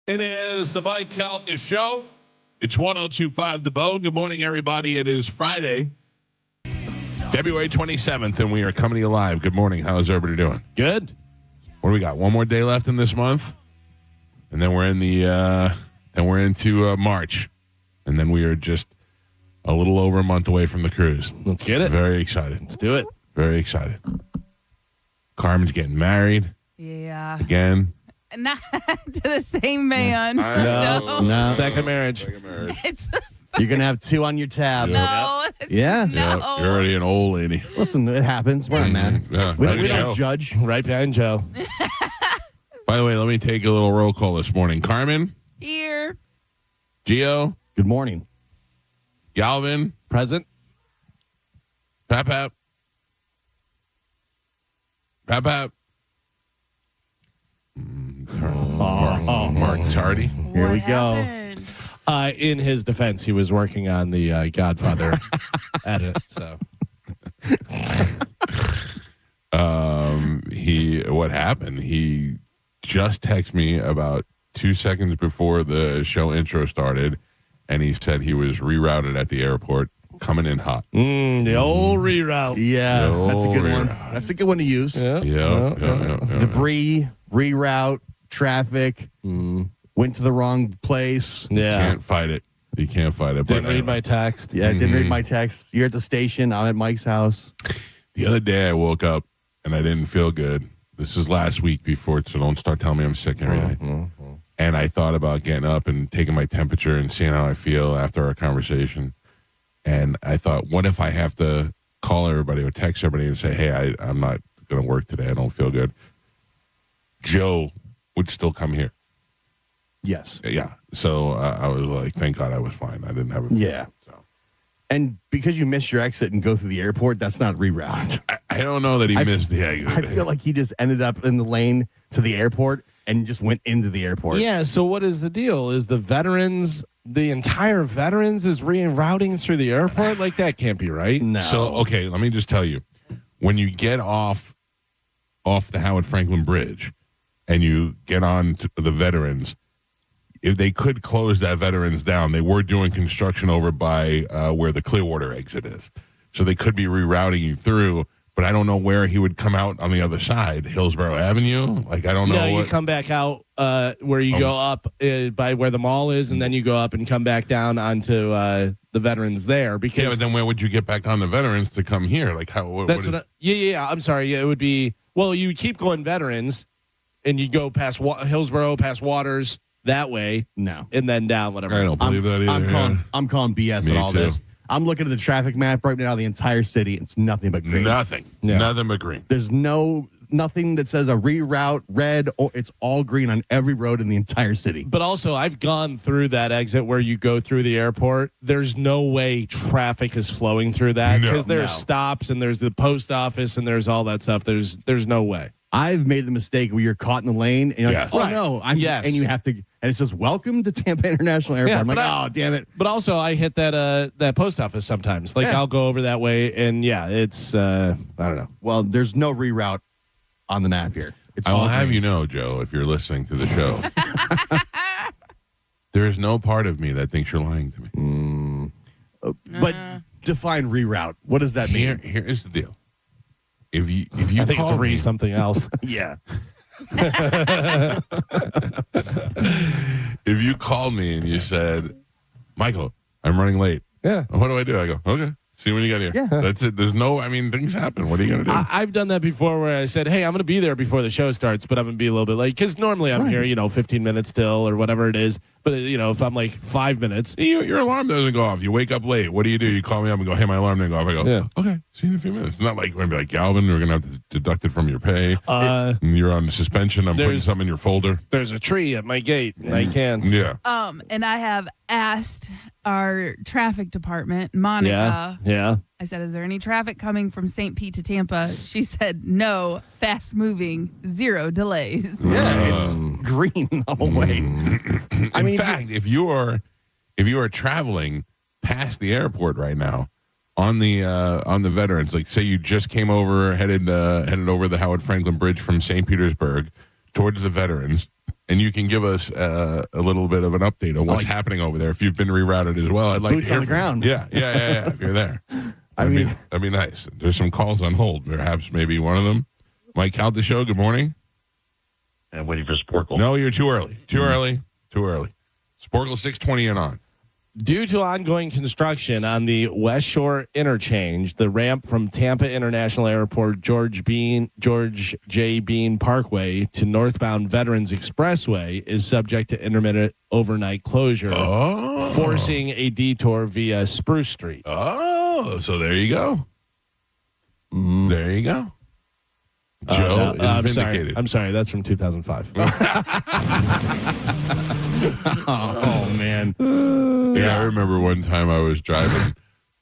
It is the Mike Calta Show. It's 102.5 The Bone. Good morning, everybody. It is Friday, February 27th, and we are coming to you live. Good morning. How's everybody doing? Good. What do we got? One more day left in this month, and then we're in into March, and then we are just a little over a month away from the cruise. Let's get it. Very excited. Let's do it. Very excited. Carmen's getting married. Yeah. Again. Not to the same man. No. Second marriage. It's You're going to have two on your tab. no. it's- Yeah. No. Yeah, you're already an old lady. Listen, it happens. We're not mad. Yeah, We right don't now. judge. Right behind Joe. By the way, let me take a little roll call this morning. Carmen, Here. Gio, Good morning. Galvin, Present. Pap Pap, Pap Pap. Mark Tardy. Here we What go. happened? In his defense, he was working on the Godfather edit. So What happened? He just texted me about 2 seconds before the show intro started, and he said he was rerouted at the airport, coming in hot. the old reroute. Yeah, No, that's a good one. yeah. That's a good one to use. Yeah. Debris, reroute, traffic, went to the wrong place. Yeah. Can't fight it. You can't fight it. Didn't But read my text. Yeah, I didn't read my text. You're at the station. I'm at Mike's house. The other day I woke up and I didn't feel good. This is last week before, so don't start telling me I'm sick every day. And I thought about getting up and taking my temperature and seeing how I feel after our conversation. And I thought, what if I have to call everybody or text everybody and say, hey, I'm not going to work today. I don't feel good. Joe would still come here. Yes. Yeah. So I was like, thank God I was fine. I didn't have a Yeah. So. And because you miss your exit and go through the airport, that's not reroute. I don't know that he missed the exit. I feel like he just ended up in the lane to the airport and just went into the airport. Yeah. So what is the deal? Is the entire veterans is rerouting through the airport? Like that can't be right. No. So, okay, let me just tell you. When you get off the Howard Franklin Bridge and you get on to the veterans, if they could close that veterans down, they were doing construction over by where the Clearwater exit is. So they could be rerouting you through, but I don't know where he would come out on the other side. Hillsborough Avenue? Like, I don't know. No, you what, come back out where you go up by where the mall is, and then you go up and come back down onto the veterans there. Because yeah, but then where would you get back on the veterans to come here? Like, how? that's what. Yeah. I'm sorry. Yeah, it would be. Well, you keep going veterans, and you go past Hillsborough, past Waters that way, No. and then down whatever. I don't believe that either. I'm calling BS Me at all too. this. I'm looking at the traffic map right now, the entire city. It's nothing but green. Nothing. Yeah. Nothing but green. There's nothing that says a reroute, red, or it's all green on every road in the entire city. But also, I've gone through that exit where you go through the airport. There's no way traffic is flowing through that because there's stops and there's the post office and there's all that stuff. There's no way. I've made the mistake where you're caught in the lane and you're Yes. like, oh Right. no, Yes. and you have to, and it says, welcome to Tampa International Airport. Yeah, I'm like, but oh, damn it. But also, I hit that post office sometimes. Like Yeah. I'll go over that way, and yeah, it's I don't know. Well, there's no reroute on the map here. It's I will all have green. you know, Joe, if you're listening to the show, there is no part of me that thinks you're lying to me. But define reroute. What does that mean? Here is the deal. If you I think it's called me, something else. Yeah. if you called me and you said, Michael, I'm running late. Yeah. What do? I go, okay. See you when you get here. Yeah. That's it. There's no, things happen. What are you going to do? I've done that before where I said, hey, I'm going to be there before the show starts, but I'm going to be a little bit late. Because normally I'm here, 15 minutes till or whatever it is. But, if I'm like 5 minutes. Your alarm doesn't go off. You wake up late. What do? You call me up and go, hey, my alarm didn't go off. I go, Yeah. okay, see you in a few minutes. It's not like we're going to be like, Galvin, we're going to have to deduct it from your pay. And you're on suspension. I'm putting there's- something in your folder. There's a tree at my gate, and I can't. Yeah. And I have asked our traffic department, Monica. Yeah. I said, is there any traffic coming from St. Pete to Tampa? She said, no, fast moving, 0 delays. Yeah, it's green the whole way. In fact, if you are traveling past the airport right now on the veterans, like say you just came over, headed over the Howard Franklin Bridge from St. Petersburg towards the veterans, and you can give us a little bit of an update on what's happening over there. If you've been rerouted as well, I'd like boots to hear on the ground. Yeah. If you're there, that'd be nice. There's some calls on hold. Perhaps maybe one of them. Mike Calta show. Good morning. I'm waiting for Sporkle. No, you're too early. Too early. Sporkle 620 and on. Due to ongoing construction on the West Shore interchange, the ramp from Tampa International Airport George J. Bean Parkway to northbound Veterans Expressway is subject to intermittent overnight closure, forcing a detour via Spruce Street. Oh, so there you go. There you go. Joe is vindicated. I'm sorry. That's from 2005. Oh, man. Yeah, I remember one time I was driving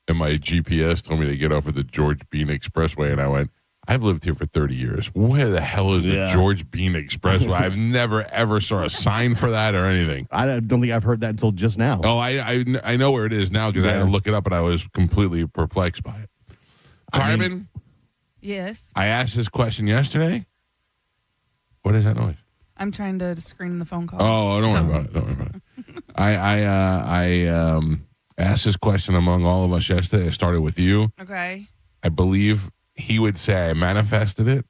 and my GPS told me to get off of the George Bean Expressway, and I went, I've lived here for 30 years. Where the hell is the George Bean Expressway? I've never, ever saw a sign for that or anything. I don't think I've heard that until just now. Oh, I know where it is now because I had to look it up, and I was completely perplexed by it. Carmen? Yes. I asked this question yesterday. What is that noise? I'm trying to screen the phone call. Oh, don't worry about it. Don't worry about it. I asked this question among all of us yesterday. I started with you. Okay. I believe he would say I manifested it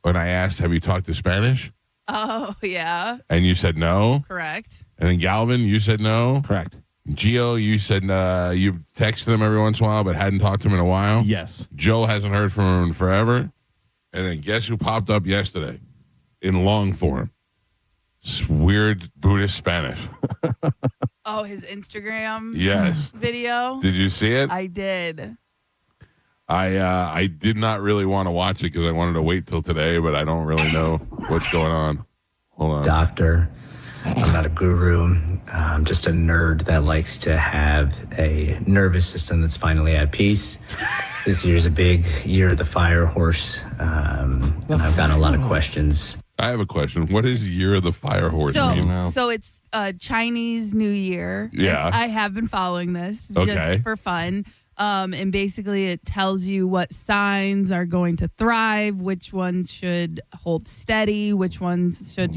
when I asked, have you talked to Spanish? Oh, yeah. And you said no. Correct. And then Galvin, you said no. Correct. Gio, you said you texted him every once in a while but hadn't talked to him in a while. Yes. Joe hasn't heard from him in forever. And then guess who popped up yesterday in long form? Weird Buddhist Spanish. Oh, his Instagram Yes. video? Did you see it? I did. I did not really want to watch it because I wanted to wait till today, but I don't really know what's going on. Hold on. Doctor. I'm not a guru. I'm just a nerd that likes to have a nervous system that's finally at peace. This year's a big year of the fire horse. And I've gotten a lot of questions. I have a question. What is Year of the Fire Horse mean? So it's Chinese New Year. Yeah. And I have been following this just for fun. And basically it tells you what signs are going to thrive, which ones should hold steady, which ones should,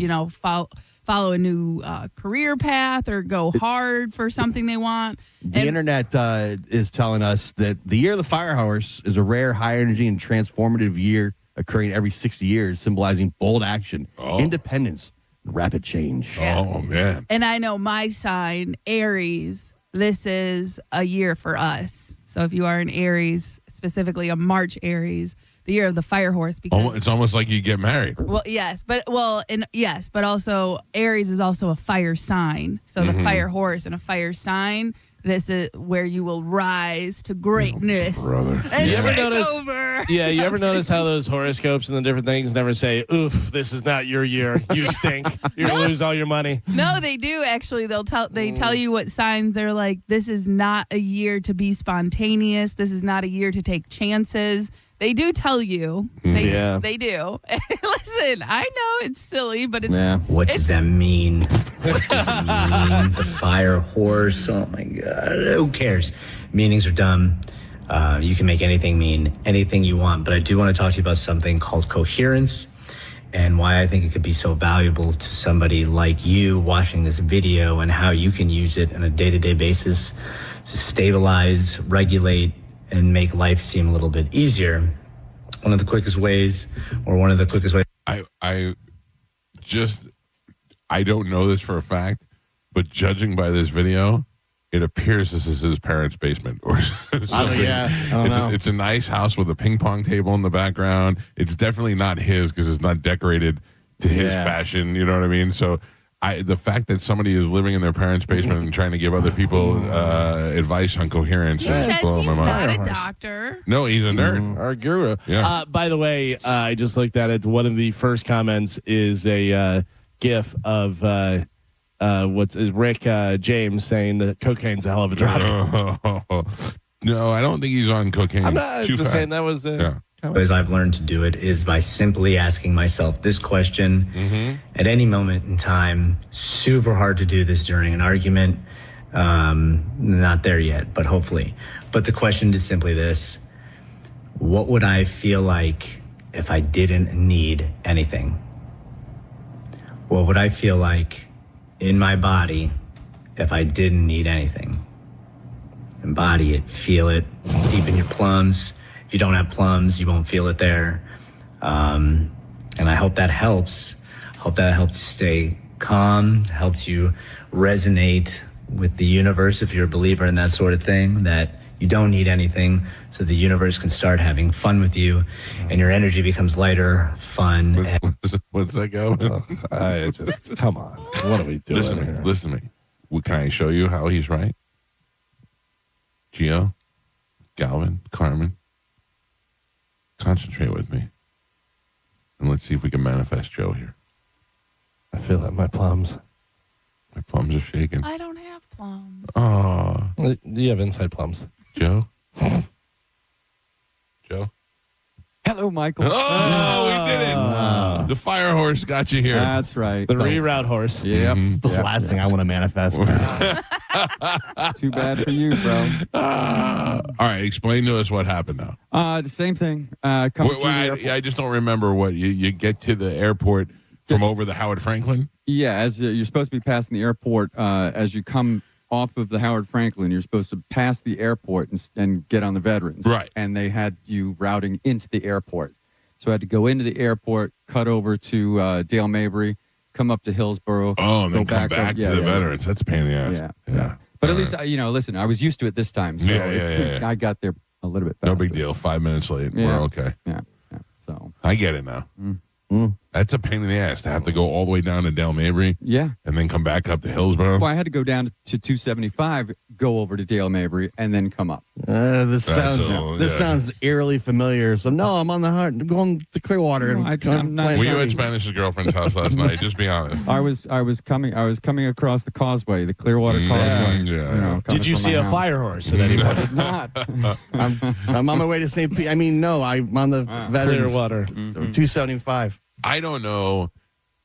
follow a new career path or go hard for something they want. The internet is telling us that the Year of the Fire Horse is a rare, high energy, and transformative year occurring every 60 years, symbolizing bold action, independence, and rapid change. Yeah. Oh, man. And I know my sign, Aries, this is a year for us. So if you are an Aries, specifically a March Aries, the year of the fire horse, because It's almost like you get married. well, yes, but also Aries is also a fire sign. So the fire horse and a fire sign, this is where you will rise to greatness. Brother. And You ever take notice- over. Yeah, you ever notice how those horoscopes and the different things never say, oof, this is not your year. You stink. You're going to lose all your money. No, they do actually. They tell you what signs they're like. This is not a year to be spontaneous. This is not a year to take chances. They do tell you. They do. Listen, I know it's silly, but it's What does that mean? What does it mean? The fire horse? Oh my God. Who cares? Meanings are dumb. You can make anything mean anything you want, but I do want to talk to you about something called coherence and why I think it could be so valuable to somebody like you watching this video and how you can use it on a day-to-day basis to stabilize, regulate, and make life seem a little bit easier. One of the quickest ways. I don't know this for a fact, but judging by this video, it appears this is his parents' basement or something. I don't know. It's a nice house with a ping pong table in the background. It's definitely not his because it's not decorated to his fashion. You know what I mean? So the fact that somebody is living in their parents' basement and trying to give other people advice on coherence he is says blowing he's my not mind. a doctor. No, he's a nerd. Our guru. Yeah. By the way, I just looked at it. One of the first comments is a GIF of Rick James saying that cocaine's a hell of a drug. No, I don't think he's on cocaine. I'm not Too just fat. saying that was Ways I've learned to do it is by simply asking myself this question at any moment in time. Super hard to do this during an argument. Not there yet, but hopefully. But the question is simply this: what would I feel like if I didn't need anything? what would I feel like in my body if I didn't need anything? Embody it, feel it deep in your plums. If you don't have plums, you won't feel it there. And I hope that helps. Hope that helps you stay calm, helps you resonate with the universe if you're a believer in that sort of thing, that you don't need anything so the universe can start having fun with you and your energy becomes lighter, fun. What's that go? I just, come on. What are we doing Listen to here? me. Listen to me. Can I show you how he's right? Gio, Galvin, Carmen, concentrate with me. And let's see if we can manifest Joe here. I feel like my plums. My plums are shaking. I don't have plums. Oh, You have inside plums. Joe? Joe? Hello, Michael. Oh, we did it. The fire horse got you here. That's right. The reroute horse. Yep. The last thing I want to manifest. Too bad for you, bro. All right, explain to us what happened now. The same thing. Coming through the airport. I just don't remember what you get to the airport from over the Howard Franklin. Yeah, as you're supposed to be passing the airport, as you come off of the Howard Franklin, you're supposed to pass the airport and get on the Veterans. Right. And they had you routing into the airport. So I had to go into the airport, cut over to Dale Mabry, come up to Hillsborough. Oh, and go then come back up. to the Veterans. That's a pain in the ass. Yeah. But at least, listen, I was used to it this time. So I got there a little bit faster. No big deal. 5 minutes late. Yeah. We're okay. Yeah. So. I get it now. That's a pain in the ass to have to go all the way down to Dale Mabry. Yeah. And then come back up to Hillsborough. Well, I had to go down to 275, go over to Dale Mabry, and then come up. This That's sounds eerily familiar. So no, I'm on the heart. I'm going to Clearwater. No, I'm not- Were you at Spanish's girlfriend's house last night? Just be honest. I was coming across the causeway, the Clearwater Causeway. Yeah. Did you see a fire horse at any point? Did not. I'm on my way to St. Pete. I mean, no, I'm on the Veterans. Clearwater. 275. I don't know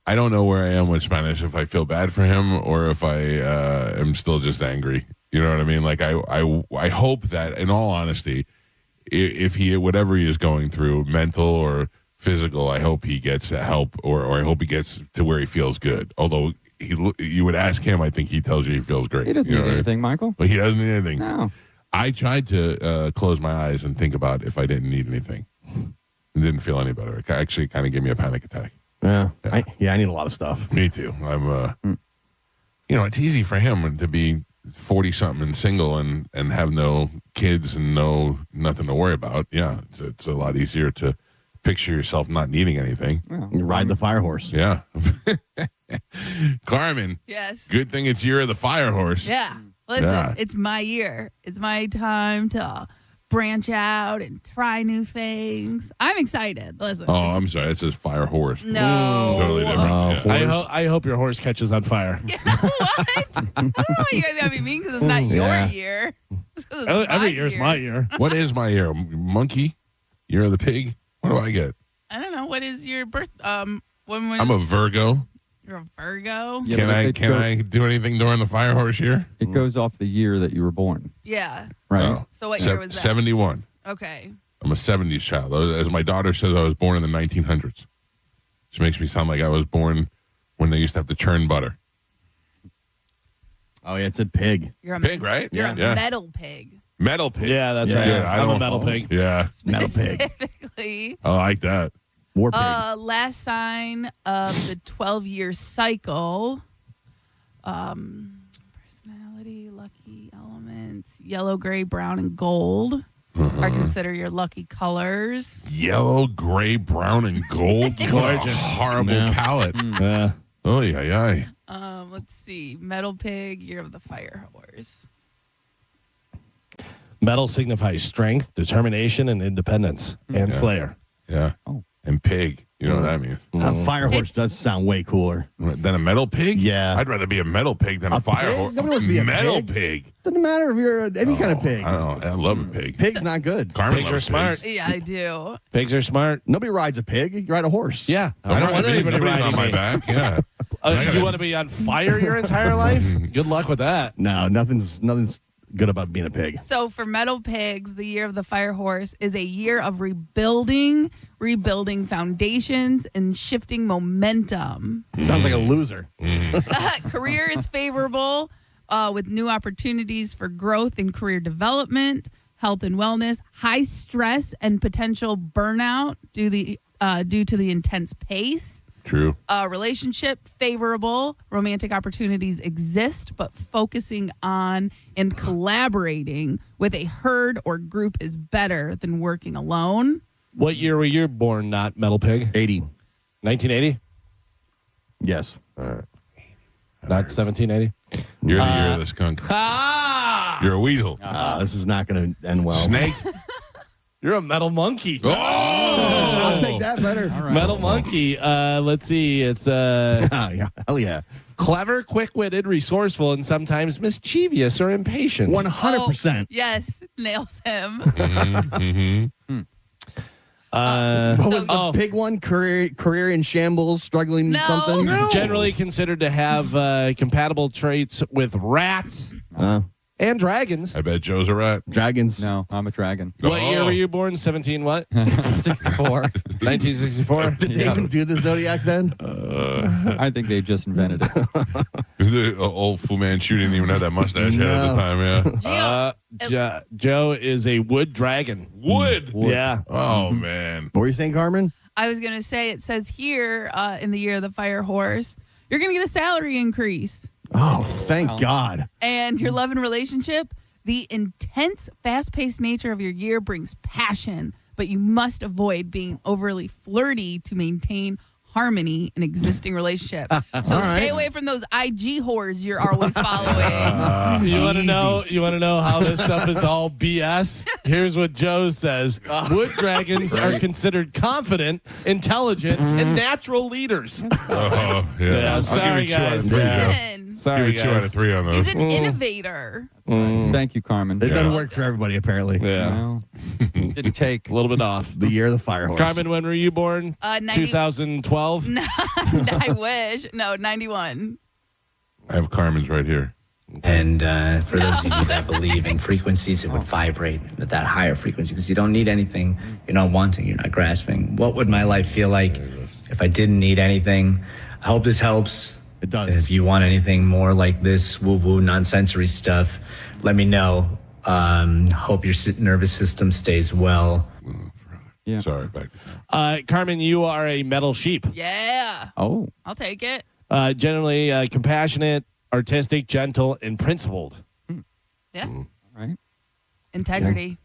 where I am with Spanish, if I feel bad for him or if I am still just angry. You know what I mean? Like I hope that, in all honesty, if he, whatever he is going through, mental or physical, I hope he gets help or I hope he gets to where he feels good. Although you would ask him, I think he tells you he feels great. He doesn't need anything, Michael. But he doesn't need anything. No. I tried to close my eyes and think about if I didn't need anything. It didn't feel any better. It actually kind of gave me a panic attack. Yeah. I need a lot of stuff. Me too. I'm, it's easy for him to be 40-something and single and have no kids and nothing to worry about. Yeah, it's a lot easier to picture yourself not needing anything. You ride the fire horse. Yeah. Carmen. Yes. Good thing it's year of the fire horse. Yeah. Listen, Yeah. it's my year. It's my time to branch out and try new things. I'm excited. Listen. Oh, I'm sorry. It says fire horse. No. Totally different. Yeah. I hope your horse catches on fire. You know what? I don't know why you guys gotta be mean because it's not your year. It's 'cause it's my Every year's my year. What is my year? Monkey? Year of the pig? What do I get? I don't know. What is your birth? When I'm a Virgo. you're a Virgo. Yeah, Can I do anything during the fire horse year? It goes off the year that you were born, Yeah. right? Oh. So what year was that? 71. Okay. I'm a 70s child. As my daughter says, I was born in the 1900s. Which makes me sound like I was born when they used to have to churn butter. Oh, yeah, it's a pig. You're a Pig, right? You're Yeah. a metal pig. Metal pig. Yeah, that's Yeah. right. Yeah, I I'm a don't- metal pig. Yeah. Metal pig. Specifically. I like that. War pig. Last sign of the 12-year cycle. Personality, lucky elements, yellow, gray, brown, and gold are considered your lucky colors. Yellow, gray, brown, and gold. Gorgeous. Horrible Yeah. palette. Yeah. Oh, yeah. Let's see. Metal pig, year of the fire horse. Metal signifies strength, determination, and independence. And Yeah. Slayer. Yeah. Oh. And pig. You know what that means? A fire horse It's- does sound way cooler. Than a metal pig? Yeah. I'd rather be a metal pig than a fire pig? horse. Nobody wants to be a metal pig. Doesn't matter if you're any kind of pig. I don't know. I love a pig. Pig's not good. Carmen Pigs are loves smart. pigs. Yeah, I do. Pigs are smart. Nobody rides a pig. You ride a horse. Yeah. I don't want anybody on my back. Yeah. If you want to be on fire your entire life, good luck with that. No, nothing's good about being a pig? So for metal pigs, the year of the fire horse is a year of rebuilding foundations, and shifting momentum. Sounds like a loser. Career is favorable with new opportunities for growth and career development, health and wellness, high stress and potential burnout due to the intense pace. True. Relationship favorable. Romantic opportunities exist, but focusing on and collaborating with a herd or group is better than working alone. What year were you born, not Metal Pig? 80. 1980? Yes. Not 1780? You're the year of the skunk. You're a weasel. This is not going to end well. Snake. You're a metal monkey. Oh! I'll take that better. Right. Metal monkey. Let's see. It's Yeah, hell yeah. clever, quick-witted, resourceful, and sometimes mischievous or impatient. 100%. Yes, nails him. What was the oh. pig one? Career in shambles, struggling No. something? Generally considered to have compatible traits with rats and dragons. I bet Joe's a rat. Dragons. No, I'm a dragon. What year were you born? 17 what? 64. 1964? Did they even do the Zodiac then? I think they just invented it. The old Fu Manchu didn't even have that mustache head at the time, yeah. Joe is a wood dragon. Wood. Yeah. Oh, man. What were you saying, Carmen? I was going to say, it says here in the year of the fire horse, you're going to get a salary increase. Oh, thank God. And your love and relationship, the intense, fast-paced nature of your year brings passion, but you must avoid being overly flirty to maintain harmony in existing relationship. So stay away from those IG whores you're always following. You want to know? You want to know how this stuff is all BS? Here's what Joe says: wood dragons are considered confident, intelligent, and natural leaders. Oh, yeah. Yeah, sorry, I'll give it 2 out of guys. 3. Yeah. Listen, Give Sorry, it 2 out guys. of 3 on those. he's an innovator. Thank you, Carmen. It doesn't work for everybody, apparently. Yeah, Well, didn't take. a little bit off. The year of the fire horse. Carmen, when were you born? 2012. I wish. No, 91. I have Carmen's right here. And for those of you that believe in frequencies, it would vibrate at that higher frequency because you don't need anything. You're not wanting, you're not grasping. What would my life feel like if I didn't need anything? I hope this helps. It does. And if you want anything more like this woo-woo nonsensory stuff, let me know. Hope your nervous system stays well. Yeah. Sorry, back. Carmen, you are a metal sheep. Yeah. Oh, I'll take it. Generally compassionate, artistic, gentle, and principled. Yeah. right. Integrity.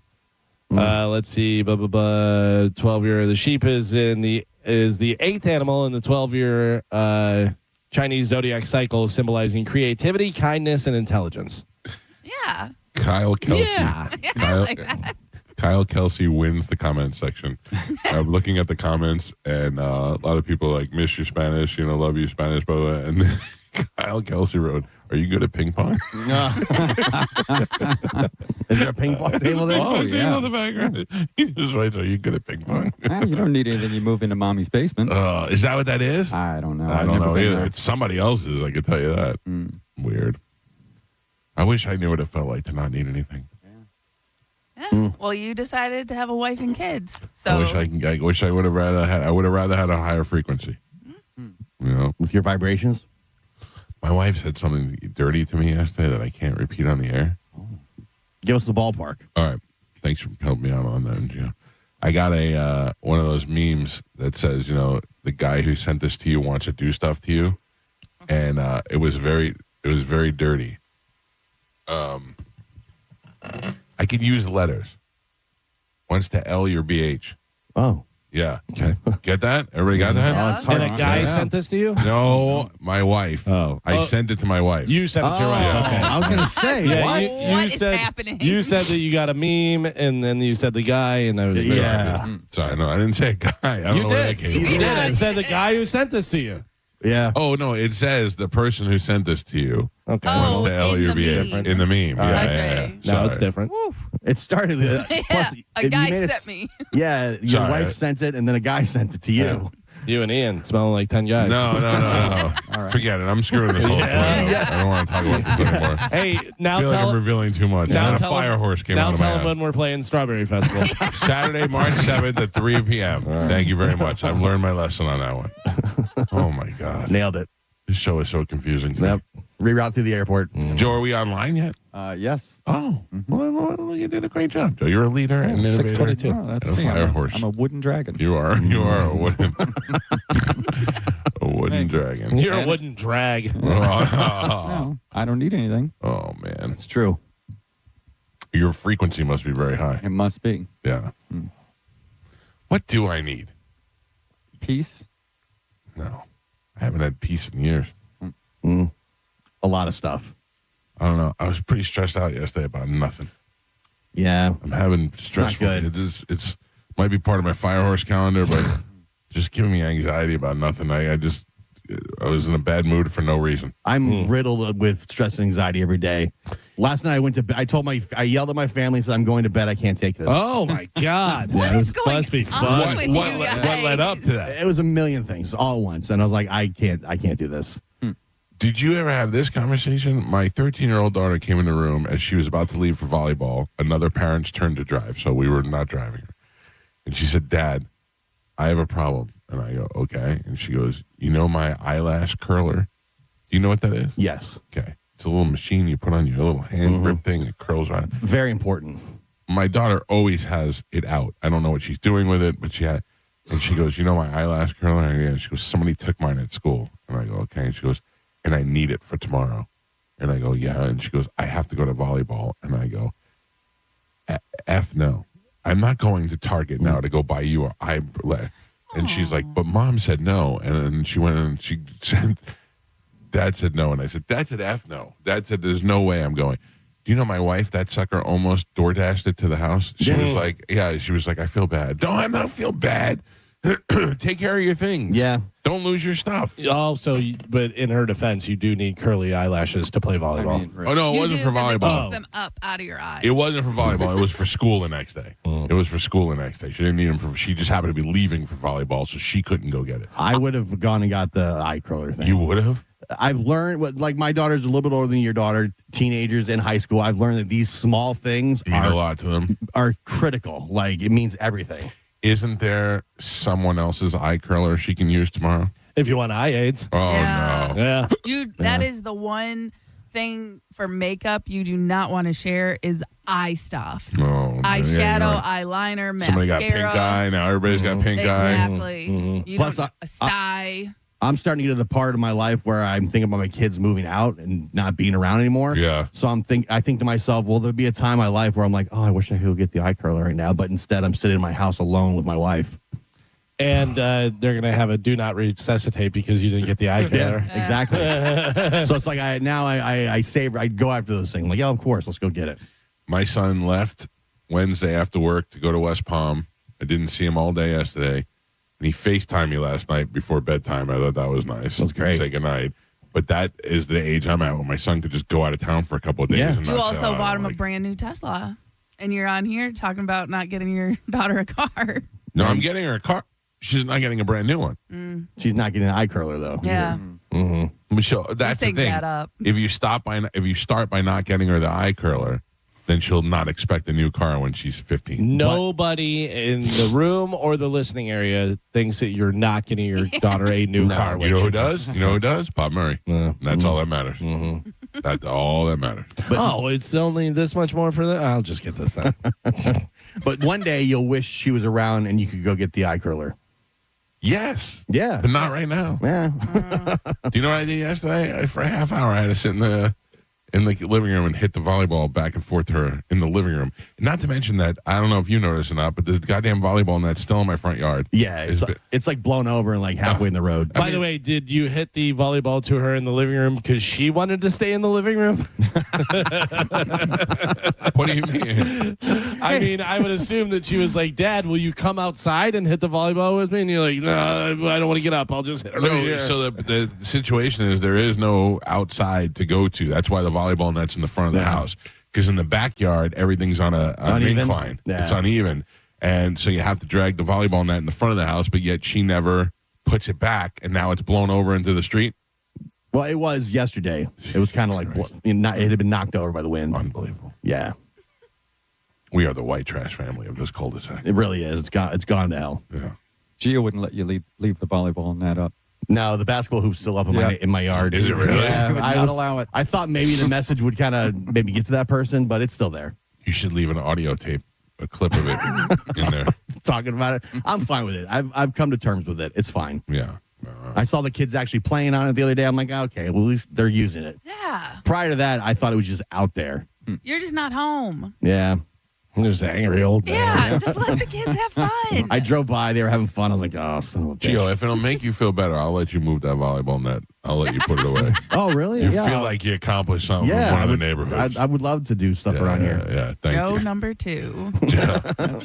Let's see. 12-year. The sheep is the 8th animal in the 12-year Chinese zodiac cycle, symbolizing creativity, kindness, and intelligence. Yeah. Kyle Kelsey. Yeah. Kyle Kelsey wins the comment section. I'm looking at the comments, and a lot of people like miss your Spanish, love you Spanish, blah, blah, and then Kyle Kelsey wrote, "Are you good at ping pong?" Is there a ping pong table there? Oh, yeah. On the background. He just writes, "Are you good at ping pong?" You don't need anything. You move into mommy's basement. Is that what that is? I don't know. I I've don't never know been either. there. It's somebody else's. I can tell you that. Weird. I wish I knew what it felt like to not need anything. Yeah. Well, you decided to have a wife and kids. So I wish I would have rather had. I would have rather had a higher frequency. With your vibrations? My wife said something dirty to me yesterday that I can't repeat on the air. Give us the ballpark. All right, thanks for helping me out on that, Gio. I got a one of those memes that says, the guy who sent this to you wants to do stuff to you, and it was very dirty. I could use letters. Wants to L your BH. Oh. Yeah. Okay. Get that? Everybody got that? Yeah. It's hard. And a guy Yeah. sent this to you? No, my wife. Oh. I sent it to my wife. You sent it to your wife. Oh, Okay. I was going to say, Yeah, what? What is happening? You said that you got a meme, and then you said the guy, and I was Yeah. Sorry, no, I didn't say a guy. I don't You know where that did. came You from. did. It said the guy who sent this to you. Yeah. Oh, no, it says the person who sent this to you Okay. Oh, wants to L in your the BH. meme. In the meme. Yeah, Okay. yeah. No, it's Sorry. different. Woo. It started. Yeah. Plus, A you guy made it- sent me. Yeah, your Sorry. wife sent it, and then a guy sent it to you. You and Ian smelling like 10 guys. No. Forget it. I'm screwing this whole thing. I don't want to talk about this anymore. Hey, now I feel like I'm revealing too much. Now And then a tell fire him- horse came Now out of tell my them ass. when we're playing Strawberry Festival. Saturday, March 7th at 3 p.m. Thank you very much. I've learned my lesson on that one. Oh, my God. Nailed it. This show is so confusing to me. Yep. Reroute through the airport. Joe, are we online yet? Yes. Oh, well, you did a great job, Joe. You're a leader and an innovator. 622. Oh, that's And a me. fire horse. I'm a wooden dragon. You are a wooden, dragon. You're a wooden drag. No, I don't need anything. Oh, man. It's true. Your frequency must be very high. It must be. Yeah. What do I need? Peace. No. I haven't had peace in years. A lot of stuff. I don't know. I was pretty stressed out yesterday about nothing. Yeah. I'm having stressful. Not good. It's might be part of my fire horse calendar, but just giving me anxiety about nothing. I was in a bad mood for no reason. I'm riddled with stress and anxiety every day. Last night I went to bed. I yelled at my family and said, I'm going to bed. I can't take this. Oh, my God. What is going must be on fun. with What you led up to that? It was a million things all at once. And I was like, I can't do this. Did you ever have this conversation? My 13-year-old daughter came in the room as she was about to leave for volleyball. Another parent's turn to drive, so we were not driving her. And she said, Dad, I have a problem. And I go, okay. And she goes, you know my eyelash curler? Do you know what that is? Yes. Okay. It's a little machine you put on your little hand grip thing. It curls around. Very important. My daughter always has it out. I don't know what she's doing with it, but and she goes, you know my eyelash curler? And she goes, somebody took mine at school. And I go, okay. And she goes, and I need it for tomorrow. And I go, yeah. And she goes, I have to go to volleyball. And I go, F no. I'm not going to Target now to go buy you an eyelash. And she's like, but Mom said no. And then she went and she said, Dad said no. And I said, Dad said F no. Dad said, there's no way I'm going. Do you know my wife, that sucker almost door dashed it to the house? She was like, she was like, I feel bad. No, I don't feel bad. Take care of your things. Yeah. Don't lose your stuff. Also, but in her defense, you do need curly eyelashes to play volleyball. Oh, no, it wasn't for volleyball. It keeps them up out of your eyes. It wasn't for volleyball. It was for school the next day. It was for school the next day. She didn't need them she just happened to be leaving for volleyball, so she couldn't go get it. I would have gone and got the eye curler thing. You would have? I've learned, like my daughter's a little bit older than your daughter, teenagers in high school. I've learned that these small things Mean a lot to them. are critical. Like it means everything. Isn't there someone else's eye curler she can use tomorrow? If you want eye aids. Oh, Yeah. no. Yeah. That is the one thing for makeup you do not want to share is eye stuff. No. Eyeshadow, eyeliner, mascara. Somebody got pink eye. Now everybody's got pink eye. Exactly. You Plus, don't, a sty. I'm starting to get to the part of my life where I'm thinking about my kids moving out and not being around anymore. Yeah. So I think to myself, well, there'll be a time in my life where I'm like, oh, I wish I could get the eye curler right now. But instead, I'm sitting in my house alone with my wife. And they're going to have a do not resuscitate because you didn't get the eye curler. Exactly. So it's like I save. I go after those things. I'm like, yeah, of course, let's go get it. My son left Wednesday after work to go to West Palm. I didn't see him all day yesterday. And he FaceTimed me last night before bedtime. I thought that was nice. That's great. Say goodnight. But that is the age I'm at where my son could just go out of town for a couple of days. Yeah. And You not say, also "Oh, I bought don't him a like-" brand new Tesla. And you're on here talking about not getting your daughter a car. No, I'm getting her a car. She's not getting a brand new one. She's not getting an eye curler though. Yeah. Michelle, that's the takes thing. that up. If you start by not getting her the eye curler, then she'll not expect a new car when she's 15. Nobody in the room or the listening area thinks that you're not getting your daughter a new car. You know who does? You know who does? Bob Murray. That's all that matters. That's all that matters. But, it's only this much more for that. I'll just get this then. But one day you'll wish she was around and you could go get the eye curler. Yes. Yeah. But not right now. Yeah. Do you know what I did yesterday? For a half hour, I had to sit in the living room and hit the volleyball back and forth to her in the living room. Not to mention that, I don't know if you noticed or not, but the goddamn volleyball net's still in my front yard. Yeah. It's like blown over and like halfway in the road. By the way, did you hit the volleyball to her in the living room because she wanted to stay in the living room? What do you mean? I mean, I would assume that she was like, Dad, will you come outside and hit the volleyball with me? And you're like, no, I don't want to get up. I'll just hit her. No, right here." so the situation is there is no outside to go to. That's why the volleyball net's in the front of the house. Because in the backyard, everything's on an incline. Yeah. It's uneven. And so you have to drag the volleyball net in the front of the house, but yet she never puts it back, and now it's blown over into the street. Well, it was yesterday. It was kind of like it had been knocked over by the wind. Unbelievable. Yeah. We are the white trash family of this cul-de-sac. It really is. It's gone to hell. Yeah. Gio wouldn't let you leave the volleyball net up. No, the basketball hoop's still up in my yard. Is it really? Yeah, He would not allow it. I thought maybe the message would kind of maybe get to that person, but it's still there. You should leave an audio tape, a clip of it in there. Talking about it, I'm fine with it. I've come to terms with it. It's fine. Yeah. I saw the kids actually playing on it the other day. I'm like, okay, well, at least they're using it. Yeah. Prior to that, I thought it was just out there. You're just not home. Yeah. There's an angry old man. Yeah, just let the kids have fun. I drove by. They were having fun. I was like, oh, son of a bitch. Gio, if it'll make you feel better, I'll let you move that volleyball net. I'll let you put it away. Oh, really? You feel like you accomplished something in one of the neighborhoods. I would love to do stuff around here. Yeah, thank Joe you. number 2. Yeah.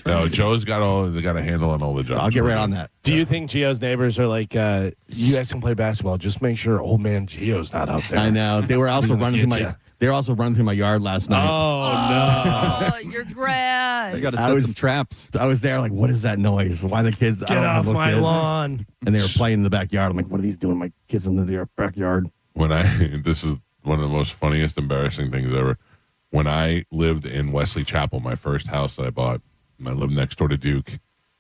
No, Joe's got a handle on all the jobs. I'll get right on that. Do you think Gio's neighbors are like, you guys can play basketball? Just make sure old man Gio's not out there. I know. They were also running through get ya. They were also running through my yard last night. Oh, Oh, your grass. You got to set some traps. I was there like, what is that noise? Why the kids? I Get don't have off little my kids. lawn. And they were playing in the backyard. I'm like, what are these doing? My kids in their backyard. This is one of the most funniest, embarrassing things ever. When I lived in Wesley Chapel, my first house that I bought, and I lived next door to Duke,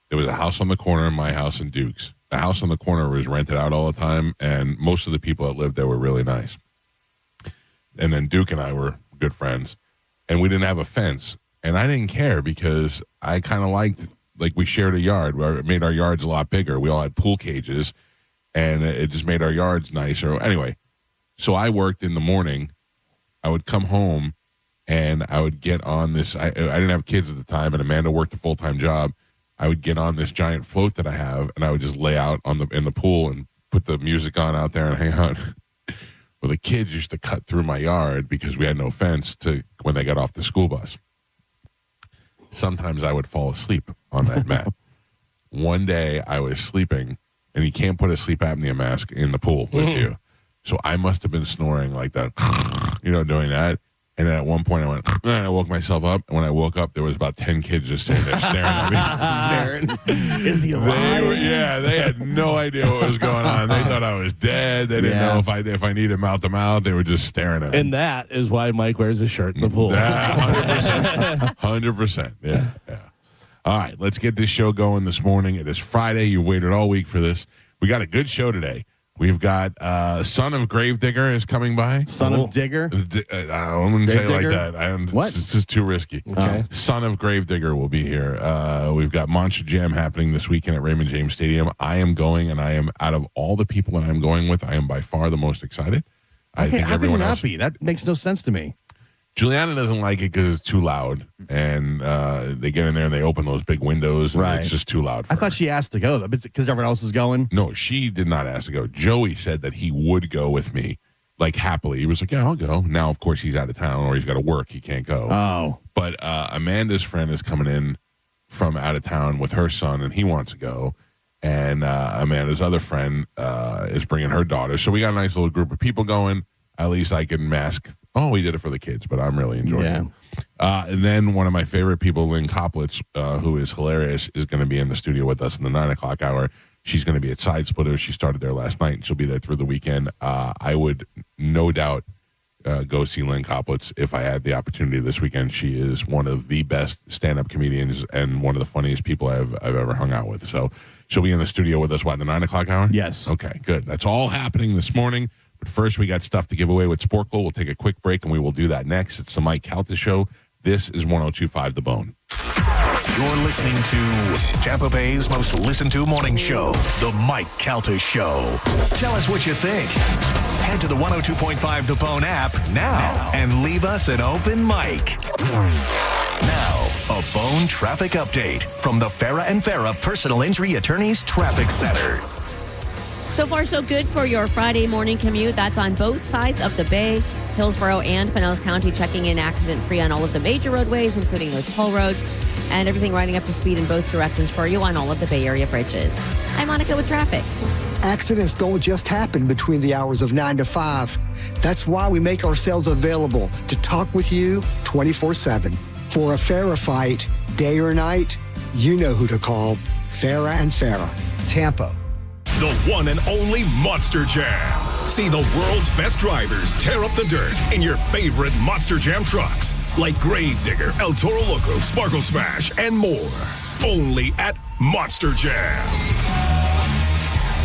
there was a house on the corner of my house and Duke's. The house on the corner was rented out all the time, and most of the people that lived there were really nice. And then Duke and I were good friends, and we didn't have a fence. And I didn't care because I kind of liked, like, we shared a yard where it made our yards a lot bigger. We all had pool cages, and it just made our yards nicer. Anyway, so I worked in the morning. I would come home, and I would get on this. I didn't have kids at the time, and Amanda worked a full-time job. I would get on this giant float that I have, and I would just lay out in the pool and put the music on out there and hang out. Well, the kids used to cut through my yard because we had no fence when they got off the school bus. Sometimes I would fall asleep on that mat. One day I was sleeping, and you can't put a sleep apnea mask in the pool with you. So I must have been snoring like that, doing that. And then at one point I went, and I woke myself up. And when I woke up, there was about 10 kids just sitting there staring at me. Staring. Is he alive? They had no idea what was going on. They thought I was dead. They didn't know if I needed mouth to mouth. They were just staring at me. And that is why Mike wears a shirt in the pool. 100%. Yeah. All right, let's get this show going this morning. It is Friday. You waited all week for this. We got a good show today. We've got Son of Gravedigger is coming by. Son of Digger? I wouldn't say it like that. What? It's just too risky. Okay. Son of Gravedigger will be here. We've got Monster Jam happening this weekend at Raymond James Stadium. I am going, and I am, out of all the people that I'm going with, I am by far the most excited. I think how everyone can you else. not be? That makes no sense to me. Juliana doesn't like it because it's too loud, and they get in there and they open those big windows, and it's just too loud for I thought her. she asked to go, because everyone else is going. No, she did not ask to go. Joey said that he would go with me, like, happily. He was like, yeah, I'll go. Now, of course, he's out of town or he's got to work. He can't go. Oh. But Amanda's friend is coming in from out of town with her son, and he wants to go. And Amanda's other friend is bringing her daughter. So we got a nice little group of people going. At least I can mask. Oh, we did it for the kids, but I'm really enjoying it. And then one of my favorite people, Lynn Koplitz, who is hilarious, is going to be in the studio with us in the 9 o'clock hour. She's going to be at Side Splitters. She started there last night, and she'll be there through the weekend. I would no doubt go see Lynn Koplitz if I had the opportunity this weekend. She is one of the best stand-up comedians and one of the funniest people I've ever hung out with. So she'll be in the studio with us, the 9 o'clock hour? Yes. Okay, good. That's all happening this morning. But first, we got stuff to give away with Sporkle. We'll take a quick break, and we will do that next. It's the Mike Calta Show. This is 102.5 The Bone. You're listening to Tampa Bay's most listened to morning show, The Mike Calta Show. Tell us what you think. Head to the 102.5 The Bone app now and leave us an open mic. Now, a Bone traffic update from the Farah and Farah Personal Injury Attorneys Traffic Center. So far, so good for your Friday morning commute. That's on both sides of the bay. Hillsborough and Pinellas County checking in accident-free on all of the major roadways, including those toll roads, and everything riding up to speed in both directions for you on all of the Bay Area bridges. I'm Monica with traffic. Accidents don't just happen between the hours of 9 to 5. That's why we make ourselves available to talk with you 24/7. For a Farah fight, day or night, you know who to call. Farah and Farah, Tampa. the one and only Monster Jam. See the world's best drivers tear up the dirt in your favorite Monster Jam trucks, like Gravedigger, El Toro Loco, Sparkle Smash, and more. Only at Monster Jam.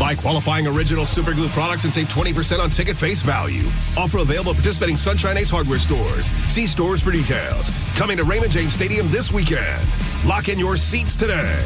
Buy qualifying original Superglue products and save 20% on ticket face value. Offer available at participating Sunshine Ace hardware stores. See stores for details. Coming to Raymond James Stadium this weekend. Lock in your seats today.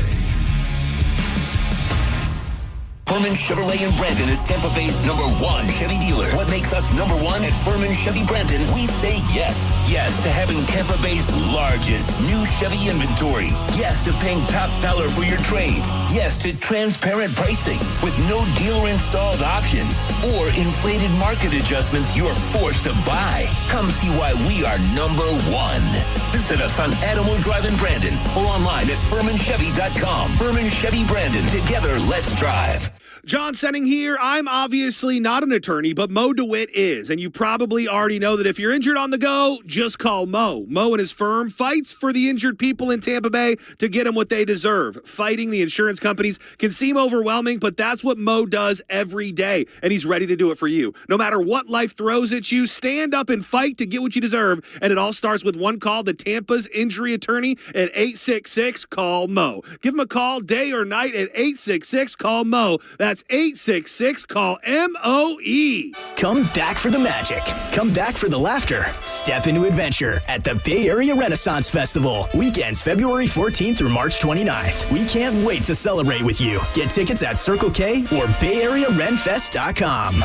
Furman Chevrolet in Brandon is Tampa Bay's #1 Chevy dealer. What makes us #1 at Furman Chevy Brandon? We say yes. Yes to having Tampa Bay's largest new Chevy inventory. Yes to paying top dollar for your trade. Yes to transparent pricing with no dealer-installed options or inflated market adjustments you're forced to buy. Come see why we are #1. Visit us on Adamo Drive in Brandon or online at FurmanChevy.com. Furman Chevy Brandon. Together, let's drive. John Senning here. I'm obviously not an attorney, but Mo DeWitt is. And you probably already know that if you're injured on the go, just call Mo. Mo and his firm fights for the injured people in Tampa Bay to get them what they deserve. Fighting the insurance companies can seem overwhelming, but that's what Mo does every day. And he's ready to do it for you. No matter what life throws at you, stand up and fight to get what you deserve. And it all starts with one call to Tampa's injury attorney at 866-CALL-MO. Give him a call day or night at 866-CALL-MO. That's 866-CALL-MOE. Come back for the magic. Come back for the laughter. Step into adventure at the Bay Area Renaissance Festival. Weekends February 14th through March 29th. We can't wait to celebrate with you. Get tickets at Circle K or BayAreaRenFest.com.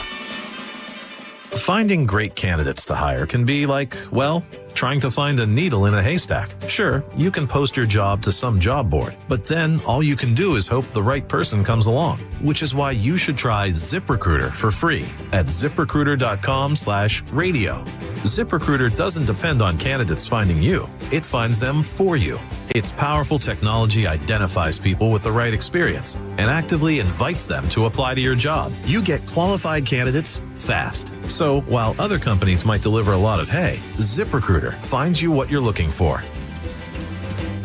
Finding great candidates to hire can be like, well, trying to find a needle in a haystack. Sure, you can post your job to some job board, but then all you can do is hope the right person comes along, which is why you should try ZipRecruiter for free at ZipRecruiter.com/radio. ZipRecruiter doesn't depend on candidates finding you. It finds them for you. Its powerful technology identifies people with the right experience and actively invites them to apply to your job. You get qualified candidates fast. So while other companies might deliver a lot of hay, ZipRecruiter finds you what you're looking for.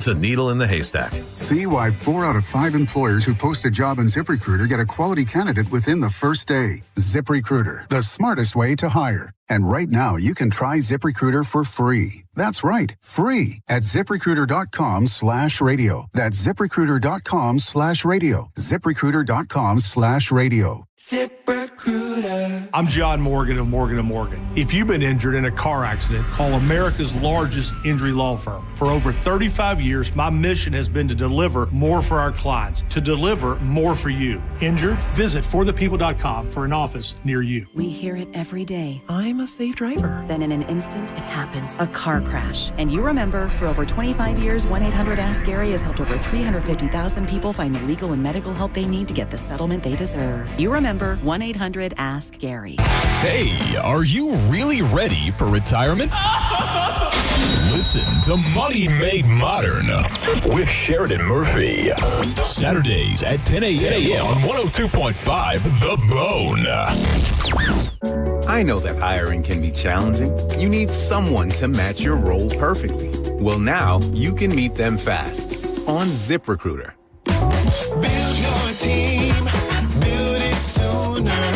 The needle in the haystack. See why 4 out of 5 employers who post a job on ZipRecruiter get a quality candidate within the first day. ZipRecruiter, the smartest way to hire. And right now, you can try ZipRecruiter for free. That's right, free at ZipRecruiter.com/radio. That's ZipRecruiter.com/radio. ZipRecruiter.com/radio. ZipRecruiter. I'm John Morgan of Morgan & Morgan. If you've been injured in a car accident, call America's largest injury law firm. For over 35 years, my mission has been to deliver more for our clients, to deliver more for you. Injured? Visit forthepeople.com for an office near you. We hear it every day. I'm a safe driver. Then in an instant, it happens. A car crash. And you remember, for over 25 years, 1-800-ASK-GARY has helped over 350,000 people find the legal and medical help they need to get the settlement they deserve. You remember 1-800-ASK-GARY. Hey, are you really ready for retirement? Listen to Money Made Modern with Sheridan Murphy. Saturdays at 10 a.m. on 102.5 The Bone. I know that hiring can be challenging. You need someone to match your role perfectly. Well, now you can meet them fast on ZipRecruiter. Build your team. Build it sooner.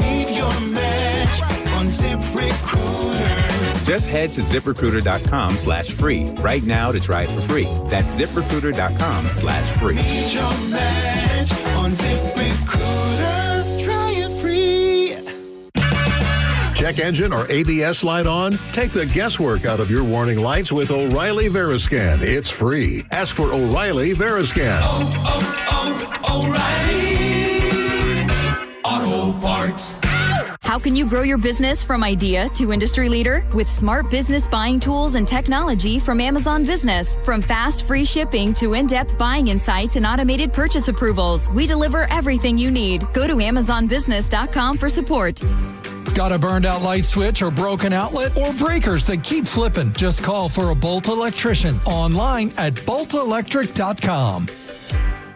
Meet your match on ZipRecruiter. Just head to ZipRecruiter.com/free right now to try it for free. That's ZipRecruiter.com/free. Meet your match on ZipRecruiter. Try it free. Check engine or ABS light on? Take the guesswork out of your warning lights with O'Reilly Veriscan. It's free. Ask for O'Reilly Veriscan. O'Reilly Auto Parts. How can you grow your business from idea to industry leader? With smart business buying tools and technology from Amazon Business. From fast, free shipping to in-depth buying insights and automated purchase approvals, we deliver everything you need. Go to AmazonBusiness.com for support. Got a burned out light switch or broken outlet or breakers that keep flipping? Just call for a Bolt electrician online at boltelectric.com.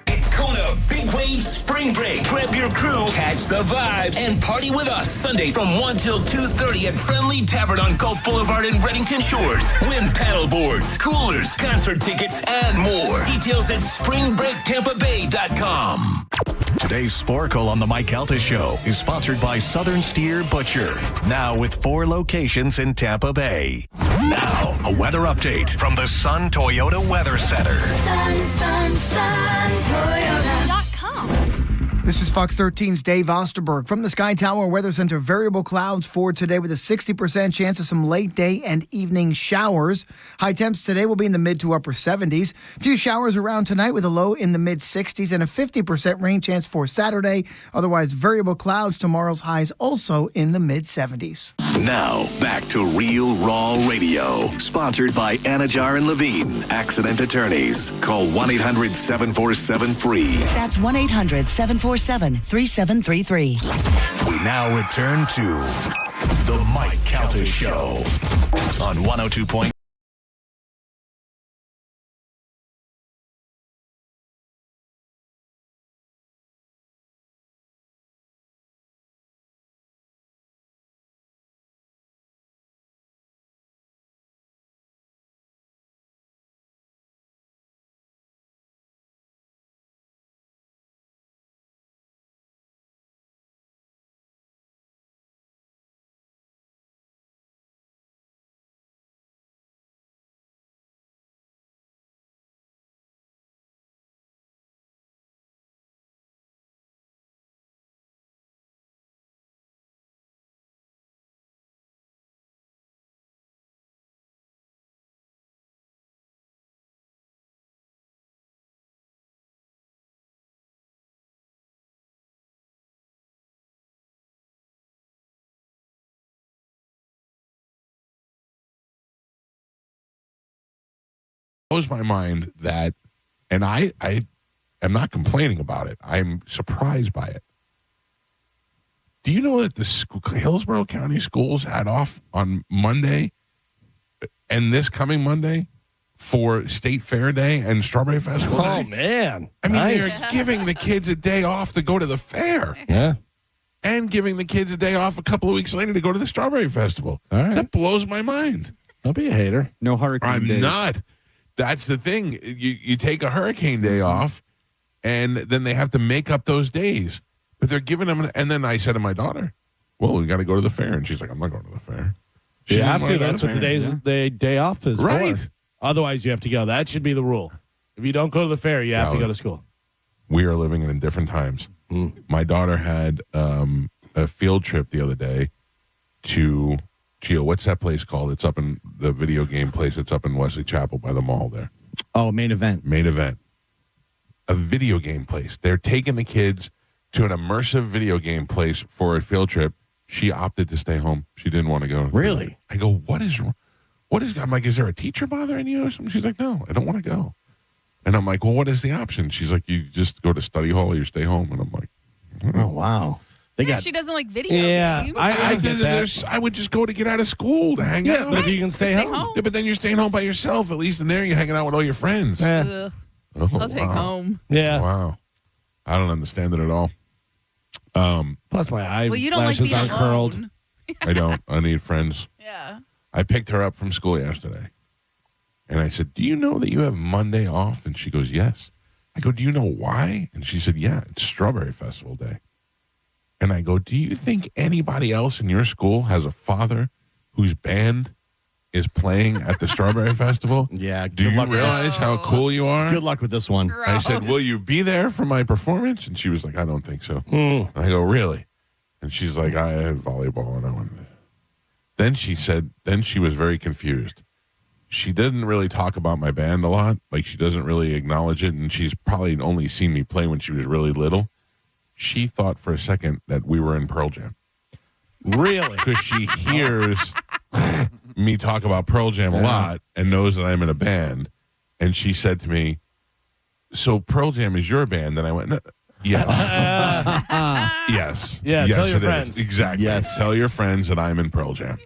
It's Kona Big Wave Spring Break. Grab your crew, catch the vibes, and party with us Sunday from 1 till 2:30 at Friendly Tavern on Gulf Boulevard in Reddington Shores. Win paddle boards, coolers, concert tickets, and more. Details at springbreaktampabay.com. Today's Sporkle on the Mike Calta Show is sponsored by Southern Steer Butcher. Now with 4 locations in Tampa Bay. Now, a weather update from the Sun Toyota Weather Center. Sun, Toyota.com. This is Fox 13's Dave Osterberg from the Sky Tower Weather Center. Variable clouds for today with a 60% chance of some late day and evening showers. High temps today will be in the mid to upper 70s. A few showers around tonight with a low in the mid 60s and a 50% rain chance for Saturday. Otherwise, variable clouds. Tomorrow's highs also in the mid 70s. Now, back to Real Raw Radio. Sponsored by Anajar and Levine, accident attorneys. Call 1-800-747-FREE. That's 1-800-747-3733. We now return to the Mike Calta Show on 102. Blows my mind that, and I am not complaining about it. I'm surprised by it. Do you know that the Hillsborough County schools had off on Monday and this coming Monday for State Fair Day and Strawberry Festival Day? Oh, man. I mean, Nice. they're giving the kids a day off to go to the fair. Yeah. And giving the kids a day off a couple of weeks later to go to the Strawberry Festival. All right. That blows my mind. Don't be a hater. No hurricane I'm days. not. That's the thing. You take a hurricane day off, and then they have to make up those days. But they're giving them. And then I said to my daughter, "Well, we got to go to the fair," and she's like, "I'm not going to the fair." She You didn't have wanna to. go That's the what the fair. day off is Right. for. Otherwise, you have to go. That should be the rule. If you don't go to the fair, you have to go to school. We are living in different times. My daughter had a field trip the other day to Gio. What's that place called? It's up in the video game place. It's up in Wesley Chapel by the mall there. Oh, Main Event. Main Event. A video game place. They're taking the kids to an immersive video game place for a field trip. She opted to stay home. She didn't want to go. Really? I go, what is, I'm like, is there a teacher bothering you or something? She's like, no, I don't want to go. And I'm like, well, what is the option? She's like, you just go to study hall or you stay home. And I'm like, oh, wow. She doesn't like video games. I did it. I would just go to get out of school to hang out. But if you can stay home. Yeah, but then you're staying home by yourself. At least in there, you're hanging out with all your friends. Ugh. Oh, I'll take home. Yeah. Wow. I don't understand it at all. Plus, my Well, you don't like eyelashes being aren't curled. alone. I don't. I need friends. Yeah. I picked her up from school yesterday. And I said, do you know that you have Monday off? And she goes, yes. I go, do you know why? And she said, yeah, it's Strawberry Festival Day. And I go, do you think anybody else in your school has a father whose band is playing at the Strawberry Festival? Yeah. Do you realize how cool you are? Good luck with this one. I said, will you be there for my performance? And she was like, I don't think so. And I go, really? And she's like, I have volleyball. And I went. Then she said, then she was very confused. She didn't really talk about my band a lot. Like, she doesn't really acknowledge it. And she's probably only seen me play when she was really little. She thought for a second that we were in Pearl Jam. Really? Because she hears me talk about Pearl Jam a lot and knows that I'm in a band. And she said to me, so Pearl Jam is your band? And I went, no, yes. Yes. Yeah, yes, tell your it is. friends. Exactly. Yes. Tell your friends that I'm in Pearl Jam.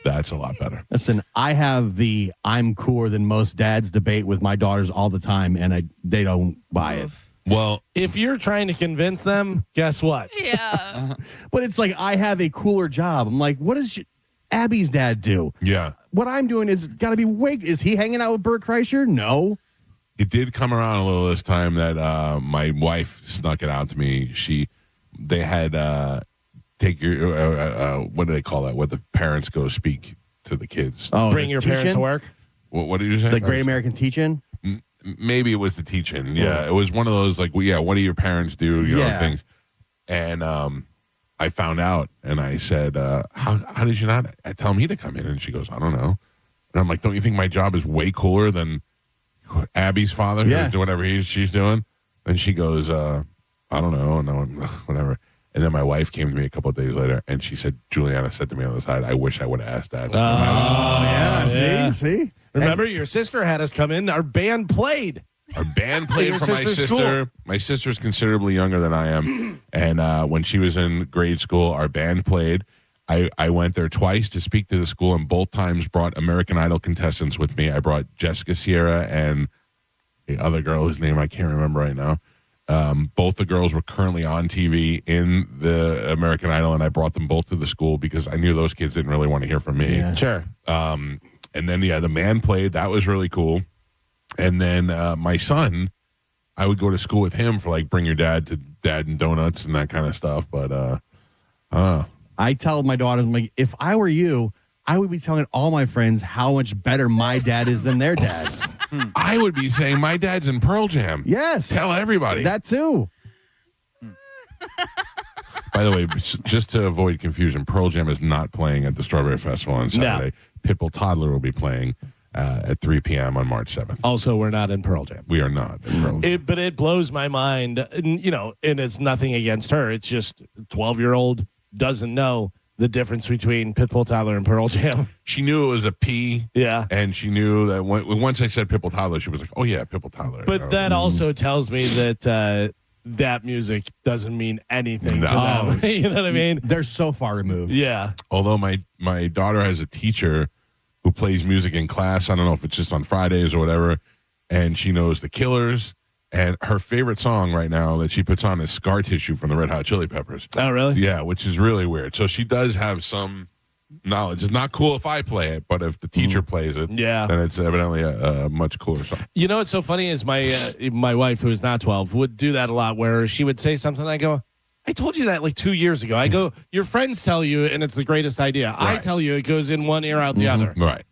That's a lot better. Listen, I have the I'm cooler than most dads debate with my daughters all the time, and they don't buy it. Well, if you're trying to convince them, guess what? Yeah. But it's like, I have a cooler job. I'm like, what does Abby's dad do? Yeah. What I'm doing is got to be is he hanging out with Bert Kreischer? No. It did come around a little this time that my wife snuck it out to me. They had take your what do they call that? What the parents go speak to the kids. Oh, bring your parents to work. What did you say? The Great American Teach-In? Maybe it was the teaching. Yeah, it was one of those like, what do your parents do? You know, things. And I found out, and I said, how did you not tell me to come in? And she goes, I don't know. And I'm like, don't you think my job is way cooler than Abby's father who's doing whatever she's doing? And she goes, I don't know. And I went, whatever. And then my wife came to me a couple of days later, and she said, Juliana said to me on the side, I wish I would have asked that. See? Remember, your sister had us come in. Our band played. Our band played for my sister. School. My sister's considerably younger than I am. And when she was in grade school, our band played. I went there twice to speak to the school, and both times brought American Idol contestants with me. I brought Jessica Sierra and the other girl whose name I can't remember right now. Both the girls were currently on TV in the American Idol, and I brought them both to the school because I knew those kids didn't really want to hear from me. Yeah. Sure. And then, the man played. That was really cool. And then my son, I would go to school with him for like bring your dad to Dad and Donuts and that kind of stuff. But I tell my daughters, I'm like, if I were you, I would be telling all my friends how much better my dad is than their dad. I would be saying my dad's in Pearl Jam. Yes. Tell everybody. That too. By the way, just to avoid confusion, Pearl Jam is not playing at the Strawberry Festival on Saturday. No. Pitbull Toddler will be playing at 3 p.m. on March 7th. Also, we're not in Pearl Jam. We are not in Pearl Jam. But it blows my mind, and it's nothing against her. It's just a 12-year-old doesn't know the difference between Pitbull Toddler and Pearl Jam. She knew it was a P. Yeah. And she knew that once I said Pitbull Toddler, she was like, oh, yeah, Pitbull Toddler. But that also tells me that that music doesn't mean anything to them. You know what I mean? They're so far removed. Yeah. Although my daughter has a teacher who plays music in class. I don't know if it's just on Fridays or whatever. And she knows the Killers. And her favorite song right now that she puts on is Scar Tissue from the Red Hot Chili Peppers. Oh, really? Yeah, which is really weird. So she does have some knowledge. It's not cool if I play it, but if the teacher plays it, then it's evidently a much cooler song. You know what's so funny is my wife, who is not 12, would do that a lot where she would say something. I go, I told you that like 2 years ago. I go, your friends tell you, and it's the greatest idea. Right. I tell you, it goes in one ear, out the other. Right.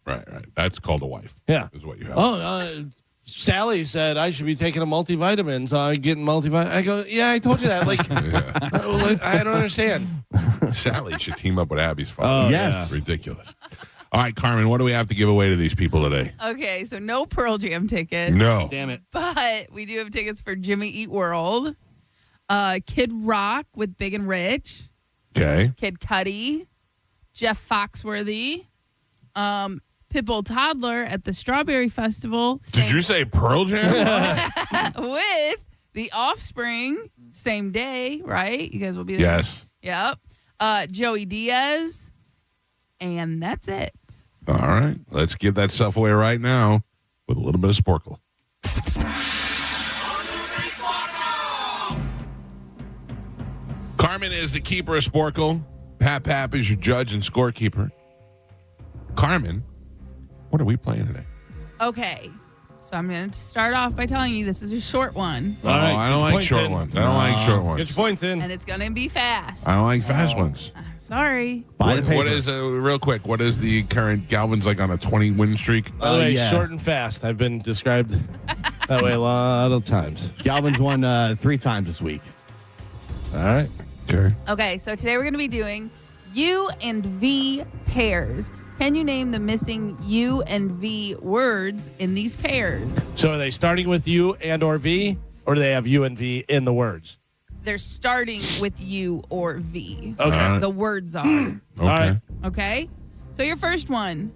That's called a wife. Yeah. Is what you have. Oh, Sally said I should be taking a multivitamin, so I'm getting multivitamin. I go, yeah, I told you that. Like, I don't understand. Sally should team up with Abby's father. Oh, yes. Ridiculous. All right, Carmen, what do we have to give away to these people today? Okay, so no Pearl Jam tickets. No. Damn it. But we do have tickets for Jimmy Eat World, Kid Rock with Big and Rich, Okay. Kid Cudi, Jeff Foxworthy, Pitbull Toddler at the Strawberry Festival. Did you say Pearl Jam? With The Offspring, same day, right? You guys will be there. Yes. Yep. Joey Diaz, and that's it. All right. Let's give that stuff away right now with a little bit of Sporkle. Carmen is the keeper of Sporkle. Pap Pap is your judge and scorekeeper. Carmen, what are we playing today? Okay. So I'm going to start off by telling you this is a short one. All right, I don't like short ones. I don't like short ones. Get your points in. And it's going to be fast. I don't like fast ones. Sorry. What is, real quick, what is the current Galvin's like on a 20-win streak? By the way, short and fast. I've been described that way a lot of times. Galvin's won 3 times this week. All right. Sure. Okay, so today we're going to be doing U and V pairs. Can you name the missing U and V words in these pairs? So are they starting with U and or V, or do they have U and V in the words? They're starting with U or V. Okay. All right. The words are. Okay. All right. Okay? So your first one.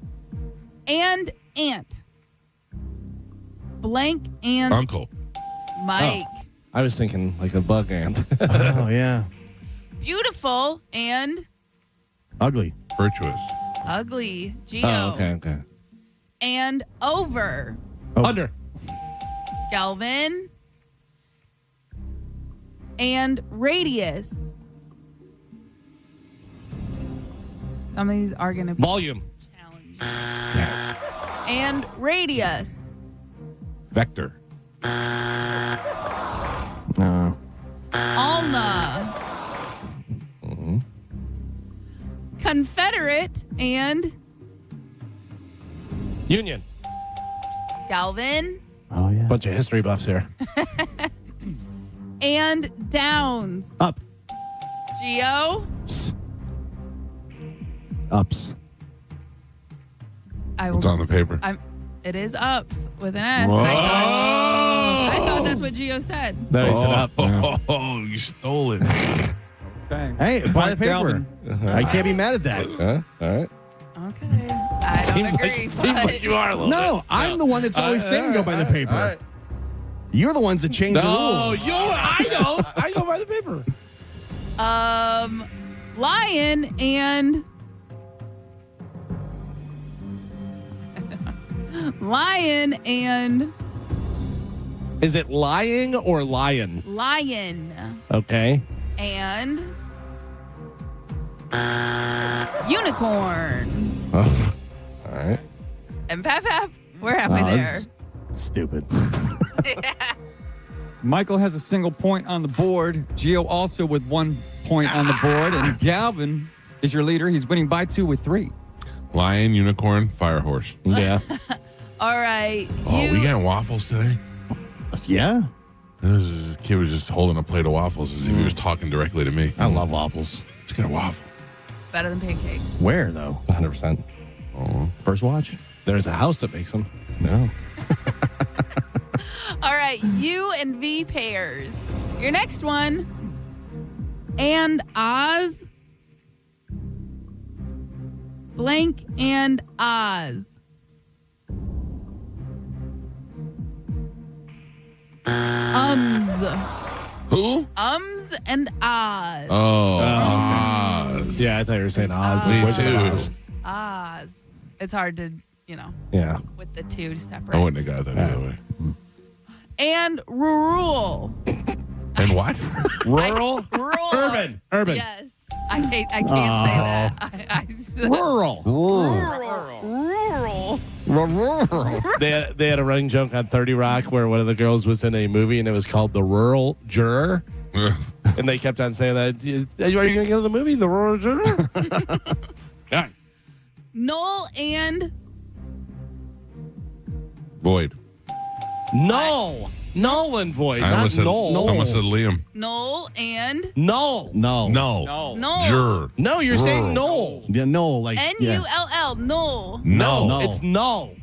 And ant. Blank and Uncle. Mike. I was thinking like a bug ant. Oh, yeah. Beautiful and Ugly. Virtuous. ugly. Gio. Oh, okay. And over. Under. Galvin. And radius. Some of these are going to be Volume. challenging. And radius. Vector. Alna. Confederate and Union. Galvin. Oh, yeah. Bunch of history buffs here. And Downs. Up. Geo. Ups. It's on the paper. It is ups with an S. Whoa. I thought that's what Geo said. No, he said up. Oh, you stole it. Okay. Hey, buy the paper. Galvin. I can't be mad at that. All right. Okay. I don't agree. Seems like you are a little No, bit. I'm the one that's always saying go by the paper. All right. You're the ones that change the No, rules. I know. I go by the paper. Lion and Lion and Is it lying or lion? Lion Okay. and Unicorn All right. and Pap Pap. We're halfway there. Stupid. Michael has a single point on the board. Geo also with 1 point on the board. And Galvin is your leader. He's winning by 2 with 3. Lion, unicorn, fire horse. Yeah. All right. Oh, we got waffles today? Yeah. This kid was just holding a plate of waffles as if he was talking directly to me. I love waffles. Let's get a waffle. Better than pancakes. Where, though? 100%. Oh. First watch? There's a house that makes them. No. All right. U and V pairs. Your next one. And Oz. Blank and Oz. Who? Ums and Oz. Oh, Oz. Yeah, I thought you were saying Oz. Me Wizard too. of Oz. Oz. It's hard to, Yeah. with the two separate. I wouldn't have got that either way. And rural. And what? Rural? Rural. Urban. Yes. I can't say that. Rural. Rural. They had a running joke on 30 Rock where one of the girls was in a movie and it was called The Rural Juror. And they kept on saying that. Are you going to go to the movie, The Rural Juror? Yeah. Null and Void. Null. Null and void, I not almost said null. I almost said Liam. null and Null. No. No. null. Juror. No, you're saying null. Yeah, no, like. yeah. Null. Null. No. No. It's null.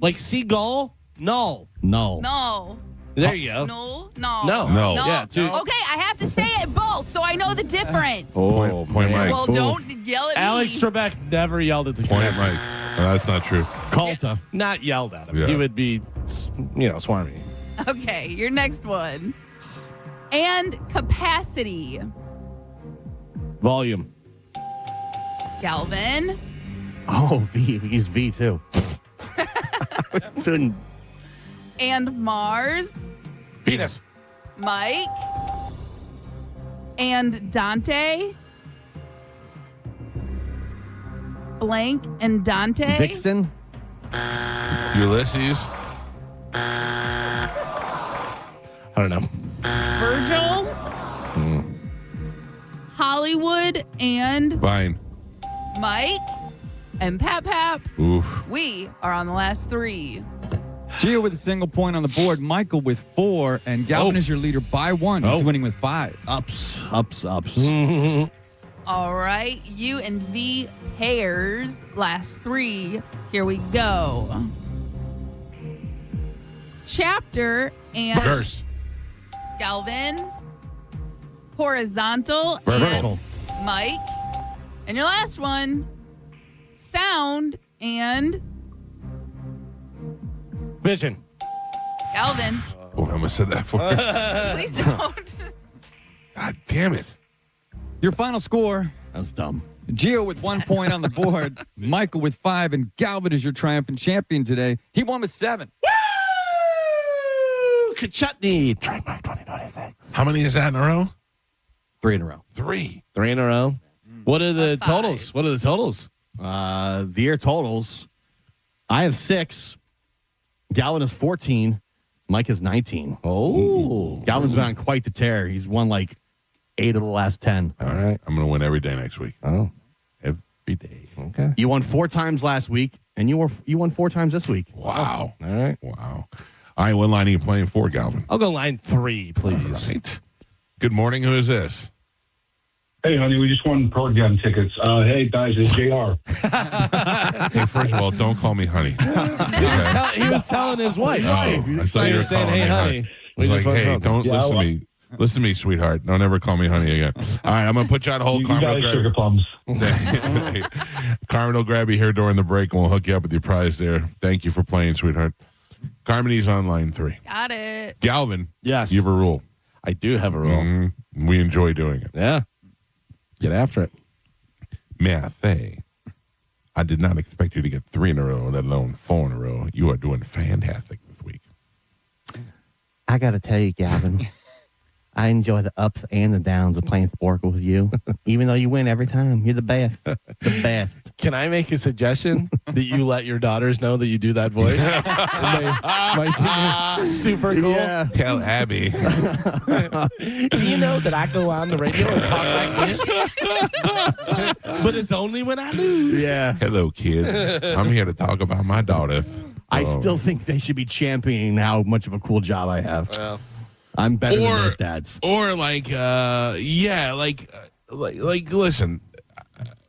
Like seagull? Null. No. Null. There you go. No. No. No. No. Yeah, two. Okay, I have to say it both so I know the difference. Point Mike. Well, don't yell at Alex me. Trebek never yelled at the Point camera. Mike. No, that's not true. Calta. Not yelled at him. Yeah. He would be, swarmy. Okay, your next one. And capacity. Volume. Galvin. Oh, V. We use V, too. Didn't- And Mars. Penis. Mike. And Dante. Blank and Dante. Vixen. Ulysses. I don't know. Virgil. Hollywood and Vine. Mike. And Pap Pap. Oof. We are on the last 3. Gio with a single point on the board. Michael with 4. And Galvin is your leader by 1. He's winning with 5. Ups. All right, U and V pairs, last 3. Here we go. Chapter and Verse. Galvin. Horizontal Vertical. and Mike. And your last one, sound and Vision. Galvin. Oh, I almost said that for you. Please don't. God damn it. Your final score. That was dumb. Gio with 1 point on the board. Michael with 5. And Galvin is your triumphant champion today. He won with 7. Woo! Kachutney. Trademark 2026. How many is that in a row? 3 in a row. 3. 3 in a row. What are the 5. totals? What are the totals? The year totals. I have 6. Galvin is 14. Mike is 19. Oh. Galvin's been on quite the tear. He's won like 8 of the last 10. All right. I'm going to win every day next week. Oh. Every day. Okay. You won 4 times last week, and you won 4 times this week. Wow. All right. Wow. All right. What line are you playing for, Galvin? I'll go line 3, please. All right. Good morning. Who is this? Hey, honey, we just won Pearl Jam tickets. Hey, guys, it's JR. Hey, first of all, don't call me honey. He was telling his wife. Oh, I thought you were saying, calling hey, me honey. He's like, hey, don't listen to me. Listen to me, sweetheart. Don't ever call me honey again. All right, I'm going to put you on hold. You Carmen guys sugar plums. Carmen will grab you here during the break, and we'll hook you up with your prize there. Thank you for playing, sweetheart. Carmen, he's on line 3. Got it. Galvin, yes, you have a rule. I do have a rule. We enjoy doing it. Yeah. Get after it. May I say, I did not expect you to get 3 in a row, let alone 4 in a row. You are doing fantastic this week. I got to tell you, Galvin, I enjoy the ups and the downs of playing Sporkle with you, even though you win every time. You're the best. The best. Can I make a suggestion that you let your daughters know that you do that voice? My team is super cool. Yeah. Tell Abby. You know that I go on the radio and talk like this? But it's only when I lose. Yeah. Hello, kids. I'm here to talk about my daughters. I still think they should be championing how much of a cool job I have. Well, I'm better than those dads. Or listen,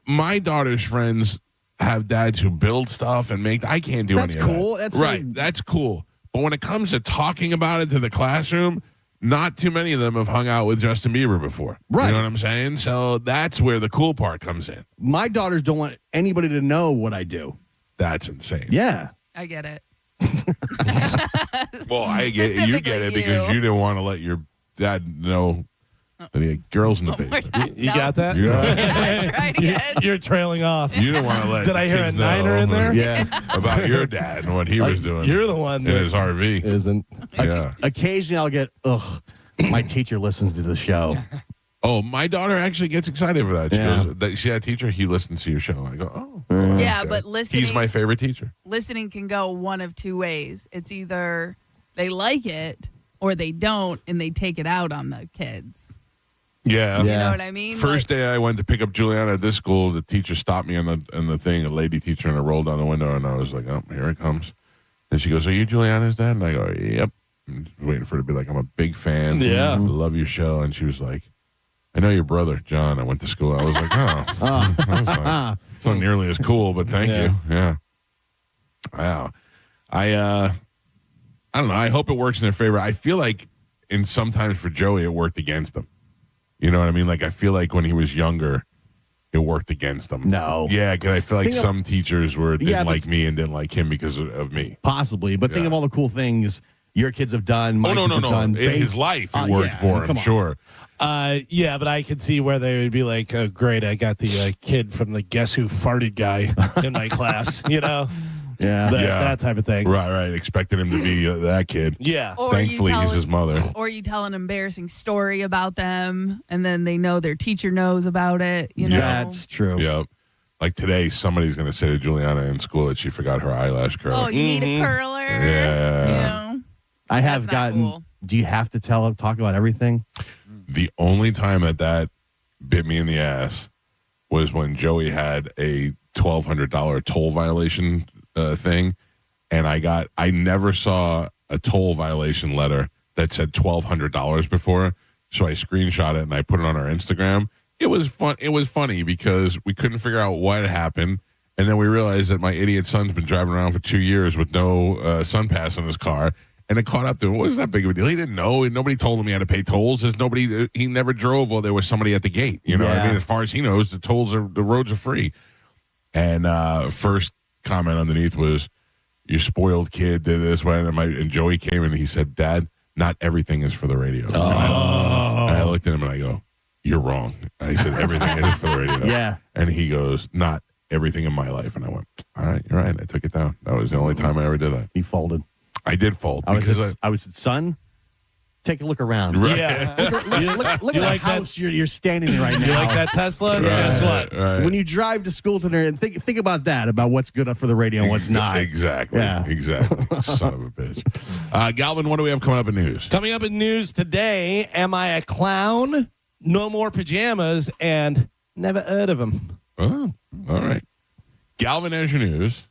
my daughter's friends have dads who build stuff and make. I can't do That's any cool. of that. That's right. That's cool. But when it comes to talking about it to the classroom, not too many of them have hung out with Justin Bieber before. Right. You know what I'm saying? So that's where the cool part comes in. My daughters don't want anybody to know what I do. That's insane. Yeah. I get it. Well, I get it. You get it because you didn't want to let your dad know that he had girls in the basement. You got that? You're trailing off. You didn't want to let. Did I hear a kids niner know in there? Yeah. About your dad and what he was doing. You're the one in that his RV. isn't. Yeah. Occasionally I'll get, my teacher listens to the show. Oh, my daughter actually gets excited for that. She goes, see that teacher? He listens to your show. I go, oh. Yeah, okay. but listening. He's my favorite teacher. Listening can go one of 2 ways. It's either they like it or they don't, and they take it out on the kids. Yeah. You know what I mean? First day I went to pick up Juliana at this school, the teacher stopped me in the thing, a lady teacher, and I rolled down the window, and I was like, oh, here it comes. And she goes, are you Juliana's dad? And I go, yep. And waiting for her to be like, I'm a big fan. Yeah. I love your show. And she was like, I know your brother, John. I went to school. I was like, that was fine. It's not nearly as cool, but thank you. Yeah. Wow. I don't know. I hope it works in their favor. I feel like sometimes for Joey, it worked against him. You know what I mean? Like, I feel like when he was younger, it worked against him. No. Yeah, because I feel like some teachers didn't like but me and didn't like him because of me. Possibly. But think of all the cool things your kids have done. My kids have done In his life, it worked for him, sure. Yeah, but I could see where they would be like, oh, great, I got the kid from the Guess Who Farted guy in my class, you know? Yeah. That type of thing. Right. Expected him to be that kid. Yeah. Or thankfully, he's his mother. Or you tell an embarrassing story about them, and then they know their teacher knows about it, you know? Yeah, that's true. Yep. Like today, somebody's going to say to Juliana in school that she forgot her eyelash curler. Oh, you need a curler? Yeah. You know? I have That's not gotten. cool. Do you have to talk about everything? The only time that bit me in the ass was when Joey had a $1,200 toll violation thing, and I never saw a toll violation letter that said $1,200 before, so I screenshot it and I put it on our Instagram. It was fun. It was funny because we couldn't figure out what happened, and then we realized that my idiot son's been driving around for 2 years with no sun pass on his car. And it caught up to him. What was that big of a deal? He didn't know. Nobody told him he had to pay tolls. He never drove while there was somebody at the gate. You know what I mean? As far as he knows, the roads are free. And first comment underneath was, "You spoiled kid did this." And Joey came and he said, "Dad, not everything is for the radio." And I looked at him and I go, "You're wrong." I said, "Everything is for the radio." Yeah. And he goes, "Not everything in my life." And I went, "All right, you're right." I took it down. That was the only time I ever did that. He folded. I did fold. I was at son. take a look around. Right. Yeah. Look at the house you're standing in right now. You like that Tesla? Right, Guess what? right. When you drive to school today, and think about that, about what's good up for the radio and what's not. Exactly. Yeah. Exactly. Son of a bitch. Galvin, what do we have coming up in news? Coming up in news today, am I a clown? No more pajamas, and never heard of them. Oh, all right. Galvin has your news,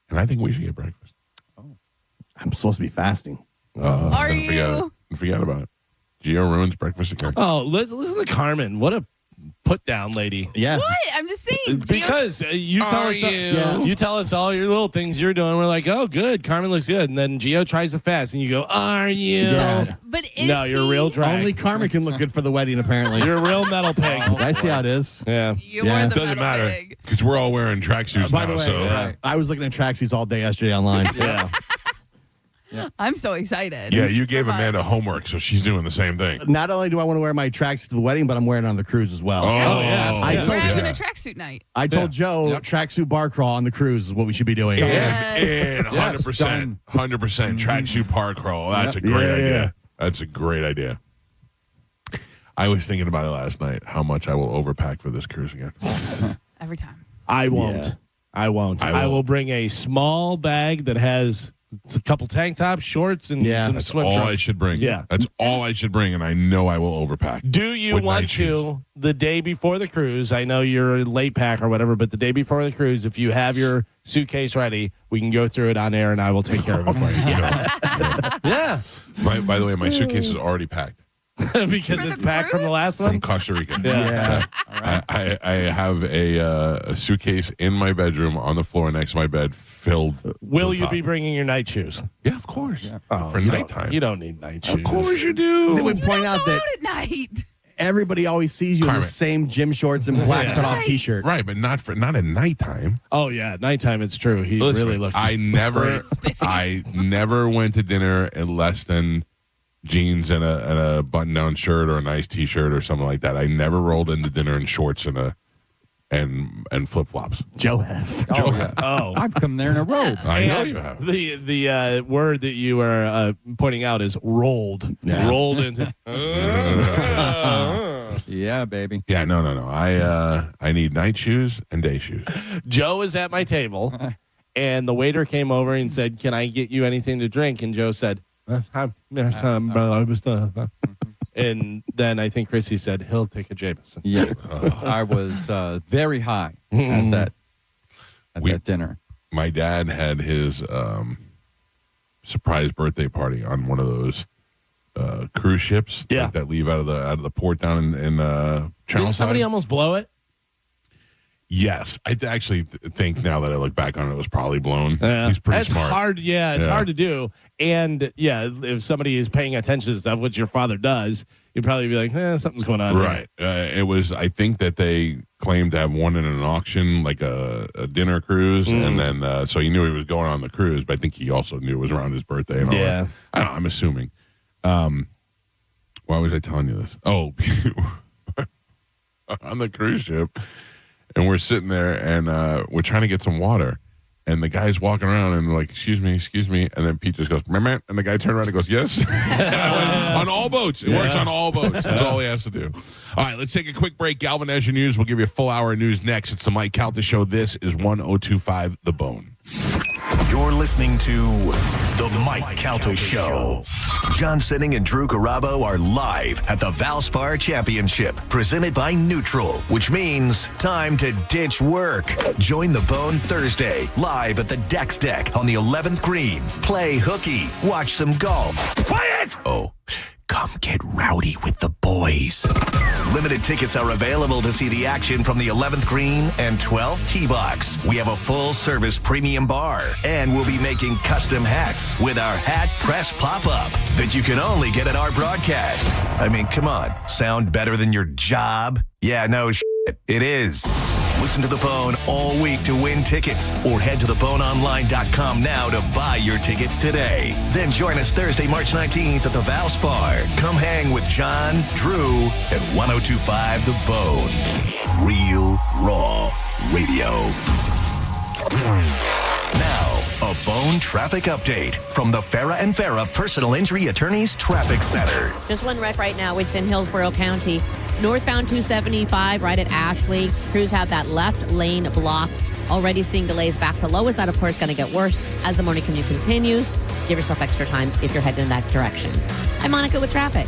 and I think we should get breakfast. I'm supposed to be fasting. Are you? Forget about it. Gio ruins breakfast again. Oh, listen to Carmen. What a put down lady. Yeah. What? I'm just saying. Because you tell us, you tell us all your little things you're doing. We're like, oh, good. Carmen looks good. And then Gio tries to fast, and you go, are you? Yeah. But is No, you're a real drag. Only Carmen can look good for the wedding, apparently. You're a real metal pig. I see how it is. Yeah. You're Yeah. the Doesn't metal matter pig. because we're all wearing tracksuits By now. the way, So I was looking at tracksuits all day yesterday online. Yeah. I'm so excited. yeah, you gave Amanda homework, so she's doing the same thing. Not only do I want to wear my tracksuit to the wedding, but I'm wearing it on the cruise as well. Oh, yeah. We're having a tracksuit night. I told Joe tracksuit bar crawl on the cruise is what we should be doing. And 100%, Done. 100% tracksuit park crawl. That's a great idea. That's a great idea. I was thinking about it last night, how much I will overpack for this cruise again. Every time. I won't. Yeah. I won't. I I will. will bring a small bag that has a couple tank tops, shorts, and some That's swim all trunks. I should bring. Yeah. That's all I should bring, and I know I will overpack. Do you with want night shoes. to, the day before the cruise, I know you're a late pack or whatever, but the day before the cruise, if you have your suitcase ready, we can go through it on air and I will take care of it for you. Yeah. By the way, my suitcase is already packed Because it's packed from the last from one? Costa Rica. Yeah. I have a suitcase in my bedroom on the floor next to my bed filled. Will to the you top. be bringing your night shoes? Yeah, of course. Oh, For you nighttime. Don't, you don't need night shoes. Of course you do. They would point out that At night. everybody always sees you in Carmen. the same gym shorts and black cutoff T-shirt. Right, but not at nighttime. Oh, yeah. At nighttime, it's true. He Listen, really looks. I never went to dinner in less than jeans and a button-down shirt or a nice T-shirt or something like that. I never rolled into dinner in shorts and flip-flops. Joe has. Joe has. Oh. I've come there in a row. I know you have. The word that you are pointing out is rolled. Yeah. Rolled into. Yeah, baby. Yeah, no. I need night shoes and day shoes. Joe is at my table, and the waiter came over and said, "Can I get you anything to drink?" And Joe said, and then I think Chrissy said, "He'll take a Jameson." Yeah. I was very high at that dinner. My dad had his surprise birthday party on one of those cruise ships like that leave out of the port down in Channel Didn't somebody Side. almost blow it? Yes, I actually think now that I look back on it, it was probably blown. He's pretty That's smart. hard. Yeah, it's hard to do. And yeah, if somebody is paying attention to stuff, which your father does, you'd probably be like, something's going on. Right. It was. I think that they claimed to have won in an auction, like a dinner cruise, and then so he knew he was going on the cruise, but I think he also knew it was around his birthday. And all that. I don't know. I'm assuming. Why was I telling you this? Oh, on the cruise ship, and we're sitting there, and we're trying to get some water. And the guy's walking around and like, excuse me. And then Pete just goes, "Meh," and the guy turned around and goes, "Yes." And I went, on all boats. It works on all boats. That's all he has to do. All right, let's take a quick break. Galvin has your news. We'll give you a full hour of news next. It's the Mike Calta Show. This is 1025 The Bone. You're listening to The Mike Calta Show. John Sinning and Drew Garabo are live at the Valspar Championship, presented by Neutral, which means time to ditch work. Join the Bone Thursday, live at the Dex Deck on the 11th green. Play hooky, watch some golf. Quiet! Oh, come get rowdy with the boys. Limited tickets are available to see the action from the 11th green and 12th tee box. We have a full-service premium bar, and we'll be making custom hats with our hat press pop-up that you can only get at our broadcast. I mean, come on, sound better than your job? Yeah, no shit, it is. Listen to the Bone all week to win tickets, or head to theboneonline.com now to buy your tickets today. Then join us Thursday, March 19th at the Valspar. Come hang with John, Drew, and 1025 The Bone. Real, raw radio. Now, A Bone traffic update from the Farah and Farah Personal Injury Attorneys Traffic Center. Just one wreck right now. It's in Hillsborough County. Northbound 275 right at Ashley. Crews have that left lane blocked. Already seeing delays back to Lois. That, of course, going to get worse as the morning commute continues. Give yourself extra time if you're heading in that direction. I'm Monica with traffic.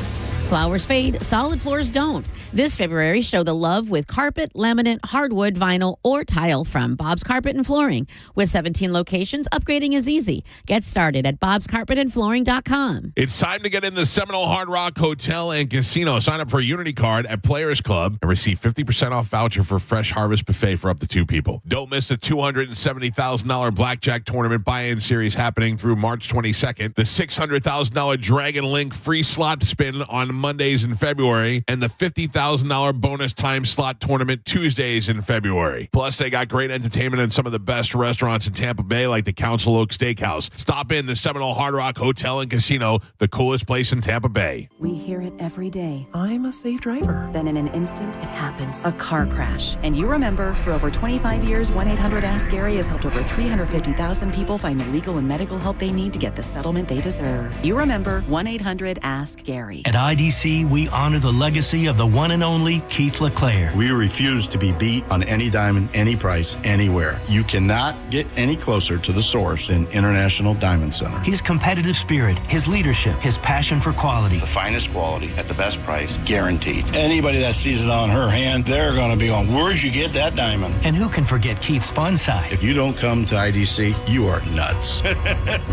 Flowers fade, solid floors don't. This February, show the love with carpet, laminate, hardwood, vinyl, or tile from Bob's Carpet and Flooring. With 17 locations, upgrading is easy. Get started at bobscarpetandflooring.com. It's time to get in the Seminole Hard Rock Hotel and Casino. Sign up for a Unity card at Players Club and receive 50% off voucher for Fresh Harvest Buffet for up to 2 people. Don't miss the $270,000 Blackjack Tournament buy-in series happening through March 22nd. The $600,000 Dragon Link free slot spin on Mondays in February, and the $50,000 bonus time slot tournament Tuesdays in February. Plus, they got great entertainment in some of the best restaurants in Tampa Bay, like the Council Oak Steakhouse. Stop in the Seminole Hard Rock Hotel and Casino, the coolest place in Tampa Bay. We hear it every day. I'm a safe driver. Then in an instant, it happens. A car crash. And you remember, for over 25 years, 1-800-ASK-GARY has helped over 350,000 people find the legal and medical help they need to get the settlement they deserve. You remember 1-800-ASK-GARY. At IDC, we honor the legacy of the one and only Keith LeClaire. We refuse to be beat on any diamond, any price, anywhere. You cannot get any closer to the source than International Diamond Center. His competitive spirit, his leadership, his passion for quality. The finest quality at the best price, guaranteed. Anybody that sees it on her hand, they're going to be going, where'd you get that diamond? And who can forget Keith's fun side? If you don't come to IDC, you are nuts.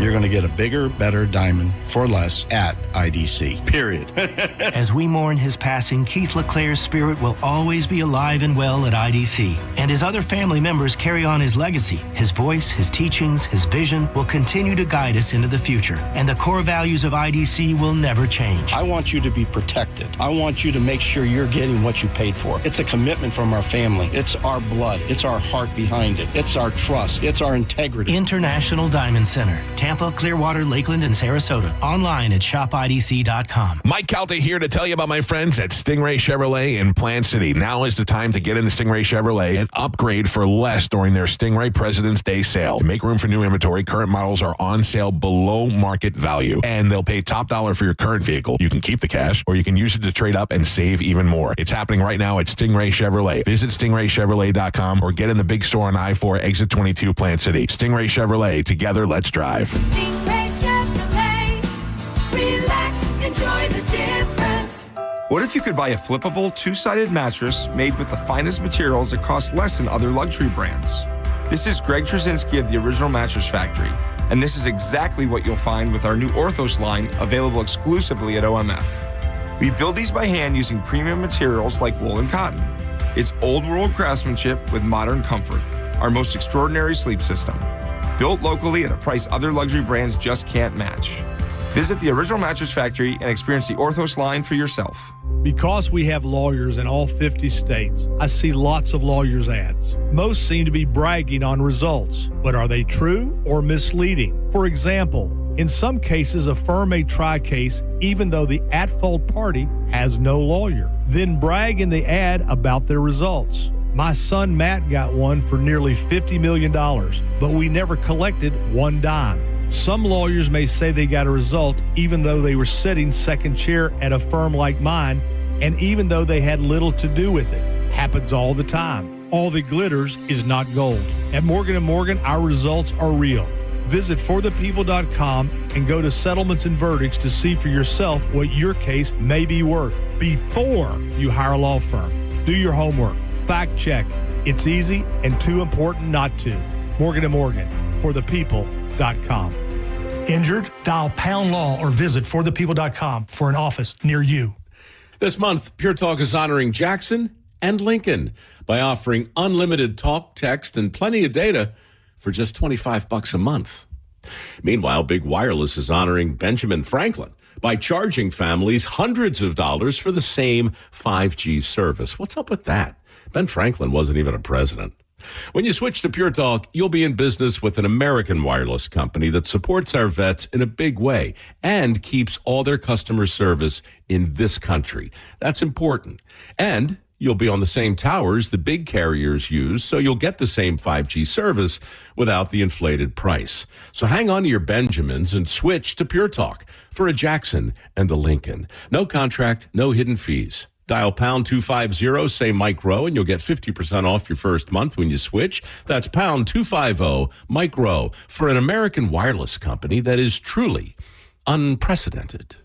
You're going to get a bigger, better diamond for less at IDC, period. As we mourn his passing, Keith LeClaire's spirit will always be alive and well at IDC. And his other family members carry on his legacy. His voice, his teachings, his vision will continue to guide us into the future. And the core values of IDC will never change. I want you to be protected. I want you to make sure you're getting what you paid for. It's a commitment from our family. It's our blood. It's our heart behind it. It's our trust. It's our integrity. International Diamond Center. Tampa, Clearwater, Lakeland, and Sarasota. Online at shopidc.com. Mike Calta here to tell you about my friends at Stingray Chevrolet in Plant City. Now is the time to get into Stingray Chevrolet and upgrade for less during their Stingray President's Day sale. To make room for new inventory, current models are on sale below market value, and they'll pay top dollar for your current vehicle. You can keep the cash, or you can use it to trade up and save even more. It's happening right now at Stingray Chevrolet. Visit stingraychevrolet.com or get in the big store on I-4 Exit 22 Plant City. Stingray Chevrolet. Together, let's drive. Stingray Chevrolet. Relax, enjoy the difference. What if you could buy a flippable, two-sided mattress made with the finest materials that cost less than other luxury brands? This is Greg Trzynski of the Original Mattress Factory, and this is exactly what you'll find with our new Orthos line, available exclusively at OMF. We build these by hand using premium materials like wool and cotton. It's old-world craftsmanship with modern comfort, our most extraordinary sleep system. Built locally at a price other luxury brands just can't match. Visit the Original Mattress Factory and experience the Orthos line for yourself. Because we have lawyers in all 50 states, I see lots of lawyers' ads. Most seem to be bragging on results, but are they true or misleading? For example, in some cases, a firm may try a case even though the at-fault party has no lawyer, then brag in the ad about their results. My son Matt got one for nearly $50 million, but we never collected one dime. Some lawyers may say they got a result even though they were sitting second chair at a firm like mine, and even though they had little to do with it. Happens all the time. All that glitters is not gold. At Morgan & Morgan, our results are real. Visit forthepeople.com and go to settlements and verdicts to see for yourself what your case may be worth before you hire a law firm. Do your homework. Fact check. It's easy and too important not to. Morgan & Morgan, forthepeople.com. Injured? Dial pound law or visit forthepeople.com for an office near you. This month, Pure Talk is honoring Jackson and Lincoln by offering unlimited talk, text, and plenty of data for just $25 a month. Meanwhile, Big Wireless is honoring Benjamin Franklin by charging families hundreds of dollars for the same 5G service. What's up with that? Ben Franklin wasn't even a president. When you switch to Pure Talk, you'll be in business with an American wireless company that supports our vets in a big way and keeps all their customer service in this country. That's important. And You'll be on the same towers the big carriers use, so you'll get the same 5G service without the inflated price. So hang on to your Benjamins and switch to Pure Talk for a Jackson and a Lincoln. No contract, no hidden fees. Dial pound 250, say Mike Rowe, and you'll get 50% off your first month when you switch. That's pound 250, Mike Rowe, for an American wireless company that is truly unprecedented.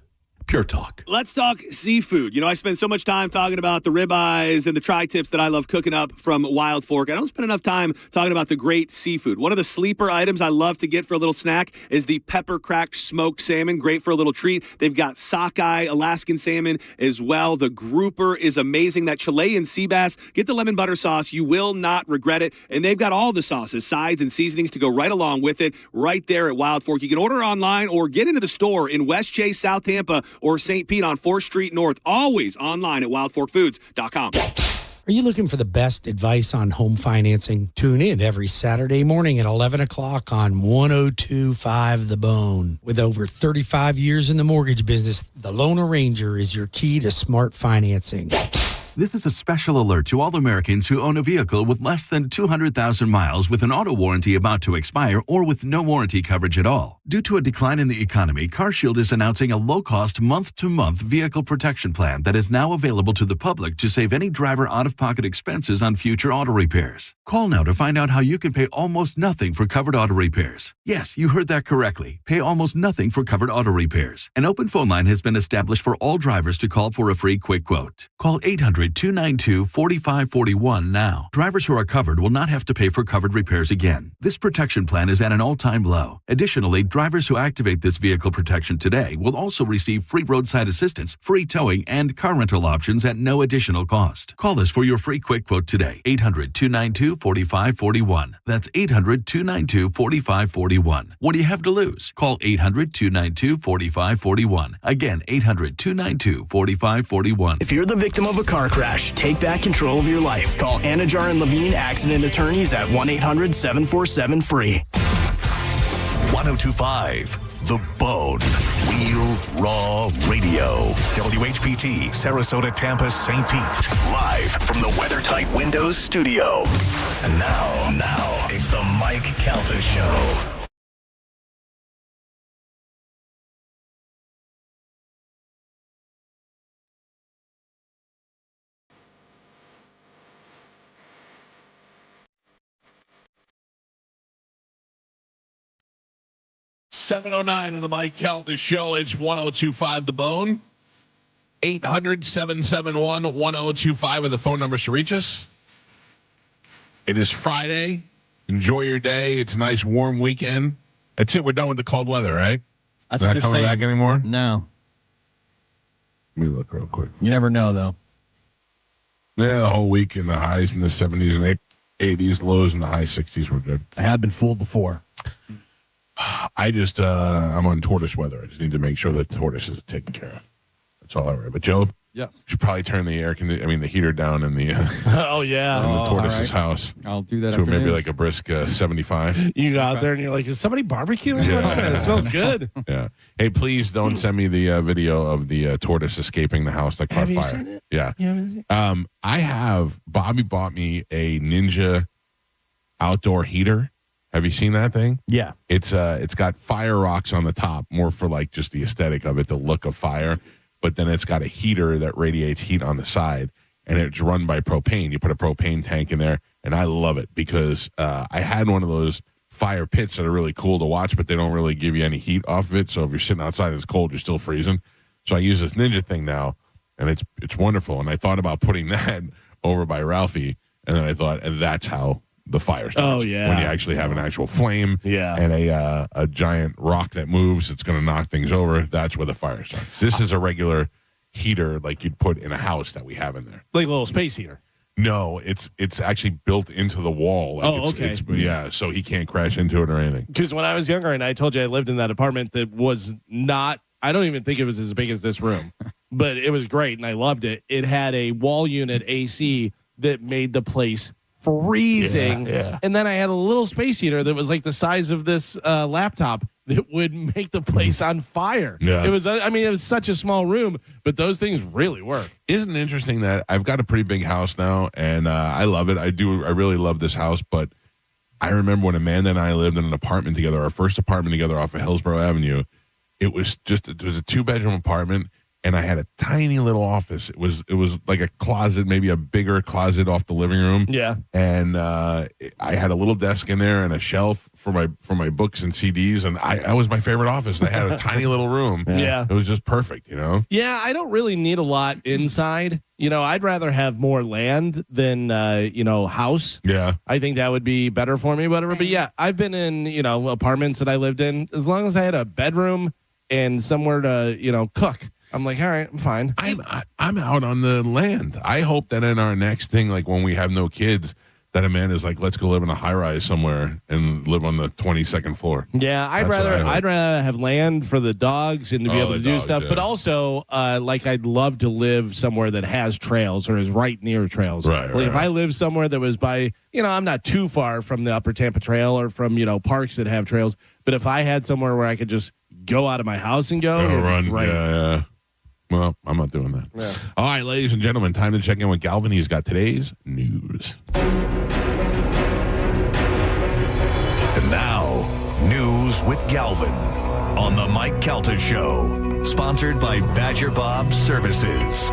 Pure Talk. Let's talk seafood. I spend so much time talking about the ribeyes and the tri-tips that I love cooking up from Wild Fork. I don't spend enough time talking about the great seafood. One of the sleeper items I love to get for a little snack is the pepper-cracked smoked salmon. Great for a little treat. They've got sockeye Alaskan salmon as well. The grouper is amazing. That Chilean sea bass. Get the lemon butter sauce. You will not regret it. And they've got all the sauces, sides, and seasonings to go right along with it right there at Wild Fork. You can order online or get into the store in West Chase, South Tampa, or St. Pete on 4th Street North. Always online at wildforkfoods.com. Are you looking for the best advice on home financing? Tune in every Saturday morning at 11 o'clock on 102.5 The Bone. With over 35 years in the mortgage business, the Loan Arranger is your key to smart financing. This is a special alert to all Americans who own a vehicle with less than 200,000 miles with an auto warranty about to expire or with no warranty coverage at all. Due to a decline in the economy, CarShield is announcing a low-cost month-to-month vehicle protection plan that is now available to the public to save any driver out-of-pocket expenses on future auto repairs. Call now to find out how you can pay almost nothing for covered auto repairs. Yes, you heard that correctly. Pay almost nothing for covered auto repairs. An open phone line has been established for all drivers to call for a free quick quote. Call 800-292-4541 now. Drivers who are covered will not have to pay for covered repairs again. This protection plan is at an all-time low. Additionally, drivers who activate this vehicle protection today will also receive free roadside assistance, free towing, and car rental options at no additional cost. Call us for your free quick quote today. 800-292-4541. That's 800-292-4541. What do you have to lose? Call 800-292-4541. Again, 800-292-4541. If you're the victim of a car crash, take back control of your life. Call Anajar and Levine Accident Attorneys at 1-800-747-FREE. 1025 The Bone. Real Raw Radio. WHPT, Sarasota, Tampa, St. Pete. Live from the WeatherTight Windows studio. And now, it's the Mike Calta Show. $7:09 on the Mike Calta Show. It's 1025 The Bone. 800-771-1025 are the phone numbers to reach us. It is Friday. Enjoy your day. It's a nice warm weekend. That's it. We're done with the cold weather, right? That's not coming back anymore? No. Let me look real quick. You never know, though. Yeah, the whole week in the highs in the 70s and 80s, lows in the high 60s were good. I have been fooled before. I'm on tortoise weather. I just need to make sure that the tortoise is taken care of. That's all I worry. But Joe, yes, should probably turn the heater down in the oh yeah, in the tortoise's house. I'll do that. To maybe like a brisk 75. You go out there and you're like, is somebody barbecuing? Yeah. It smells good. Yeah. Hey, please don't send me the video of the tortoise escaping the house that caught fire. Have you seen it? Yeah. You haven't seen it? I have. Bobby bought me a Ninja outdoor heater. Have you seen that thing? Yeah. It's got fire rocks on the top, more for like just the aesthetic of it, the look of fire. But then it's got a heater that radiates heat on the side, and it's run by propane. You put a propane tank in there, and I love it because I had one of those fire pits that are really cool to watch, but they don't really give you any heat off of it. So if you're sitting outside and it's cold, you're still freezing. So I use this Ninja thing now, and it's wonderful. And I thought about putting that over by Ralphie, and then I thought, and that's how the fire starts. Oh, yeah. When you actually have an actual flame and a giant rock that moves, it's going to knock things over. That's where the fire starts. This is a regular heater like you'd put in a house that we have in there. Like a little space heater. No, it's actually built into the wall. Like okay. Yeah, so he can't crash into it or anything. Because when I was younger, and I told you I lived in that apartment that was not, I don't even think it was as big as this room, but it was great, and I loved it. It had a wall unit AC that made the place freezing. Yeah. And then I had a little space heater that was like the size of this laptop, that would make the place on fire. Yeah. It was such a small room, but those things really work. Isn't it interesting that I've got a pretty big house now, and I love it. I really love this house, but I remember when Amanda and I lived in an apartment together, our first apartment together off of Hillsborough Avenue. It was a 2-bedroom apartment, and I had a tiny little office. It was like a closet, maybe a bigger closet off the living room. Yeah. And I had a little desk in there and a shelf for my books and CDs, and I was my favorite office. I had a tiny little room. Yeah. It was just perfect, you know? Yeah, I don't really need a lot inside. I'd rather have more land than, house. Yeah. I think that would be better for me, whatever. But yeah, I've been in, apartments that I lived in. As long as I had a bedroom and somewhere to, cook, I'm like, all right, I'm fine. I'm out on the land. I hope that in our next thing, like when we have no kids, that Amanda's like, let's go live in a high rise somewhere and live on the 22nd floor. Yeah, I'd rather have land for the dogs and to be able to do stuff, but also I'd love to live somewhere that has trails or is right near trails. Right. If I live somewhere that was by, I'm not too far from the Upper Tampa Trail or from parks that have trails, but if I had somewhere where I could just go out of my house and go run, right. Yeah. Well, I'm not doing that. Yeah. All right, ladies and gentlemen, time to check in with Galvin. He's got today's news. And now, news with Galvin on the Mike Calta Show, sponsored by Badger Bob Services.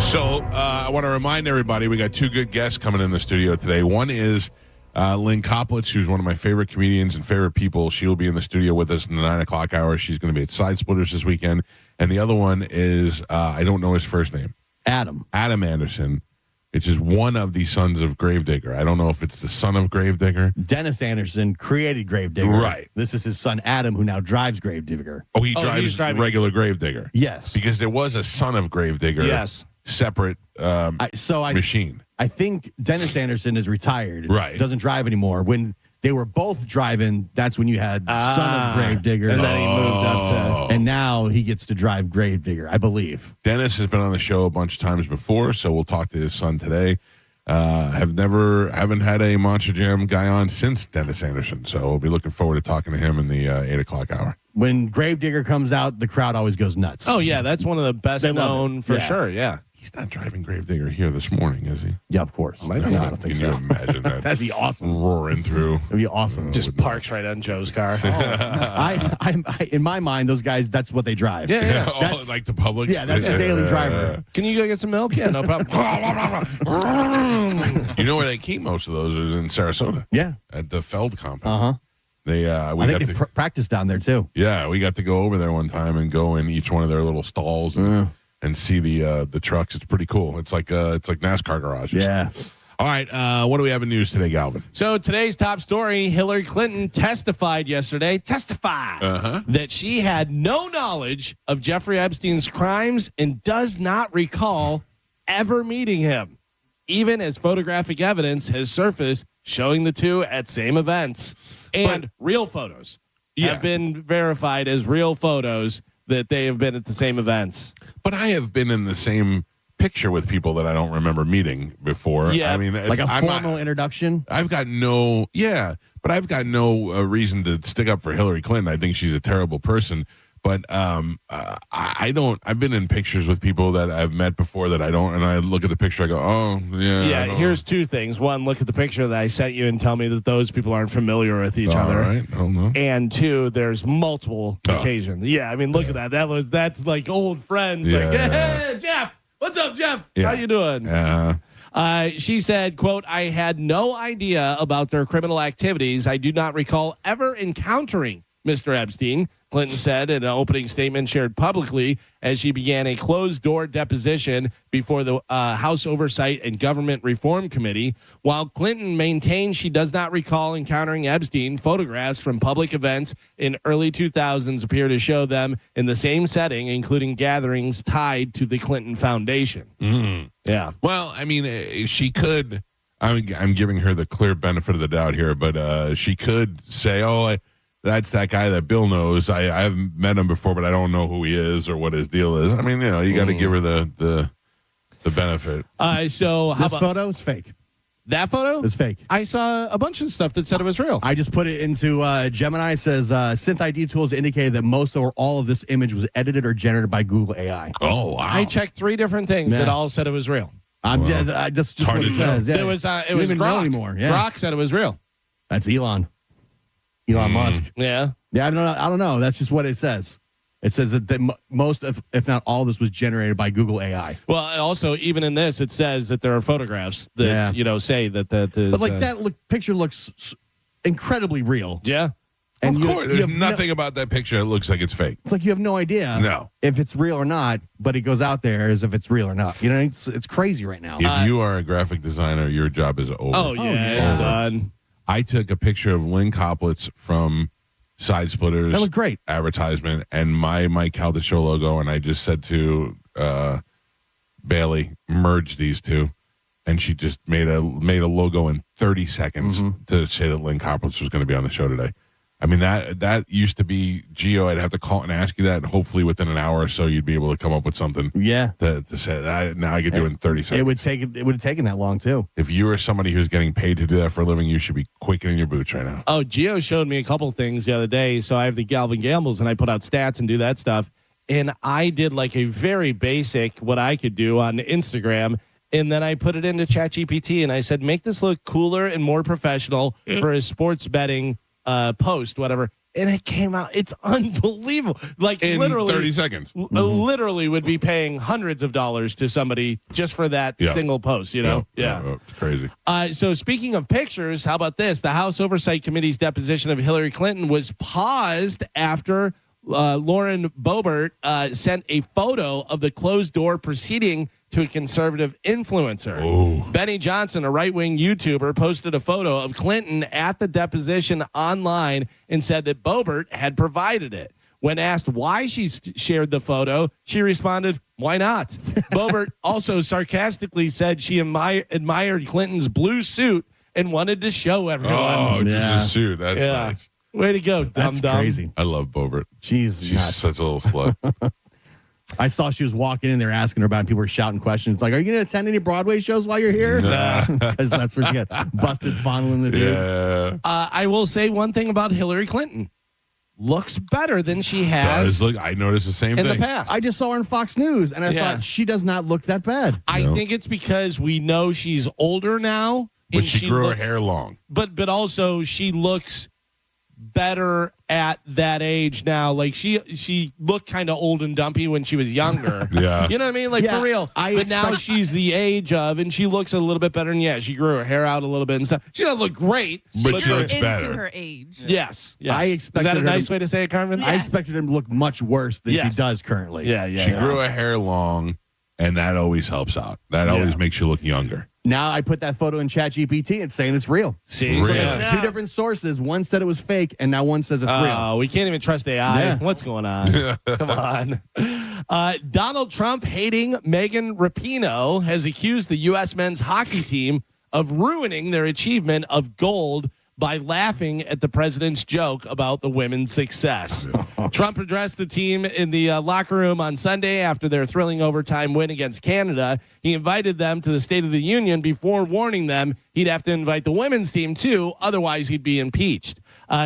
So I want to remind everybody, we got 2 good guests coming in the studio today. One is Lynn Koplitz, who's one of my favorite comedians and favorite people. She will be in the studio with us in the 9 o'clock hour. She's going to be at Side Splitters this weekend. And the other one is, I don't know his first name. Adam Anderson, which is one of the sons of Gravedigger. I don't know if it's the son of Gravedigger. Dennis Anderson created Gravedigger. Right. This is his son, Adam, who now drives Gravedigger. Oh, he drives regular Gravedigger. Yes. Because there was a son of Gravedigger. Yes. Separate machine. I think Dennis Anderson is retired. Right. Doesn't drive anymore. When they were both driving, that's when you had son of Gravedigger. And then he moved up to... And now he gets to drive Gravedigger, I believe. Dennis has been on the show a bunch of times before, so we'll talk to his son today. Haven't had a Monster Jam guy on since Dennis Anderson, so we'll be looking forward to talking to him in the 8 o'clock hour. When Gravedigger comes out, the crowd always goes nuts. Oh, yeah, that's one of the best known for sure, yeah. He's not driving Gravedigger here this morning, is he? Yeah, of course. Might No, be. I don't think Can so. you imagine that? That'd be awesome. Roaring through. That'd be awesome. Just parks right on Joe's car. I in my mind, those guys, that's what they drive. Yeah. Oh, like the Publix? Yeah, that's the daily driver. Can you go get some milk? Yeah, no problem. You know where they keep most of those is in Sarasota. Yeah. At the Feld compound. They I think they practice down there, too. Yeah, we got to go over there one time and go in each one of their little stalls and see the trucks. It's pretty cool. It's like NASCAR garages. Yeah. All right, what do we have in news today, Galvin? So today's top story, Hillary Clinton testified yesterday, that she had no knowledge of Jeffrey Epstein's crimes and does not recall ever meeting him, even as photographic evidence has surfaced showing the two at same events. And real photos have been verified as real photos that they have been at the same events. But I have been in the same picture with people that I don't remember meeting before. Yeah, I mean, like a formal introduction. I've got no reason to stick up for Hillary Clinton. I think she's a terrible person. But I don't. I've been in pictures with people that I've met before that I don't, and I look at the picture, I go, oh yeah. Yeah. Here's 2 things. One, look at the picture that I sent you and tell me that those people aren't familiar with each other. All right. Oh no. And 2, there's multiple occasions. Yeah. I mean, look at that. That's like old friends. Yeah. Like, hey, Jeff. What's up, Jeff? Yeah. How you doing? She said, quote, I had no idea about their criminal activities. I do not recall ever encountering Mr. Epstein, Clinton said in an opening statement shared publicly as she began a closed-door deposition before the House Oversight and Government Reform Committee. While Clinton maintained she does not recall encountering Epstein, photographs from public events in early 2000s appear to show them in the same setting, including gatherings tied to the Clinton Foundation. Yeah. Well, I mean, she could. I'm giving her the clear benefit of the doubt here, but she could say, "Oh, that's that guy that Bill knows. I haven't met him before, but I don't know who he is or what his deal is." I mean, you got to give her the benefit. So how this about photo is fake. That photo? It's fake. I saw a bunch of stuff that said it was real. I just put it into Gemini. It says synth ID tools indicated that most or all of this image was edited or generated by Google AI. Oh, wow. I checked 3 different things that all said it was real. I just what it says. Yeah. It was You don't even know Grok. anymore. Yeah. Grok said it was real. That's Elon Musk. Yeah. Yeah, I don't know. That's just what it says. It says that most, if not all, of this was generated by Google AI. Well, also, even in this, it says that there are photographs that, say that is... But that picture looks incredibly real. Yeah. And of course, there's nothing about that picture that looks like it's fake. It's like you have no idea if it's real or not, but it goes out there as if it's real or not. You know, it's crazy right now. If you are a graphic designer, your job is over. Oh, yeah, it's done. I took a picture of Lynn Coplitz from Side Splitters. That looked great. Advertisement and my Mike Calta Show logo, and I just said to Bailey, merge these two. And she just made a logo in 30 seconds to say that Lynn Coplitz was going to be on the show today. I mean, that used to be Geo. I'd have to call and ask you that, and hopefully within an hour or so, you'd be able to come up with something. Yeah. To say that. Now I could do it in 30 seconds. It would have taken that long too. If you are somebody who's getting paid to do that for a living, you should be quaking in your boots right now. Oh, Gio showed me a couple things the other day. So I have the Galvin Gambles, and I put out stats and do that stuff. And I did like a very basic what I could do on Instagram. And then I put it into ChatGPT, and I said, make this look cooler and more professional for a sports betting post, whatever. And it came out. It's unbelievable. Like in literally 30 seconds. Literally would be paying hundreds of dollars to somebody just for that single post, you know? Yeah. It's crazy. So speaking of pictures, how about this? The House Oversight Committee's deposition of Hillary Clinton was paused after Lauren Boebert sent a photo of the closed door proceeding to a conservative influencer. Ooh. Benny Johnson, a right-wing YouTuber, posted a photo of Clinton at the deposition online and said that Boebert had provided it. When asked why she shared the photo, she responded, "Why not?" Boebert also sarcastically said she admired Clinton's blue suit and wanted to show everyone. Oh, just a suit. That's nice. Way to go, That's dum-dum. crazy. I love Boebert. She's nuts. Such a little slut. I saw she was walking in there asking her about it. People were shouting questions like, "Are you going to attend any Broadway shows while you're here?" Because that's where she got busted fondling the dude. Yeah. I will say one thing about Hillary Clinton. Looks better than she has I noticed the same in thing. the past. I just saw her on Fox News, and I thought she does not look that bad. I think it's because we know she's older now. But and she grew her hair long. But also she looks better at that age now. Like she looked kind of old and dumpy when she was younger. Yeah. You know what I mean? Like for real. But now she's the age of, and she looks a little bit better. And yeah, she grew her hair out a little bit and stuff. She doesn't look great. But she looks into better. her age. Yes. I expected Is that a her nice to- way to say it, Carmen? I expected her to look much worse than she does currently. Yeah, yeah. She grew her hair long, and that always helps out. That always makes you look younger. Now I put that photo in ChatGPT. It's saying it's real. See, So it's two different sources. One said it was fake, and now one says it's real. Oh, we can't even trust AI. Yeah. What's going on? Come on. Donald Trump hating Megan Rapinoe has accused the U.S. men's hockey team of ruining their achievement of gold by laughing at the president's joke about the women's success. Trump addressed the team in the locker room on Sunday after their thrilling overtime win against Canada. He invited them to the State of the Union before warning them he'd have to invite the women's team too, otherwise he'd be impeached.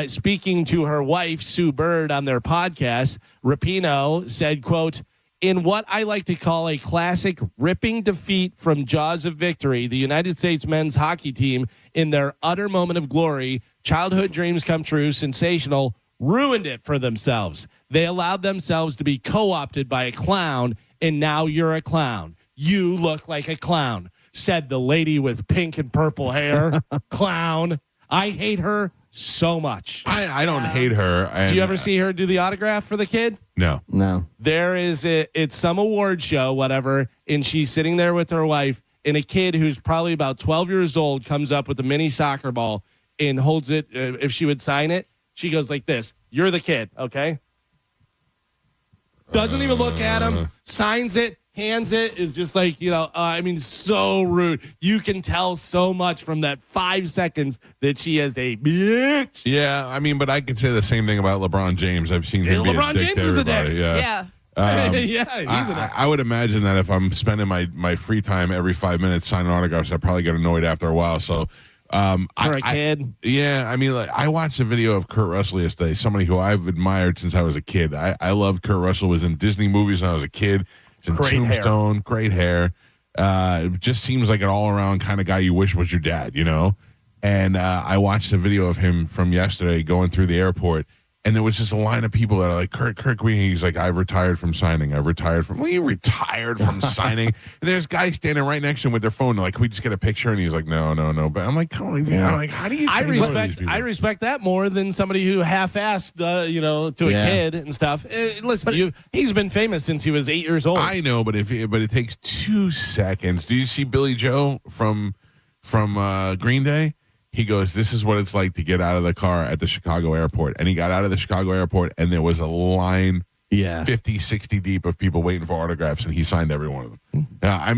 Speaking to her wife, Sue Bird, on their podcast, Rapinoe said, quote, "In what I like to call a classic ripping defeat from jaws of victory, the United States men's hockey team, in their utter moment of glory, childhood dreams come true, sensational, ruined it for themselves. They allowed themselves to be co-opted by a clown, and now you're a clown. You look like a clown," said the lady with pink and purple hair. Clown. I hate her so much. I don't hate her. And Do you ever see her do the autograph for the kid? No. There is it's some award show, whatever, and she's sitting there with her wife, and a kid who's probably about 12 years old comes up with a mini soccer ball and holds it. If she would sign it, she goes like this: "You're the kid, okay?" Doesn't even look at him, signs it, hands it, is just like, I mean, so rude. You can tell so much from that 5 seconds that she is a bitch. Yeah, I mean, but I could say the same thing about LeBron James. I've seen him be LeBron a dick James to is a everybody. dick. Yeah. Yeah. I would imagine that if I'm spending my free time every 5 minutes signing autographs, I probably get annoyed after a while. So, for a kid, I mean, like, I watched a video of Kurt Russell yesterday. Somebody who I've admired since I was a kid. I love Kurt Russell. Was in Disney movies when I was a kid. He's in Tombstone, great hair. It just seems like an all around kind of guy you wish was your dad, you know. And I watched a video of him from yesterday going through the airport. And there was just a line of people that are like, Kurt Queen. He's like, I've retired from signing. I've retired from. Well, you retired from signing. And there's guys standing right next to him with their phone. They're like, can we just get a picture? And he's like, no. But I'm like, come on, like, how do you? I respect that more than somebody who half-assed, to a kid and stuff. Listen, he's been famous since he was 8 years old. I know, but it takes 2 seconds. Do you see Billy Joe from Green Day? He goes, this is what it's like to get out of the car at the Chicago airport. And he got out of the Chicago airport, and there was a line 50, 60 deep of people waiting for autographs, and he signed every one of them. I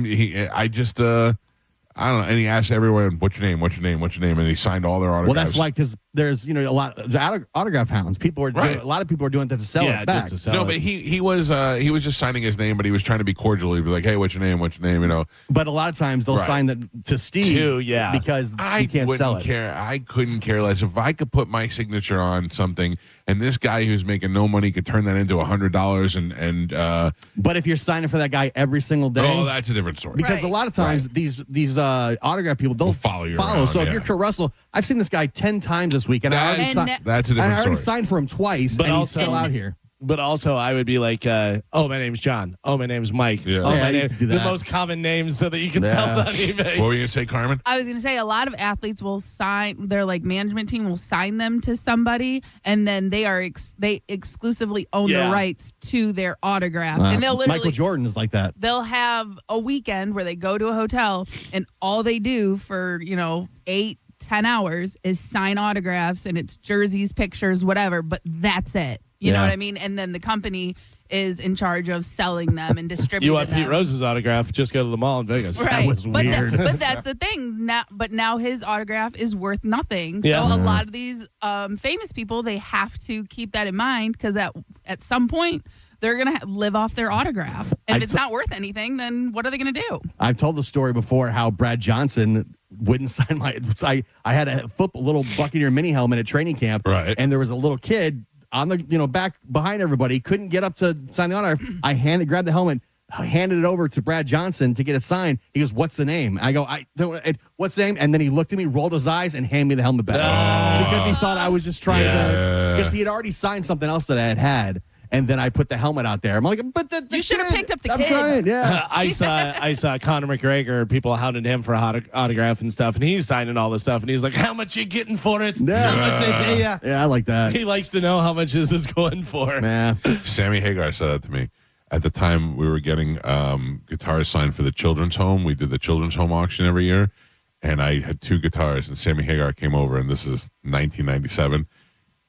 don't know. And he asked everyone, what's your name? What's your name? What's your name? And he signed all their autographs. Well, that's why, because there's, a lot of autograph hounds. A lot of people are doing that to sell it back. But he was just signing his name, but he was trying to be cordial. He'd be like, hey, what's your name? What's your name? You know. But a lot of times they'll sign that to Steve because he can't sell it. I couldn't care less. If I could put my signature on something and this guy who's making no money could turn that into $100 but if you're signing for that guy every single day, that's a different story. Because a lot of times these autograph people don't follow you around, so if you're Kurt Russell, I've seen this guy 10 times this week, and that's a different story. I already signed for him twice, but he's still out here. But also, I would be like, my name's John. Oh, my name's Mike. Yeah. The most common names so that you can sell it on eBay. What were you going to say, Carmen? I was going to say a lot of athletes will sign, their management team will sign them to somebody, and then they exclusively own the rights to their autograph. And they'll literally, Michael Jordan is like that. They'll have a weekend where they go to a hotel, and all they do for, 8-10 hours is sign autographs, and it's jerseys, pictures, whatever, but that's it. You know what I mean? And then the company is in charge of selling them and distributing them. You want Pete Rose's autograph? Just go to the mall in Vegas. Right. That was weird. But that's the thing. Now his autograph is worth nothing. So a lot of these famous people, they have to keep that in mind because at some point they're going to live off their autograph. And if it's not worth anything, then what are they going to do? I've told the story before how Brad Johnson wouldn't sign my. I had a little Buccaneer mini helmet at training camp, and there was a little kid on the back behind everybody, couldn't get up to sign the autograph. I grabbed the helmet, handed it over to Brad Johnson to get it signed. He goes, "What's the name?" I go, "What's the name?" And then he looked at me, rolled his eyes, and handed me the helmet back because he thought I was just trying to. Because he had already signed something else that I had. And then I put the helmet out there. I'm like, but you should have picked up the I'm kid. trying, yeah. I saw Conor McGregor. People hounded him for autograph and stuff, and he's signing all this stuff. And he's like, "How much you getting for it? Yeah. How much they pay ya?" Yeah, I like that. He likes to know how much this is going for. Yeah. Sammy Hagar said that to me. At the time, we were getting guitars signed for the Children's Home. We did the Children's Home auction every year, and I had 2 guitars. And Sammy Hagar came over, and this is 1997.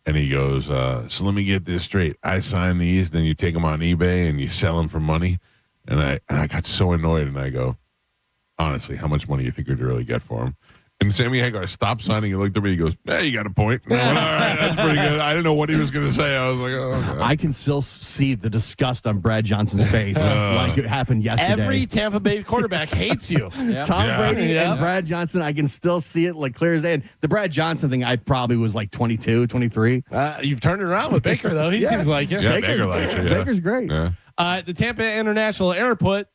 And he goes, so let me get this straight. I sign these, then you take them on eBay and you sell them for money. And I got so annoyed, and I go, honestly, how much money do you think we'd really get for them? And Sammy Hagar stopped signing. He looked at me. He goes, "Hey, you got a point." And I went, "All right, that's pretty good." I didn't know what he was going to say. I was like, "Oh, God." I can still see the disgust on Brad Johnson's face, like it happened yesterday. Every Tampa Bay quarterback hates you. Tom Brady and Brad Johnson, I can still see it like clear as day. And the Brad Johnson thing, I probably was like 22, 23. You've turned it around with Baker, though. He seems like it. Yeah, Baker likes it. Baker's great. Yeah. The Tampa International Airport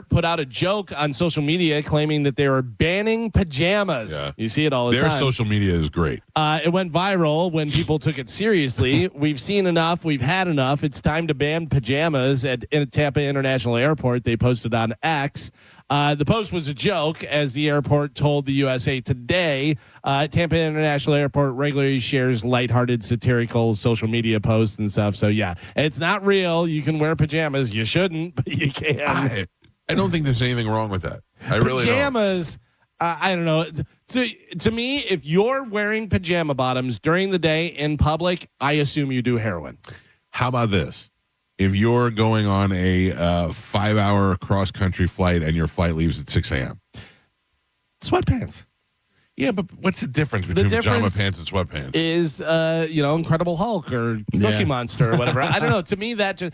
put out a joke on social media claiming that they were banning pajamas. Yeah. You see it all the time. Their social media is great. It went viral when people took it seriously. We've seen enough. We've had enough. It's time to ban pajamas at Tampa International Airport. They posted on X. The post was a joke, as the airport told the USA Today. Tampa International Airport regularly shares lighthearted, satirical social media posts and stuff. So, yeah, it's not real. You can wear pajamas. You shouldn't, but you can. I don't think there's anything wrong with that. I really don't. Pajamas, I don't know. To me, if you're wearing pajama bottoms during the day in public, I assume you do heroin. How about this? If you're going on a 5-hour cross-country flight and your flight leaves at 6 a.m. Sweatpants. Yeah, but what's the difference between pajama pants and sweatpants? Is Incredible Hulk or Cookie Monster or whatever. I don't know. To me, that just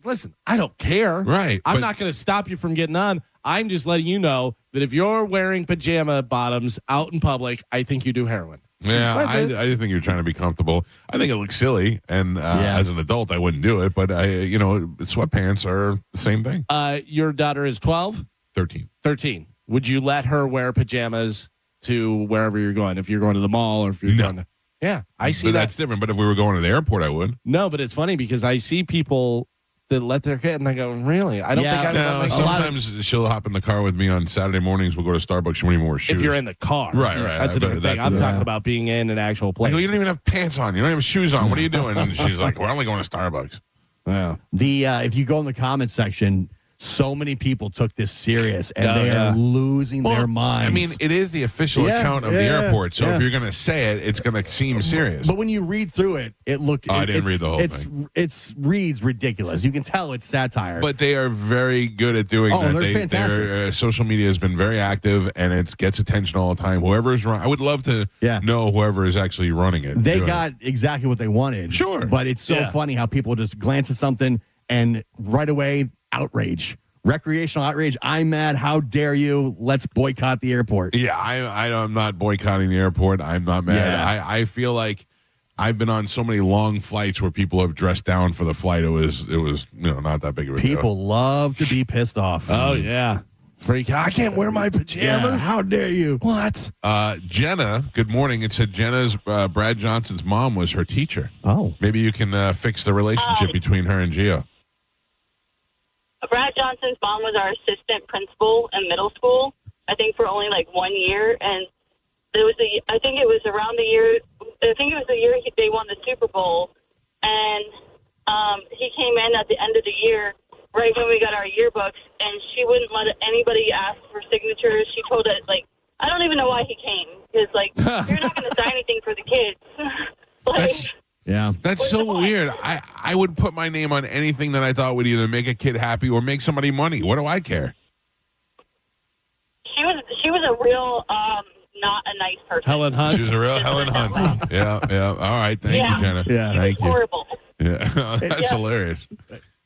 listen. I don't care. Right. I'm not going to stop you from getting on. I'm just letting you know that if you're wearing pajama bottoms out in public, I think you do heroin. Yeah, I just think you're trying to be comfortable. I think it looks silly, and as an adult, I wouldn't do it. But sweatpants are the same thing. Your daughter is 12? 13. 13. Would you let her wear pajamas to wherever you're going? If you're going to the mall or if you're going to... Yeah, I see That's different. But if we were going to the airport, I would. No, but it's funny because I see people that let their kid, and I go, really? I don't think I would let my sometimes she'll hop in the car with me on Saturday mornings. We'll go to Starbucks. She won't even wear shoes. If you're in the car. Right. That's a different thing. I'm talking about being in an actual place. You don't even have pants on. You don't have shoes on. What are you doing? And she's like, we're only going to Starbucks. Yeah. If you go in the comment section, so many people took this serious, and they are losing their minds. I mean, it is the official account of the airport, so if you're going to say it, it's going to seem serious. But when you read through it, I didn't read the whole thing. It reads ridiculous. You can tell it's satire. But they are very good at doing that. They're fantastic. Their social media has been very active, and it gets attention all the time. Whoever is running, I would love to know whoever is actually running it. They got exactly what they wanted. Sure. But it's so funny how people just glance at something and right away, outrage. Recreational outrage. I'm mad. How dare you? Let's boycott the airport. Yeah, I'm not boycotting the airport. I'm not mad. Yeah. I feel like I've been on so many long flights where people have dressed down for the flight. It was not that big of a deal. People love to be pissed off. Oh, yeah. Freak. I can't wear my pajamas. Yeah, how dare you? What? Jenna, good morning. It said Jenna's Brad Johnson's mom was her teacher. Oh. Maybe you can fix the relationship between her and Gio. Brad Johnson's mom was our assistant principal in middle school, I think for only like 1 year. And I think it was the year they won the Super Bowl. And he came in at the end of the year, right when we got our yearbooks, and she wouldn't let anybody ask for signatures. She told us, I don't even know why he came. Because, you're not going to sign anything for the kids. Yeah. That's so weird. I would put my name on anything that I thought would either make a kid happy or make somebody money. What do I care? She was a real not a nice person. Helen Hunt. She's a real Helen Hunt. Yeah. All right. Thank you, Jenna. Yeah. Thank you. Horrible. Yeah. That's hilarious.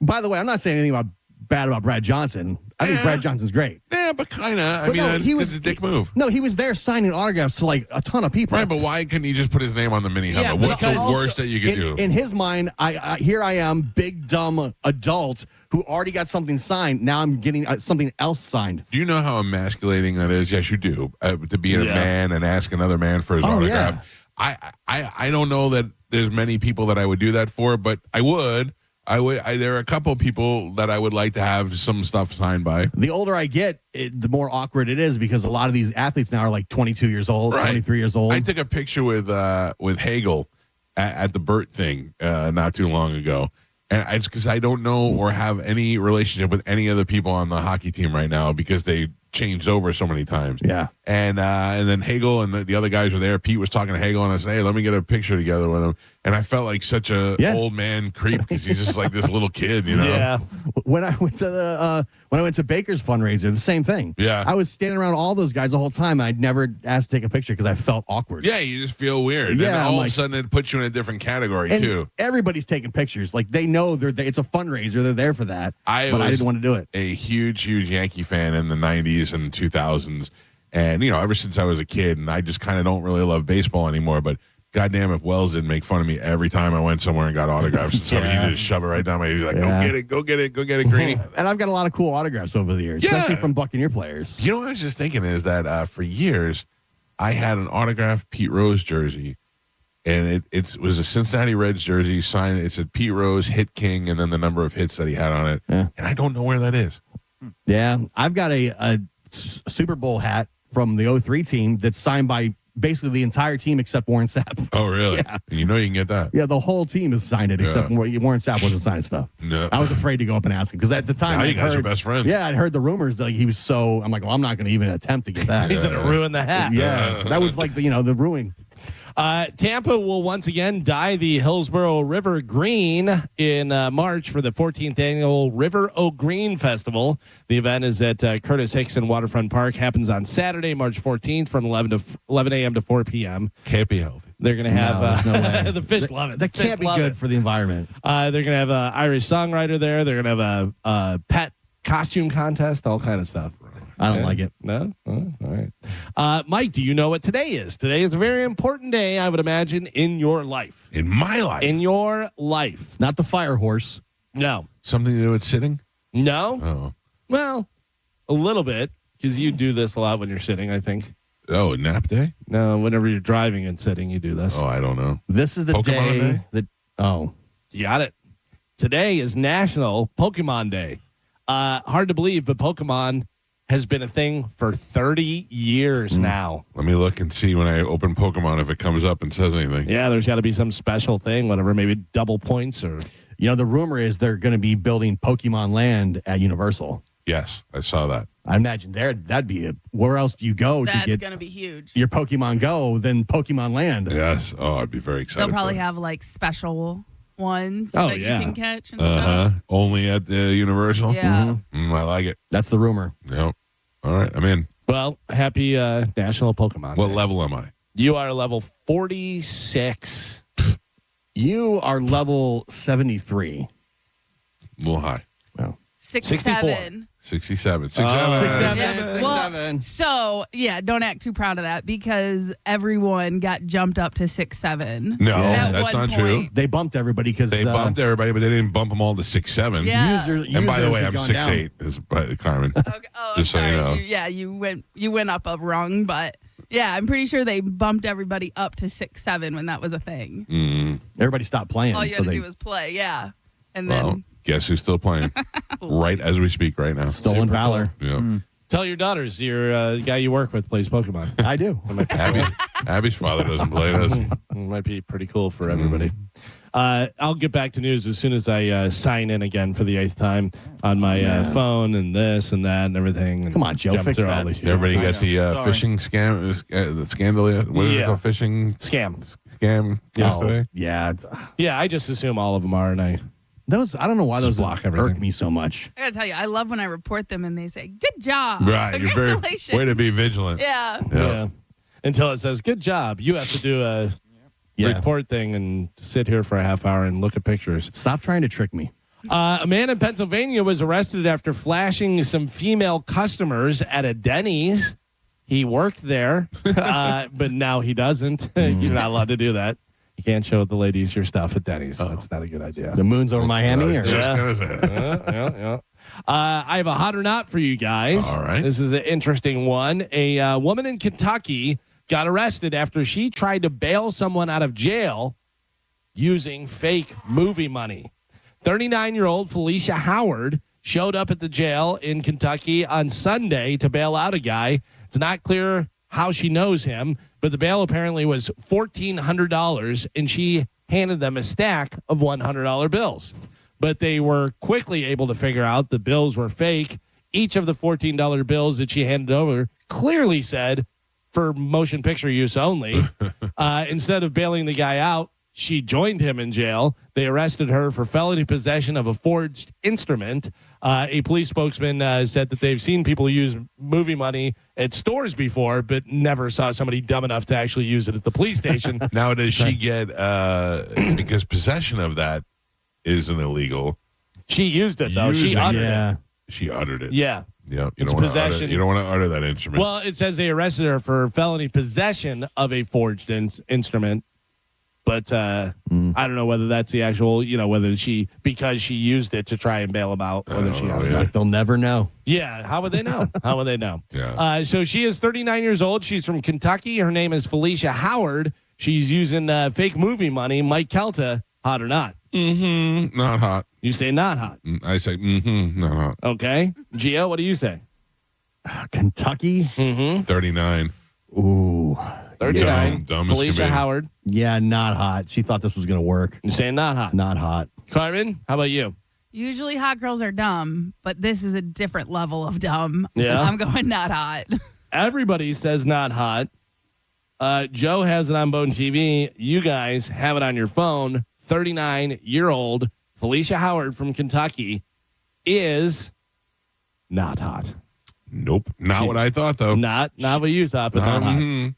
By the way, I'm not saying anything bad about Brad Johnson. I think Brad Johnson's great. Yeah, but kind of. It's a dick move. No, he was there signing autographs to a ton of people. Right, but why couldn't he just put his name on the mini helmet? What's the worst that you could do? In his mind, here I am, big, dumb adult who already got something signed. Now I'm getting something else signed. Do you know how emasculating that is? Yes, you do. To be a man and ask another man for his autograph. Yeah. I don't know that there's many people that I would do that for, but I would. There are a couple people that I would like to have some stuff signed by. The older I get, the more awkward it is because a lot of these athletes now are 22 years old, 23 years old. I took a picture with Hagel at the Burt thing not too long ago. And it's because I don't know or have any relationship with any of the people on the hockey team right now because they changed over so many times. Yeah. And then Hagel and the other guys were there. Pete was talking to Hagel, and I said, hey, let me get a picture together with him. And I felt like such a old man creep because he's just like this little kid, you know? Yeah. When I went to Baker's fundraiser, the same thing. Yeah. I was standing around all those guys the whole time. I'd never asked to take a picture because I felt awkward. Yeah, you just feel weird. Yeah, and all of a sudden it puts you in a different category, too. Everybody's taking pictures. They know it's a fundraiser. They're there for that. But I didn't want to do it. A huge, huge Yankee fan in the 90s and 2000s. And, ever since I was a kid, and I just kind of don't really love baseball anymore, but goddamn if Wells didn't make fun of me every time I went somewhere and got autographs and stuff. He'd just shove it right down my head. He's like, go get it, Greeny. And I've got a lot of cool autographs over the years, especially from Buccaneer players. You know what I was just thinking is that for years, I had an autographed Pete Rose jersey, and it was a Cincinnati Reds jersey signed. It said Pete Rose, Hit King, and then the number of hits that he had on it. Yeah. And I don't know where that is. Yeah, I've got a Super Bowl hat from the 03 team that's signed by basically the entire team except Warren Sapp. Oh, really? Yeah. You know you can get that. Yeah, the whole team has signed it except Warren Sapp wasn't signing stuff. No. I was afraid to go up and ask him because at the time now you guys are best friends. Yeah, I'd heard the rumors that he was so. I'm like, well, I'm not going to even attempt to get that. He's going to ruin the hat. Yeah, that was like the ruin. Tampa will once again dye the Hillsborough River green in March for the 14th annual River O Green Festival. The event is at Curtis Hickson Waterfront Park. Happens on Saturday, March 14th from 11 a.m. to 4 p.m. Can't be healthy. They're going to have No, there's no way. the fish love it. That The fish can't be love good it. for the environment. They're going to have an Irish songwriter there. They're going to have a pet costume contest, all kind of stuff. I don't like it. No? Oh, all right. Mike, do you know what today is? Today is a very important day, I would imagine, in your life. In my life. In your life. Not the fire horse. No. Something to do with sitting? No? Oh. Well, a little bit, because you do this a lot when you're sitting, I think. Oh, nap day? No, whenever you're driving and sitting, you do this. Oh, I don't know. This is the Pokemon day that. Oh. You got it. Today is National Pokemon Day. Hard to believe, but Pokemon has been a thing for 30 years now. Let me look and see when I open Pokemon if it comes up and says anything. Yeah, there's got to be some special thing, whatever, maybe double points or. You know, the rumor is they're going to be building Pokemon Land at Universal. Yes, I saw that. I imagine that'd be where else do you go That's to get going to be huge. your Pokemon Go than Pokemon Land? Yes. Oh, I'd be very excited. They'll probably for it. have like special ones Oh, that yeah. you can catch and stuff. Only at the Universal? Yeah. I like it. That's the rumor. Yep. All right, I'm in. Well, happy National Pokemon What Day. level am I? You are level 46. You are level 73. A little high. Well, 6'7". 67. 67. 6'7". Yeah. Well, so yeah, don't act too proud of that because everyone got jumped up to 6'7". No, At that's one not true. point. They bumped everybody because They bumped everybody, but they didn't bump them all to 6'7". Yeah. And by the users way, have I'm gone 6'8", is by Carmen. Okay. Oh, Just so you know. You went up a rung, but yeah, I'm pretty sure they bumped everybody up to 6'7" when that was a thing. Everybody stopped playing. All you so had to they do was play, yeah, and Well, then guess who's still playing? Right as we speak right now. Stolen Super valor. Yeah. Tell your daughters your guy you work with plays Pokemon. I do. Abby's father doesn't play, does he? It might be pretty cool for everybody. I'll get back to news as soon as I sign in again for the 8th time on my phone and this and that and everything. And Come on, Joe, jump fix through that. all the shit. Everybody got the Sorry. phishing scam, the scandal yet? What is it called? Phishing Scam. scam yesterday? Yeah. Yeah, I just assume all of them are, and I I don't know why those block irk everything. me so much. I gotta tell you, I love when I report them and they say, "Good job, Right. You're very congratulations." way to be vigilant. Yeah. yeah. Until it says good job, you have to do a report thing and sit here for a half hour and look at pictures. Stop trying to trick me. A man in Pennsylvania was arrested after flashing some female customers at a Denny's. He worked there, but now he doesn't. You're not allowed to do that. You can't show the ladies your stuff at Denny's. So that's not a good idea. The moon's over Miami? Or? Just gonna say that. Yeah. I have a hot or not for you guys. All right. This is an interesting one. A woman in Kentucky got arrested after she tried to bail someone out of jail using fake movie money. 39-year-old Felicia Howard showed up at the jail in Kentucky on Sunday to bail out a guy. It's not clear how she knows him, but the bail apparently was $1,400, and she handed them a stack of $100 bills. But they were quickly able to figure out the bills were fake. Each of the $14 bills that she handed over clearly said, for motion picture use only. Instead of bailing the guy out, she joined him in jail. They arrested her for felony possession of a forged instrument. A police spokesman said that they've seen people use movie money at stores before, but never saw somebody dumb enough to actually use it at the police station. Now, does she get, because possession of that isn't illegal. She used it, though. She uttered it. She uttered it. Yeah. Yeah. It's possession. You don't want to utter that instrument. Well, it says they arrested her for felony possession of a forged instrument. But I don't know whether that's the actual, whether because she used it to try and bail him out, whether she It's like they'll never know. Yeah, how would they know? How would they know? Yeah. So she is 39 years old. She's from Kentucky. Her name is Felicia Howard. She's using fake movie money. Mike Calta, hot or not? Mm-hmm. Not hot. You say not hot. I say not hot. Okay. Gio, what do you say? Kentucky? 39. Ooh. 39. Dumb as Felicia can be. Howard. Yeah, not hot. She thought this was going to work. You saying not hot? Not hot. Carmen, how about you? Usually hot girls are dumb, but this is a different level of dumb. Yeah? I'm going not hot. Everybody says not hot. Joe has it on Bone TV. You guys have it on your phone. 39-year-old Felicia Howard from Kentucky is not hot. Nope. Not what I thought, though. Not what you thought, but not hot.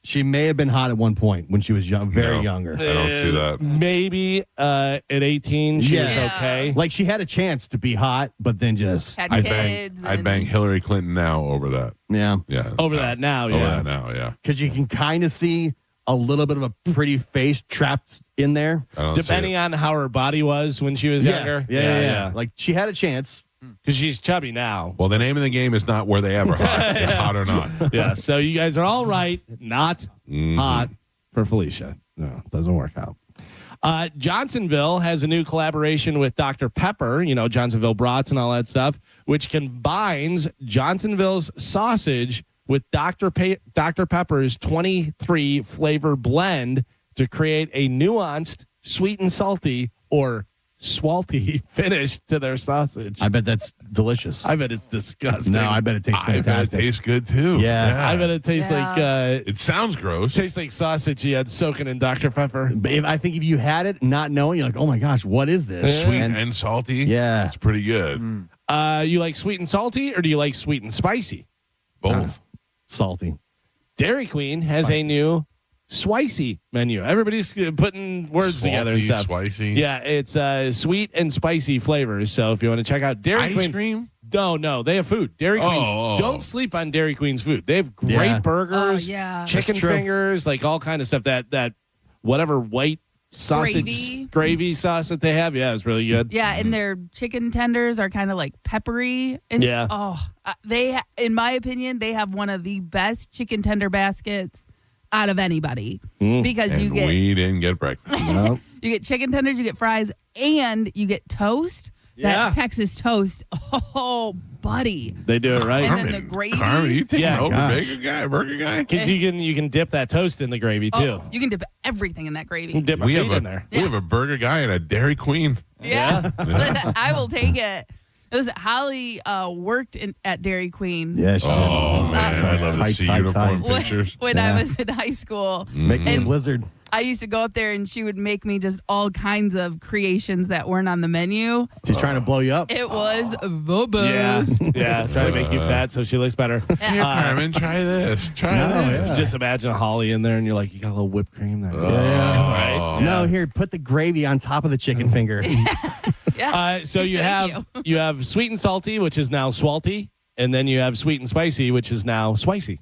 She may have been hot at one point when she was young, very younger. I don't see that. Maybe at 18, she was okay. Like she had a chance to be hot, but then just Had I'd kids. bang Hillary Clinton now over that. Yeah. Over that now, Over that now, yeah. Because you can kind of see a little bit of a pretty face trapped in there. Depending on how her body was when she was younger. Yeah. Like she had a chance. Because she's chubby now. Well, the name of the game is not were they ever hot. It's hot or not. Yeah, so you guys are all right. Not hot for Felicia. No, it doesn't work out. Johnsonville has a new collaboration with Dr. Pepper, Johnsonville brats and all that stuff, which combines Johnsonville's sausage with Dr. Pepper's 23 flavor blend to create a nuanced, sweet and salty, or swalty finish to their sausage. I bet that's delicious. I bet it's disgusting. No, I bet it tastes fantastic. I bet it tastes good too. Yeah. I bet it tastes like it sounds gross. Tastes like sausage you had soaking in Dr. Pepper. But I think if you had it not knowing, you're like, oh my gosh, what is this? Sweet and salty. Yeah. It's pretty good. You like sweet and salty, or do you like sweet and spicy? Both. Salty. Dairy Queen has a new spicy menu. Everybody's putting words together and stuff. Spicy. Yeah, it's sweet and spicy flavors. So if you want to check out Dairy Queen. Ice cream? No, they have food. Dairy Queen. Don't sleep on Dairy Queen's food. They have great burgers, chicken fingers, like all kind of stuff. That whatever white sausage gravy sauce that they have. Yeah, it's really good. Yeah, and their chicken tenders are kind of like peppery. And they, in my opinion, they have one of the best chicken tender baskets out of anybody because and we didn't get breakfast. No. You get chicken tenders, you get fries, and you get toast. That Texas toast. Oh, buddy. They do it right. And then the gravy. Carmen, you taking over burger guy? Because you can dip that toast in the gravy too. You can dip everything in that gravy. You can dip We a have feet in there. We have a burger guy and a Dairy Queen. Yeah. I will take it. Listen, Holly worked at Dairy Queen. Yeah, man, I'd love to see uniform when, pictures. When I was in high school. Make me a blizzard. I used to go up there and she would make me just all kinds of creations that weren't on the menu. She's trying to blow you up. It was the best. Yeah, trying to make you fat so she looks better. Here, Carmen, try this. Try this. Just imagine Holly in there and you're like, you got a little whipped cream there. Right? No, here, put the gravy on top of the chicken finger. So you have sweet and salty, which is now swalty, and then you have sweet and spicy, which is now spicy.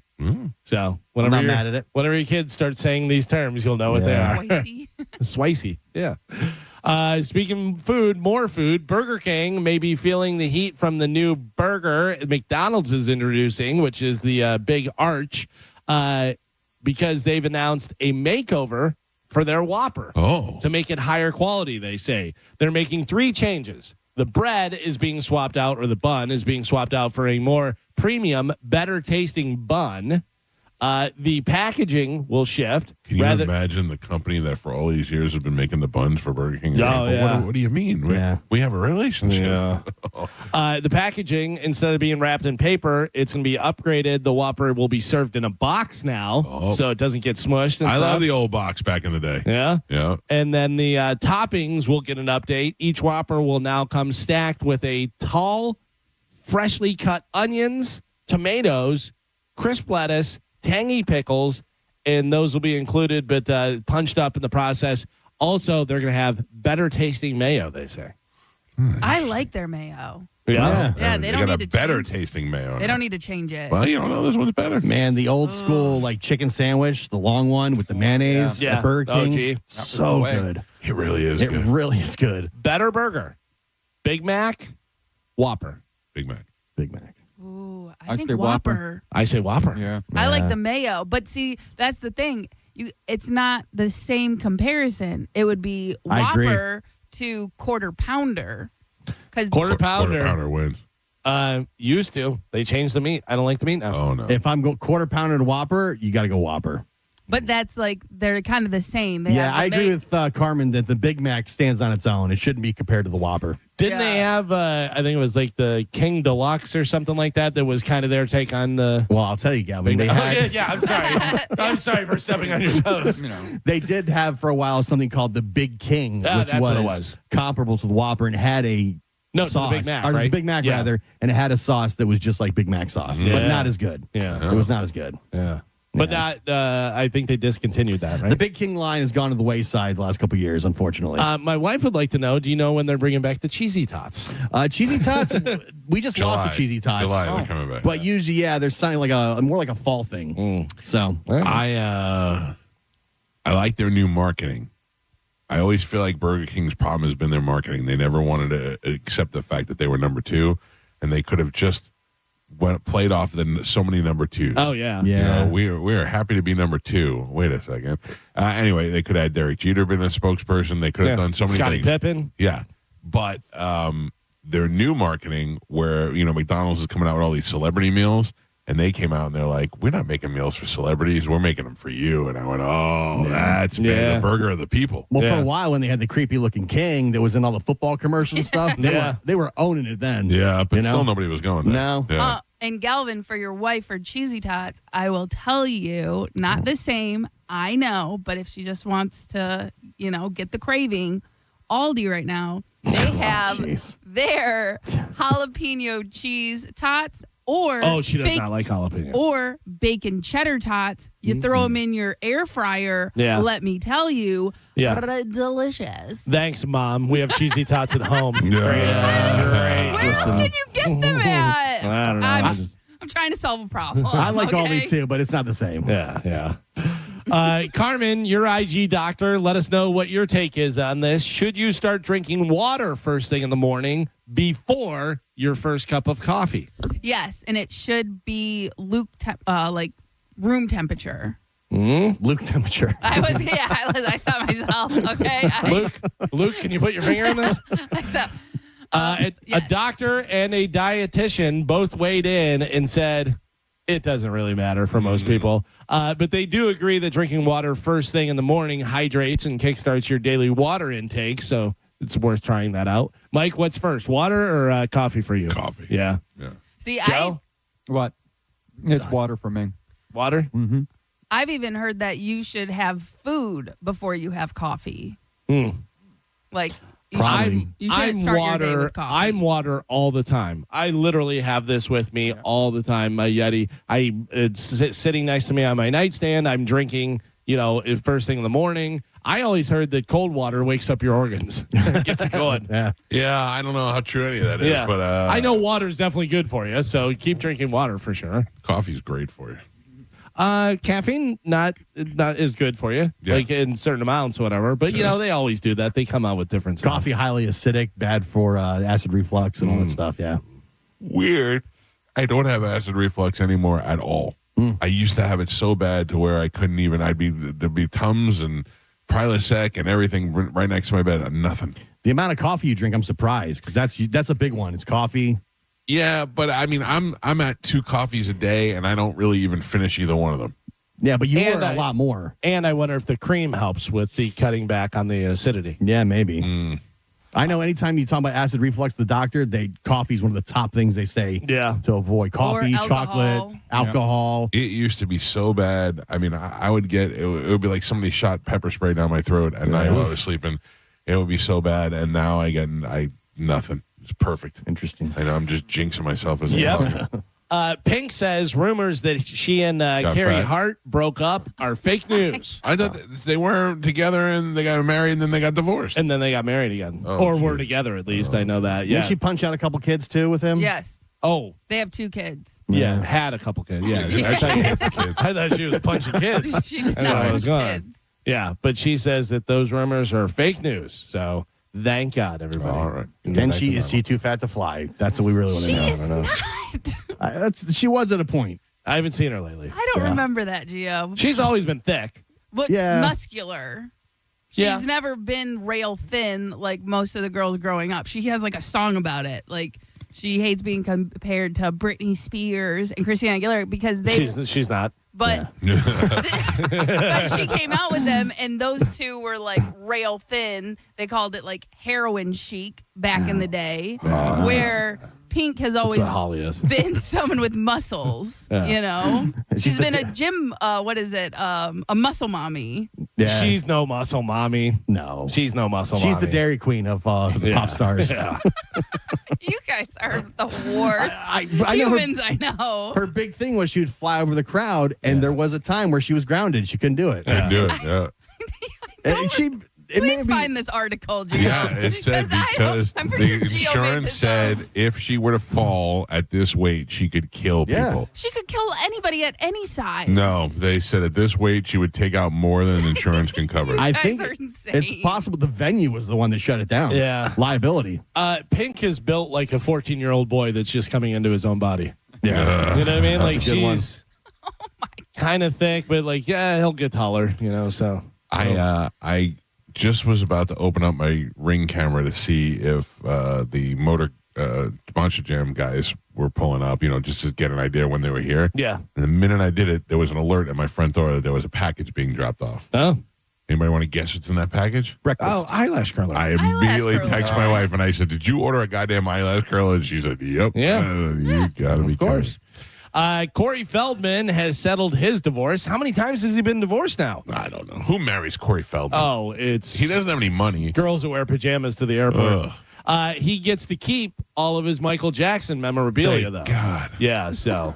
So I'm not mad at it. Whenever your kids start saying these terms, you'll know what they are. Spicy. Spicy, yeah. Speaking of food, more food. Burger King may be feeling the heat from the new burger McDonald's is introducing, which is the Big Arch, because they've announced a makeover for their Whopper to make it higher quality, they say. They're making 3 changes. The bread is being swapped out, or the bun is being swapped out for a more premium, better tasting bun. The packaging will shift. Can you imagine the company that for all these years have been making the buns for Burger King? What do you mean? We have a relationship. The packaging, instead of being wrapped in paper, it's going to be upgraded. The Whopper will be served in a box now, so it doesn't get smushed. And I stuff. love the old box back in the day. Yeah. And then the toppings will get an update. Each Whopper will now come stacked with a tall, freshly cut onions, tomatoes, crisp lettuce, tangy pickles, and those will be included, but punched up in the process. Also, they're going to have better tasting mayo, they say. I like their mayo. Yeah, they don't got need a to better change. tasting mayo. They don't need to change it. Well, you don't know, this one's better. Man, the old school like chicken sandwich, the long one with the mayonnaise, Yeah. at Burger King, OG. so good. It really is It good. really is good. Better burger. Big Mac, Whopper. Big Mac. Big Mac. Ooh, I think say Whopper. Whopper. I say Whopper. Yeah. I like the mayo, but see, that's the thing. It's not the same comparison. It would be I agree. Whopper to quarter pounder. Because Quarter pounder. Quarter pounder wins. Used to. They changed the meat. I don't like the meat now. Oh, no. If I'm going quarter pounder to Whopper, you got to go Whopper. But that's like they're kind of the same. They Yeah, have the I agree base. with Carmen that the Big Mac stands on its own. It shouldn't be compared to the Whopper. Didn't they have, I think it was like the King Deluxe or something like that was kind of their take on the... Well, I'll tell you, Galvin. They had, I'm sorry. I'm sorry for stepping on your toes. They did have for a while something called the Big King, which that's what it was. comparable to the Whopper and had a sauce. The Big Mac, or right? the Big Mac, Yeah. rather, and it had a sauce that was just like Big Mac sauce, but not as good. Yeah. It was not as good. Yeah. But not, I think they discontinued that, right? The Big King line has gone to the wayside the last couple of years, unfortunately. My wife would like to know, do you know when they're bringing back the Cheesy Tots? Cheesy Tots, we just lost the Cheesy Tots. July, they're coming back. But usually, they're sounding like more like a fall thing. So I like their new marketing. I always feel like Burger King's problem has been their marketing. They never wanted to accept the fact that they were number 2, and they could have just played off so many number 2s. Oh, yeah. You know, we are happy to be number 2. Wait a second. Anyway, they could have had Derek Jeter been a spokesperson. They could have done so many Scottie things. Pippen. Yeah. But their new marketing where, McDonald's is coming out with all these celebrity meals, and they came out and they're like, we're not making meals for celebrities. We're making them for you. And I went, that's the burger of the people. Well, for a while when they had the creepy looking king that was in all the football commercials and stuff, they were owning it then. Yeah, but still nobody was going there. No. Yeah. And Galvin, for your wife for Cheesy Tots, I will tell you, not the same. I know, but if she just wants to, get the craving, Aldi right now, they have their jalapeno cheese tots. Or she does not like jalapeno. Or bacon cheddar tots. You throw them in your air fryer. Yeah. Let me tell you, delicious. Thanks, Mom. We have Cheesy Tots at home. Great. Where else can you get them at? I don't know. I'm trying to solve a problem. I like okay? Aldi too, but it's not the same. Yeah. Carmen, your IG doctor, let us know what your take is on this. Should you start drinking water first thing in the morning before your first cup of coffee? Yes, and it should be room temperature. Luke temperature. I saw myself. Okay, Luke, can you put your finger on this? A doctor and a dietitian both weighed in and said it doesn't really matter for most people. But they do agree that drinking water first thing in the morning hydrates and kickstarts your daily water intake. So it's worth trying that out. Mike, what's first, water or coffee for you? Coffee. Yeah. See, What? It's water for me. Water? Mm-hmm. I've even heard that you should have food before you have coffee. Like, you shouldn't start your day with coffee. I'm water all the time. I literally have this with me all the time, my Yeti. It's sitting next to me on my nightstand. I'm drinking, first thing in the morning. I always heard that cold water wakes up your organs. Gets it going. Yeah, I don't know how true any of that is, but I know water is definitely good for you, so keep drinking water for sure. Coffee's great for you. Caffeine not as good for you, like in certain amounts, whatever. But they always do that. They come out with different stuff. Coffee highly acidic, bad for acid reflux and all that stuff. Yeah. Weird. I don't have acid reflux anymore at all. I used to have it so bad to where I couldn't even. There'd be Tums and Prilosec and everything right next to my bed. Nothing. The amount of coffee you drink, I'm surprised because that's a big one. It's coffee. Yeah, but I mean, I'm at 2 coffees a day, and I don't really even finish either one of them. Yeah, but you were a lot more. And I wonder if the cream helps with the cutting back on the acidity. Yeah, maybe. I know anytime you talk about acid reflux, the doctor, coffee's one of the top things they say to avoid. Coffee, chocolate, alcohol. It used to be so bad. I mean, I would get, it would be like somebody shot pepper spray down my throat at night while I was sleeping. It would be so bad, and now I get nothing. It's perfect. Interesting. I know, I'm just jinxing myself as a doctor. Pink says rumors that she and Carrie fat. Hart broke up are fake news. I thought they weren't together and they got married and then they got divorced. And then they got married again. Oh, or were together, at least. I know that. Yeah. Didn't she punch out a couple kids, too, with him? Yes. Oh. They have 2 kids. Yeah, had a couple kids. Yeah. I thought she was punching kids. She did That's not where I punch was going. kids. Yeah, but she says that those rumors are fake news. So thank God, everybody. All right. And is she too fat to fly? That's what we really want to know. She is not. She was at a point. I haven't seen her lately. I don't remember that, Gio. She's always been thick. But muscular. She's never been rail thin like most of the girls growing up. She has like a song about it. Like She hates being compared to Britney Spears and Christina Aguilera because she's not. But but she came out with them, and those two were like rail thin. They called it like heroin chic back in the day, where Pink has always been someone with muscles. You know, she's been a gym. What is it? A muscle mommy. Yeah. She's no muscle mommy. No, she's no muscle mommy. She's the Dairy Queen of the pop stars. You guys are the worst humans I know. Her big thing was she would fly over the crowd, and there was a time where she was grounded. She couldn't do it. Couldn't do it. Yeah. Please find this article, Gio. Yeah, it said because the insurance said if she were to fall at this weight, she could kill people. She could kill anybody at any size. No, they said at this weight, she would take out more than insurance can cover. I think it's possible the venue was the one that shut it down. Yeah. Liability. Pink is built like a 14-year-old boy that's just coming into his own body. Yeah. You know what I mean? That's Like a good one. she's kind of thick, but like, yeah, he'll get taller, you know, so. I just was about to open up my Ring camera to see if the motor Monster Jam guys were pulling up, you know, just to get an idea when they were here. Yeah. And the minute I did it, there was an alert at my front door that there was a package being dropped off. Oh. Anybody want to guess what's in that package? Oh, eyelash curler. I immediately texted my wife and I said, "Did you order a goddamn eyelash curler?" And she said, "Yep." Yeah. You gotta be of course. Corey Feldman has settled his divorce. How many times has he been divorced now? I don't know. Who marries Corey Feldman? Oh, he doesn't have any money. Girls that wear pajamas to the airport. He gets to keep all of his Michael Jackson memorabilia, though. God. Yeah, so.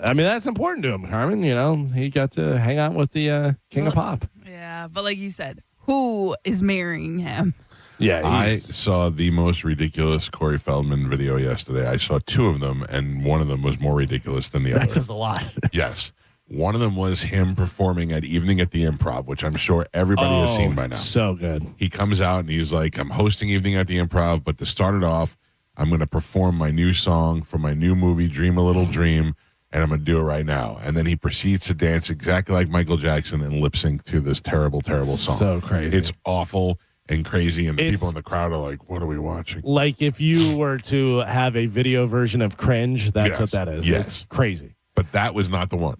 I mean, that's important to him, Carmen. You know, he got to hang out with the King of Pop. Yeah, but like you said, who is marrying him? Yeah, I saw the most ridiculous Corey Feldman video yesterday. I saw two of them, and one of them was more ridiculous than the other. That says a lot. Yes. One of them was him performing at Evening at the Improv, which I'm sure everybody has seen by now. So good. He comes out and he's like, "I'm hosting Evening at the Improv, but to start it off, I'm going to perform my new song from my new movie, Dream a Little Dream, and I'm going to do it right now." And then he proceeds to dance exactly like Michael Jackson and lip sync to this terrible, terrible song. So crazy. It's awful and crazy, and the people in the crowd are like, "What are we watching?" Like if you were to have a video version of Cringe, that's Yes. what that is. Yes. It's crazy. But that was not the one.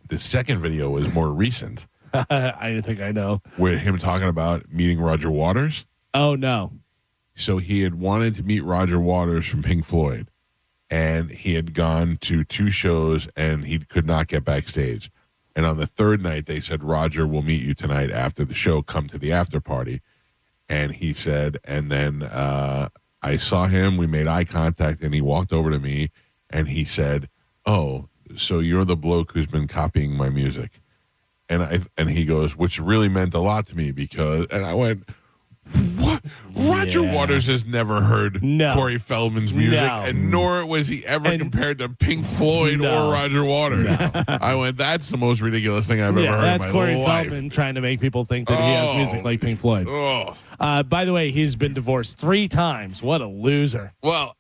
The second video was more recent. I think I know. With him talking about meeting Roger Waters. Oh, no. So he had wanted to meet Roger Waters from Pink Floyd, and he had gone to 2 shows, and he could not get backstage. And on the third night, they said, "Roger, we'll meet you tonight after the show. Come to the after party." And he said, and then I saw him. We made eye contact, and he walked over to me, and he said, "Oh, so you're the bloke who's been copying my music." And he goes, which really meant a lot to me because, and I went, "What? Roger Waters has never heard Corey Feldman's music, and nor was he ever compared to Pink Floyd or Roger Waters." I went, "That's the most ridiculous thing I've ever heard That's in my Corey life." Feldman trying to make people think that he has music like Pink Floyd. By the way, he's been divorced 3 times. What a loser. Well,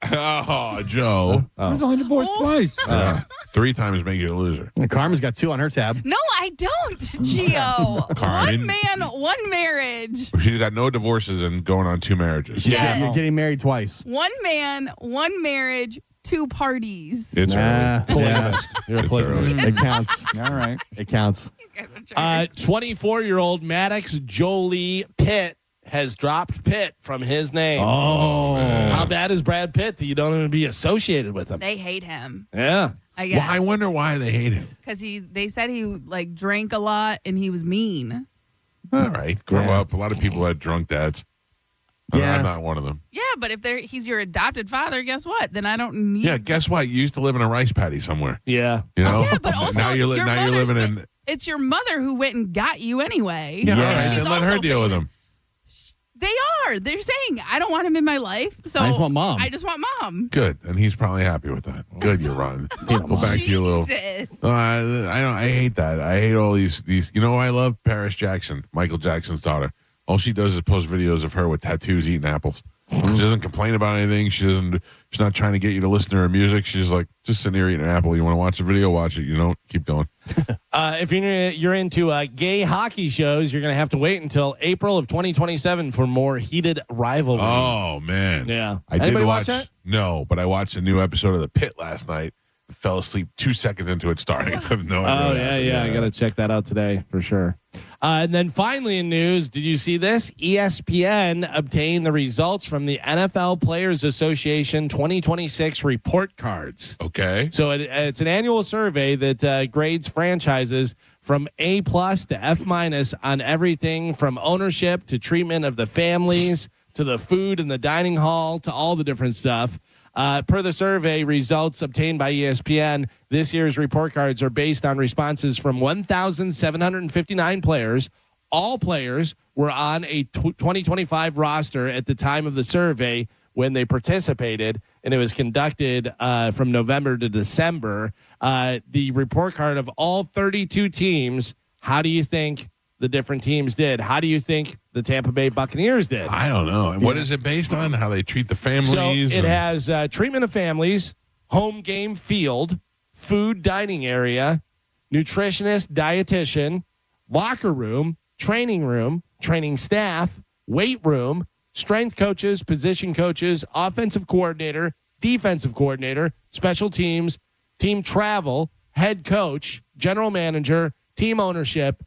Joe. I was only divorced twice. 3 times make you a loser. And Carmen's got 2 on her tab. No, I don't, Gio. Carmen. One man, one marriage. She's got no divorces and going on 2 marriages. Yeah. You're getting married twice. One man, one marriage, 2 parties. It's early. Polygamist. You're a polygamist. It counts. All right. It counts. 24-year-old Maddox Jolie Pitt has dropped Pitt from his name. Oh. How bad is Brad Pitt that you don't even be associated with him? They hate him. Yeah. I guess. Well, I wonder why they hate him. Because they said he like drank a lot and he was mean. All right. Grow up. A lot of people had drunk dads. I'm not one of them. Yeah, but if he's your adopted father, guess what? Then I don't need. Yeah, guess what? You used to live in a rice paddy somewhere. Yeah. You know? Yeah, but also now you're living in. It's your mother who went and got you anyway. Yeah, And right. she's Then let her also deal with famous. him. They are. They're saying, I don't want him in my life. So I just want mom. I just want mom. Good, and he's probably happy with that. Good, you're Ron. Go back to your little. Jesus. I hate that. I hate all these. You know, I love Paris Jackson, Michael Jackson's daughter. All she does is post videos of her with tattoos eating apples. She doesn't complain about anything. She She's not trying to get you to listen to her music. She's like, just sitting here eating an apple. You want to watch a video? Watch it. You don't. Keep going. If you're into gay hockey shows, you're going to have to wait until April of 2027 for more heated rivalry. Oh, man. Yeah. I Anybody did watch that? No, but I watched a new episode of The Pit last night. Fell asleep 2 seconds into it starting. I have no idea. Oh, what yeah, happened. yeah. I got to check that out today for sure. And then finally in news, did you see this? ESPN obtained the results from the NFL Players Association 2026 report cards. Okay. So it's an annual survey that grades franchises from A+ to F- on everything from ownership to treatment of the families to the food in the dining hall to all the different stuff. Per the survey results obtained by ESPN, this year's report cards are based on responses from 1,759 players. All players were on a 2025 roster at the time of the survey when they participated, and it was conducted from November to December. The report card of all 32 teams, how do you think the different teams did? How do you think the Tampa Bay Buccaneers did? I don't know. And what is it based on? How they treat the families? So it has treatment of families, home game field, food dining area, nutritionist, dietitian, locker room, training staff, weight room, strength coaches, position coaches, offensive coordinator, defensive coordinator, special teams, team travel, head coach, general manager, team ownership,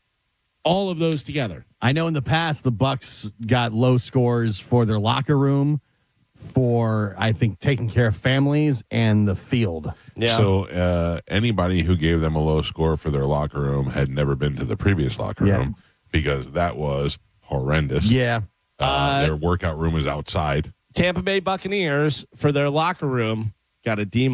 all of those together. I know in the past the Bucs got low scores for their locker room, for I think taking care of families and the field. Yeah. So anybody who gave them a low score for their locker room had never been to the previous locker room because that was horrendous. Yeah. Their workout room is outside. Tampa Bay Buccaneers for their locker room got a D-.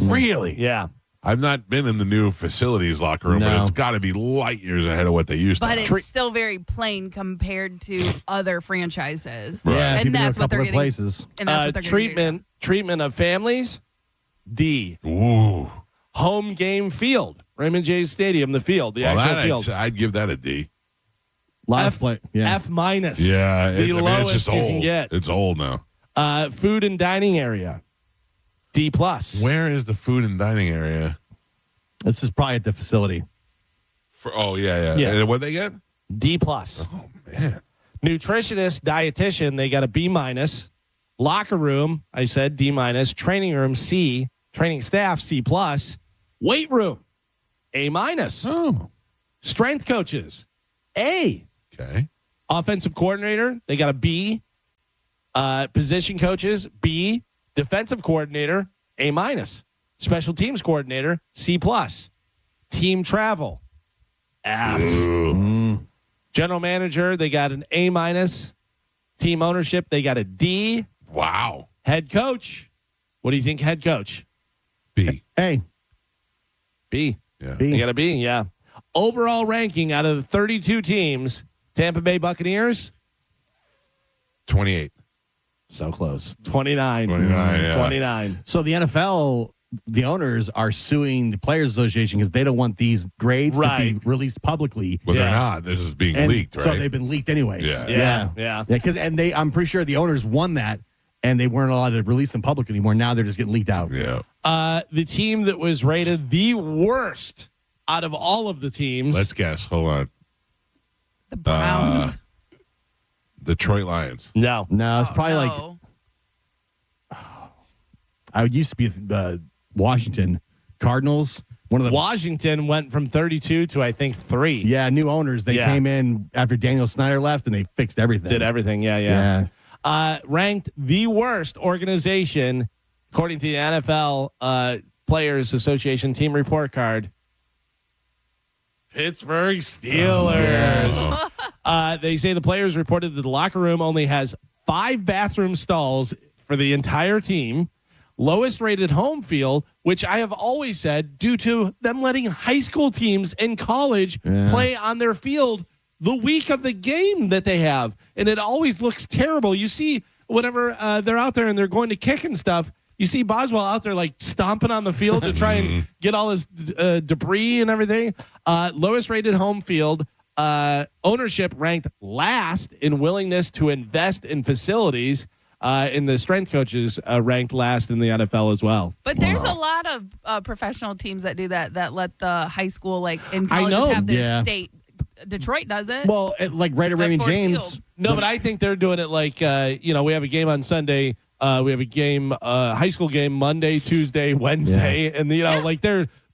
Really? Yeah. I've not been in the new facilities locker room, but it's got to be light years ahead of what they used But to it's have. still very plain compared to other franchises. Right. Yeah, And that's what they're getting. places. And that's what they're Treatment of families, D. Ooh. Home game field, Raymond James Stadium, the field, the actual field. I'd give that a D. F-. Yeah, the lowest it's just you old. can get. It's old now. Food and dining area, D+. Where is the food and dining area? This is probably at the facility. Yeah. And what they get? D+. Oh man. Nutritionist, dietitian, they got a B-. Locker room, I said D-. Training room, C. Training staff, C+. Weight room, A-. Oh. Strength coaches, A. Okay. Offensive coordinator, they got a B. Position coaches, B. Defensive coordinator, A-. Special teams coordinator, C+. Team travel, F. General manager, they got an A-. Team ownership, they got a D. Wow. Head coach, what do you think head coach? B. A. B. Yeah. They got a B, yeah. Overall ranking out of the 32 teams, Tampa Bay Buccaneers, 28. so close. 29. 29, yeah. 29. So the NFL, the owners are suing the Players Association because they don't want these grades to be released publicly. Well, they're not. This is being leaked, right? So they've been leaked anyways. Yeah. Because I'm pretty sure the owners won that, and they weren't allowed to release them public anymore. Now they're just getting leaked out. Yeah. The team that was rated the worst out of all of the teams. Let's guess. Hold on. The Browns. Detroit Lions. No, it's probably like I used to be the Washington Cardinals. One of the Washington went from 32 to I think 3. new owners. They came in after Daniel Snyder left, and they fixed everything. Did everything. Yeah. Ranked the worst organization according to the NFL Players Association team report card. Pittsburgh Steelers. They say the players reported that the locker room only has 5 bathroom stalls for the entire team. Lowest rated home field, which I have always said, due to them letting high school teams in college play on their field the week of the game that they have. And it always looks terrible. You see, whenever they're out there and they're going to kick and stuff, you see Boswell out there like stomping on the field to try and get all his debris and everything. Lowest rated home field. Ownership ranked last in willingness to invest in facilities. And the strength coaches ranked last in the NFL as well. But there's a lot of professional teams that do that let the high school, like, in colleges know. have their Yeah. state. Detroit does it. Well, like right at Raymond Ford James. Field. No, but I think they're doing it like, we have a game on Sunday. We have a game, high school game Monday, Tuesday, Wednesday. And, like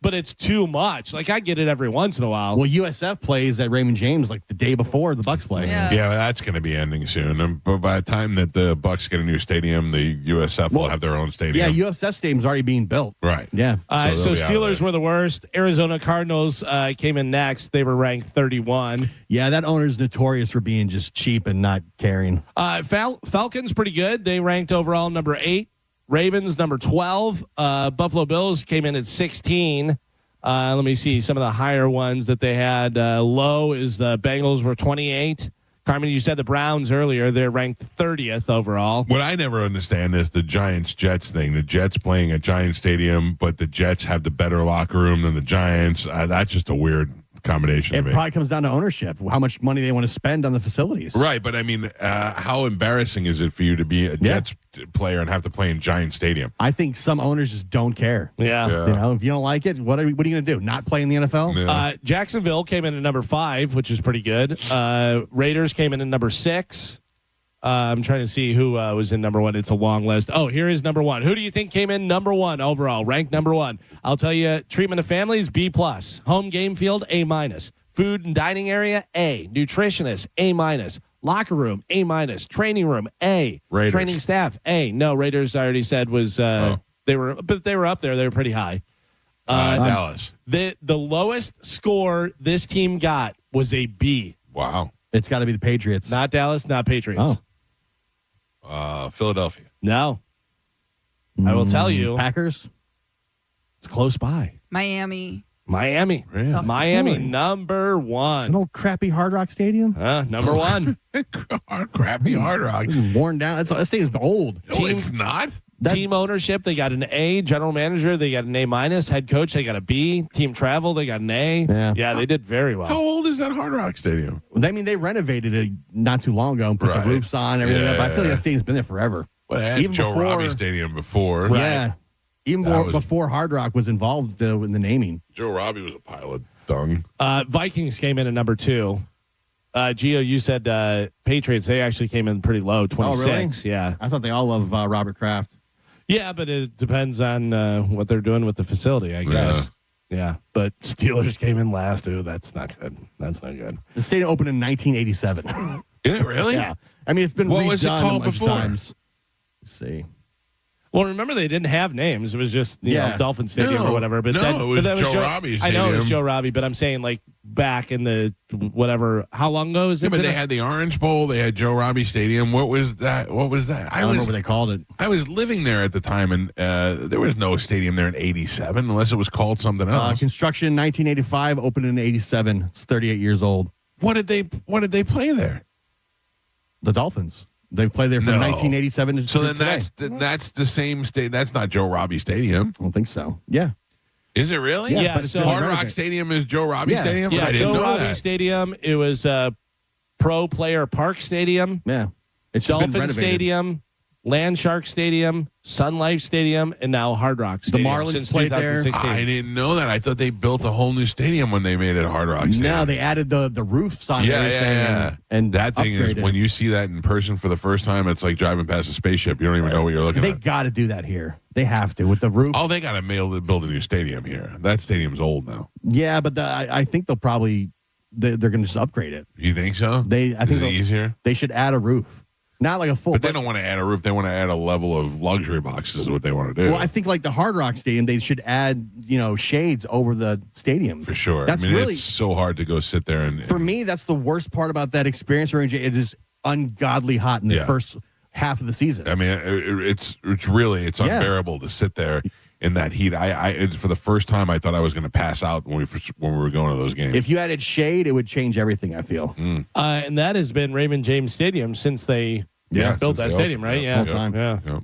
but it's too much. Like, I get it every once in a while. Well, USF plays at Raymond James like the day before the Bucks play. Yeah. Yeah, well, that's going to be ending soon. And but by the time that the Bucks get a new stadium, the USF will have their own stadium. Yeah, USF stadium's already being built. Right. Yeah. So they'll be out of Steelers were the worst. Arizona Cardinals came in next. They were ranked 31. Yeah, that owner's notorious for being just cheap and not caring. Falcons pretty good. They ranked overall number 8. Ravens number 12. Buffalo Bills came in at 16. Let me see some of the higher ones that they had. Low is the Bengals were 28. Carmen, you said the Browns earlier. They're ranked 30th overall. What I never understand is the Giants-Jets thing. The Jets playing at Giants Stadium, but the Jets have the better locker room than the Giants. That's just a weird combination It to me. probably comes down to ownership, how much money they want to spend on the facilities. Right, but I mean, how embarrassing is it for you to be a Jets player and have to play in Giant Stadium? I think some owners just don't care. Yeah. If you don't like it, what are you going to do? Not play in the NFL? Jacksonville came in at number 5, which is pretty good. Raiders came in at number 6. I'm trying to see who was in number 1. It's a long list. Oh, here is number 1. Who do you think came in number 1 overall, ranked number 1? I'll tell you, treatment of families, B+. Home game field, A-. Food and dining area, A. Nutritionist, A-. Locker room, A-. Training room, A. Raiders. Training staff, A. No, Raiders I already said was they were up there. They were pretty high. Dallas. The lowest score this team got was a B. Wow. It's got to be the Patriots. Not Dallas, not Patriots. Philadelphia. No. I will tell you. Packers? It's close by. Miami. Miami. Really? Miami, Really? number 1. An old crappy Hard Rock Stadium? Number 1. Crappy Hard Rock. Worn down. That stadium's old. No, it's not. Team ownership, they got an A. General manager, they got an A-. Head coach, they got a B. Team travel, they got an A. Yeah. They did very well. How old is that Hard Rock Stadium? I mean, they renovated it not too long ago and put Right. the roofs on and everything. Yeah. But I feel like that stadium's been there forever. Well, they had Even Joe before- Robbie Stadium before. Yeah. Even before Hard Rock was involved in the naming. Joe Robbie was a pile of dung. Vikings came in at number 2. Gio, you said Patriots, they actually came in pretty low, 26. Oh, really? Yeah. I thought they all love Robert Kraft. Yeah, but it depends on what they're doing with the facility, I guess. Yeah. But Steelers came in last. Ooh, that's not good. That's not good. The stadium opened in 1987. Is it really? Yeah. I mean, it's been What redone was it called a bunch before? of times. Let's see. Well, remember they didn't have names. It was just you know, Dolphin Stadium No. or whatever. But No, that, it was but that Joe Robbie I know it was Stadium. Joe Robbie, but I'm saying like back in the whatever. How long ago is it? Yeah, but been? they had the Orange Bowl. They had Joe Robbie Stadium. What was that? I don't remember what they called it. I was living there at the time, and there was no stadium there in '87 unless it was called something else. Construction in 1985, opened in 87. It's 38 years old. What did they play there? The Dolphins. They played there from No. 1987 to So then today. that's the same state. That's not Joe Robbie Stadium. I don't think so. Yeah. Is it really? Yeah, but it's So been Hard Rock renovated. Stadium is Joe Robbie Yeah. Stadium. Yeah, I didn't Joe know Robbie that. Stadium. It was Pro Player Park Stadium. Yeah. It's just been Dolphin renovated. Stadium, Land Shark Stadium, Sun Life Stadium, and now Hard Rock Stadium. Marlins since played there. 2016. I didn't know that. I thought they built a whole new stadium when they made it Hard Rock Stadium. No, they added the roofs on Yeah, everything. yeah. And that thing is upgraded when it. you see that in person for the first time, it's like driving past a spaceship. You don't even know what you're looking They at. got to do that here. They have to with the roof. Oh, they got to build a new stadium here. That stadium's old now. Yeah, but I think they'll probably they're going to just upgrade it. You think so? I think Is it they'll- easier? They should add a roof, not like a full. But they don't want to add a roof. They want to add a level of luxury boxes. Is what they want to do. Well, I think like the Hard Rock Stadium, they should add shades over the stadium for sure. That's I mean, really it's so hard to go sit there and. for me. That's the worst part about that experience. It is ungodly hot in the Yeah. first half of the season. I mean, it's really unbearable to sit there in that heat. For the first time, I thought I was going to pass out when we were going to those games. If you added shade, it would change everything. I feel. And that has been Raymond James Stadium since they built that stadium, right? Yeah. Yeah.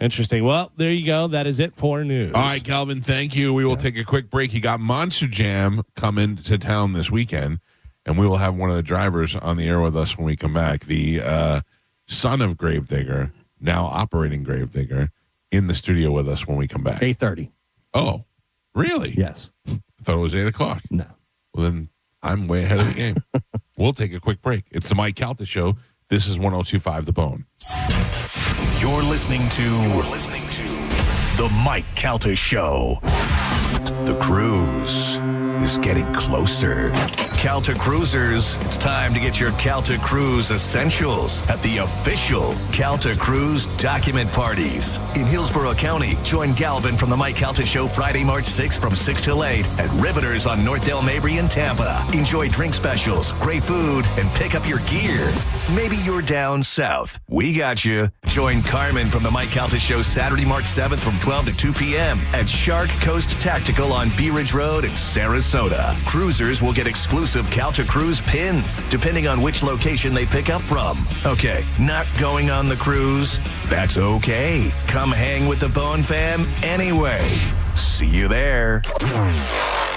Interesting. Well, there you go. That is it for news. All right, Calvin, thank you. We will take a quick break. You got Monster Jam coming to town this weekend, and we will have one of the drivers on the air with us when we come back. The son of Gravedigger, now operating Gravedigger, in the studio with us when we come back. 8:30. Oh, really? Yes. I thought it was 8 o'clock. No. Well, then I'm way ahead of the game. We'll take a quick break. It's the Mike Calta Show. This is 102.5 The Bone. You're listening to the Mike Calta Show. The cruise is getting closer. Calta Cruisers, it's time to get your Calta Cruise essentials at the official Calta Cruise document parties. In Hillsborough County, join Galvin from the Mike Calta Show Friday, March 6th from 6 till 8 at Riveters on North Del Mabry in Tampa. Enjoy drink specials, great food, and pick up your gear. Maybe you're down south. We got you. Join Carmen from the Mike Calta Show Saturday, March 7th from 12 to 2 p.m. at Shark Coast Tactical on Bee Ridge Road in Sarasota. Cruisers will get exclusive Calta Cruise pins, depending on which location they pick up from. Okay, not going on the cruise? That's okay. Come hang with the Bone fam anyway. See you there.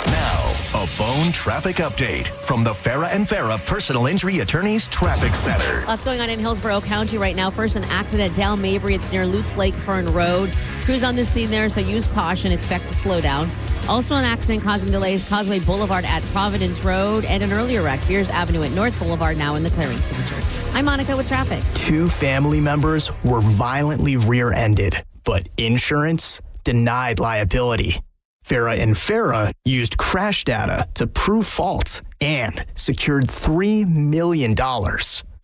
Now, a Bone traffic update from the Farah and Farah Personal Injury Attorneys Traffic Center. Lots going on in Hillsborough County right now. First, an accident down Mabry. It's near Lutz Lake Fern Road. Crews on the scene there, so use caution. Expect slowdowns. Also, an accident causing delays. Causeway Boulevard at Providence Road, and an earlier wreck. Beers Avenue at North Boulevard now in the clearing stages. I'm Monica with traffic. 2 family members were violently rear-ended, but insurance denied liability. Farah and Farah used crash data to prove fault and secured $3 million.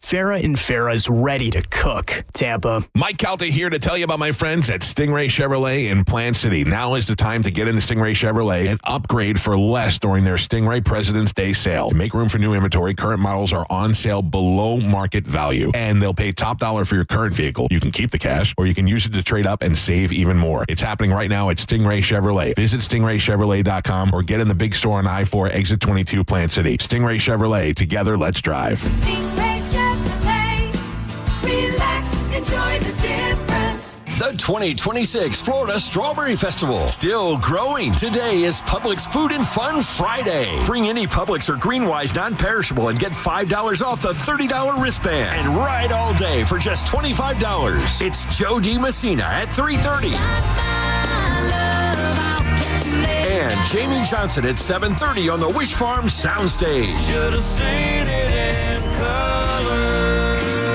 Farah and Farah's ready to cook. Tampa. Mike Calta here to tell you about my friends at Stingray Chevrolet in Plant City. Now is the time to get into Stingray Chevrolet and upgrade for less during their Stingray President's Day sale. To make room for new inventory, current models are on sale below market value, and they'll pay top dollar for your current vehicle. You can keep the cash, or you can use it to trade up and save even more. It's happening right now at Stingray Chevrolet. Visit stingraychevrolet.com or get in the big store on I-4 Exit 22 Plant City. Stingray Chevrolet. Together, let's drive. Relax, enjoy the difference. The 2026 Florida Strawberry Festival. Still growing. Today is Publix Food and Fun Friday. Bring any Publix or Greenwise non-perishable and get $5 off the $30 wristband. And ride all day for just $25. It's Joe D. Messina at 3:30. And Jamie Johnson at 7:30 on the Wish Farm Soundstage. Should have seen it in color.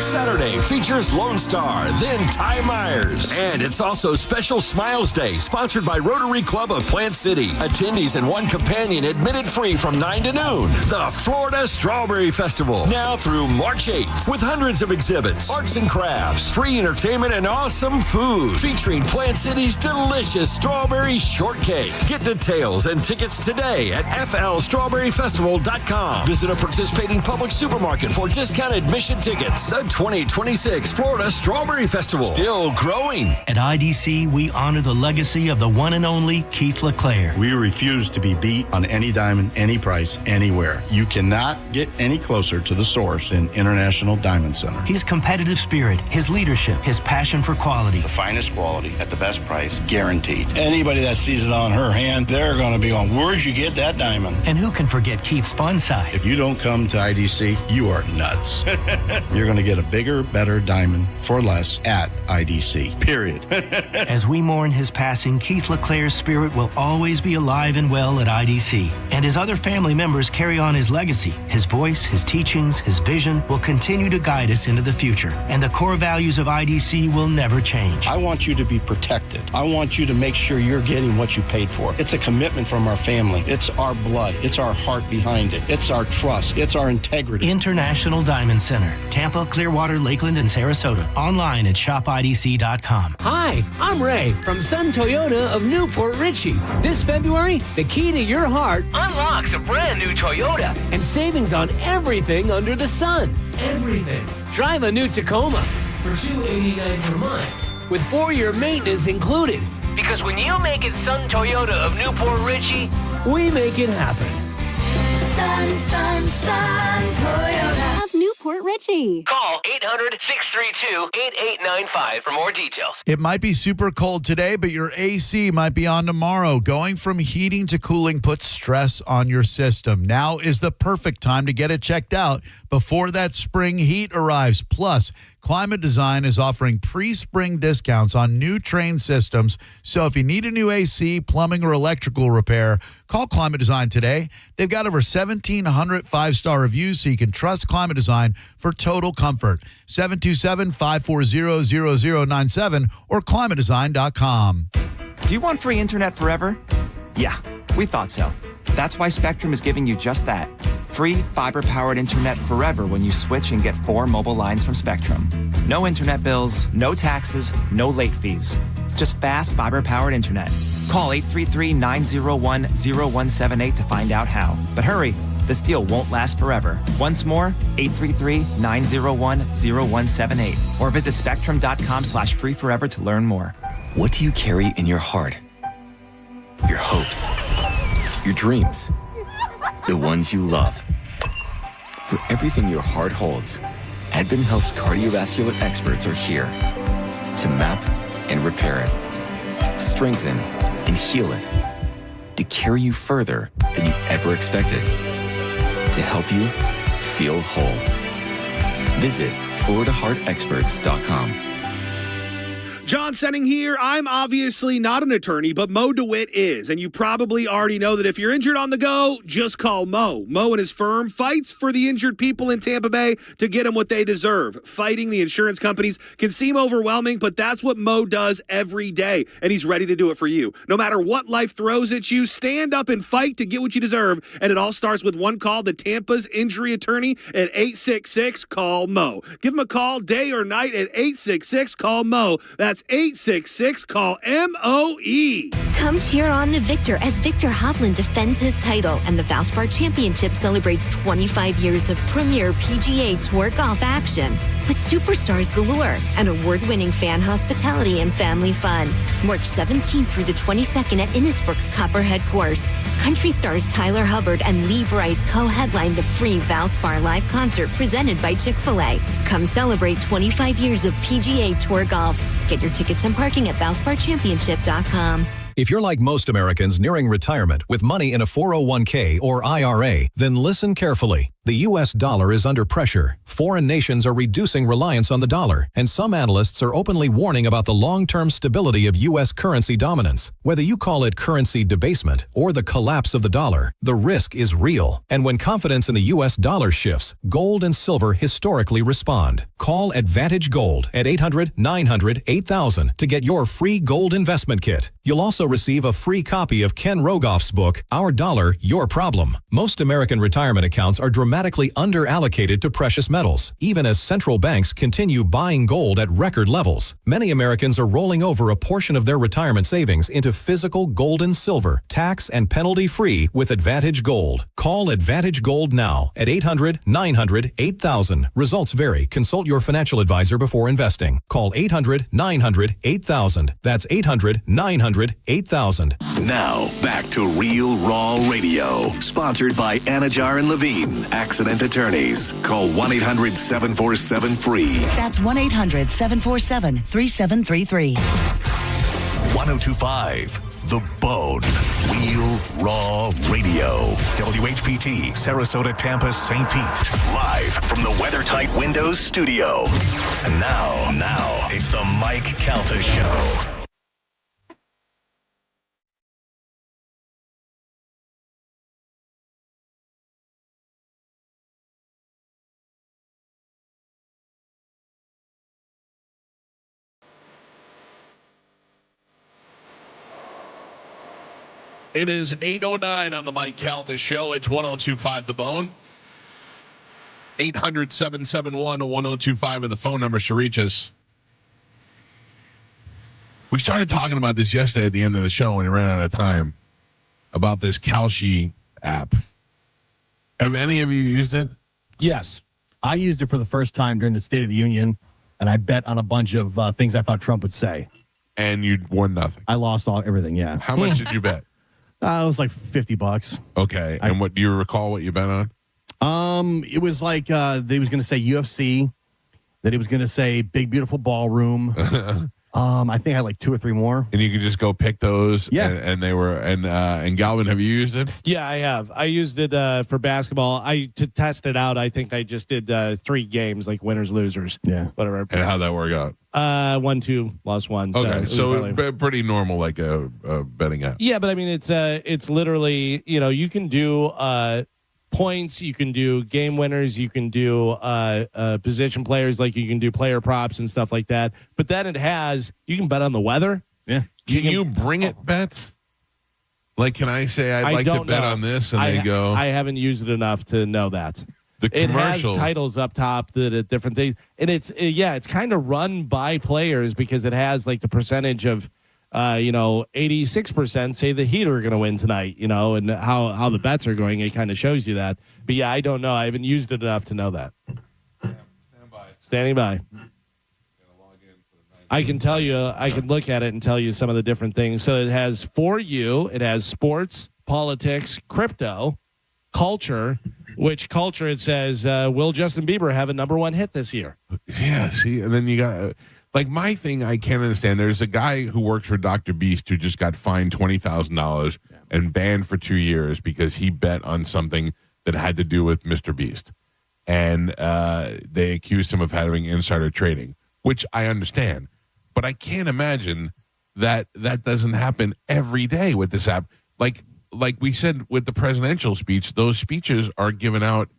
Saturday features Lone Star, then Ty Myers. And it's also Special Smiles Day, sponsored by Rotary Club of Plant City. Attendees and one companion admitted free from 9 to noon. The Florida Strawberry Festival, now through March 8th, with hundreds of exhibits, arts and crafts, free entertainment, and awesome food, featuring Plant City's delicious strawberry shortcake. Get details and tickets today at flstrawberryfestival.com. Visit a participating Publix supermarket for discounted admission tickets. The 2026 Florida Strawberry Festival. Still growing. At IDC, we honor the legacy of the one and only Keith LeClaire. We refuse to be beat on any diamond, any price, anywhere. You cannot get any closer to the source in International Diamond Center. His competitive spirit, his leadership, his passion for quality. The finest quality at the best price, guaranteed. Anybody that sees it on her hand, they're going to be on, where'd you get that diamond? And who can forget Keith's fun side? If you don't come to IDC, you are nuts. You're going to get a bigger, better diamond for less at IDC, period. As we mourn his passing, Keith LeClaire's spirit will always be alive and well at IDC. And his other family members carry on his legacy. His voice, his teachings, his vision will continue to guide us into the future. And the core values of IDC will never change. I want you to be protected. I want you to make sure you're getting what you paid for. It's a commitment from our family. It's our blood. It's our heart behind it. It's our trust. It's our integrity. International Diamond Center, Tampa, Clearwater, Lakeland, and Sarasota. Online at shopidc.com. Hi, I'm Ray from Sun Toyota of Newport Richey. This February, the key to your heart unlocks a brand new Toyota and savings on everything under the sun. Everything. Drive a new Tacoma for $289 per month with 4-year maintenance included. Because when you make it Sun Toyota of Newport Richey, we make it happen. Sun Toyota of Newport Richey. Call 800-632-8895 for more details. It might be super cold today, but your AC might be on tomorrow. Going from heating to cooling puts stress on your system. Now is the perfect time to get it checked out before that spring heat arrives. Plus, Climate Design is offering pre-spring discounts on new Trane systems. So if you need a new AC, plumbing, or electrical repair, call Climate Design today. They've got over 1,700 five-star reviews, so you can trust Climate Design for total comfort. 727-540-0097 or climatedesign.com. Do you want free internet forever? Yeah, we thought so. That's why Spectrum is giving you just that. Free fiber-powered internet forever when you switch and get 4 mobile lines from Spectrum. No internet bills, no taxes, no late fees. Just fast fiber-powered internet. Call 833-901-0178 to find out how. But hurry, this deal won't last forever. Once more, 833-901-0178. Or visit spectrum.com/free forever to learn more. What do you carry in your heart? Your hopes, your dreams, the ones you love. For everything your heart holds, Advent Health's cardiovascular experts are here to map and repair it, strengthen and heal it, to carry you further than you ever expected, to help you feel whole. Visit FloridaHeartExperts.com. John Senning here. I'm obviously not an attorney, but Mo DeWitt is. And you probably already know that if you're injured on the go, just call Mo. Mo and his firm fights for the injured people in Tampa Bay to get them what they deserve. Fighting the insurance companies can seem overwhelming, but that's what Mo does every day. And he's ready to do it for you. No matter what life throws at you, stand up and fight to get what you deserve. And it all starts with one call to Tampa's injury attorney at 866-CALL-MO. Give him a call day or night at 866-CALL-MO. That's 866-CALL-MOE. Come cheer on the victor as Victor Hovland defends his title, and the Valspar Championship celebrates 25 years of premier PGA Tour golf action with superstars galore and award-winning fan hospitality and family fun. March 17th through the 22nd at Innisbrook's Copperhead Course. Country stars Tyler Hubbard and Lee Brice co-headline the free Valspar live concert presented by Chick-fil-A. Come celebrate 25 years of PGA Tour golf. Get your tickets and parking at ValsparChampionship.com. If you're like most Americans nearing retirement with money in a 401k or IRA, then listen carefully. The U.S. dollar is under pressure. Foreign nations are reducing reliance on the dollar, and some analysts are openly warning about the long-term stability of U.S. currency dominance. Whether you call it currency debasement or the collapse of the dollar, the risk is real. And when confidence in the U.S. dollar shifts, gold and silver historically respond. Call Advantage Gold at 800-900-8000 to get your free gold investment kit. You'll also receive a free copy of Ken Rogoff's book, Our Dollar, Your Problem. Most American retirement accounts are dramatically underallocated to precious metals, even as central banks continue buying gold at record levels. Many Americans are rolling over a portion of their retirement savings into physical gold and silver, tax and penalty-free with Advantage Gold. Call Advantage Gold now at 800-900-8000. Results vary. Consult your financial advisor before investing. Call 800-900-8000. That's 800-900-8000. Now, back to Real Raw Radio. Sponsored by Anajar and Levine, accident attorneys. Call 1-800-747-FREE. That's 1-800-747-3733. 1025, The Bone. Real Raw Radio. WHPT, Sarasota, Tampa, St. Pete. Live from the WeatherTight Windows studio. And now, it's the Mike Calta Show. It is 8:09 on the Mike Calta Show. It's 1025 The Bone. 800-771-1025 are the phone numbers to reach us. We started talking about this yesterday at the end of the show and it ran out of time. About this Kalshi app. Have any of you used it? Yes. I used it for the first time during the State of the Union, and I bet on a bunch of things I thought Trump would say. And you won nothing. I lost everything, yeah. How much did you bet? It was like $50. Okay. And what do you recall what you bet on? It was like that he was going to say UFC, that he was going to say big beautiful ballroom, I think I had like 2 or 3 more. And you could just go pick those. Yeah. And they were, and Galvin, have you used it? Yeah, I have. I used it for basketball. To test it out, I think I just did 3 games, like winners, losers. Yeah. Whatever. And how'd that work out? 1-2, lost 1. Okay. So, probably- pretty normal, like a betting app. yeah, but I mean, it's literally, you can do points, you can do game winners, you can do position players, like you can do player props and stuff like that. But then you can bet on the weather. Yeah. Can you bring it bets? Like, can I say I'd like to bet on this, and they go? I haven't used it enough to know that. It has titles up top that are different things, and it's kind of run by players because it has like the percentage of 86% say the Heat are going to win tonight, and how the bets are going. It kind of shows you that. But yeah, I don't know. I haven't used it enough to know that. Standing by. I can tell you, I can look at it and tell you some of the different things. So it has For You, it has sports, politics, crypto, culture, which culture it says, will Justin Bieber have a #1 hit this year? Yeah, see, and then you got, like, my thing I can't understand. There's a guy who works for Dr. Beast who just got fined $20,000 and banned for 2 years because he bet on something that had to do with Mr. Beast. And they accused him of having insider trading, which I understand. But I can't imagine that doesn't happen every day with this app. Like we said with the presidential speech, those speeches are given out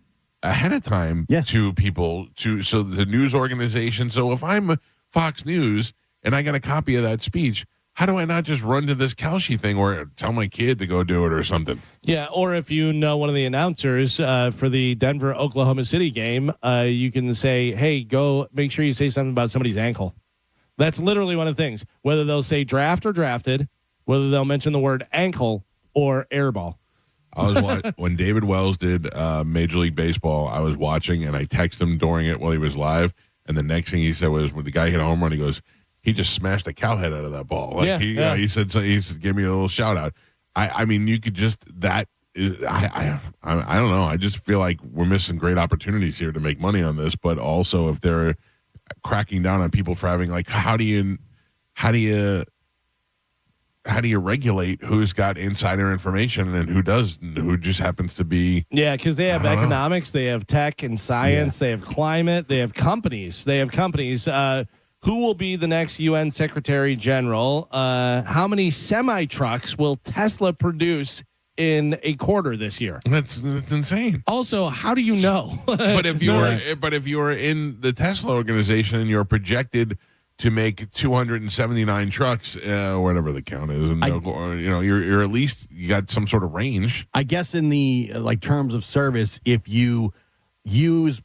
ahead of time to people, so the news organization. So if I'm Fox News and I got a copy of that speech, how do I not just run to this Kalshi thing or tell my kid to go do it or something? Yeah, or if you know one of the announcers for the Denver-Oklahoma City game, you can say, hey, go make sure you say something about somebody's ankle. That's literally one of the things. Whether they'll say draft or drafted, whether they'll mention the word ankle or airball. I was when David Wells did Major League Baseball, I was watching and I texted him during it while he was live. And the next thing he said was when the guy hit a home run, he goes, he just smashed a cow head out of that ball. Like he said, so he gave me a little shout out. I mean, you could just I don't know. I just feel like we're missing great opportunities here to make money on this. But also, if they're cracking down on people for having, like, how do you regulate who's got insider information and who just happens to be? Yeah, because they have economics, they have tech and science, they have climate, they have companies. Who will be the next UN Secretary General? How many semi-trucks will Tesla produce in a quarter this year? That's insane. Also, how do you know? But if you're in the Tesla organization and you're projected to make 279 trucks, whatever the count is, and you're at least, you got some sort of range. I guess in the terms of service, if you use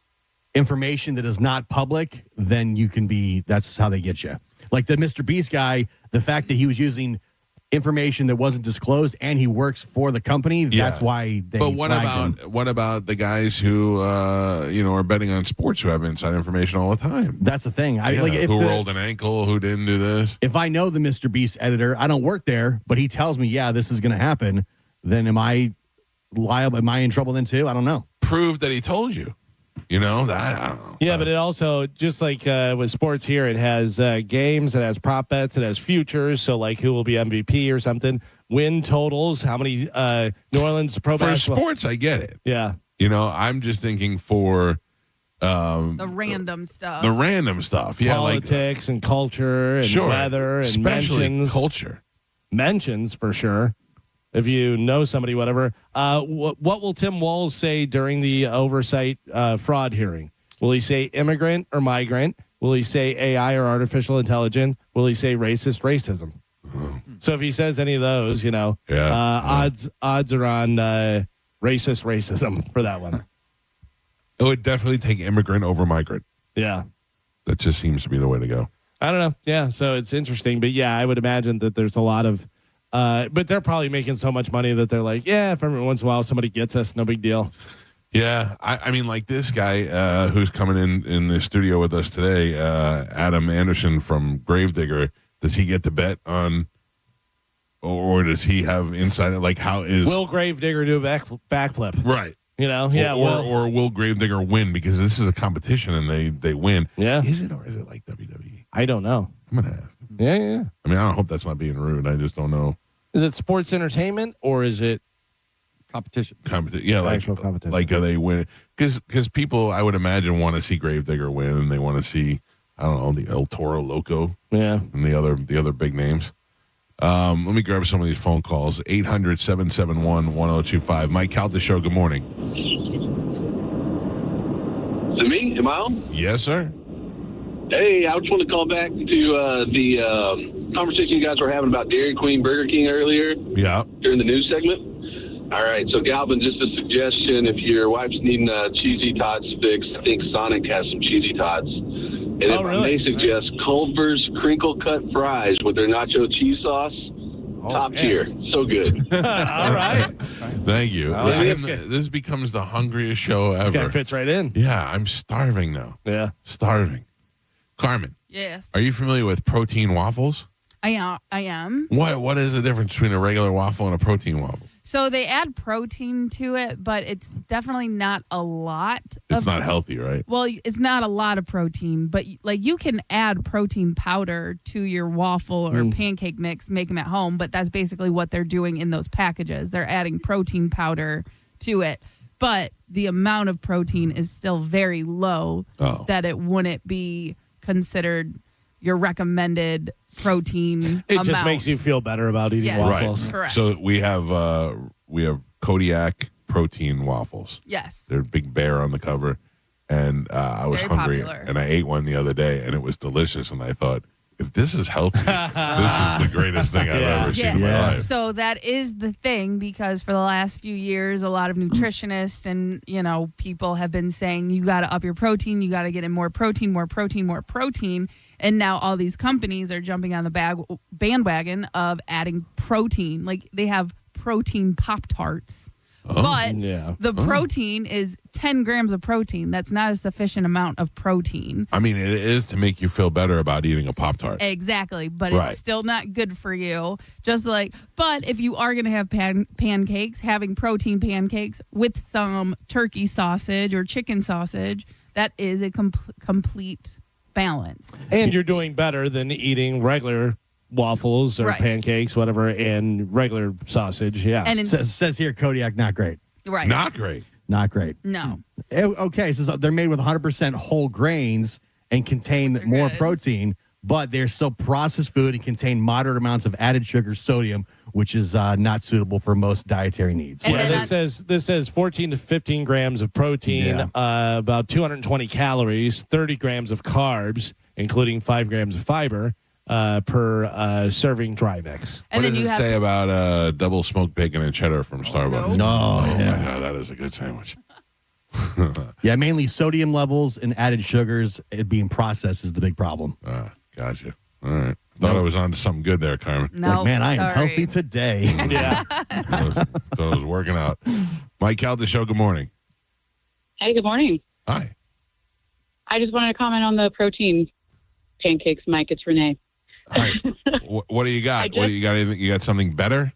information that is not public, then you can be, that's how they get you. Like the Mr. Beast guy, the fact that he was using information that wasn't disclosed and he works for the company, that's why they. But what about the guys who are betting on sports who have inside information all the time? That's the thing. Who rolled an ankle, who didn't do this. If I know the Mr. Beast editor, I don't work there, but he tells me, this is going to happen, then am I liable? Am I in trouble then too? I don't know. Prove that he told you. I don't know. Yeah, but it also, just like with sports here, it has games, it has prop bets, it has futures. So, like, who will be MVP or something? Win totals, how many New Orleans Pro basketball. For sports, I get it. Yeah. I'm just thinking for the random stuff. The random stuff. Yeah, politics and culture and weather and especially mentions. Culture. Mentions, for sure. If you know somebody, whatever. What will Tim Walz say during the oversight fraud hearing? Will he say immigrant or migrant? Will he say AI or artificial intelligence? Will he say racism? So if he says any of those, odds are on racism for that one. It would definitely take immigrant over migrant. Yeah. That just seems to be the way to go. I don't know. Yeah, so it's interesting. But, yeah, I would imagine that there's a lot of but they're probably making so much money that they're like, if every once in a while somebody gets us, no big deal. Yeah, I mean, like this guy who's coming in the studio with us today, Adam Anderson from Gravedigger, does he get to bet on, or does he have insight? Like, how is... Will Gravedigger do a backflip? Right. Or will Gravedigger win? Because this is a competition and they win. Yeah. Is it, or is it like WWE? I don't know. I'm going to ask. Yeah. I mean, I don't hope that's not being rude. I just don't know. Is it sports entertainment or is it competition? Yeah, like actual competition. Like they win because people, I would imagine, want to see Gravedigger win, and they want to see, I don't know, the El Toro Loco, and the other big names. Let me grab some of these phone calls. 800-771-1025. Mike Calta Show. Good morning. To me? Am I on? Yes, sir. Hey, I just want to call back to the conversation you guys were having about Dairy Queen, Burger King earlier. Yeah. During the news segment. All right, so Galvin, just a suggestion. If your wife's needing cheesy tots fixed, I think Sonic has some cheesy tots. And if I may suggest Culver's crinkle cut fries with their nacho cheese sauce, top tier. So good. All right. Thank you. Oh, yeah, that's This becomes the hungriest show ever. This guy fits right in. Yeah, I'm starving now. Yeah. Starving. Carmen. Yes. Are you familiar with protein waffles? I am. What is the difference between a regular waffle and a protein waffle? So they add protein to it, but it's definitely not a lot. It's not healthy, right? Well, it's not a lot of protein, but like you can add protein powder to your waffle or pancake mix, make them at home, but that's basically what they're doing in those packages. They're adding protein powder to it, but the amount of protein is still very low that it wouldn't be considered your recommended protein It amount. just makes you feel better about eating waffles. Right. Correct. So we have Kodiak protein waffles. Yes. They're big bear on the cover, and I was Very hungry, popular. and I ate one the other day, and it was delicious. And I thought, if this is healthy, this is the greatest thing I've ever seen in my life. So that is the thing, because for the last few years, a lot of nutritionists and, people have been saying, you got to up your protein. You got to get in more protein, more protein, more protein. And now all these companies are jumping on the bandwagon of adding protein. Like they have protein Pop-Tarts. But the protein is 10 grams of protein. That's not a sufficient amount of protein. I mean, it is to make you feel better about eating a Pop-Tart. Exactly. But Right. it's still not good for you. But if you are going to have pancakes, having protein pancakes with some turkey sausage or chicken sausage, that is a complete balance. And you're doing better than eating regular waffles or Right. pancakes, whatever, and regular sausage. Yeah. And says here Kodiak, not great. Right. Not great. Not great. No. Okay, so they're made with 100% whole grains and contain more protein, but they're still processed food and contain moderate amounts of added sugar, sodium, which is not suitable for most dietary needs. Yeah, this says 14 to 15 grams of protein, about 220 calories, 30 grams of carbs, including 5 grams of fiber per serving dry mix. What does it say about double smoked bacon and cheddar from Starbucks? No. Oh, Yeah. my God, that is a good sandwich. Yeah, mainly sodium levels and added sugars. It being processed is the big problem. Gotcha. All right. Thought I was on to something good there, Carmen. No, Like, man, I am sorry. healthy today. Yeah. Thought I was working out. Mike Calta Show, good morning. Hey, good morning. Hi. I just wanted to comment on the protein pancakes, Mike. It's Renee. Hi. What do you got? What do you got? Anything? You got something better?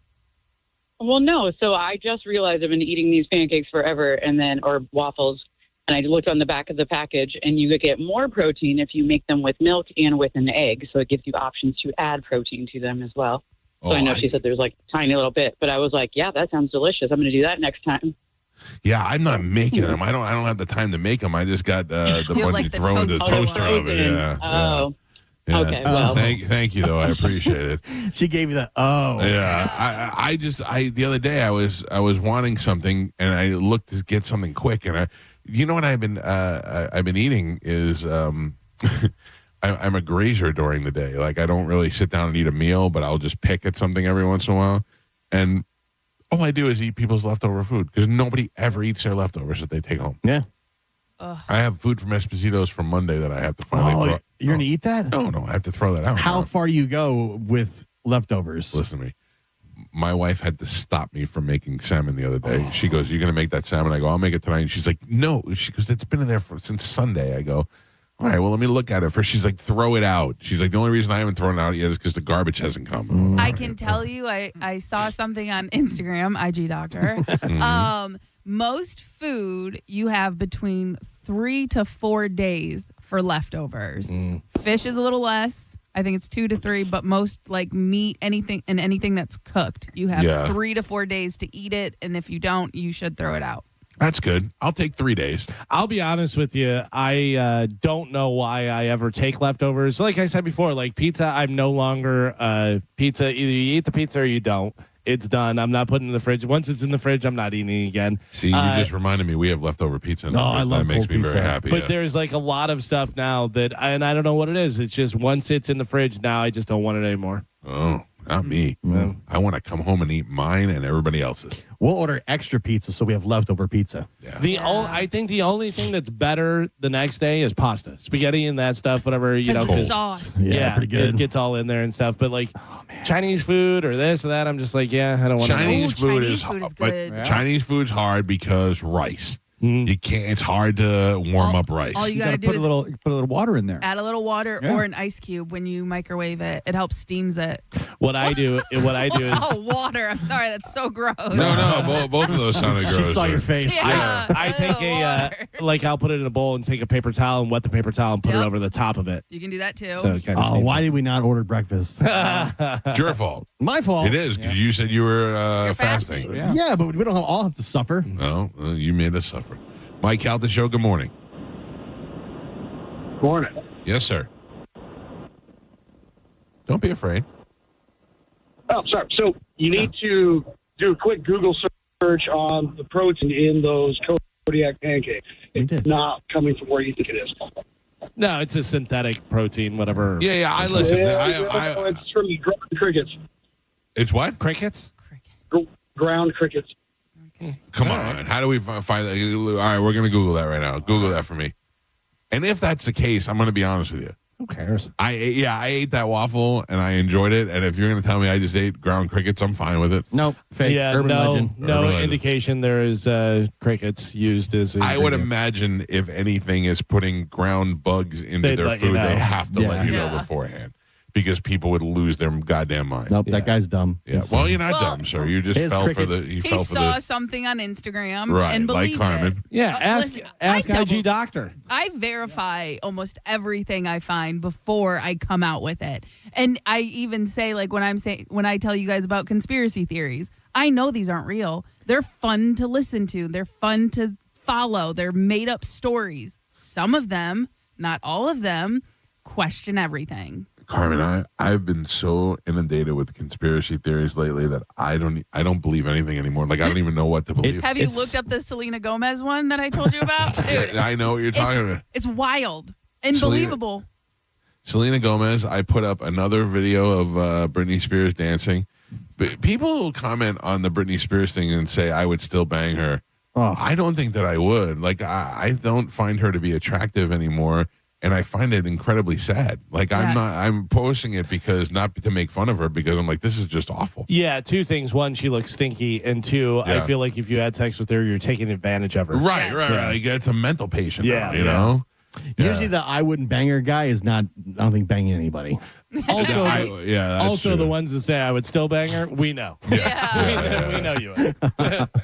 Well, no. So I just realized I've been eating these pancakes forever, or waffles, and I looked on the back of the package, and you could get more protein if you make them with milk and with an egg. So it gives you options to add protein to them as well. So I know she said there's like a tiny little bit, but I was like, yeah, that sounds delicious. I'm going to do that next time. Yeah, I'm not making them. I don't have the time to make them. I just got the bunch thrown in the toaster oven. Yeah. Oh. Yeah. Okay, well. Thank you though. I appreciate it. She gave you the Yeah. I the other day I was wanting something and I looked to get something quick and you know what I've been eating is I'm a grazer during the day. Like I don't really sit down and eat a meal, but I'll just pick at something every once in a while. And all I do is eat people's leftover food because nobody ever eats their leftovers that they take home. Yeah. I have food from Esposito's from Monday that I have to finally throw. You're going to eat that? No, I have to throw that out. How far do you go with leftovers? Listen to me. My wife had to stop me from making salmon the other day. She goes, "You're going to make that salmon?" I go, "I'll make it tonight." And she's like, "No." She goes, "It's been in there since Sunday." I go, "All right, well, let me look at it first." She's like, "Throw it out." She's like, "The only reason I haven't thrown it out yet is because the garbage hasn't come." I can tell you, I saw something on Instagram, IG Doctor. Most food you have between 3 to 4 days for leftovers. Fish is a little less. I think it's 2 to 3, but most like meat, anything that's cooked, you have 3 to 4 days to eat it, and if you don't, you should throw it out. That's good. I'll take 3 days. I'll be honest with you. I don't know why I ever take leftovers. Like I said before, like pizza, I'm no longer pizza. Either you eat the pizza or you don't. It's done. I'm not putting it in the fridge. Once it's in the fridge, I'm not eating it again. See, you just reminded me we have leftover pizza in the fridge. I love that makes cold me pizza. very happy. But there's like a lot of stuff now that, and I don't know what it is. It's just once it's in the fridge, now I just don't want it anymore. Oh, not me. I want to come home and eat mine and everybody else's. We'll order extra pizza so we have leftover pizza. Yeah. I think the only thing that's better the next day is pasta, spaghetti, and that stuff. Whatever the sauce. Yeah, pretty good. It gets all in there and stuff. But like Chinese food or this or that, I'm just like, I don't want Chinese food is good. But Chinese food's hard because rice. You can't. It's hard to warm up rice. All you got to do put is a little water in there. add a little water or an ice cube when you microwave it. It helps steams it. What I do is Oh, water. I'm sorry. That's so gross. No, both of those sounded gross. She saw your face. Yeah. I take I'll put it in a bowl and take a paper towel and wet the paper towel and put it over the top of it. You can do that too. So it kind of Why did we not order breakfast? It's your fault. My fault. It is because you said you were fasting. Yeah, but we don't all have to suffer. No, you made us suffer. Mike Calta Show, good morning. Morning. Yes, sir. Don't be afraid. Oh, sorry. So you need to do a quick Google search on the protein in those Kodiak pancakes. It's not coming from where you think it is. No, it's a synthetic protein, whatever. Yeah, I listen. It's from ground crickets. It's what? Crickets? Ground crickets. Come on. How do we find that? All right, we're going to Google that right now. Google that for me. And if that's the case, I'm going to be honest with you. Who cares? I ate that waffle and I enjoyed it. And if you're going to tell me I just ate ground crickets, I'm fine with it. Nope. Fake. Urban legend. No Urban legend. indication there is crickets used as. I would imagine if anything is putting ground bugs into They'd their let you food, know. they have to let you know Yeah. beforehand because people would lose their goddamn mind. Nope, that guy's dumb. Yeah. Well, you're not dumb, sir. You just his fell cricket- for the. He fell for saw the. something on Instagram Right, and like believed Carmen. it. Yeah, ask Listen, IG Doctor. I verify almost everything I find before I come out with it. And I even say, like, when I tell you guys about conspiracy theories, I know these aren't real. They're fun to listen to. They're fun to follow. They're made up stories. Some of them, not all of them, question everything. Carmen, I've been so inundated with conspiracy theories lately that I don't believe anything anymore. Like I don't even know what to believe. Have you looked up the Selena Gomez one that I told you about? Dude, I know what you're talking about. it's wild. Unbelievable. Selena Gomez, I put up another video of Britney Spears dancing. But people comment on the Britney Spears thing and say I would still bang her. Oh. I don't think that I would. Like I don't find her to be attractive anymore. And I find it incredibly sad. Like I'm posting it because not to make fun of her because I'm like, this is just awful. Yeah, two things. One, she looks stinky. And two, I feel like if you had sex with her, you're taking advantage of her. Right. Like, it's a mental patient now, you Yeah. know? Usually the I wouldn't bang her guy is not, I don't think, banging anybody. Also, that's also true. the ones that say I would still bang her, we know. We know you would.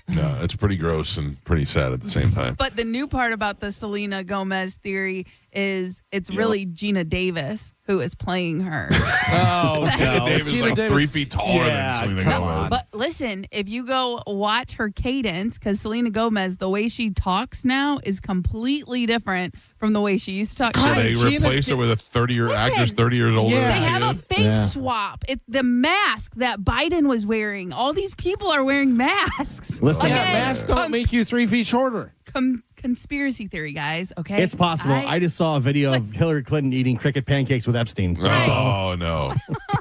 No, it's pretty gross and pretty sad at the same time. But the new part about the Selena Gomez theory is it's really Gina Davis who is playing her. Oh, Gina Davis is like 3 feet taller than Selena Gomez. But listen, if you go watch her cadence, because Selena Gomez, the way she talks now is completely different from the way she used to talk. So they replaced her with a 30-year actress, 30 years older. They have a face swap. It's the mask that Biden was wearing. All these people are wearing masks. Listen, masks don't make you 3 feet shorter. Conspiracy theory, guys. Okay, it's possible. I just saw a video of Hillary Clinton eating cricket pancakes with Epstein. Oh, no.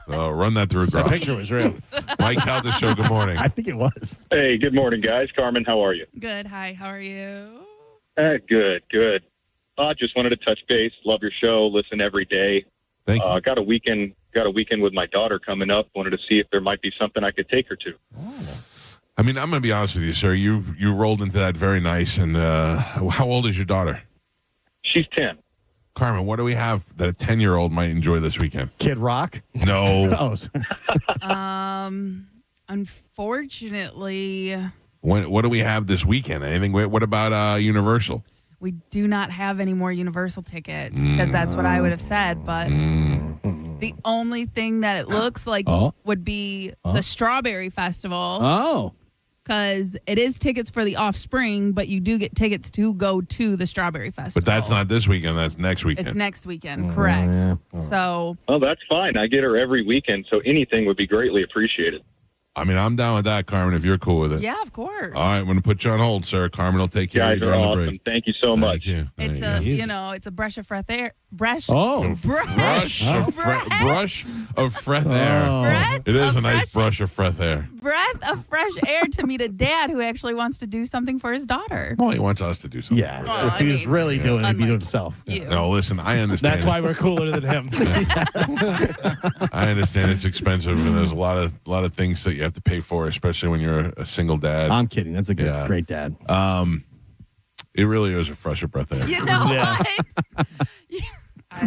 Oh, run that through a That graph. picture was real. Mike Calta Show, good morning. I think it was. Hey, good morning, guys. Carmen, how are you? Good. Hi. How are you? Good. Just wanted to touch base. Love your show. Listen every day. Thank you. Got a weekend with my daughter coming up. Wanted to see if there might be something I could take her to. I mean, I'm going to be honest with you, sir. You rolled into that very nice. And how old is your daughter? She's 10. Carmen, what do we have that a 10-year-old might enjoy this weekend? Kid Rock? No. Unfortunately, What do we have this weekend? Anything? What about Universal? we do not have any more Universal tickets because that's what I would have said. But The only thing that it looks like would be the Strawberry Festival. Oh. Because it is tickets for the Offspring, but you do get tickets to go to the Strawberry Festival. But that's not this weekend. That's next weekend. It's next weekend, correct. yeah. So. Oh, that's fine. I get her every weekend, so anything would be greatly appreciated. I mean, I'm down with that, Carmen, if you're cool with it. Yeah, of course. All right, I'm going to put you on hold, sir. Carmen will take care of you Guys are during the awesome. break. Thank you so much. It's a, it's a brush of fresh air. Brush. Brush of fresh air. Breath It is of a nice brush of fresh air. Breath of fresh air to meet a dad who actually wants to do something for his daughter. Well, he wants us to do something. Yeah, for if he was really doing it, he'd be doing it himself. No, listen, I understand. That's why we're cooler than him. I understand it's expensive, and there's a lot of things that you have to pay for, especially when you're a single dad. I'm kidding. That's a great dad. It really is a fresher breath air. You know what?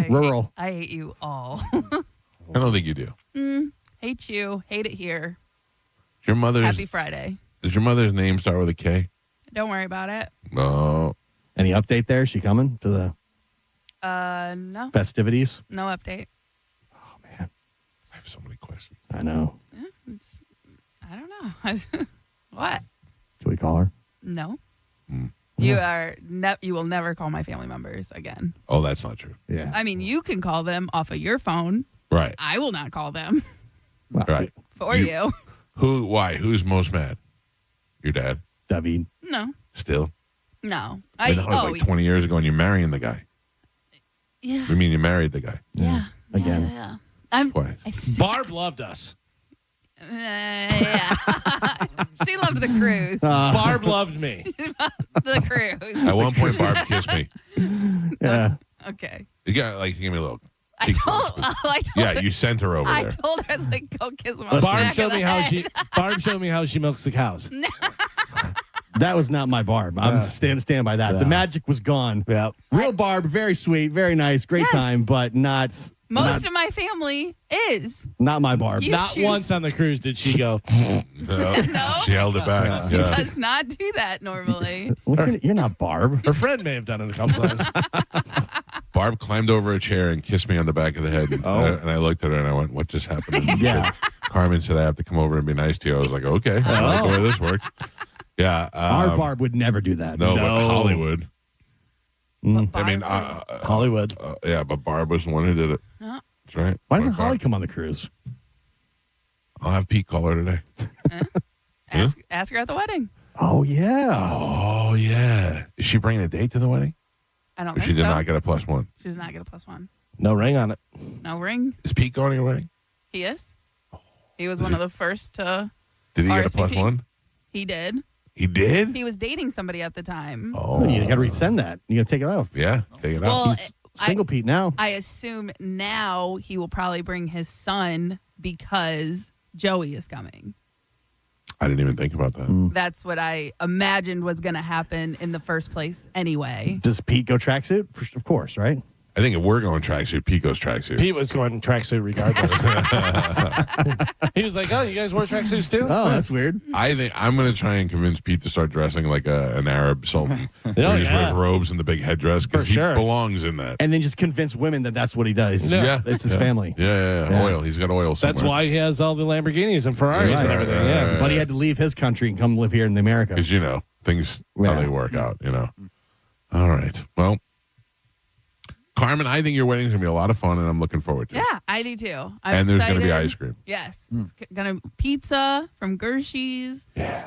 Rural. I hate you all. I don't think you do. Hate you. Hate it here. Your mother's Happy Friday. Does your mother's name start with a K? Don't worry about it. No. Any update there? Is she coming to the No. festivities? No update. I have so many questions. I know. Yeah, I don't know. What? Should we call her? No. You will never call my family members again. Oh, that's not true. Yeah. I mean, you can call them off of your phone. Right. I will not call them Right. for you. Who? Why? Who's most mad? Your dad? David. No. Still? No. I mean, that was like 20 years ago, and you're marrying the guy. Yeah. I mean, you married the guy. Yeah. Again. Yeah. Twice. Barb loved us. Yeah. She loved the cruise. Barb loved me. She loved the cruise. At one point, Barb kissed me. Yeah. Okay. You got like give me a little. I told Yeah, you sent her over I there. told her, I was like, go kiss him on the Barb back showed of me the how head. Barb showed me how she milks the cows. That was not my Barb. I'm stand by that. The magic was gone. Yeah. Real Barb, very sweet, very nice, great time, but not Most of my family is. not my Barb. You Not choose- once on the cruise did she go. No. No. She held it back. He Yeah. does not do that normally. Well, you're not Barb. Her friend may have done it a couple times. Barb climbed over a chair and kissed me on the back of the head. And, and I looked at her and I went, "What just happened?" And she Yeah. said, Carmen said I have to come over and be nice to you. I was like, "Okay, I like the way this works." Yeah. Our Barb would never do that. No, but Hollywood. I mean, Hollywood. Yeah, but Barb was the one who did it. Oh. That's right. Why doesn't Holly come on the cruise? I'll have Pete call her today. Ask her at the wedding. Oh, yeah. Oh, yeah. Is she bringing a date to the wedding? I don't Or think she did so. not get a +1. She does not get a +1. No ring on it. No ring. Is Pete going to your wedding? He is. He was one of the first to. Did he get a RSVP. +1? He did. He did? He was dating somebody at the time. Oh. You got to resend that. You got to take it off. Yeah, take it Well, out. He's single Pete now. I assume now he will probably bring his son because Joey is coming. I didn't even think about that. That's what I imagined was going to happen in the first place anyway. Does Pete go tracksuit? Of course, right? I think if we're going tracksuit, Pete goes tracksuit. Pete was going tracksuit regardless. He was like, "Oh, you guys wear tracksuits too?" Oh, that's weird. I think I'm going to try and convince Pete to start dressing like an Arab sultan. Where he just wears robes and the big headdress because he belongs in that. And then just convince women that that's what he does. Yeah. It's his family. Yeah. Oil. He's got oil somewhere. That's why he has all the Lamborghinis and Ferraris and everything. Yeah, But he had to leave his country and come live here in America. Because, things, how they work out, All right. Well, Carmen, I think your wedding's going to be a lot of fun, and I'm looking forward to it. Yeah, I do too. I'm And there's excited. going to be ice cream. Yes. It's going to pizza from Gershie's.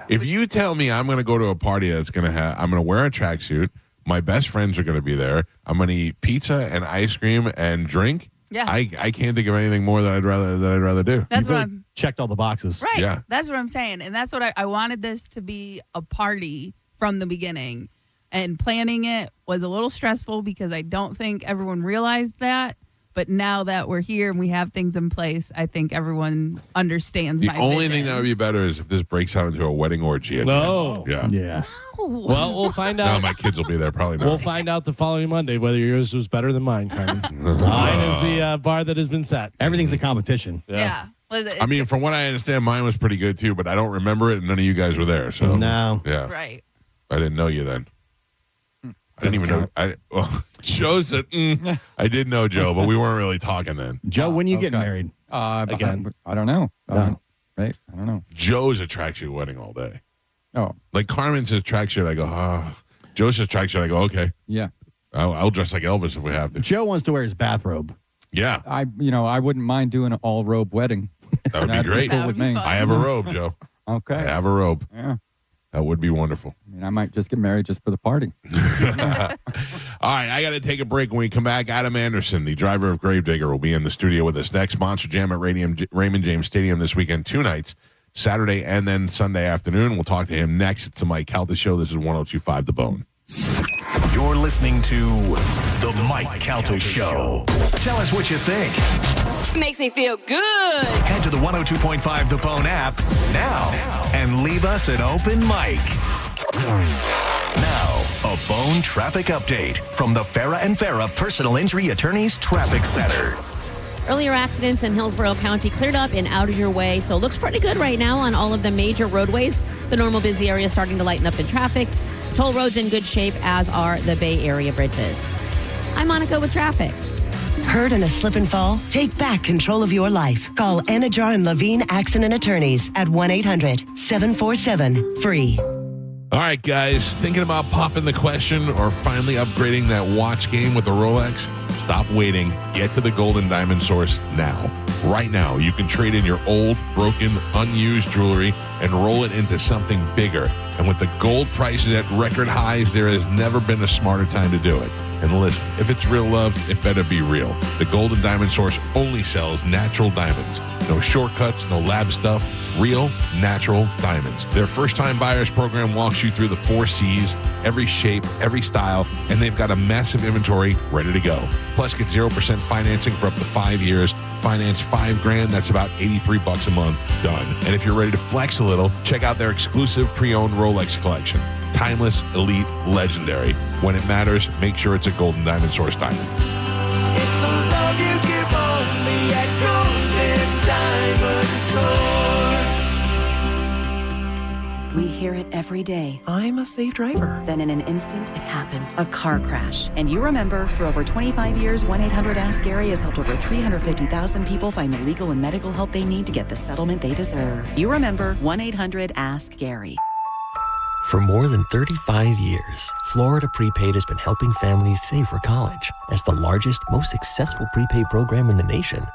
If you tell me I'm going to go to a party that's going to have, I'm going to wear a tracksuit, my best friends are going to be there, I'm going to eat pizza and ice cream and drink. Yeah. I can't think of anything more that I'd rather do. That's what I'm checked all the boxes. Right. Yeah. That's what I'm saying. And that's what I wanted this to be a party from the beginning. And planning it was a little stressful because I don't think everyone realized that. But now that we're here and we have things in place, I think everyone understands The my only vision. thing that would be better is if this breaks out into a wedding orgy. at the No. end. Yeah. Yeah. Well, we'll find No, out. my kids will be there. Probably not. We'll find out the following Monday whether yours was better than mine, Carmen. Mine is the bar that has been set. Everything's a competition. Yeah. I mean, from what I understand, mine was pretty good too, but I don't remember it, and none of you guys were there. So No. Yeah. Right. I didn't know you then. I didn't even know. Joe said, I did know Joe, but we weren't really talking then. Joe, when you getting married? Again, I don't know. Right? I don't know. Joe's a tracksuit wedding all day. Oh. Like Carmen says tracksuit, I go, Joe says tracksuit, I go, okay. Yeah. I'll dress like Elvis if we have to. Joe wants to wear his bathrobe. Yeah. I wouldn't mind doing an all robe wedding. That would be great. Cool with me. I have a robe, Joe. Okay. I have a robe. Yeah. That would be wonderful. I mean, I might just get married just for the party. All right, I got to take a break. When we come back, Adam Anderson, the driver of Gravedigger, will be in the studio with us next. Monster Jam at Raymond James Stadium this weekend, 2 nights, Saturday and then Sunday afternoon. We'll talk to him next. It's the Mike Calta Show. This is 102.5 The Bone. You're listening to The Mike Calta Show. Tell us what you think. Makes me feel good. Head to the 102.5 The Bone app now and leave us an open mic. Now, a Bone traffic update from the Farah and Farah Personal Injury Attorneys Traffic Center. Earlier accidents in Hillsborough County cleared up and out of your way, so it looks pretty good right now on all of the major roadways. The normal busy area starting to lighten up in traffic. Toll roads in good shape, as are the Bay Area bridges. I'm Monica with traffic. Hurt in a slip and fall? Take back control of your life. Call Anajar and Levine Accident Attorneys at 1-800-747-FREE. All right, guys, thinking about popping the question or finally upgrading that watch game with a Rolex? Stop waiting. Get to the Gold and Diamond Source now. Right now, you can trade in your old, broken, unused jewelry and roll it into something bigger. And with the gold prices at record highs, there has never been a smarter time to do it. And listen, if it's real love, it better be real. The Gold and Diamond Source only sells natural diamonds. No shortcuts, no lab stuff. Real, natural diamonds. Their first-time buyers program walks you through the 4 C's, every shape, every style, and they've got a massive inventory ready to go. Plus, get 0% financing for up to 5 years. Finance $5,000, that's about $83 a month. Done. And if you're ready to flex a little, check out their exclusive pre-owned Rolex collection. Timeless, elite, legendary. When it matters, make sure it's a Gold and Diamond Source diamond. It's a love you give only at Gold and Diamond Source. We hear it every day. I'm a safe driver. Then in an instant, it happens. A car crash. And you remember, for over 25 years, 1-800-ASK-GARY has helped over 350,000 people find the legal and medical help they need to get the settlement they deserve. You remember 1-800-ASK-GARY. For more than 35 years, Florida Prepaid has been helping families save for college. As the largest, most successful prepaid program in the nation,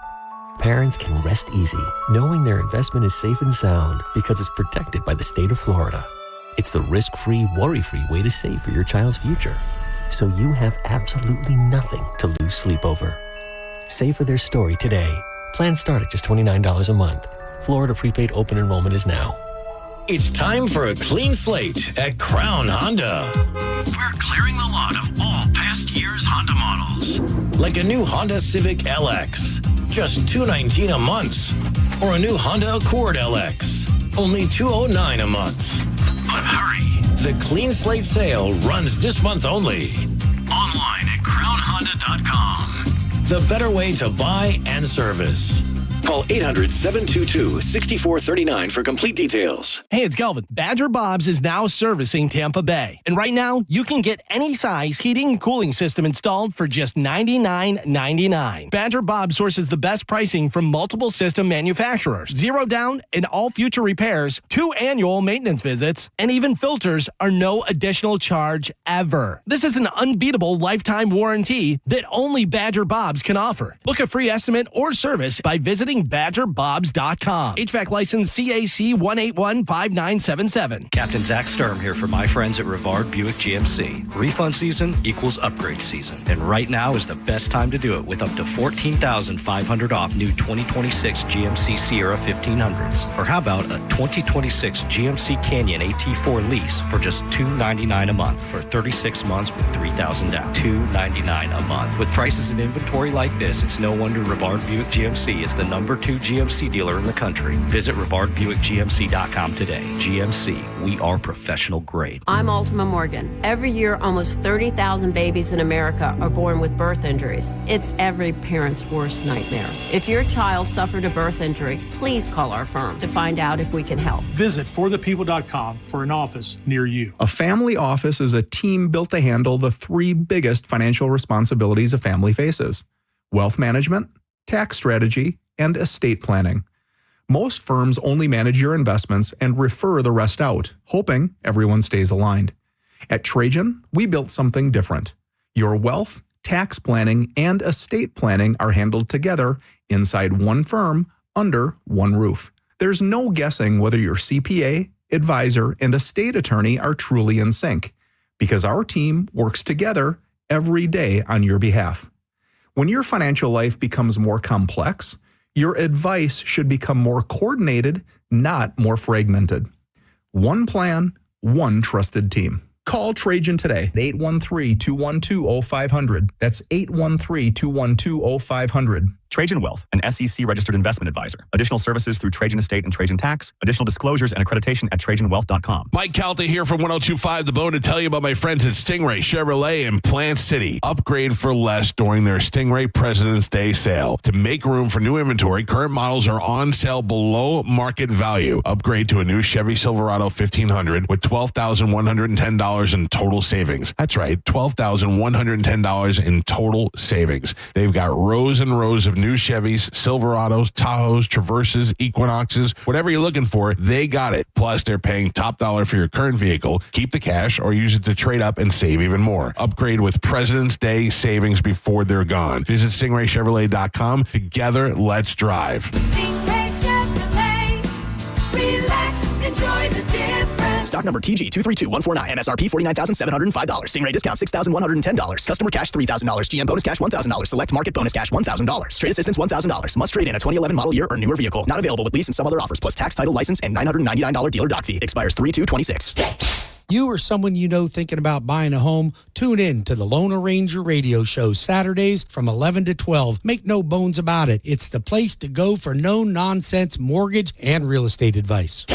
parents can rest easy knowing their investment is safe and sound because it's protected by the state of Florida. It's the risk-free, worry-free way to save for your child's future, so you have absolutely nothing to lose sleep over. Save for their story today. Plans start at just $29 a month. Florida Prepaid open enrollment is now. It's time for a clean slate at Crown Honda. We're clearing the lot of all past year's Honda models. Like a new Honda Civic LX, just $219 a month. Or a new Honda Accord LX, only $209 a month. But hurry, the clean slate sale runs this month only. Online at crownhonda.com. The better way to buy and service. Call 800-722-6439 for complete details. Hey, it's Kelvin. Badger Bob's is now servicing Tampa Bay. And right now, you can get any size heating and cooling system installed for just $99.99. Badger Bob sources the best pricing from multiple system manufacturers. 0 down and all future repairs, 2 annual maintenance visits, and even filters are no additional charge ever. This is an unbeatable lifetime warranty that only Badger Bob's can offer. Book a free estimate or service by visiting BadgerBobs.com. HVAC license CAC 1815977. Captain Zach Sturm here for my friends at Rivard Buick GMC. Refund season equals upgrade season. And right now is the best time to do it with up to $14,500 off new 2026 GMC Sierra 1500s. Or how about a 2026 GMC Canyon AT4 lease for just $299 a month for 36 months with $3,000 down. $299 a month. With prices and inventory like this, it's no wonder Rivard Buick GMC is the #1 number 2 GMC dealer in the country. Visit RivardBuickGMC.com today. GMC, we are professional grade. I'm Ultima Morgan. Every year, almost 30,000 babies in America are born with birth injuries. It's every parent's worst nightmare. If your child suffered a birth injury, please call our firm to find out if we can help. Visit forthepeople.com for an office near you. A family office is a team built to handle the 3 biggest financial responsibilities a family faces: wealth management, tax strategy, and estate planning. Most firms only manage your investments and refer the rest out, hoping everyone stays aligned. At Trajan, we built something different. Your wealth, tax planning, and estate planning are handled together inside one firm under one roof. There's no guessing whether your CPA, advisor, and estate attorney are truly in sync, because our team works together every day on your behalf. When your financial life becomes more complex, your advice should become more coordinated, not more fragmented. One plan, one trusted team. Call Trajan today at 813-212-0500. That's 813-212-0500. Trajan Wealth, an SEC-registered investment advisor. Additional services through Trajan Estate and Trajan Tax. Additional disclosures and accreditation at TrajanWealth.com. Mike Calta here from 102.5 The Bone to tell you about my friends at Stingray Chevrolet in Plant City. Upgrade for less during their Stingray President's Day sale. To make room for new inventory, current models are on sale below market value. Upgrade to a new Chevy Silverado 1500 with $12,110 in total savings. That's right, $12,110 in total savings. They've got rows and rows of new Chevys, Silverados, Tahoes, Traverses, Equinoxes, whatever you're looking for, they got it. Plus, they're paying top dollar for your current vehicle. Keep the cash or use it to trade up and save even more. Upgrade with President's Day savings before they're gone. Visit StingrayChevrolet.com. Together, let's drive. Stingray Chevrolet. Relax, enjoy the difference. Stock number TG232149. MSRP $49,705. Stingray discount $6,110. Customer cash $3,000. GM bonus cash $1,000. Select market bonus cash $1,000. Trade assistance $1,000. Must trade in a 2011 model year or newer vehicle. Not available with lease and some other offers, plus tax, title, license, and $999 dealer dock fee. Expires 3/2/26. You or someone you know thinking about buying a home, tune in to the Lone Ranger radio show Saturdays from 11 to 12. Make no bones about it. It's the place to go for no-nonsense mortgage and real estate advice.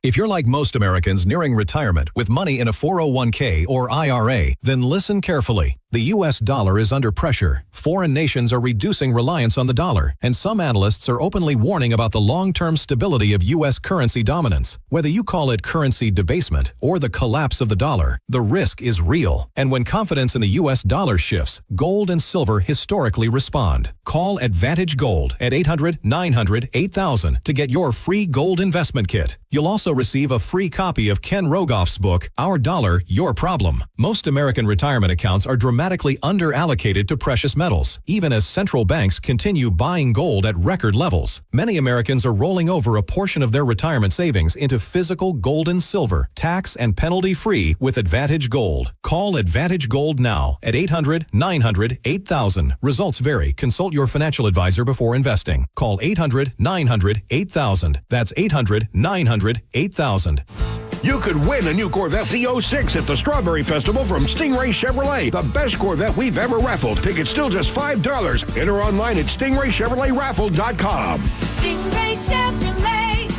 If you're like most Americans nearing retirement with money in a 401k or IRA, then listen carefully. The U.S. dollar is under pressure. Foreign nations are reducing reliance on the dollar, and some analysts are openly warning about the long-term stability of U.S. currency dominance. Whether you call it currency debasement or the collapse of the dollar, the risk is real. And when confidence in the U.S. dollar shifts, gold and silver historically respond. Call Advantage Gold at 800-900-8000 to get your free gold investment kit. You'll also receive a free copy of Ken Rogoff's book, Our Dollar, Your Problem. Most American retirement accounts are dramatically underallocated to precious metals, even as central banks continue buying gold at record levels. Many Americans are rolling over a portion of their retirement savings into physical gold and silver, tax and penalty-free with Advantage Gold. Call Advantage Gold now at 800-900-8000. Results vary. Consult your financial advisor before investing. Call 800-900-8000. That's 800-900-8000. You could win a new Corvette C06 at the Strawberry Festival from Stingray Chevrolet, the best Corvette we've ever raffled. Tickets still just $5. Enter online at StingrayChevroletRaffle.com. Stingray Chevrolet.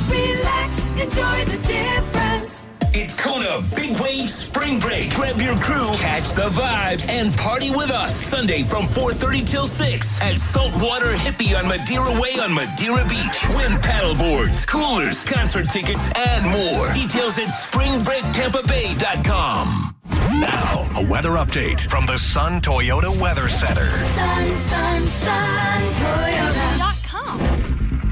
Relax, enjoy the difference. It's Kona Big Wave Spring Break. Grab your crew, catch the vibes, and party with us Sunday from 4:30 till 6 at Saltwater Hippie on Madeira Way on Madeira Beach. Win paddleboards, coolers, concert tickets, and more. Details at springBreakTampaBay.com. Now, a weather update from the Sun Toyota Weather Center. Sun, Toyota.com.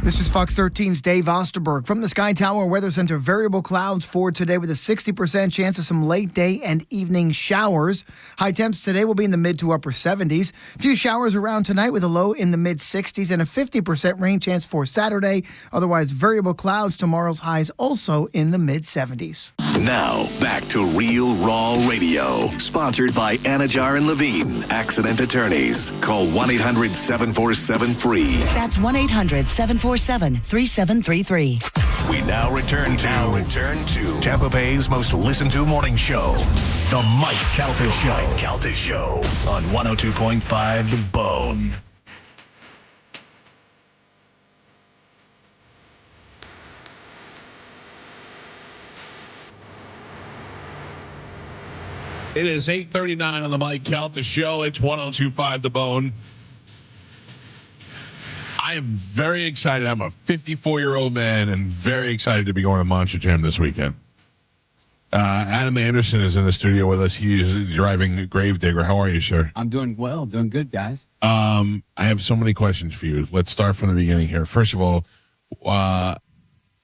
This is Fox 13's Dave Osterberg from the Sky Tower Weather Center. Variable clouds for today with a 60% chance of some late day and evening showers. High temps today will be in the mid to upper 70s. A few showers around tonight with a low in the mid 60s and a 50% rain chance for Saturday. Otherwise, variable clouds. Tomorrow's highs also in the mid 70s. Now, back to Real Raw Radio. Sponsored by Anajar and Levine, accident attorneys. Call 1-800-747-FREE. That's 1-800-747-3733. We now return to Tampa Bay's most listened to morning show, The Mike Calta Show. On 102.5 The Bone. It is 8:39 on the Mike Calta Show. It's 102.5 The Bone. I am very excited. I'm a 54-year-old man and very excited to be going to Monster Jam this weekend. Adam Anderson is in the studio with us. He's driving Gravedigger. How are you, sir? I'm doing well. Doing good, guys. I have so many questions for you. Let's start from the beginning here. First of all,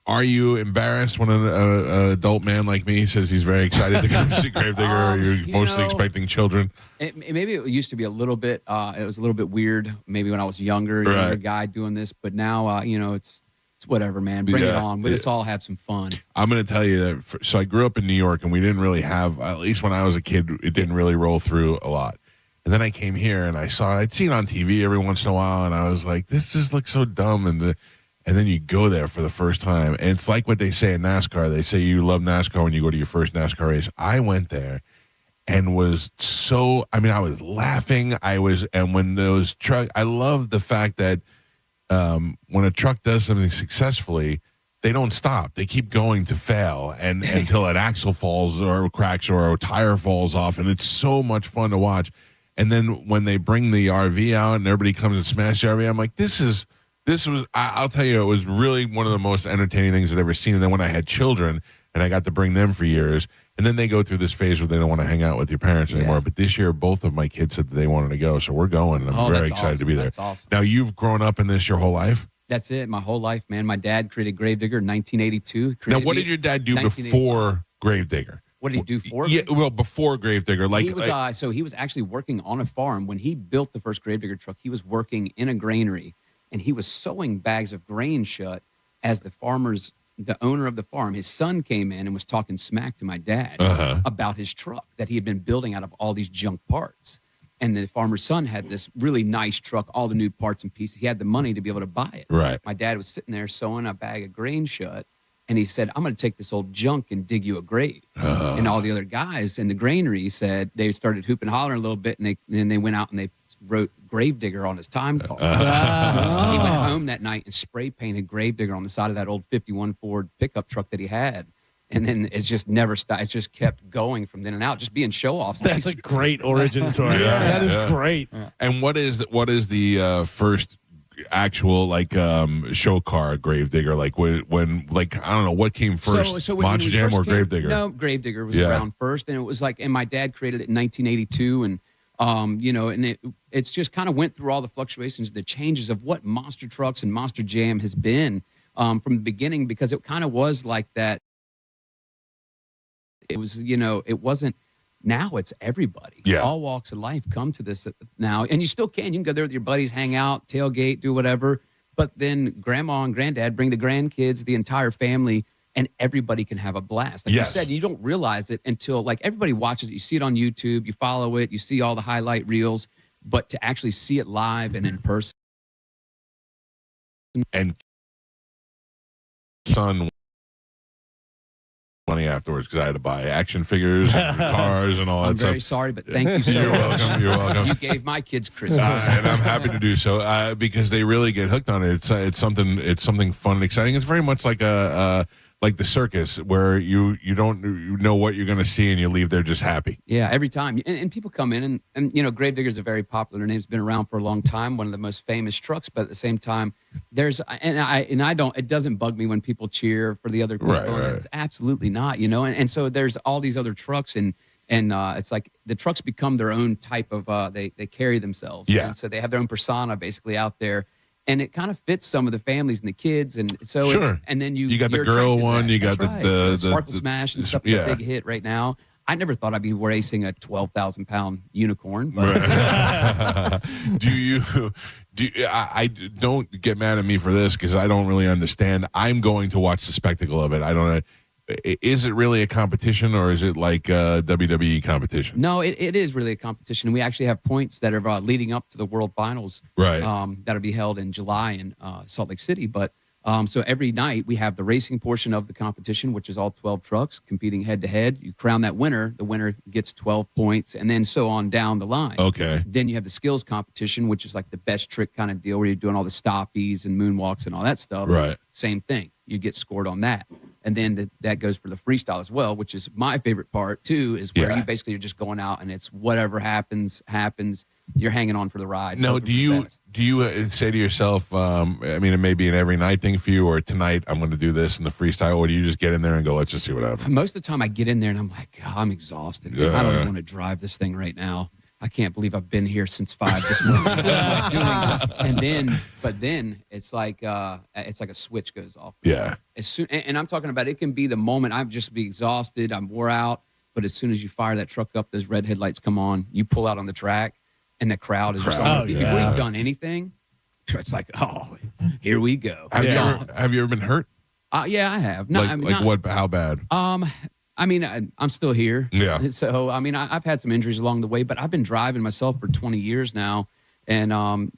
are you embarrassed when an adult man like me says he's very excited to come see Gravedigger? Or are you mostly expecting children? Maybe it used to be a little bit. It was a little bit weird. Maybe when I was younger guy doing this. But now, it's whatever, man. Bring it on. Let's all have some fun. I'm going to tell you that. So I grew up in New York, and we didn't really have. At least when I was a kid, it didn't really roll through a lot. And then I came here, and I saw it. I'd seen it on TV every once in a while, and I was like, this just looks so dumb. And then you go there for the first time. And it's like what they say in NASCAR. They say you love NASCAR when you go to your first NASCAR race. I went there and was I was laughing. And when those trucks, I love the fact that when a truck does something successfully, they don't stop. They keep going to fail and until an axle falls or cracks or a tire falls off. And it's so much fun to watch. And then when they bring the RV out and everybody comes and smash the RV, I'm like, this was, I'll tell you, it was really one of the most entertaining things I've ever seen. And then when I had children and I got to bring them for years, and then they go through this phase where they don't want to hang out with your parents anymore. Yeah. But this year, both of my kids said that they wanted to go. So we're going, and I'm very excited to be there. That's awesome. Now, you've grown up in this your whole life? That's it, my whole life, man. My dad created Gravedigger in 1982. Now, what did your dad do before Gravedigger? What did he do for me? Yeah, well, before Gravedigger. He was actually working on a farm. When he built the first Gravedigger truck, he was working in a granary. And he was sewing bags of grain shut as the owner of the farm, his son came in and was talking smack to my dad about his truck that he had been building out of all these junk parts. And the farmer's son had this really nice truck, all the new parts and pieces. He had the money to be able to buy it. Right. My dad was sitting there sewing a bag of grain shut, and he said, I'm going to take this old junk and dig you a grave. And all the other guys in the granary said they started hooping and hollering a little bit, and then they went out and they wrote Gravedigger on his time card. He went home that night and spray painted Gravedigger on the side of that old 51 Ford pickup truck that he had. And then it's just never stopped. It's just kept going from then and out, just being show-offs. That's a great origin story. That is great. And what is the first actual show car Gravedigger? Like when I don't know what came first, so Monster Jam or Gravedigger? No, Gravedigger was around first, and it was and my dad created it in 1982, and and it's just kind of went through all the fluctuations, the changes of what Monster Trucks and Monster Jam has been from the beginning, because it kind of was like that. It was, it wasn't. Now it's everybody. Yeah. All walks of life come to this now, and you still can. You can go there with your buddies, hang out, tailgate, do whatever. But then grandma and granddad bring the grandkids, the entire family, and everybody can have a blast. Like you said, you don't realize it until everybody watches it. You see it on YouTube, you follow it, you see all the highlight reels, but to actually see it live and in person. And son money afterwards because I had to buy action figures and cars and all that I'm stuff. very sorry, but thank you so You're much. welcome. You're welcome. You gave my kids Christmas. And I'm happy to do so because they really get hooked on it. It's something fun and exciting. It's very much like like the circus where you don't know what you're going to see and you leave there just happy. Yeah, every time. And people come in and Gravedigger is a very popular name. It's been around for a long time, one of the most famous trucks, but at the same time, it doesn't bug me when people cheer for the other people. Right. It's absolutely not, and so there's all these other trucks and it's like the trucks become their own type of, they carry themselves. Yeah. And so they have their own persona basically out there. And it kind of fits some of the families and the kids, and so and then you got the girl one, you got the Sparkle Smash and stuff. Yeah. The big hit right now. I never thought I'd be racing a 12,000-pound unicorn. But I don't get mad at me for this because I don't really understand. I'm going to watch the spectacle of it. I don't know. Is it really a competition or is it like a WWE competition? No, it is really a competition. We actually have points that are leading up to the World Finals, right? That'll be held in July in Salt Lake City. But so every night we have the racing portion of the competition, which is all 12 trucks competing head to head. You crown that winner. The winner gets 12 points, and then so on down the line. Okay. Then you have the skills competition, which is like the best trick kind of deal where you're doing all the stoppies and moonwalks and all that stuff. Right. Same thing. You get scored on that. And then that goes for the freestyle as well, which is my favorite part too, is where you basically are just going out and it's whatever happens. You're hanging on for the ride. No, do you say to yourself, I mean, it may be an every night thing for you, or tonight I'm going to do this in the freestyle, or do you just get in there and go, let's just see what happens? Most of the time I get in there and I'm like, God, I'm exhausted. Yeah. I don't even want to drive this thing right now. I can't believe I've been here since 5 this morning. But then it's like a switch goes off. Yeah. As soon, and I'm talking about, it can be the moment I've just be exhausted, I'm wore out, but as soon as you fire that truck up, those red headlights come on, you pull out on the track, and the crowd is just on. If we've done anything, it's like, oh, here we go. Have you ever been hurt? Yeah, I have. No, what? How bad? I mean, I'm still here. Yeah. So, I mean, I've had some injuries along the way, but I've been driving myself for 20 years now. And, I've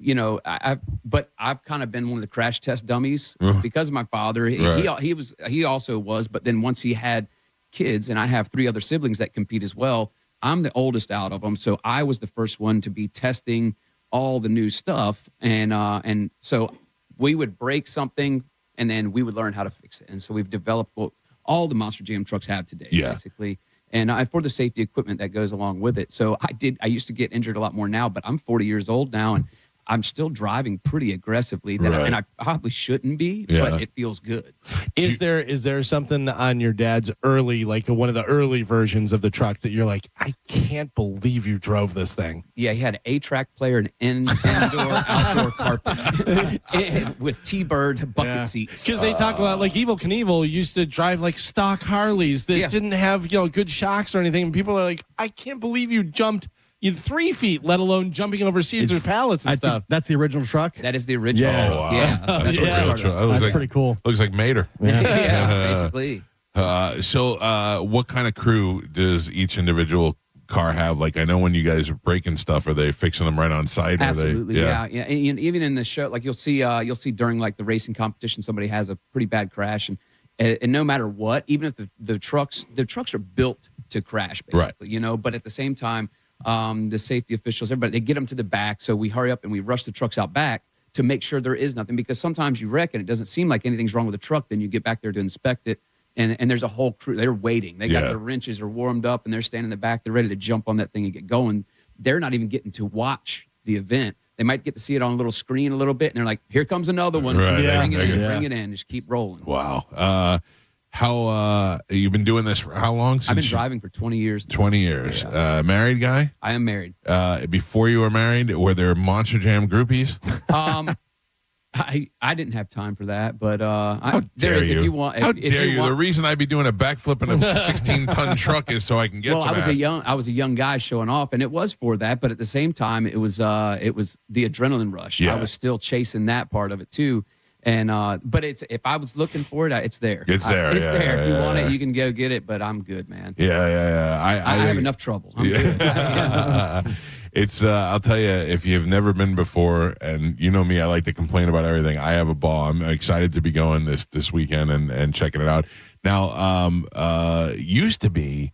kind of been one of the crash test dummies because of my father. He also was, but then once he had kids, and I have 3 other siblings that compete as well, I'm the oldest out of them. So I was the first one to be testing all the new stuff. And so we would break something and then we would learn how to fix it. And so we've developed what all the Monster Jam trucks have today, basically. And for the safety equipment that goes along with it. So I used to get injured a lot more now, but I'm 40 years old now, and I'm still driving pretty aggressively, and I probably shouldn't be, but it feels good. Is there something on your dad's early, like one of the early versions of the truck that you're like, I can't believe you drove this thing? Yeah, he had an 8-track player, an indoor, outdoor carpet with T-Bird bucket seats. Because they talk about, like, Evel Knievel used to drive, like, stock Harleys that didn't have, good shocks or anything. And people are like, I can't believe you jumped 3 feet, let alone jumping over Caesar Palace and stuff. That's the original truck? That is the original. Yeah. Oh, wow. That's That's pretty cool. Looks like Mater. Basically. So what kind of crew does each individual car have? Like, I know when you guys are breaking stuff, are they fixing them right on site? Absolutely, yeah. And even in the show, like you'll see during like the racing competition, somebody has a pretty bad crash, and no matter what, even if the trucks are built to crash, basically, but at the same time, the safety officials, everybody, they get them to the back. So we hurry up and we rush the trucks out back to make sure there is nothing, because sometimes you wreck and it doesn't seem like anything's wrong with the truck. Then you get back there to inspect it, and there's a whole crew. They're waiting. They got their wrenches are warmed up and they're standing in the back. They're ready to jump on that thing and get going. They're not even getting to watch the event. They might get to see it on a little screen a little bit, and they're like, here comes another one. Right. Bring it in. Just keep rolling. Wow. How you've been doing this for how long? I've been driving for 20 years. 20 years. Married guy? I am married. Before you were married, were there Monster Jam groupies? I didn't have time for that, but there is. If you want, how dare you? The reason I'd be doing a backflip in a 16-ton truck is so I can get. Well, some I was a young guy showing off, and it was for that. But at the same time, it was the adrenaline rush. Yeah. I was still chasing that part of it too. And but if I was looking for it, it's there. It's there. It's there. If you want it, you can go get it. But I'm good, man. Yeah. I have enough trouble. I'm good. It's I'll tell you, if you've never been before, and you know me, I like to complain about everything. I have a ball. I'm excited to be going this weekend and checking it out. Now, used to be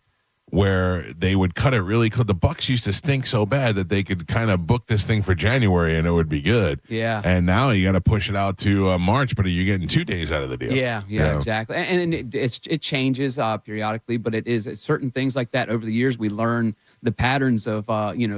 where they would cut it really cool. The Bucks used to stink so bad that they could kind of book this thing for January and it would be good. Yeah. And now you got to push it out to March, but you're getting 2 days out of the deal. Yeah, exactly. And it changes periodically, but it is certain things like that. Over the years, we learn the patterns of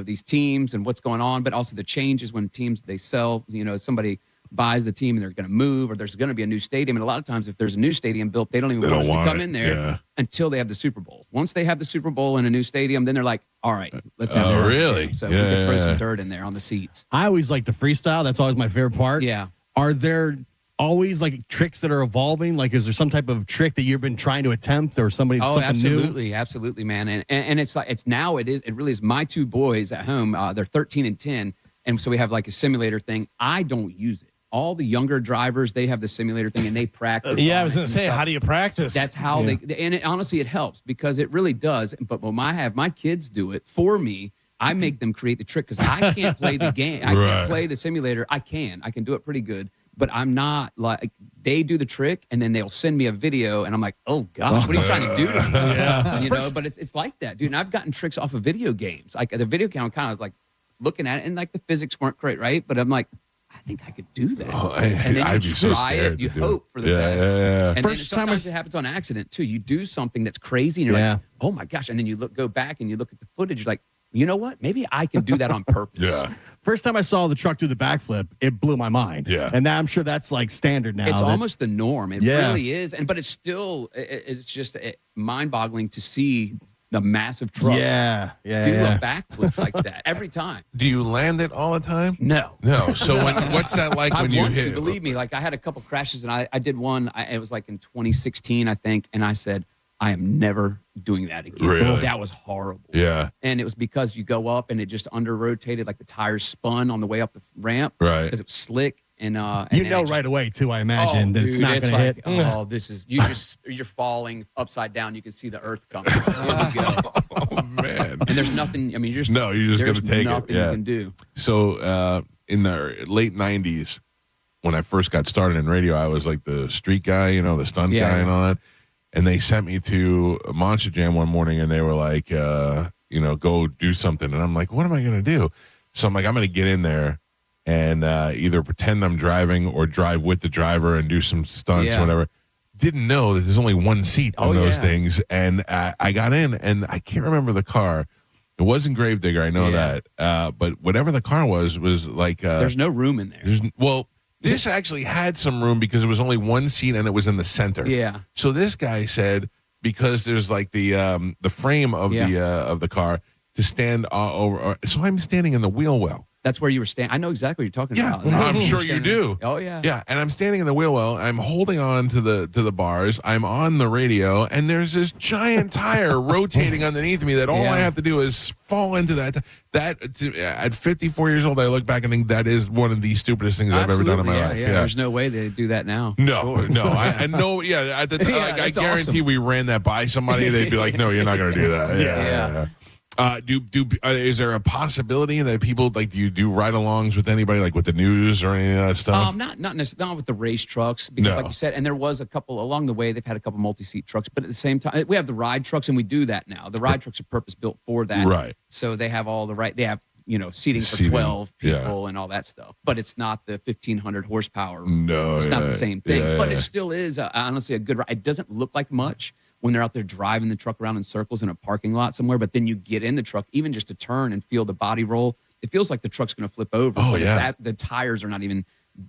these teams and what's going on, but also the changes when teams they sell. Somebody buys the team and they're going to move, or there's going to be a new stadium. And a lot of times, if there's a new stadium built, they don't even want us to come in there until they have the Super Bowl. Once they have the Super Bowl in a new stadium, then they're like, all right, let's have it. Really? So we can throw some dirt in there on the seats. I always like the freestyle. That's always my favorite part. Yeah. Are there always like tricks that are evolving? Like, is there some type of trick that you've been trying to attempt, or something new? Absolutely, man. And it's like, it really is. My 2 boys at home, they're 13 and 10. And so we have like a simulator thing. I don't use it. All the younger drivers, they have the simulator thing and they practice. Yeah, I was going to say, how do you practice? That's how honestly, it helps because it really does. But when I have my kids do it for me, I make them create the trick because I can't play the game. I can't play the simulator. I can do it pretty good, but I'm not like, they do the trick and then they'll send me a video and I'm like, oh gosh, what are you trying to do to me? But it's like that, dude. And I've gotten tricks off of video games. Like the video game, I'm kind of like looking at it and like the physics weren't great, right? But I'm like, I think I could do that. Oh, and then I'd you be so try scared it, you to do hope it. for the Yeah, best. yeah, yeah. And First then time sometimes it happens on accident too. You do something that's crazy and you're like, oh my gosh. And then you go back and you look at the footage, you're like, you know what? Maybe I can do that on purpose. Yeah. First time I saw the truck do the backflip, it blew my mind. Yeah. And now I'm sure that's like standard now. It's that- almost the norm. It Yeah. really is. But it's still, it's just mind-boggling to see the massive truck do a backflip like that every time. Do you land it all the time? No. So what's that like I when you want hit to, it? believe me. Like I had a couple crashes, and I did one. It was like in 2016, I think, and I said, I am never doing that again. Really? That was horrible. Yeah. And it was because you go up and it just under rotated, like the tires spun on the way up the ramp. Right. Because it was slick. And you know right away too, I imagine, that it's dude, not going to hit. Oh, this is you're falling upside down. You can see the earth coming. Here we go. Oh man. And there's nothing. I mean, you're just No, you're just there's gonna take it. nothing Yeah. you can do. So in the late '90s, when I first got started in radio, I was like the street guy, the stunt guy and all that. And they sent me to Monster Jam one morning, and they were like, go do something. And I'm like, what am I going to do? So I'm like, I'm going to get in there and either pretend I'm driving or drive with the driver and do some stunts or whatever. Didn't know that there's only one seat on those things. And I got in, and I can't remember the car. It wasn't Gravedigger, I know that. But whatever the car was like... there's no room in there. This actually had some room because it was only one seat and it was in the center. Yeah. So this guy said, because there's like the frame of the car to stand over. So I'm standing in the wheel well. That's where you were standing. I know exactly what you're talking about. I'm sure you do. Oh yeah. Yeah, and I'm standing in the wheel well. I'm holding on to the bars. I'm on the radio, and there's this giant tire rotating underneath me that all I have to do is fall into that. At 54 years old, I look back and think that is one of the stupidest things I've ever done in my life. Yeah. There's no way they do that now. No. I know. Yeah, at the time, I guarantee we ran that by somebody, they'd be like, "No, you're not going to do that." Yeah. Is there a possibility that people do you do ride-alongs with anybody, like with the news or any of that stuff? Not necessarily with the race trucks, because like you said, and there was a couple along the way. They've had a couple multi-seat trucks, but at the same time, we have the ride trucks, and we do that now. The ride trucks are purpose-built for that, right? So they have all the right. They have seating for 12 people and all that stuff, but it's not the 1,500 horsepower. No, it's not the same thing, but it yeah. still is honestly a good ride. It doesn't look like much when they're out there driving the truck around in circles in a parking lot somewhere, but then you get in the truck, even just to turn and feel the body roll, it feels like the truck's going to flip over. Oh, but yeah. the tires are not even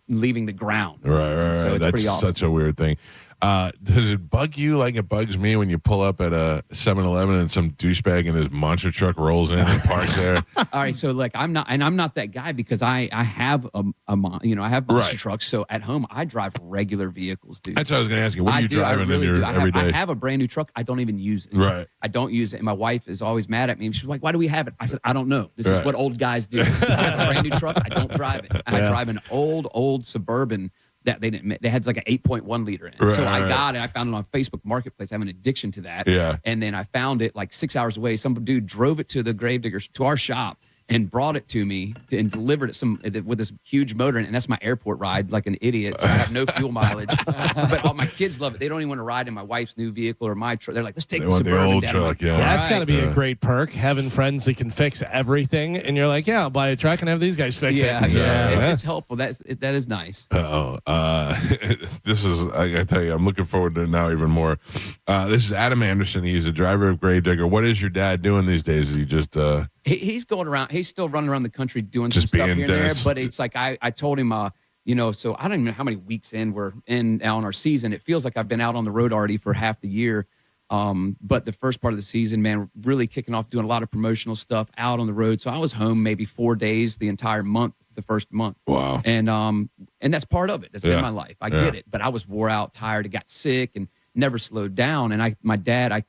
leaving the ground. Right. So it's That's pretty awesome. such a weird thing. Does it bug you like it bugs me when you pull up at a 7-Eleven and some douchebag in his monster truck rolls in and parks there? All right, so I'm not that guy because I have I have monster trucks. So at home I drive regular vehicles, dude. That's what I was going to ask you. What are you driving in your every day? I have a brand new truck. I don't even use it. Right. I don't use it, and my wife is always mad at me. She's like, "Why do we have it?" I said, "I don't know. This is what old guys do. I have a brand new truck. I don't drive it. I drive an old Suburban." That they didn't. They had like an 8.1 liter in it. So I got it. I found it on Facebook Marketplace. I have an addiction to that. Yeah. And then I found it like 6 hours away. Some dude drove it to the Gravediggers, to our shop, and brought it to me and delivered it with this huge motor in it. And that's my airport ride, like an idiot. So I have no fuel mileage. But all my kids love it. They don't even want to ride in my wife's new vehicle or my truck. They're like, let's take the Suburban old down. truck. Like, Yeah. That's got to be a great perk, having friends that can fix everything. And you're like, yeah, I'll buy a truck and have these guys fix it. Yeah. It's helpful. That is nice. This is, I got to tell you, I'm looking forward to it now even more. This is Adam Anderson. He's a driver of Gravedigger. What is your dad doing these days? Is he just... He's going around. He's still running around the country doing Just some stuff being here and there. Dennis. But it's like I told him, so I don't even know how many weeks in we're in on our season. It feels like I've been out on the road already for half the year. But the first part of the season, man, really kicking off, doing a lot of promotional stuff out on the road. So I was home maybe 4 days the entire month, the first month. Wow. And that's part of it. That's been my life. I get it. But I was wore out, tired, I got sick, and never slowed down. And my dad, I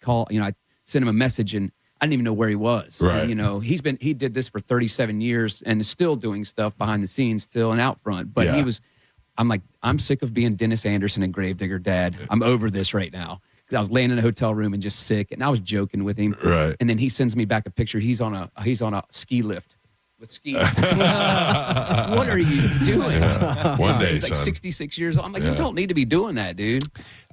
sent him a message, and I didn't even know where he was. Right. And, he did this for 37 years and is still doing stuff behind the scenes, still and out front. But I'm like, I'm sick of being Dennis Anderson and Gravedigger Dad. I'm over this right now. Because I was laying in a hotel room and just sick, and I was joking with him. Right. And then he sends me back a picture. He's on a ski lift with skis. What are you doing? One day, he's like son. 66 years old. I'm like, you don't need to be doing that, dude.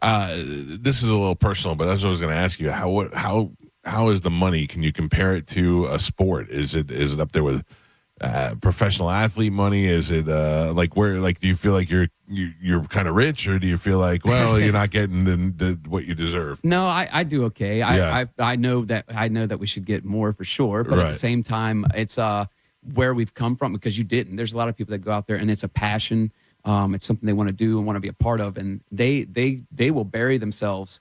This is a little personal, but that's what I was going to ask you. How is the money? Can you compare it to a sport? Is it up there with professional athlete money? Is it like where? Like, do you feel like you're kind of rich, or do you feel like, well, you're not getting the what you deserve? No, I do okay. I know that we should get more for sure, but at the same time, it's where we've come from, because you didn't. There's a lot of people that go out there and it's a passion. It's something they want to do and want to be a part of, and they will bury themselves.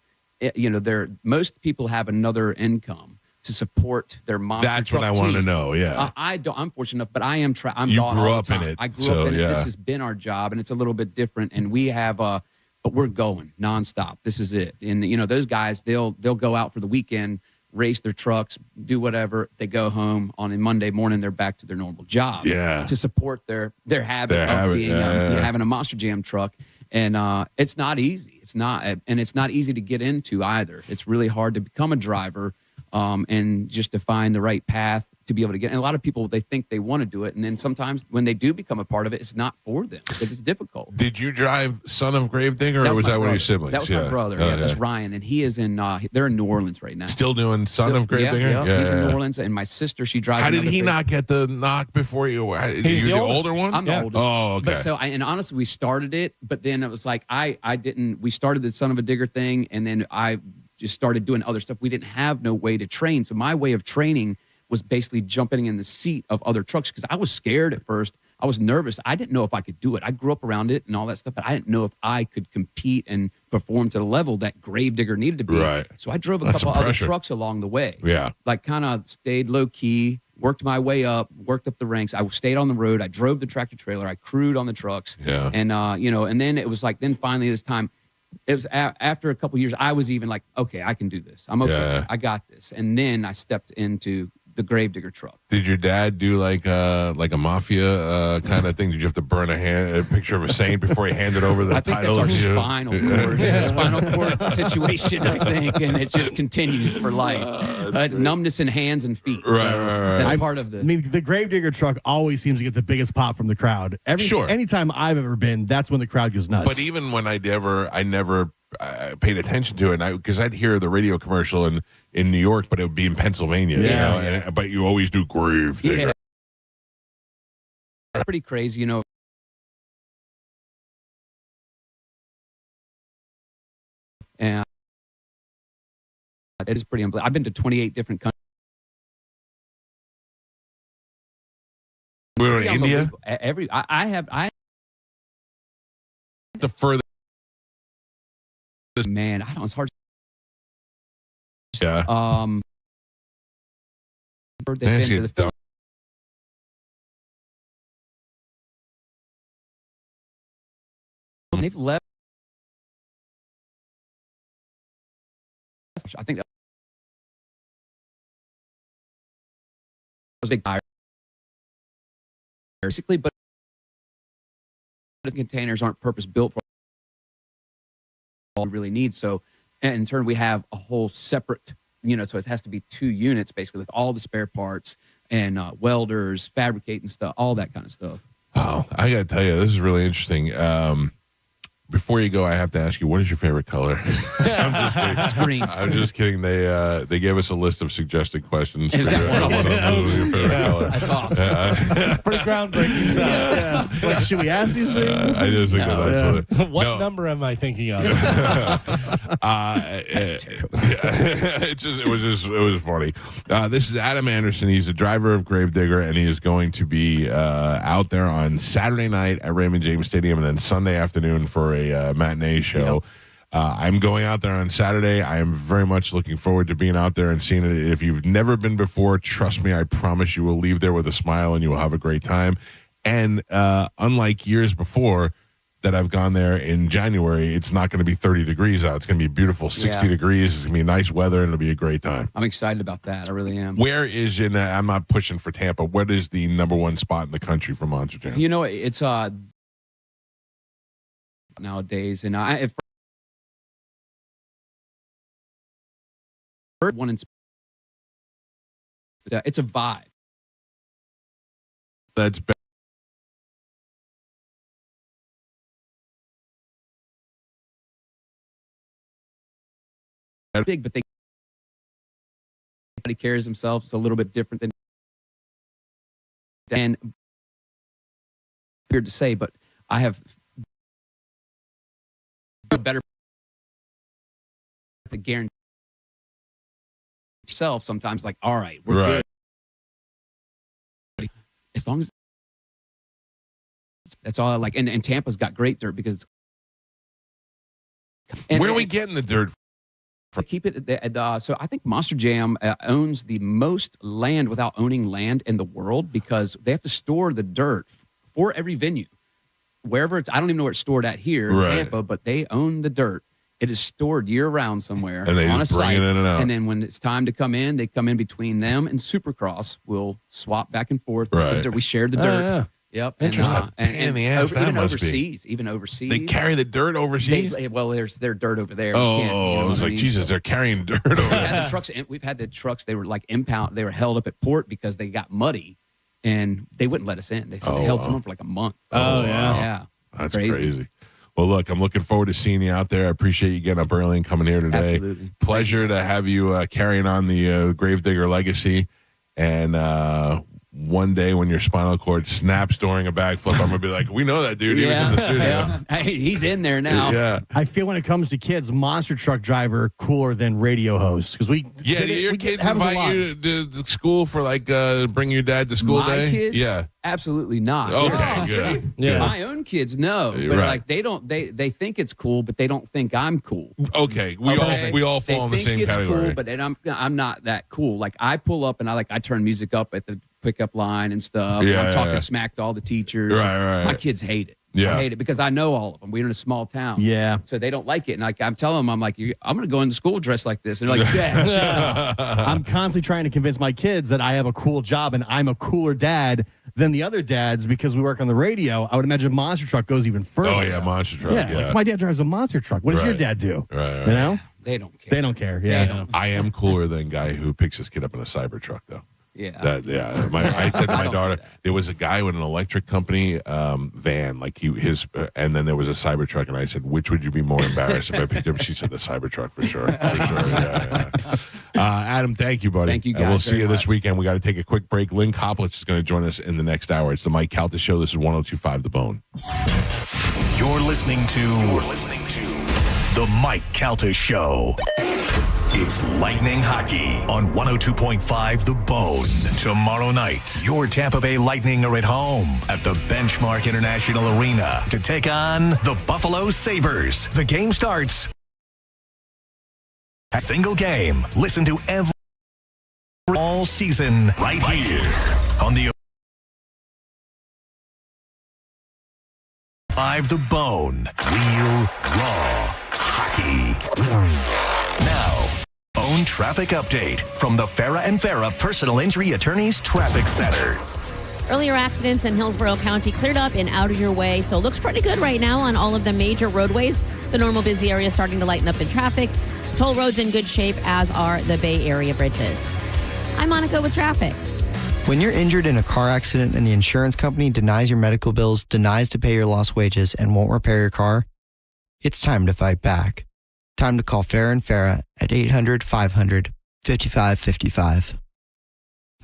Most people have another income to support their monster That's truck what I want to team. know. Yeah, I don't. I'm fortunate enough, but I am. I'm You gone grew all up the time. in it, I grew so, up in it. yeah. This has been our job, and it's a little bit different. And we have, but we're going nonstop. This is it. And those guys, they'll go out for the weekend, race their trucks, do whatever. They go home on a Monday morning. They're back to their normal job. Yeah. To support their habit of being having a Monster Jam truck. And it's not easy. It's not easy to get into either. It's really hard to become a driver, and just to find the right path to be able to get. And a lot of people, they think they want to do it, and then sometimes when they do become a part of it, it's not for them because it's difficult. Did you drive Son of Gravedigger, or was that one of your siblings? That was my brother. That's Ryan, and he is in. They're in New Orleans right now. Still doing Son of Gravedigger? Yeah, he's in New Orleans, and my sister, she drives. How did he not get the knock before you? He's you the older one? I'm the oldest. Oh, okay. But and honestly, we started it, but then it was like I didn't. We started the Son of a Digger thing, and then I just started doing other stuff. We didn't have no way to train, so my way of training was basically jumping in the seat of other trucks because I was scared at first. I was nervous. I didn't know if I could do it. I grew up around it and all that stuff, but I didn't know if I could compete and perform to the level that Gravedigger needed to be. Right. So I drove a couple other trucks along the way. Yeah. Like kind of stayed low key, worked my way up, worked up the ranks. I stayed on the road. I drove the tractor trailer. I crewed on the trucks. Yeah. And, and then it was like, then finally this time, it was after a couple years, I was even like, okay, I can do this. I'm okay. Yeah. I got this. And then I stepped into the Gravedigger truck. Did your dad do like a mafia kind of thing? Did you have to burn a picture of a saint before he handed over the I think title? that's our spinal cord. It's a spinal cord situation, I think, and it just continues for life. It's numbness in hands and feet. Right, so right. That's part of the. I mean, the Gravedigger truck always seems to get the biggest pop from the crowd. Anytime I've ever been, that's when the crowd goes nuts. But even when I never paid attention to it, because I'd hear the radio commercial in New York, but it would be in Pennsylvania. Yeah. But you always do Gravedigger. Yeah. Pretty crazy, And it is pretty unbelievable. I've been to 28 different countries. We were in India. I The further. Man, I don't. It's hard. Yeah. They've been to the Philippines. They've left. I think that was a big tire, basically, but the containers aren't purpose built for all we really need. So, and in turn, we have a whole separate, so it has to be 2 units basically with all the spare parts and welders, fabricating stuff, all that kind of stuff. Oh, I got to tell you, this is really interesting. Before you go, I have to ask you, what is your favorite color? I'm just kidding. It's green. I'm just kidding. They gave us a list of suggested questions. Is that one of them? Your favorite color. That's awesome. Pretty groundbreaking stuff. Like, should we ask these things? I just think that's what What number am I thinking of? That's terrible. It was funny. This is Adam Anderson. He's the driver of Gravedigger, and he is going to be out there on Saturday night at Raymond James Stadium, and then Sunday afternoon for a matinee show. Yep. I'm going out there on Saturday. I am very much looking forward to being out there and seeing it. If you've never been before, trust me, I promise you will leave there with a smile and you will have a great time. And unlike years before that I've gone there in January, it's not going to be 30 degrees out. It's going to be beautiful 60 degrees. It's going to be nice weather, and it'll be a great time. I'm excited about that. I really am. Where is I'm not pushing for Tampa. What is the #1 spot in the country for Monster Jam? It's nowadays, and if one in it's a vibe. That's better. Big, but everybody carries themselves a little bit different than And weird to say, but I have a better the guarantee self sometimes like, all right, we're good. As long as that's all I like. And Tampa's got great dirt because where are we getting the dirt from? Keep it. So I think Monster Jam owns the most land without owning land in the world because they have to store the dirt for every venue. Wherever it's, I don't even know where it's stored at here in Tampa, but they own the dirt. It is stored year-round somewhere and they on just a bring site. it in and out. And then when it's time to come in, they come in between them and Supercross. We'll swap back and forth. Right. We share the dirt. Yeah. Yep. Interesting. And in the ass, that even must overseas. be. Even overseas. They carry the dirt overseas? There's their dirt over there. Oh, I was like, Jesus, they're carrying dirt over there. We've had the trucks, they were like impound. They were held up at port because they got muddy and they wouldn't let us in. They said they held someone for like a month. Yeah. That's crazy. Well, look, I'm looking forward to seeing you out there. I appreciate you getting up early and coming here today. Absolutely. Pleasure to have you carrying on the Gravedigger legacy. And one day when your spinal cord snaps during a backflip, I'm going to be like, we know that dude. He was in the studio. Yeah. Hey, he's in there now. Yeah. I feel when it comes to kids, monster truck driver cooler than radio host because we. Yeah, do your kids invite you to school for like bring your dad to school My day? kids? Yeah. Absolutely not. Okay, good. Yeah. My own kids know, but like they don't. They think it's cool, but they don't think I'm cool. Okay, we all fall in the same it's category. Cool, but I'm not that cool. Like I pull up and I turn music up at the pickup line and stuff. Yeah, I'm talking smack to all the teachers. Right. My kids hate it. Yeah. I hate it because I know all of them. We're in a small town. Yeah. So they don't like it. And like I'm telling them, I'm like, I'm going to go into school dressed like this. And they're like, yeah. I'm constantly trying to convince my kids that I have a cool job and I'm a cooler dad than the other dads because we work on the radio. I would imagine monster truck goes even further. Oh yeah, monster truck. Yeah. Like my dad drives a monster truck. What does your dad do? Right. You know? They don't care. They don't care. Yeah. I am cooler than guy who picks his kid up in a cyber truck though. Yeah. I said to my daughter, there was a guy with an electric company van, like and then there was a cyber truck, and I said, which would you be more embarrassed if I picked up? She said the cyber truck for sure. Yeah. Adam, thank you, buddy. Thank you, guys. And we'll see you very this weekend. We got to take a quick break. Lynn Koplitz is going to join us in the next hour. It's the Mike Calta Show. This is 102.5 The Bone. You're listening to The Mike Calta Show. It's Lightning Hockey on 102.5 The Bone. Tomorrow night, your Tampa Bay Lightning are at home at the Benchmark International Arena to take on the Buffalo Sabres. The game starts a single game. Listen to every all season right here on the 5 The Bone. Real raw hockey. Now, Bone traffic update from the Farah and Farah Personal Injury Attorneys Traffic Center. Earlier accidents in Hillsborough County cleared up and out of your way, so it looks pretty good right now on all of the major roadways. The normal busy area starting to lighten up in traffic. Toll roads in good shape, as are the Bay Area bridges. I'm Monica with traffic. When you're injured in a car accident and the insurance company denies your medical bills, denies to pay your lost wages, and won't repair your car, it's time to fight back. Time to call Farah and Farah at 800-500-5555.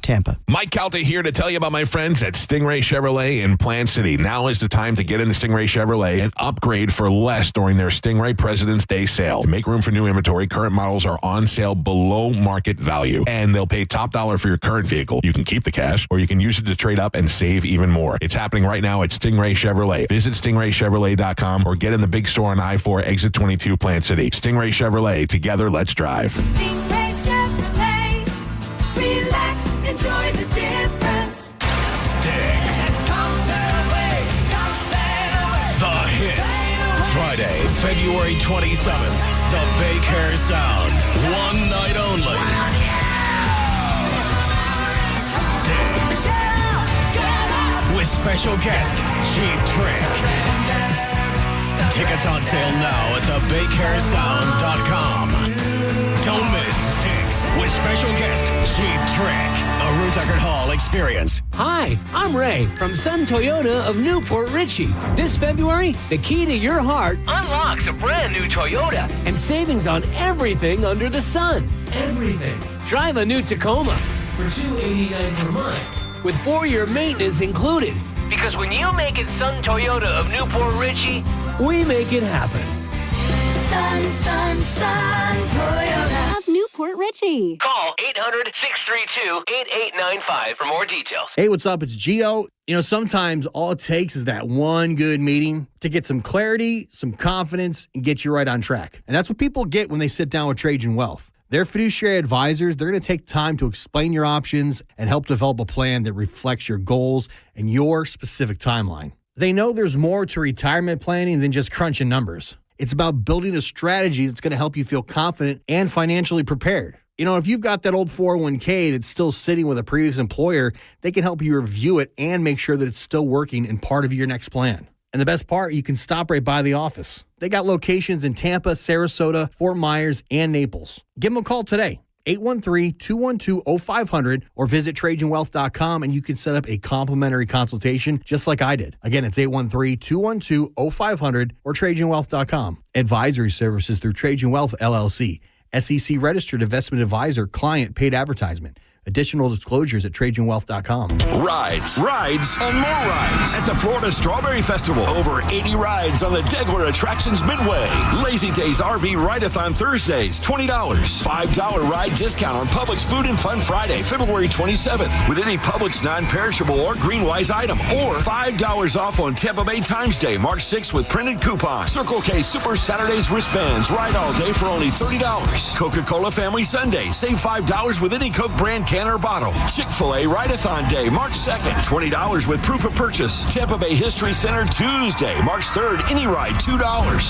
Tampa. Mike Calta here to tell you about my friends at Stingray Chevrolet in Plant City. Now is the time to get into Stingray Chevrolet and upgrade for less during their Stingray President's Day sale. To make room for new inventory, current models are on sale below market value, and they'll pay top dollar for your current vehicle. You can keep the cash, or you can use it to trade up and save even more. It's happening right now at Stingray Chevrolet. Visit stingraychevrolet.com or get in the big store on I-4 Exit 22 Plant City. Stingray Chevrolet. Together, let's drive. Stingray Chevrolet. Relax, enjoy the difference. Sticks. The hits. Friday, February 27th. The Baker Sound. One night only. Sticks. With special guest, Cheap Trick. Tickets on sale now at thebaycaresound.com. Don't miss Sticks with special guest Cheap Trick. A Ruth Eckerd Hall experience. Hi, I'm Ray from Sun Toyota of Newport Richey. This February, the key to your heart unlocks a brand new Toyota and savings on everything under the sun. Everything. Drive a new Tacoma for $289 per month. with 4-year maintenance included. Because when you make it Sun Toyota of Newport Richie, we make it happen. Sun Toyota of Newport Richie. Call 800-632-8895 for more details. Hey, what's up? It's Gio. You know, sometimes all it takes is that one good meeting to get some clarity, some confidence, and get you right on track. And that's what people get when they sit down with Trajan Wealth. They're fiduciary advisors. They're going to take time to explain your options and help develop a plan that reflects your goals and your specific timeline. They know there's more to retirement planning than just crunching numbers. It's about building a strategy that's going to help you feel confident and financially prepared. You know, if you've got that old 401k that's still sitting with a previous employer, they can help you review it and make sure that it's still working and part of your next plan. And the best part, you can stop right by the office. They got locations in Tampa, Sarasota, Fort Myers, and Naples. Give them a call today, 813-212-0500, or visit TrajanWealth.com, and you can set up a complimentary consultation just like I did. Again, it's 813-212-0500 or TrajanWealth.com. Advisory services through Trajan Wealth, LLC. SEC registered investment advisor, client paid advertisement. Additional disclosures at TrajanWealth.com. Rides, and more rides at the Florida Strawberry Festival. Over 80 rides on the Degler Attractions Midway. Lazy Days RV Ride-a-thon Thursdays, $20. $5 ride discount on Publix Food and Fun Friday, February 27th, with any Publix non-perishable or Greenwise item. Or $5 off on Tampa Bay Times Day, March 6th, with printed coupons. Circle K Super Saturdays wristbands. Ride all day for only $30. Coca-Cola Family Sunday. Save $5 with any Coke brand can or bottle. Chick-fil-A Ride-a-thon Day, March 2nd, $20 with proof of purchase. Tampa Bay History Center Tuesday, March 3rd, any ride, $2.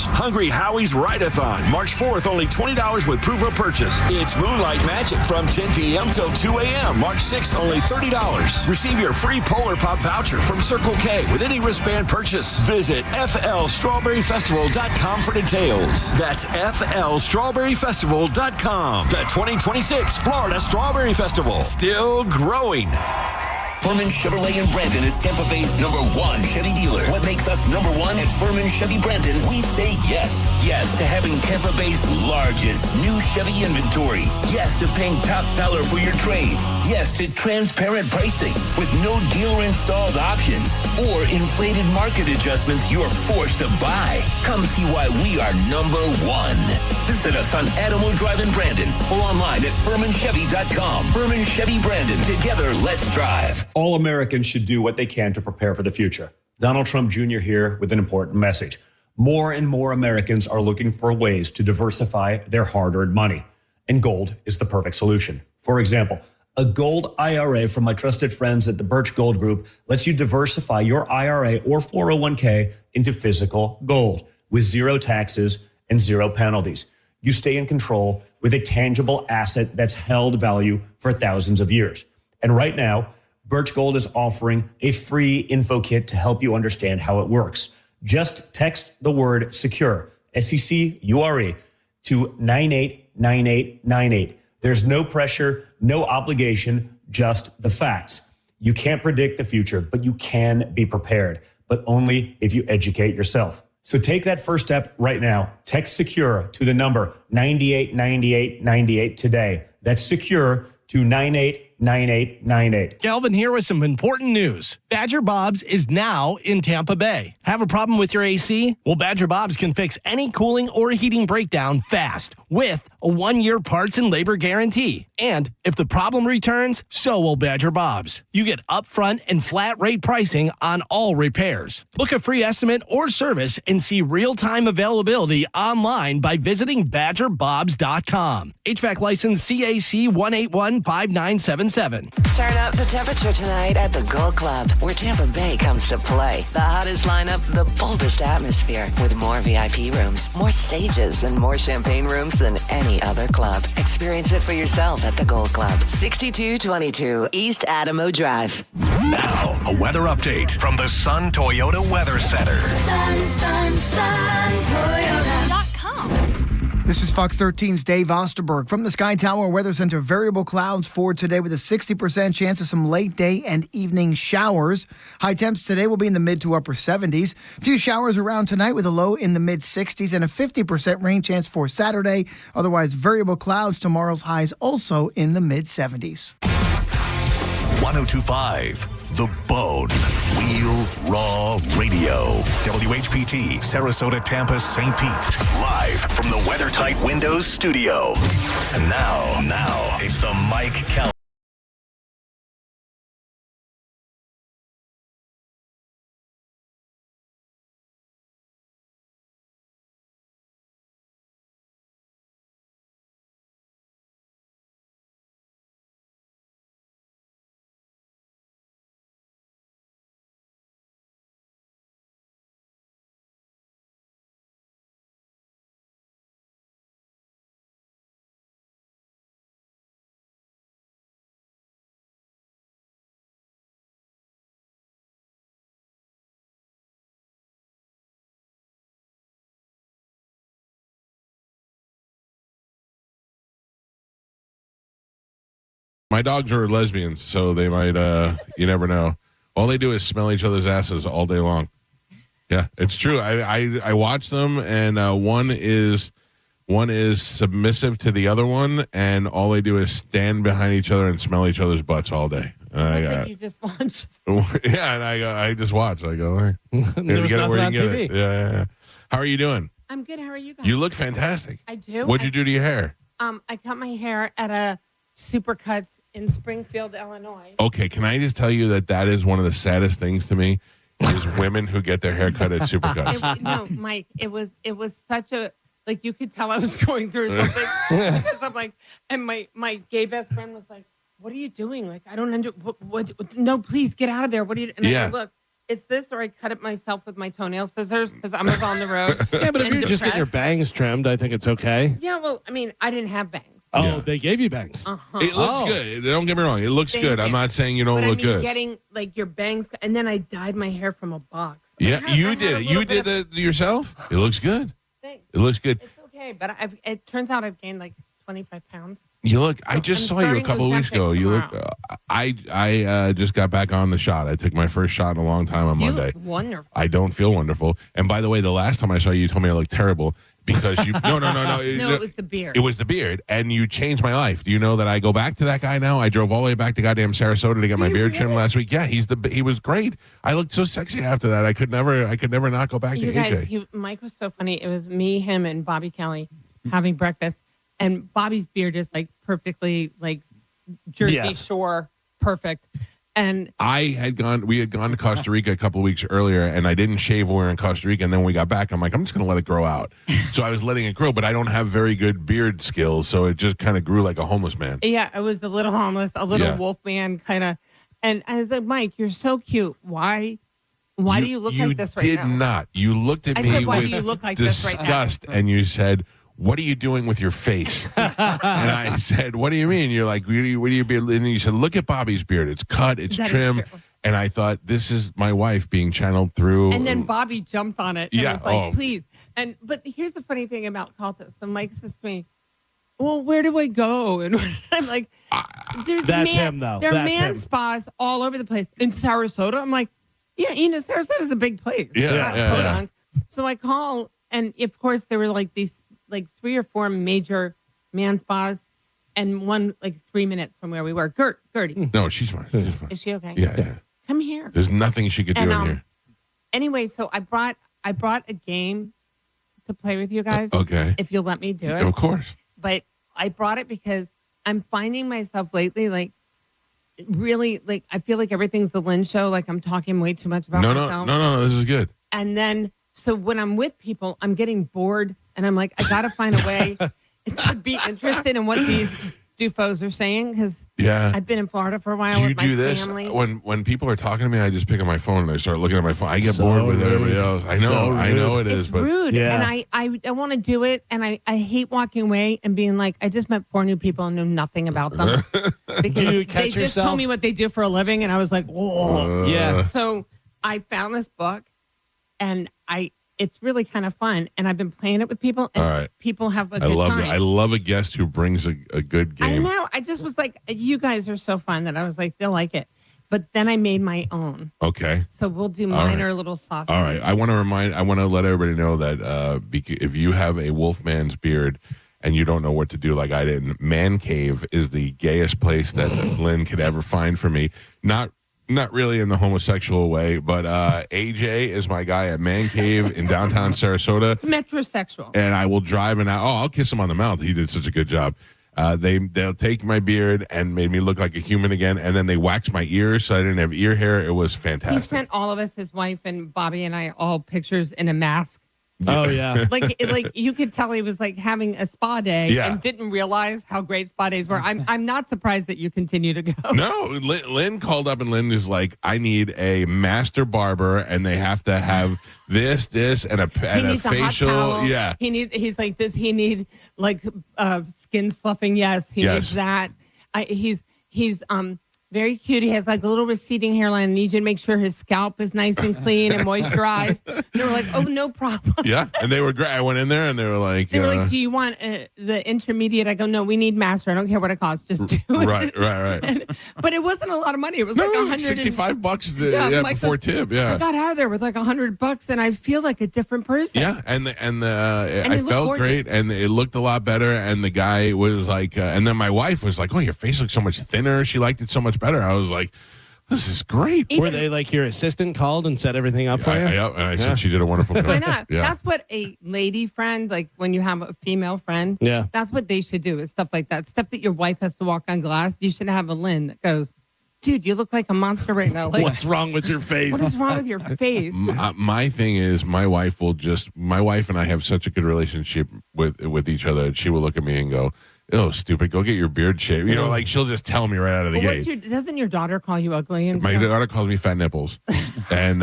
Hungry Howie's Ride-a-thon, March 4th, only $20 with proof of purchase. It's Moonlight Magic from 10 p.m. till 2 a.m., March 6th, only $30. Receive your free Polar Pop voucher from Circle K with any wristband purchase. Visit flstrawberryfestival.com for details. That's flstrawberryfestival.com. The 2026 Florida Strawberry Festival. Still growing. Furman Chevrolet in Brandon is Tampa Bay's #1 Chevy dealer. What makes us #1 at Furman Chevy Brandon? We say yes. Yes to having Tampa Bay's largest new Chevy inventory. Yes to paying top dollar for your trade. Yes to transparent pricing with no dealer-installed options or inflated market adjustments you're forced to buy. Come see why we are #1. Visit us on Adamo Drive in Brandon or online at FurmanChevy.com. Furman Chevy Brandon. Together, let's drive. All Americans should do what they can to prepare for the future. Donald Trump Jr. here with an important message. More and more Americans are looking for ways to diversify their hard-earned money, and gold is the perfect solution. For example, a gold IRA from my trusted friends at the Birch Gold Group lets you diversify your IRA or 401k into physical gold with zero taxes and zero penalties. You stay in control with a tangible asset that's held value for thousands of years. And right now, Birch Gold is offering a free info kit to help you understand how it works. Just text the word SECURE, SECURE, to 989898. There's no pressure, no obligation, just the facts. You can't predict the future, but you can be prepared, but only if you educate yourself. So take that first step right now. Text SECURE to the number 989898 today. That's SECURE to 989898. Galvin here with some important news. Badger Bob's is now in Tampa Bay. Have a problem with your AC? Well, Badger Bob's can fix any cooling or heating breakdown fast with a 1-year parts and labor guarantee. And if the problem returns, so will Badger Bob's. You get upfront and flat rate pricing on all repairs. Book a free estimate or service and see real-time availability online by visiting BadgerBobs.com. HVAC license CAC 1815977. Turn up the temperature tonight at the Gold Club, where Tampa Bay comes to play. The hottest lineup, the boldest atmosphere, with more VIP rooms, more stages, and more champagne rooms than any other club. Experience it for yourself at the Gold Club, 6222 East Adamo Drive. Now, a weather update from the Sun Toyota Weather Center. Sun Toyota.com. This is Fox 13's Dave Osterberg from the Sky Tower Weather Center. Variable clouds for today with a 60% chance of some late day and evening showers. High temps today will be in the mid to upper 70s. A few showers around tonight with a low in the mid 60s and a 50% rain chance for Saturday. Otherwise, variable clouds. Tomorrow's highs also in the mid 70s. 102.5 The Bone. Real Raw Radio. WHPT, Sarasota, Tampa, St. Pete. Live from the WeatherTight Windows studio. And now, it's the Mike Calta. My dogs are lesbians, so they might, you never know. All they do is smell each other's asses all day long. Yeah, it's true. I watch them, and one is submissive to the other one, and all they do is stand behind each other and smell each other's butts all day. You just watch. Yeah, and I just watch. I go, hey, there was nothing on TV. Yeah. How are you doing? I'm good. How are you guys? You look fantastic. I do. What'd you do to your hair? I cut my hair at a Supercuts in Springfield, Illinois. Okay, can I just tell you that is one of the saddest things to me is women who get their hair cut at Supercuts. No, Mike, it was such a, like, you could tell I was going through something because I'm like, and my gay best friend was like, "What are you doing? Like, I don't what no, please get out of there. What are you?" And I said, "Look, it's this, or I cut it myself with my toenail scissors because I'm on the road." Yeah, but if you're just getting your bangs trimmed, I think it's okay. Yeah, well, I mean, I didn't have bangs. Oh, they gave you bangs. Uh-huh. It looks good. Don't get me wrong. It looks good. I'm not saying you don't look good. Getting like your bangs, and then I dyed my hair from a box. Yeah, you did it. You did it yourself. It looks good. Thanks. It looks good. It's okay, but it turns out I've gained like 25 pounds. You look. I just saw you a couple of weeks ago. You look. I just got back on the shot. I took my first shot in a long time on Monday. You look wonderful. I don't feel wonderful. And by the way, the last time I saw you, you told me I looked terrible. Because you no. No, it was the beard. It was the beard, and you changed my life. Do you know that I go back to that guy now? I drove all the way back to goddamn Sarasota to get my beard trimmed last week. Yeah, he was great. I looked so sexy after that. I could never not go back to AJ. Mike was so funny. It was me, him, and Bobby Kelly having breakfast, and Bobby's beard is like perfectly like Jersey Shore perfect. And we had gone to Costa Rica a couple of weeks earlier, and I didn't shave when we were in Costa Rica. And then when we got back, I'm like, I'm just going to let it grow out. So I was letting it grow, but I don't have very good beard skills, so it just kind of grew like a homeless man. Yeah, I was a little homeless, a little wolf man kind of. And I was like, Mike, you're so cute. Why do you look like this right now? You did not. You looked at me said, why with do you look like disgust, this right now? And you said, "What are you doing with your face?" And I said, "What do you mean?" You're like, "What do you be?" And you said, "Look at Bobby's beard. It's cut. It's trim." And I thought, this is my wife being channeled through. And then Bobby jumped on it. And was like, please. But here's the funny thing about Calta. So Mike says to me, "Well, where do I go?" And I'm like, that's him, though. There are man spas all over the place. In Sarasota, I'm like, yeah, Sarasota's a big place. Yeah. So I call, and of course, there were like these 3 or 4 major man spas, and one like 3 minutes from where we were. Gertie. No, she's fine. Is she okay? Yeah. Come here. There's nothing she could do in here. Anyway, so I brought a game to play with you guys. Okay. If you'll let me do it. Of course. But I brought it because I'm finding myself lately, like, really, like, I feel like everything's the Lynn show. Like, I'm talking way too much about myself. No. This is good. And then, so when I'm with people, I'm getting bored, and I'm like, I got to find a way to be interested in what these doofos are saying, because I've been in Florida for a while with my family. When people are talking to me, I just pick up my phone and I start looking at my phone. I get bored with everybody else. I know it is, but rude. And I want to do it, and I hate walking away and being like, I just met 4 new people and knew nothing about them because they just told me what they do for a living, and I was like, whoa, yeah. So I found this book, and it's really kind of fun, and I've been playing it with people, and people have a good time. I love a guest who brings a good game. I know. I just was like, you guys are so fun that I was like, they'll like it. But then I made my own. Okay. So we'll do minor little sauce. All right. I want to let everybody know that if you have a Wolfman's beard and you don't know what to do like I did. Man Cave is the gayest place that Lynn could ever find for me. Not really in the homosexual way, but AJ is my guy at Man Cave in downtown Sarasota. It's metrosexual. And I will drive I'll kiss him on the mouth. He did such a good job. They'll take my beard and made me look like a human again, and then they waxed my ears so I didn't have ear hair. It was fantastic. He sent all of us, his wife and Bobby and I, all pictures in a mask. Oh yeah, like you could tell he was like having a spa day and didn't realize how great spa days were. I'm not surprised that you continue to go. No, Lynn called up and Lynn is like, I need a master barber, and they have to have this, and a facial. A hot towel. Yeah, he's like, does he need like skin sloughing? Yes, he needs that. He's very cute. He has like a little receding hairline. I need you to make sure his scalp is nice and clean and moisturized. And they were like, oh, no problem. Yeah, and they were great. I went in there and they were like, do you want the intermediate? I go, no, we need master. I don't care what it costs. Just do it. Right. But it wasn't a lot of money. It was like $165 before tip. Yeah, I got out of there with like $100, and I feel like a different person. Yeah, and I felt gorgeous. Great, and it looked a lot better. And the guy was like, and then my wife was like, oh, your face looks so much thinner. She liked it so much better. I was like, this is great. Were they like your assistant called and set everything up for you? Yeah, and I said she did a wonderful job. Why not? Yeah. That's what a lady friend, like when you have a female friend, that's what they should do, is stuff like that. Stuff that your wife has to walk on glass. You should have a Lynn that goes, dude, you look like a monster right now. Like, what's wrong with your face? What is wrong with your face? My thing is, my wife and I have such a good relationship with each other. She will look at me and go, oh, stupid, go get your beard shaved. You know, like she'll just tell me right out of the gate. Doesn't your daughter call you ugly? And my daughter calls me fat nipples. And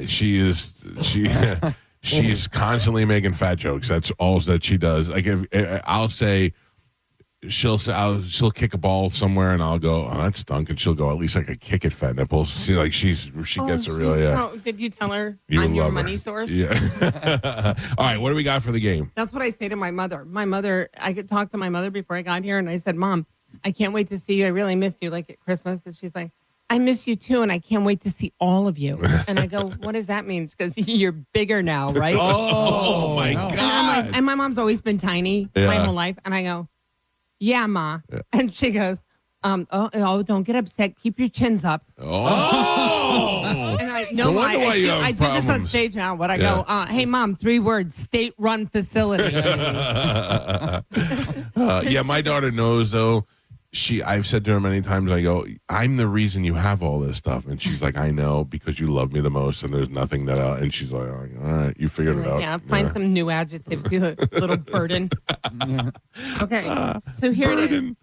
she's constantly making fat jokes. That's all that she does. Like if I'll say, she'll kick a ball somewhere and I'll go, oh, that stunk, and she'll go, at least I could kick it, fat nipples. She gets it real. Did you tell her I'm your money source? Yeah. All right, what do we got for the game? That's what I say to my mother. I could talk to my mother before I got here, and I said, Mom, I can't wait to see you. I really miss you, like at Christmas. And she's like, I miss you too, and I can't wait to see all of you. And I go, what does that mean? Because you're bigger now, right? Oh my God. And I'm like, and my mom's always been tiny my whole life. And I go, yeah, Ma. Yeah. And she goes, don't get upset. Keep your chins up. Oh. And I know I do this on stage now. But I go, hey, Mom, 3 words, state-run facility. My daughter knows, though. I've said to her many times, I go, I'm the reason you have all this stuff. And she's like, I know, because you love me the most, and there's nothing that and she's like, all right, you figured it out. Yeah, find some new adjectives, you little burden. Okay, so here it is.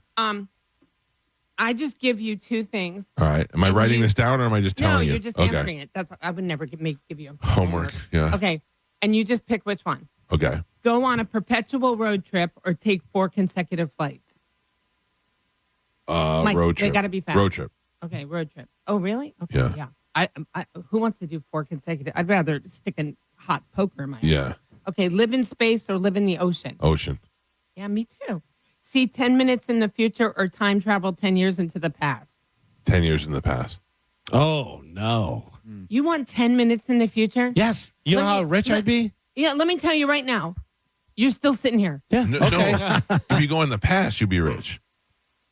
I just give you 2 things. All right. Am I writing this down, or am I just telling you? No, you're just answering it. I would never give you homework. Yeah. Okay, and you just pick which one. Okay. Go on a perpetual road trip or take 4 consecutive flights. Mike, road trip. They got to be fast. Road trip. Okay, road trip. Oh, really? Okay, yeah. I who wants to do 4 consecutive? I'd rather stick a hot poker in my hand. Okay, live in space or live in the ocean? Ocean. Yeah, me too. See 10 minutes in the future or time travel 10 years into the past? 10 years in the past. Oh, no. You want 10 minutes in the future? Yes. You know how rich I'd be? Yeah, let me tell you right now. You're still sitting here. Yeah. Okay. No. If you go in the past, you'll be rich.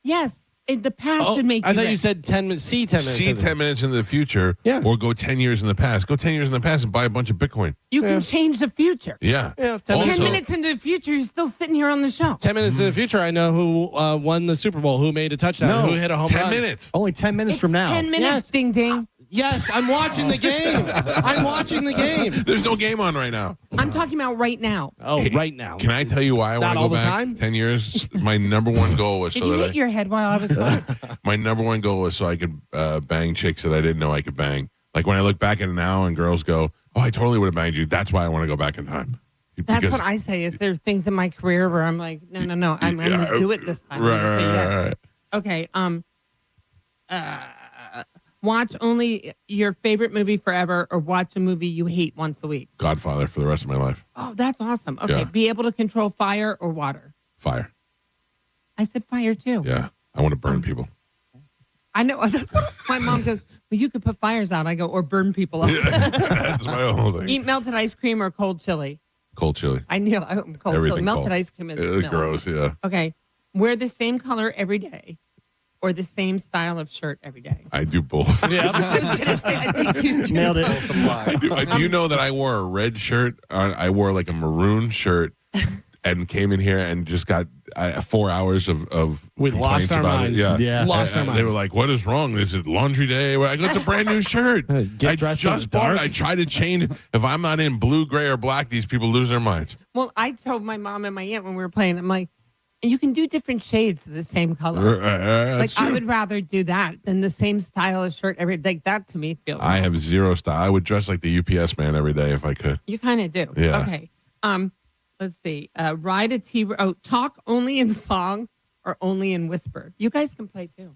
Yes. The past would make you I thought rich. You said 10 minutes. See 10 minutes. See 10 minutes into the future. Yeah. Or go 10 years in the past. Go 10 years in the past and buy a bunch of Bitcoin. You can change the future. Yeah. 10 minutes into the future, you're still sitting here on the show. 10 minutes in the future, I know who won the Super Bowl, who made a touchdown, who hit a home run. 10 minutes. Only 10 minutes from now. 10 minutes, ding, ding. Yes, I'm watching the game. I'm watching the game. There's no game on right now. I'm talking about right now. Oh, right now. Can I tell you why I want to go back? Time? 10 years. My number one goal was Did you hit your head while I was gone? My number one goal was so I could bang chicks that I didn't know I could bang. Like when I look back at it now and girls go, oh, I totally would have banged you. That's why I want to go back in time. That's what I say. Is there things in my career where I'm like, no, I'm going to do it this time. Right. Okay. Watch only your favorite movie forever or watch a movie you hate once a week. Godfather for the rest of my life. Oh, that's awesome. Okay. Yeah. Be able to control fire or water? Fire. I said fire too. Yeah. I want to burn people. I know. My mom goes, well, you could put fires out. I go, or burn people up. That's my whole thing. Eat melted ice cream or cold chili? Cold chili. I knew I'm cold chili. Everything Melted cold. ice cream is milk. Gross, yeah. Okay. Wear the same color every day or the same style of shirt every day. I do both. Yeah. I was gonna say, I think you do. Nailed it. Do you know that I wore a red shirt? I wore like a maroon shirt and came in here and just got 4 hours of We complaints lost our about minds. it. Yeah. Lost our They minds. were like, what is wrong? Is it laundry day? I go, it's a brand new shirt. Get I dressed in the just bought it. dark. I try to change. If I'm not in blue, gray, or black, these people lose their minds. Well, I told my mom and my aunt when we were playing, I'm like, you can do different shades of the same color. Like, I would rather do that than the same style of shirt every day. Like, that to me feels I have zero style. I would dress like the UPS man every day if I could. You kind of do. Yeah. Okay. Let's see. Ride a T. Oh, talk only in song or only in whisper. You guys can play too.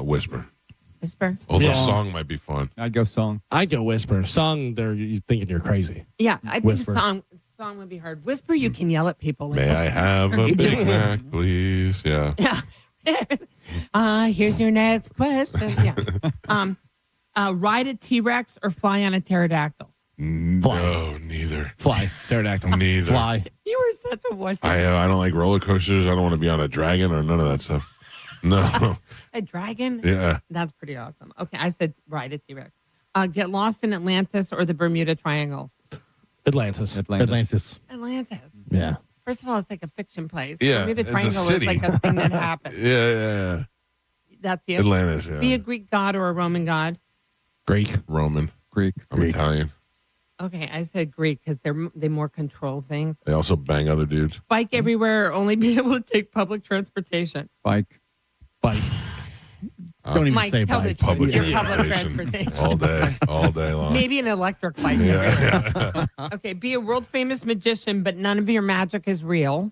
Whisper. Whisper. Although Yeah. song might be fun. I'd go song. I'd go whisper. Song, they're thinking you're crazy. Yeah, I think Whisper. song would be hard. Whisper, you can yell at people. Like, May I have a Big Mac, please? Yeah. Yeah. Here's your next question. Yeah. Ride a T-Rex or fly on a pterodactyl. No, neither. Fly. Pterodactyl. Neither. Fly. You were such a wussy. I don't like roller coasters. I don't want to be on a dragon or none of that stuff. No. A dragon? Yeah. That's pretty awesome. Okay, I said ride a T-Rex. Get lost in Atlantis or the Bermuda Triangle. Atlantis. Atlantis. Yeah. First of all, it's like a fiction place. Yeah, Bermuda it's a Triangle is city. like a thing that happened. Yeah. That's you. Atlantis, yeah. Be a Greek god or a Roman god. Greek. Roman. Greek. I'm Italian. Okay, I said Greek because they more control things. They also bang other dudes. Bike everywhere or only be able to take public transportation. Bike. Don't even Mike, say tell bike. the truth. Your public transportation. All day long. Maybe an electric bike. Okay, be a world famous magician, but none of your magic is real.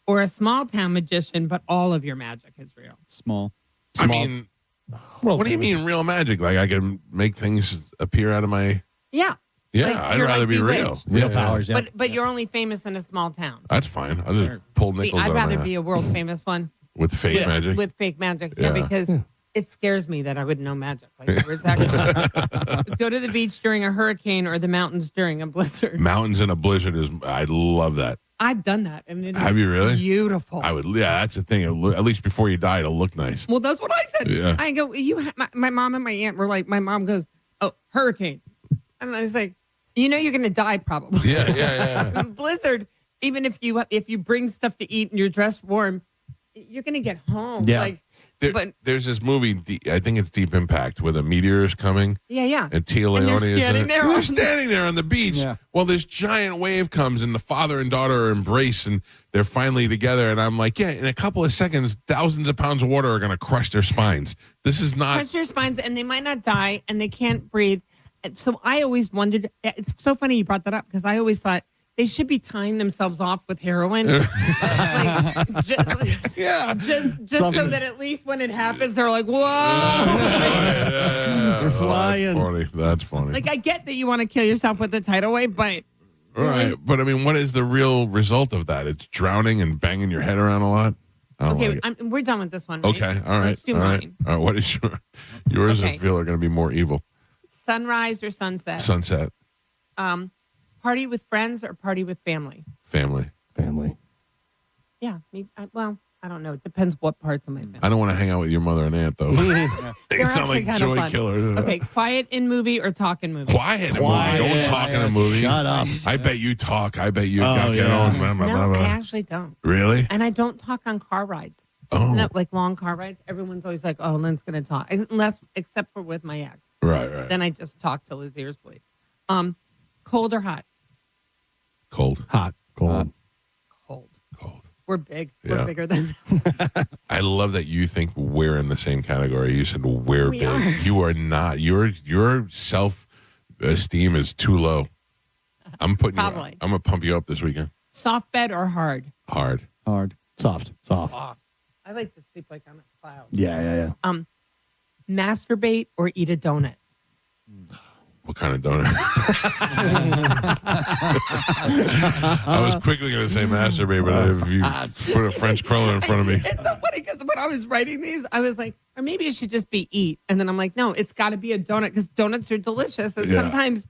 Or a small town magician, but all of your magic is real. Small. I mean, what do you mean real magic? Like I can make things appear out of my... Yeah. Yeah, Like, I'd you're rather like be bewitched. real. Real powers, yeah. But you're only famous in a small town. That's fine. I'll just pull See, nickels I'd out of rather my be hat. a world famous one. With fake magic? With fake magic, Yeah. because it scares me that I wouldn't know magic. Like, where's that going? Go to the beach during a hurricane or the mountains during a blizzard. Mountains in a blizzard is... I love that. I've done that. And it Have you really? Beautiful. I would. Yeah, that's the thing. At least before you die, it'll look nice. Well, that's what I said. Yeah. I go, my mom and my aunt were like, my mom goes, oh, hurricane. And I was like, you know, you're going to die probably. Yeah. Blizzard, even if you bring stuff to eat and you're dressed warm, you're going to get home. Yeah. Like, There's this movie, I think it's Deep Impact, where the meteor is coming. Yeah. And Tia Leone they're is in standing it. there They're on- standing there on the beach. Yeah. Well, this giant wave comes, and the father and daughter embrace, and they're finally together. And I'm like, yeah, in a couple of seconds, thousands of pounds of water are going to crush their spines. This is not. Crush their spines, and they might not die, and they can't breathe. And so I always wondered. It's so funny you brought that up because I always thought they should be tying themselves off with heroin, just so that at least when it happens, they're like, whoa. You're flying. That's funny. Like, I get that you want to kill yourself with the tidal wave, but Right. But I mean, what is the real result of that? It's drowning and banging your head around a lot. I don't okay, like it. we're done with this one. Right? Okay. All right. Let's do all right. mine. All right. What is yours? Okay. I feel are going to be more evil. Sunrise or sunset? Sunset. Party with friends or party with family? Family. Yeah. I don't know. It depends what parts of my family. I don't want to hang out with your mother and aunt, though. They're They sound actually like kind of joy fun. killers. Okay, quiet in movie or talk in movie? Quiet in a movie. Don't talk in a movie. Shut up. I bet you talk. I bet you Oh, got get yeah. on. Blah, blah, No, blah, blah. I actually don't. Really? And I don't talk on car rides. Oh. Isn't that like long car rides? Everyone's always like, oh, Lynn's going to talk. Except for with my ex. Right. Then I just talk till his ears bleed. Cold or hot? Cold. Hot. Cold. We're big. Yeah. We're bigger than I love that you think we're in the same category. You said we're We big. are. You are not. Your self-esteem is too low. I'm putting you up. Probably. I'm going to pump you up this weekend. soft bed or hard. Hard. Soft. I like to sleep like I'm a cloud. Yeah. Masturbate or eat a donut. What kind of donut? I was quickly going to say masturbate, but if you put a French cruller in front of me. It's so funny because when I was writing these, I was like, or maybe it should just be eat. And then I'm like, no, it's got to be a donut because donuts are delicious. And Yeah. sometimes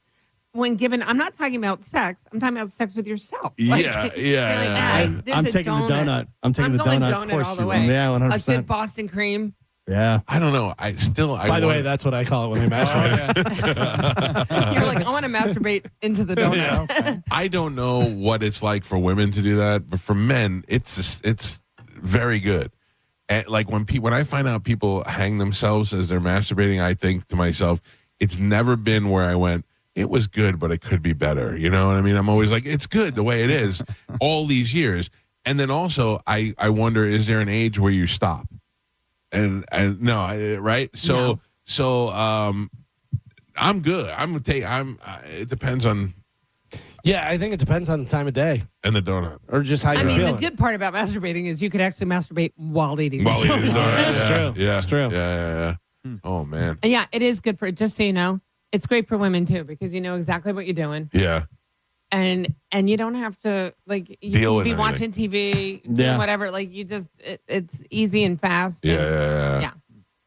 when given, I'm not talking about sex. I'm talking about sex with yourself. Yeah, yeah. There's I'm a taking the donut. I'm taking the going donut. donut all the way. Yeah, 100%. A good Boston cream. Yeah. I don't know. By the way, that's what I call it when I masturbate. You're like, I want to masturbate into the donut. I don't know what it's like for women to do that, but for men, it's very good. And like when I find out people hang themselves as they're masturbating, I think to myself, it's never been where I went, it was good, but it could be better. You know what I mean? I'm always like, it's good the way it is all these years. And then also, I wonder, is there an age where you stop? And no, right? So I'm good. It depends on. Yeah, I think it depends on the time of day and the donut, or just how you're feeling. The good part about masturbating is you could actually masturbate while eating. While eating the donut. That's true. Yeah, it's true. Yeah. Oh man. And yeah, it is good for. Just so you know, it's great for women too because you know exactly what you're doing. Yeah. And you don't have to like you deal can with be anything. watching TV, doing whatever. Like you just, it's easy and fast. Yeah.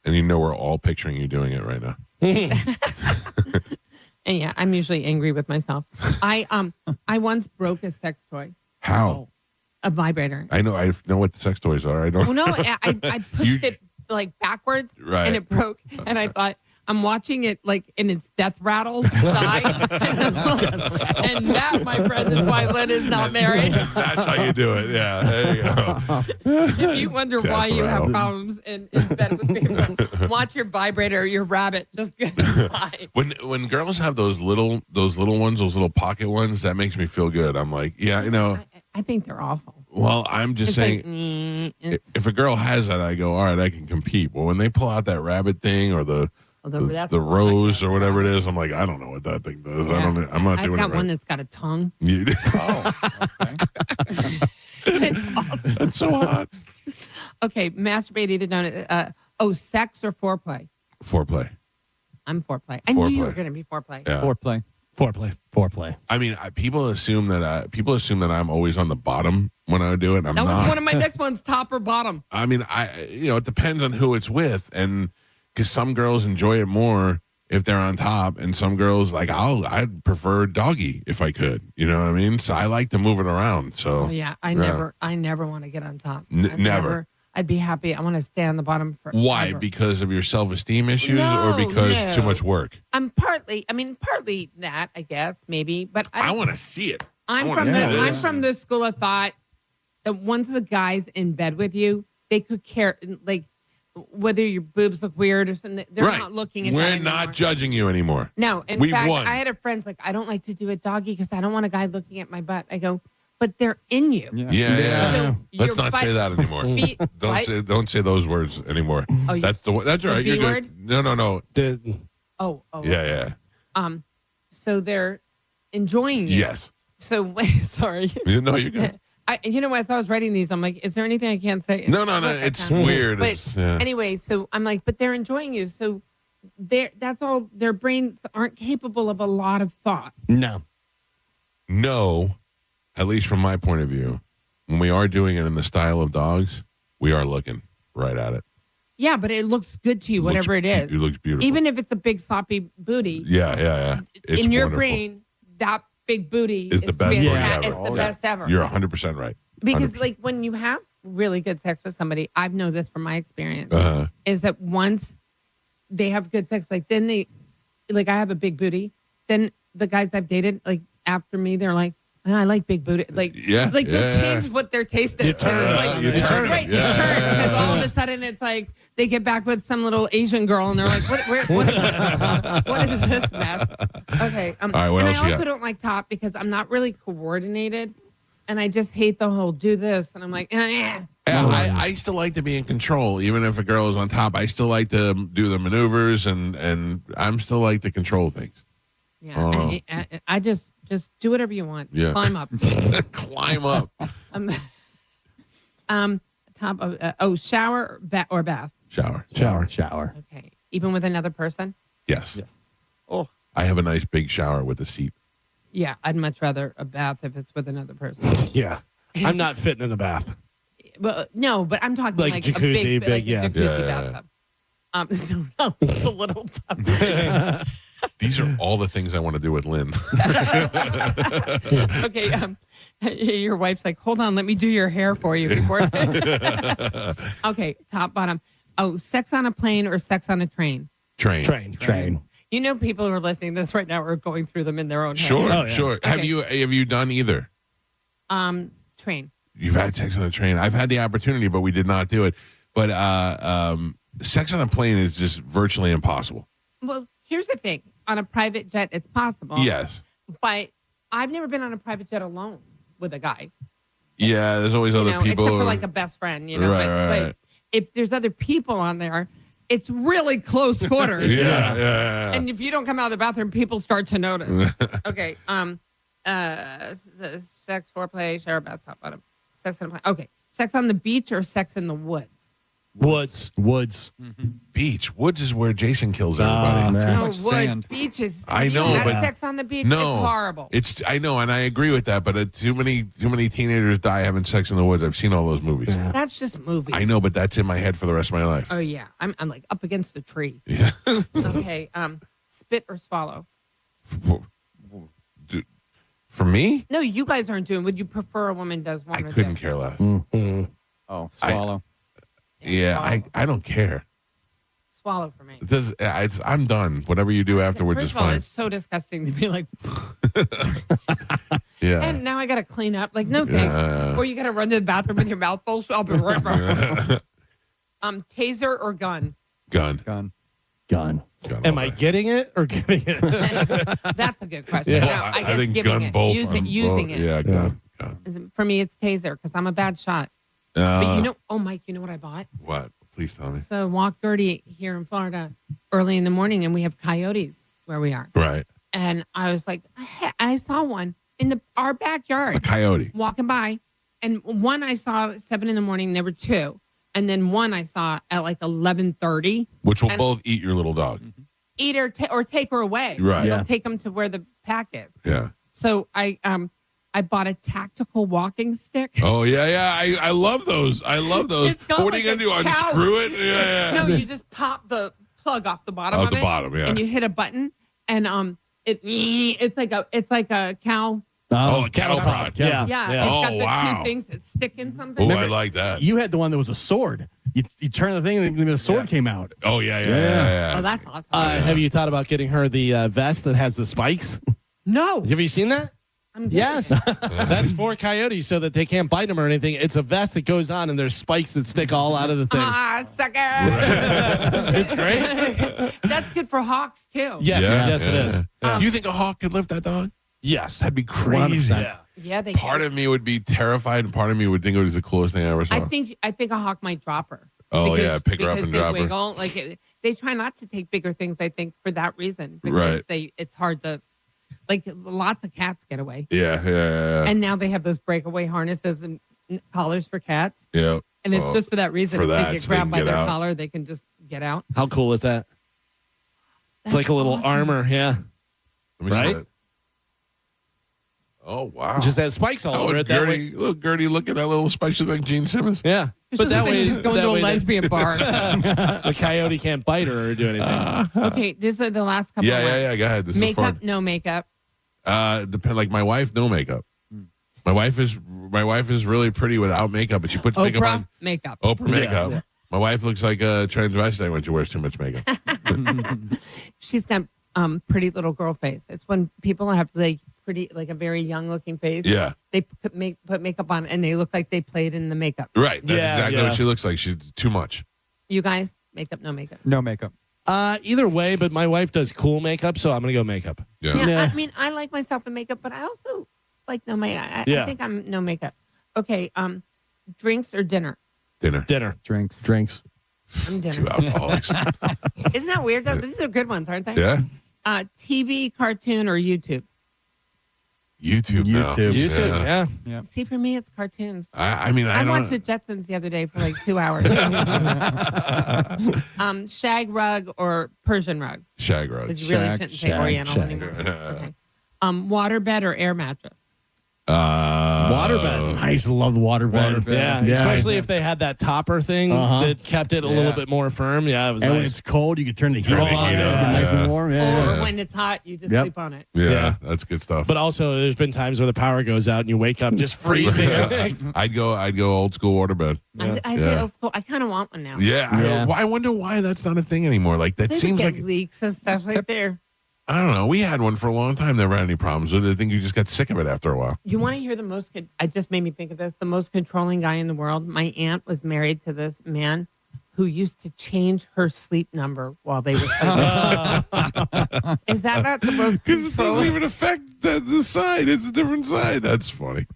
And you know we're all picturing you doing it right now. And yeah, I'm usually angry with myself. I once broke a sex toy. How? A vibrator. I know what the sex toys are. I don't. Well, no, I pushed it like backwards, Right. and it broke. And I thought, I'm watching it like in its death rattles die. And that, my friend, is why Lynn is not married. That's how you do it. Yeah, there you go. If you wonder Death why you have rattle. problems in bed with people, watch your vibrator, your rabbit just get by. When girls have those little ones, those little pocket ones, that makes me feel good. I'm like, yeah, you know. I think they're awful. Well, I'm just It's saying, like, if a girl has that, I go, all right, I can compete. But when they pull out that rabbit thing or the rose or whatever it is, I'm like, I don't know what that thing does. I'm not doing it I've got right. one that's got a tongue. It's awesome. That's so hot. Okay, masturbating to donut. Sex or foreplay? Foreplay. I'm foreplay. I knew you were going to be foreplay. Yeah. Foreplay. I mean, people assume that I'm always on the bottom when I do it. I'm That not. was one of my next ones, top or bottom. I mean, it depends on who it's with, and because some girls enjoy it more if they're on top, and some girls I'd prefer doggy if I could. You know what I mean? So I like to move it around. So Oh yeah, I never want to get on top. Never. I'd be happy. I want to stay on the bottom forever. Why? Because of your self-esteem issues, No, or because no. too much work? I'm partly that, I guess, maybe, but I want to see it. I'm from the school of thought that once the guy's in bed with you, they could care like whether your boobs look weird or something. They're Right. not looking at We're that not anymore. judging you anymore. No, in We've fact, won. I had a friend like, I don't like to do it doggy because I don't want a guy looking at my butt. I go, but they're in you. Yeah. So Let's your not butt- say that anymore. Don't say those words anymore. Oh, that's right. the You're B good. word? No. Oh. Yeah. So they're enjoying you. Yes. So sorry. No, you're good. As I was writing these, I'm like, is there anything I can't say? No. It's weird. But anyway, so I'm like, but they're enjoying you. So that's all. Their brains aren't capable of a lot of thought. No, at least from my point of view, when we are doing it in the style of dogs, we are looking right at it. Yeah, but it looks good to you, whatever it is. It looks beautiful. Even if it's a big sloppy booty. Yeah. It's in your wonderful. brain, that big booty is the best booty ever. It's the best ever. You're 100% right. Because 100%. like when you have really good sex with somebody, I've known this from my experience, Uh-huh. is that once they have good sex, like then I have a big booty, then the guys I've dated, like after me, they're like, oh, I like big booty. Like, they'll change what their taste is. You turn They them. turn. Yeah. Because all of a sudden it's like they get back with some little Asian girl and they're like, what is this mess? Okay. All right, what and else I you also got? don't like top because I'm not really coordinated. And I just hate the whole do this. And I'm like, Yeah, I still like to be in control, even if a girl is on top. I still like to do the maneuvers, and I'm still like to control things. Yeah, I just do whatever you want. Yeah. Climb up. Climb up. Top of shower or bath. Shower. Okay, even with another person. Yes. Oh, I have a nice big shower with a seat. yeah, I'd much rather a bath if it's with another person. Yeah. I'm not fitting in a bath. Well, no, but I'm talking Like like jacuzzi, a big yeah. jacuzzi Yeah. bathtub. No, it's a little tough. These are all the things I want to do with Lynn. Okay. Your wife's like, hold on, let me do your hair for you before. Okay, top, bottom. Oh, sex on a plane or sex on a train? Train. You know, people who are listening to this right now are going through them in their own head. Sure. Okay. Have you done either? Train. You've had sex on a train. I've had the opportunity, but we did not do it. But sex on a plane is just virtually impossible. Well, here's the thing. On a private jet, it's possible. Yes. But I've never been on a private jet alone with a guy. Yeah, there's always other people. Except for like a best friend, you know. Right. But if there's other people on there, it's really close quarters. Yeah. And if you don't come out of the bathroom, people start to notice. Okay. The sex, foreplay, shower, bath, top, bottom. Sex on a plane. Okay. Sex on the beach or sex in the woods? Woods. Beach. Woods is where Jason kills everybody. No, woods, beaches. I know, Have but sex on the beach. no, It's horrible. I know, and I agree with that. But too many teenagers die having sex in the woods. I've seen all those movies. That's just movies. I know, but that's in my head for the rest of my life. Oh yeah, I'm like up against a tree. Yeah. Okay. Spit or swallow? For me? No, you guys aren't doing. Would you prefer a woman does one? I couldn't care less. Oh, swallow. I don't care. Swallow for me. I'm done. Whatever you do afterwards First is of all, fine. it's so disgusting to be like. Yeah. And now I got to clean up. Like, no thanks. Or you got to run to the bathroom with your mouth full. So I'll be right back. Taser or gun? Gun. Am I getting it or giving it? That's a good question. Yeah. No, I guess think giving gun it, both. using it. Yeah, gun. For me, it's taser because I'm a bad shot. But Mike, you know what I bought? What? Please tell me. So walk dirty here in Florida early in the morning, and we have coyotes where we are. Right. And I was like, I saw one in our backyard. A coyote. Walking by. And one I saw at 7 in the morning. There were two. And then one I saw at like 11:30. Which will both eat your little dog. Eat her or take her away. Right. They'll take them to where the pack is. Yeah. So I bought a tactical walking stick. Oh, yeah. I love those. But what are you going to do? Unscrew it? Yeah. No, you just pop the plug off the bottom of it. Bottom, yeah. And you hit a button, and it's like a cow. A cattle prod. Yeah. It's got the two things that stick in something. Oh, I like that. You had the one that was a sword. You turn the thing and the sword came out. Oh, yeah. Oh, that's awesome. Have you thought about getting her the vest that has the spikes? No. Have you seen that? Yes. That's for coyotes so that they can't bite them or anything. It's a vest that goes on and there's spikes that stick all out of the thing. Sucker. It's great. That's good for hawks, too. Yes, it is. You think a hawk could lift that dog? Yes. That'd be crazy. 100%. Yeah, they Part of me would be terrified, and part of me would think it was the coolest thing I ever saw. I think a hawk might drop her. Oh, pick her up and drop her. Wiggle. They try not to take bigger things, I think, for that reason. Because it's hard to, lots of cats get away. Yeah. And now they have those breakaway harnesses and collars for cats. Yeah. And it's just for that reason. If they get grabbed by their collar, they can just get out. How cool is that? It's like a little armor, yeah. Let me see that. Oh, wow. It just has spikes all over it. Look, Gertie, look at that little spike. She's like Gene Simmons. Yeah. But that way she's going to a lesbian bar. The coyote can't bite her or do anything. Okay, these are the last couple. Yeah. Go ahead. This is makeup, fun. no makeup. Depend. Like my wife, no makeup. My wife is really pretty without makeup, but she puts makeup on. Makeup. Oprah makeup. Yeah. My wife looks like a transvestite when she wears too much makeup. She's got pretty little girl face. It's when people have pretty, like a very young looking face. Yeah. They put makeup on and they look like they played in the makeup. Right. That's exactly what she looks like. She's too much. You guys, makeup, no makeup. No makeup. Either way, but my wife does cool makeup, so I'm going to go makeup. Yeah. I mean, I like myself in makeup, but I also like no makeup. I think I'm no makeup. Okay. Drinks or dinner? Dinner. Drinks. I'm dinner. 2 alcoholics. Isn't that weird though? These are good ones, aren't they? Yeah. TV, cartoon, or YouTube? YouTube. Yeah. See, for me, it's cartoons. I mean, I watched the Jetsons the other day for like 2 hours. Shag rug or Persian rug? Shag rug. Because you really shouldn't say Oriental anymore. Okay. Water bed or air mattress? Waterbed. I used to love the waterbed. Yeah, especially if they had that topper thing that kept it a little bit more firm. Yeah, it was and when nice. it's cold, you could turn the heat on. Yeah. Nice and warm. Or when it's hot, you just sleep on it. Yeah, that's good stuff. But also, there's been times where the power goes out and you wake up just freezing. I'd go old school waterbed. I say old school. I kind of want one now. Yeah. I wonder why that's not a thing anymore. Like that They seems get like leaks and stuff like there. I don't know. We had one for a long time. Never had any problems with it. I think you just got sick of it after a while. You want to hear the most? I just made me think of this. The most controlling guy in the world. My aunt was married to this man who used to change her sleep number while they were sleeping. Is that not the most? Because it doesn't even affect the side. It's a different side. That's funny.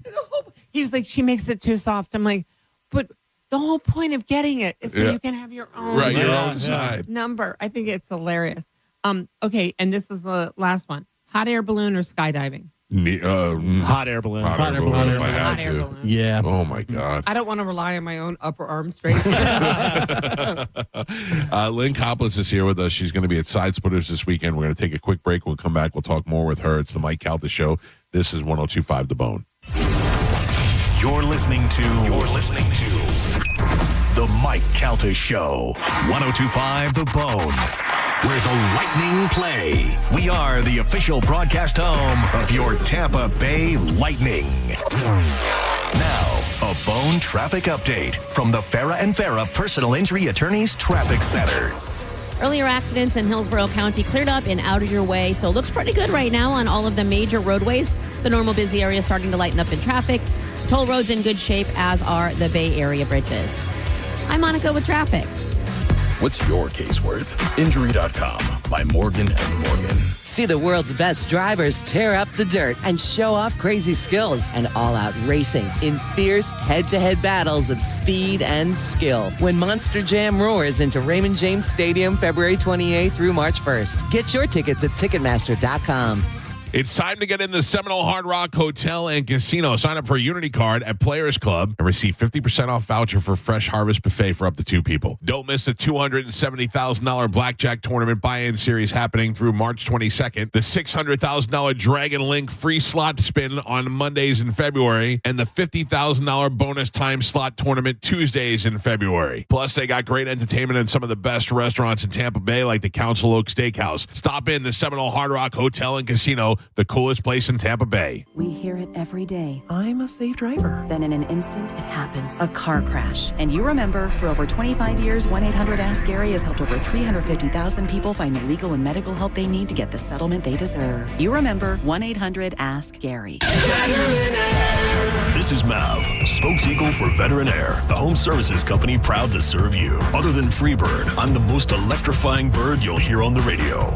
He was like, she makes it too soft. I'm like, but the whole point of getting it is so you can have your own your own side number. I think it's hilarious. Okay, and this is the last one: hot air balloon or skydiving? Hot air balloon. Hot air balloon. If I had Hot air to. balloon. Yeah. Oh my God. I don't want to rely on my own upper arm strength. Lynn Coppolis is here with us. She's going to be at Side Splitters this weekend. We're going to take a quick break. We'll come back. We'll talk more with her. It's the Mike Calta Show. This is 102.5 The Bone. You're listening to The Mike Calta Show. 102.5 The Bone, where the Lightning play. We are the official broadcast home of your Tampa Bay Lightning. Now, a Bone traffic update from the Farah and Farah Personal Injury Attorneys Traffic Center. Earlier accidents in Hillsborough County cleared up and out of your way, so it looks pretty good right now on all of the major roadways. The normal busy area is starting to lighten up in traffic. Toll roads in good shape, as are the Bay Area bridges. I'm Monica with traffic. What's your case worth? Injury.com by Morgan & Morgan. See the world's best drivers tear up the dirt and show off crazy skills and all-out racing in fierce head-to-head battles of speed and skill. When Monster Jam roars into Raymond James Stadium February 28th through March 1st. Get your tickets at Ticketmaster.com. It's time to get in the Seminole Hard Rock Hotel and Casino. Sign up for a Unity card at Players Club and receive 50% off voucher for Fresh Harvest Buffet for up to 2 people. Don't miss the $270,000 Blackjack Tournament buy-in series happening through March 22nd. The $600,000 Dragon Link free slot spin on Mondays in February. And the $50,000 bonus time slot tournament Tuesdays in February. Plus, they got great entertainment in some of the best restaurants in Tampa Bay, like the Council Oak Steakhouse. Stop in the Seminole Hard Rock Hotel and Casino, the coolest place in Tampa Bay. We hear it every day. I'm a safe driver. Then in an instant, it happens. A car crash. And you remember, for over 25 years, 1-800-ASK-GARY has helped over 350,000 people find the legal and medical help they need to get the settlement they deserve. You remember 1-800-ASK-GARY. This is Mav, spokeseagle for Veteran Air, the home services company proud to serve you. Other than Freebird, I'm the most electrifying bird you'll hear on the radio.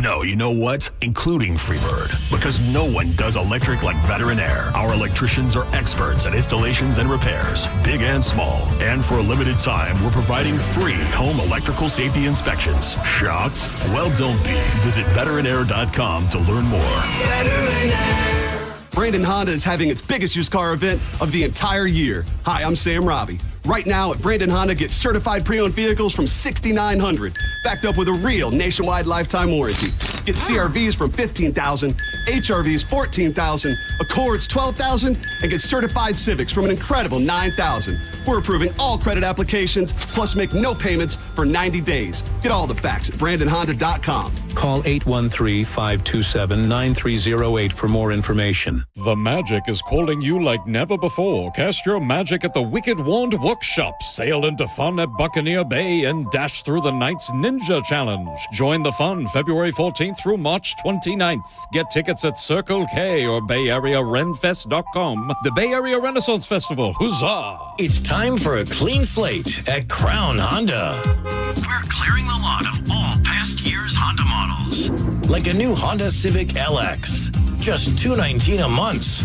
No, you know what? Including Freebird, because no one does electric like Veteran Air. Our electricians are experts at installations and repairs, big and small. And for a limited time, we're providing free home electrical safety inspections. Shocked? Well, don't be. Visit veteranair.com to learn more. Veteran Air. Brandon Honda is having its biggest used car event of the entire year. Hi, I'm Sam Robbie. Right now at Brandon Honda, get certified pre-owned vehicles from $6,900, backed up with a real nationwide lifetime warranty. Get CRVs from $15,000, HRVs $14,000, Accords $12,000, and get certified Civics from an incredible $9,000. We're approving all credit applications, plus make no payments for 90 days. Get all the facts at BrandonHonda.com. Call 813-527-9308 for more information. The magic is calling you like never before. Cast your magic at the Wicked Wand Workshop. Sail into fun at Buccaneer Bay and dash through the night's Ninja Challenge. Join the fun February 14th through March 29th. Get tickets at Circle K or BayAreaRenFest.com. The Bay Area Renaissance Festival. Huzzah! It's time for a clean slate at Crown Honda. We're clearing the lot of all past year's Honda models, like a new Honda Civic LX, just $219 a month,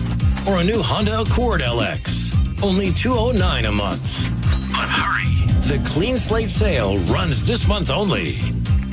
or a new Honda Accord LX, only $209 a month. But hurry, the clean slate sale runs this month only.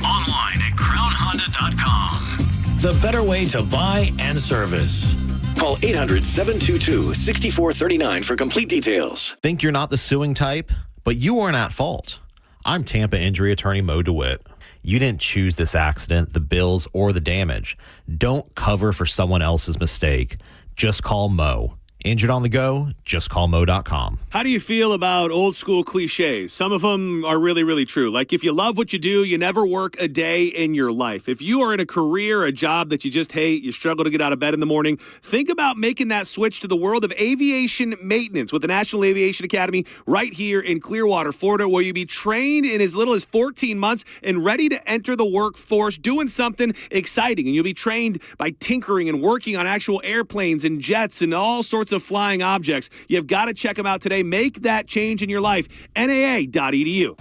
Online at crownhonda.com. The better way to buy and service. Call 800-722-6439 for complete details. Think you're not the suing type, but you weren't at fault. I'm Tampa injury attorney Mo DeWitt. You didn't choose this accident, the bills, or the damage. Don't cover for someone else's mistake. Just call Mo. Injured on the go? Just call Mo.com. How do you feel about old school cliches? Some of them are really, really true. Like, if you love what you do, you never work a day in your life. If you are in a career, a job that you just hate, you struggle to get out of bed in the morning, think about making that switch to the world of aviation maintenance with the National Aviation Academy right here in Clearwater, Florida, where you'll be trained in as little as 14 months and ready to enter the workforce doing something exciting. And you'll be trained by tinkering and working on actual airplanes and jets and all sorts of flying objects. You've got to check them out today. Make that change in your life. NAA.edu.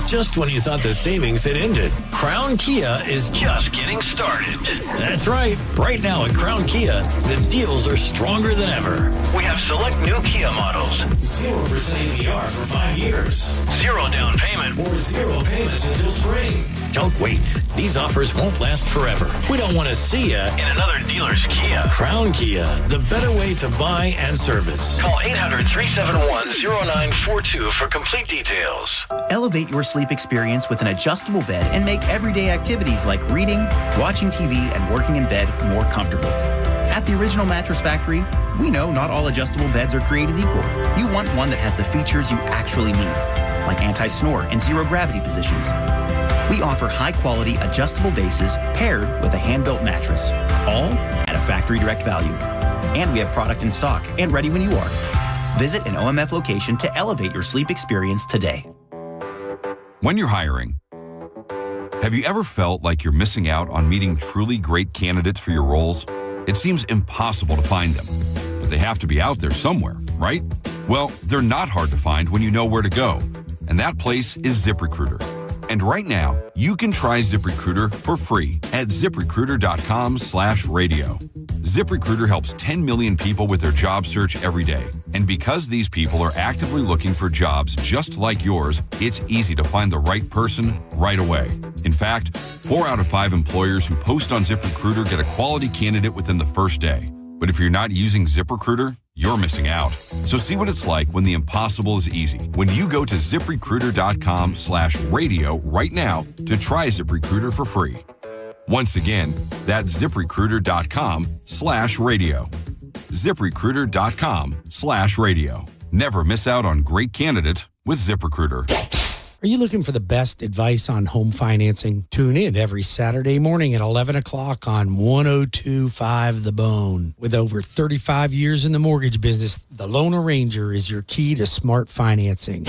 Just when you thought the savings had ended, Crown Kia is just getting started. That's right. Right now at Crown Kia, the deals are stronger than ever. We have select new Kia models. 0% APR for 5 years. 0 down payment or 0 payments until spring. Don't wait. These offers won't last forever. We don't want to see you in another dealer's Kia. Crown Kia, the better way to buy and service. Call 800-371-0942 for complete details. Elevate your sleep experience with an adjustable bed and make everyday activities like reading, watching TV, and working in bed more comfortable. At the Original Mattress Factory, we know not all adjustable beds are created equal. You want one that has the features you actually need, like anti-snore and zero-gravity positions. We offer high-quality adjustable bases paired with a hand-built mattress, all at a factory direct value. And we have product in stock and ready when you are. Visit an OMF location to elevate your sleep experience today. When you're hiring, have you ever felt like you're missing out on meeting truly great candidates for your roles? It seems impossible to find them, but they have to be out there somewhere, right? Well, they're not hard to find when you know where to go, and that place is ZipRecruiter. And right now, you can try ZipRecruiter for free at ZipRecruiter.com/radio. ZipRecruiter helps 10 million people with their job search every day. And because these people are actively looking for jobs just like yours, it's easy to find the right person right away. In fact, 4 out of 5 employers who post on ZipRecruiter get a quality candidate within the first day. But if you're not using ZipRecruiter, you're missing out. So see what it's like when the impossible is easy. When you go to ZipRecruiter.com/radio right now to try ZipRecruiter for free. Once again, that's ZipRecruiter.com/radio. ZipRecruiter.com/radio. Never miss out on great candidates with ZipRecruiter. Are you looking for the best advice on home financing? Tune in every Saturday morning at 11 o'clock on 102.5 The Bone. With over 35 years in the mortgage business, the Loan Arranger is your key to smart financing.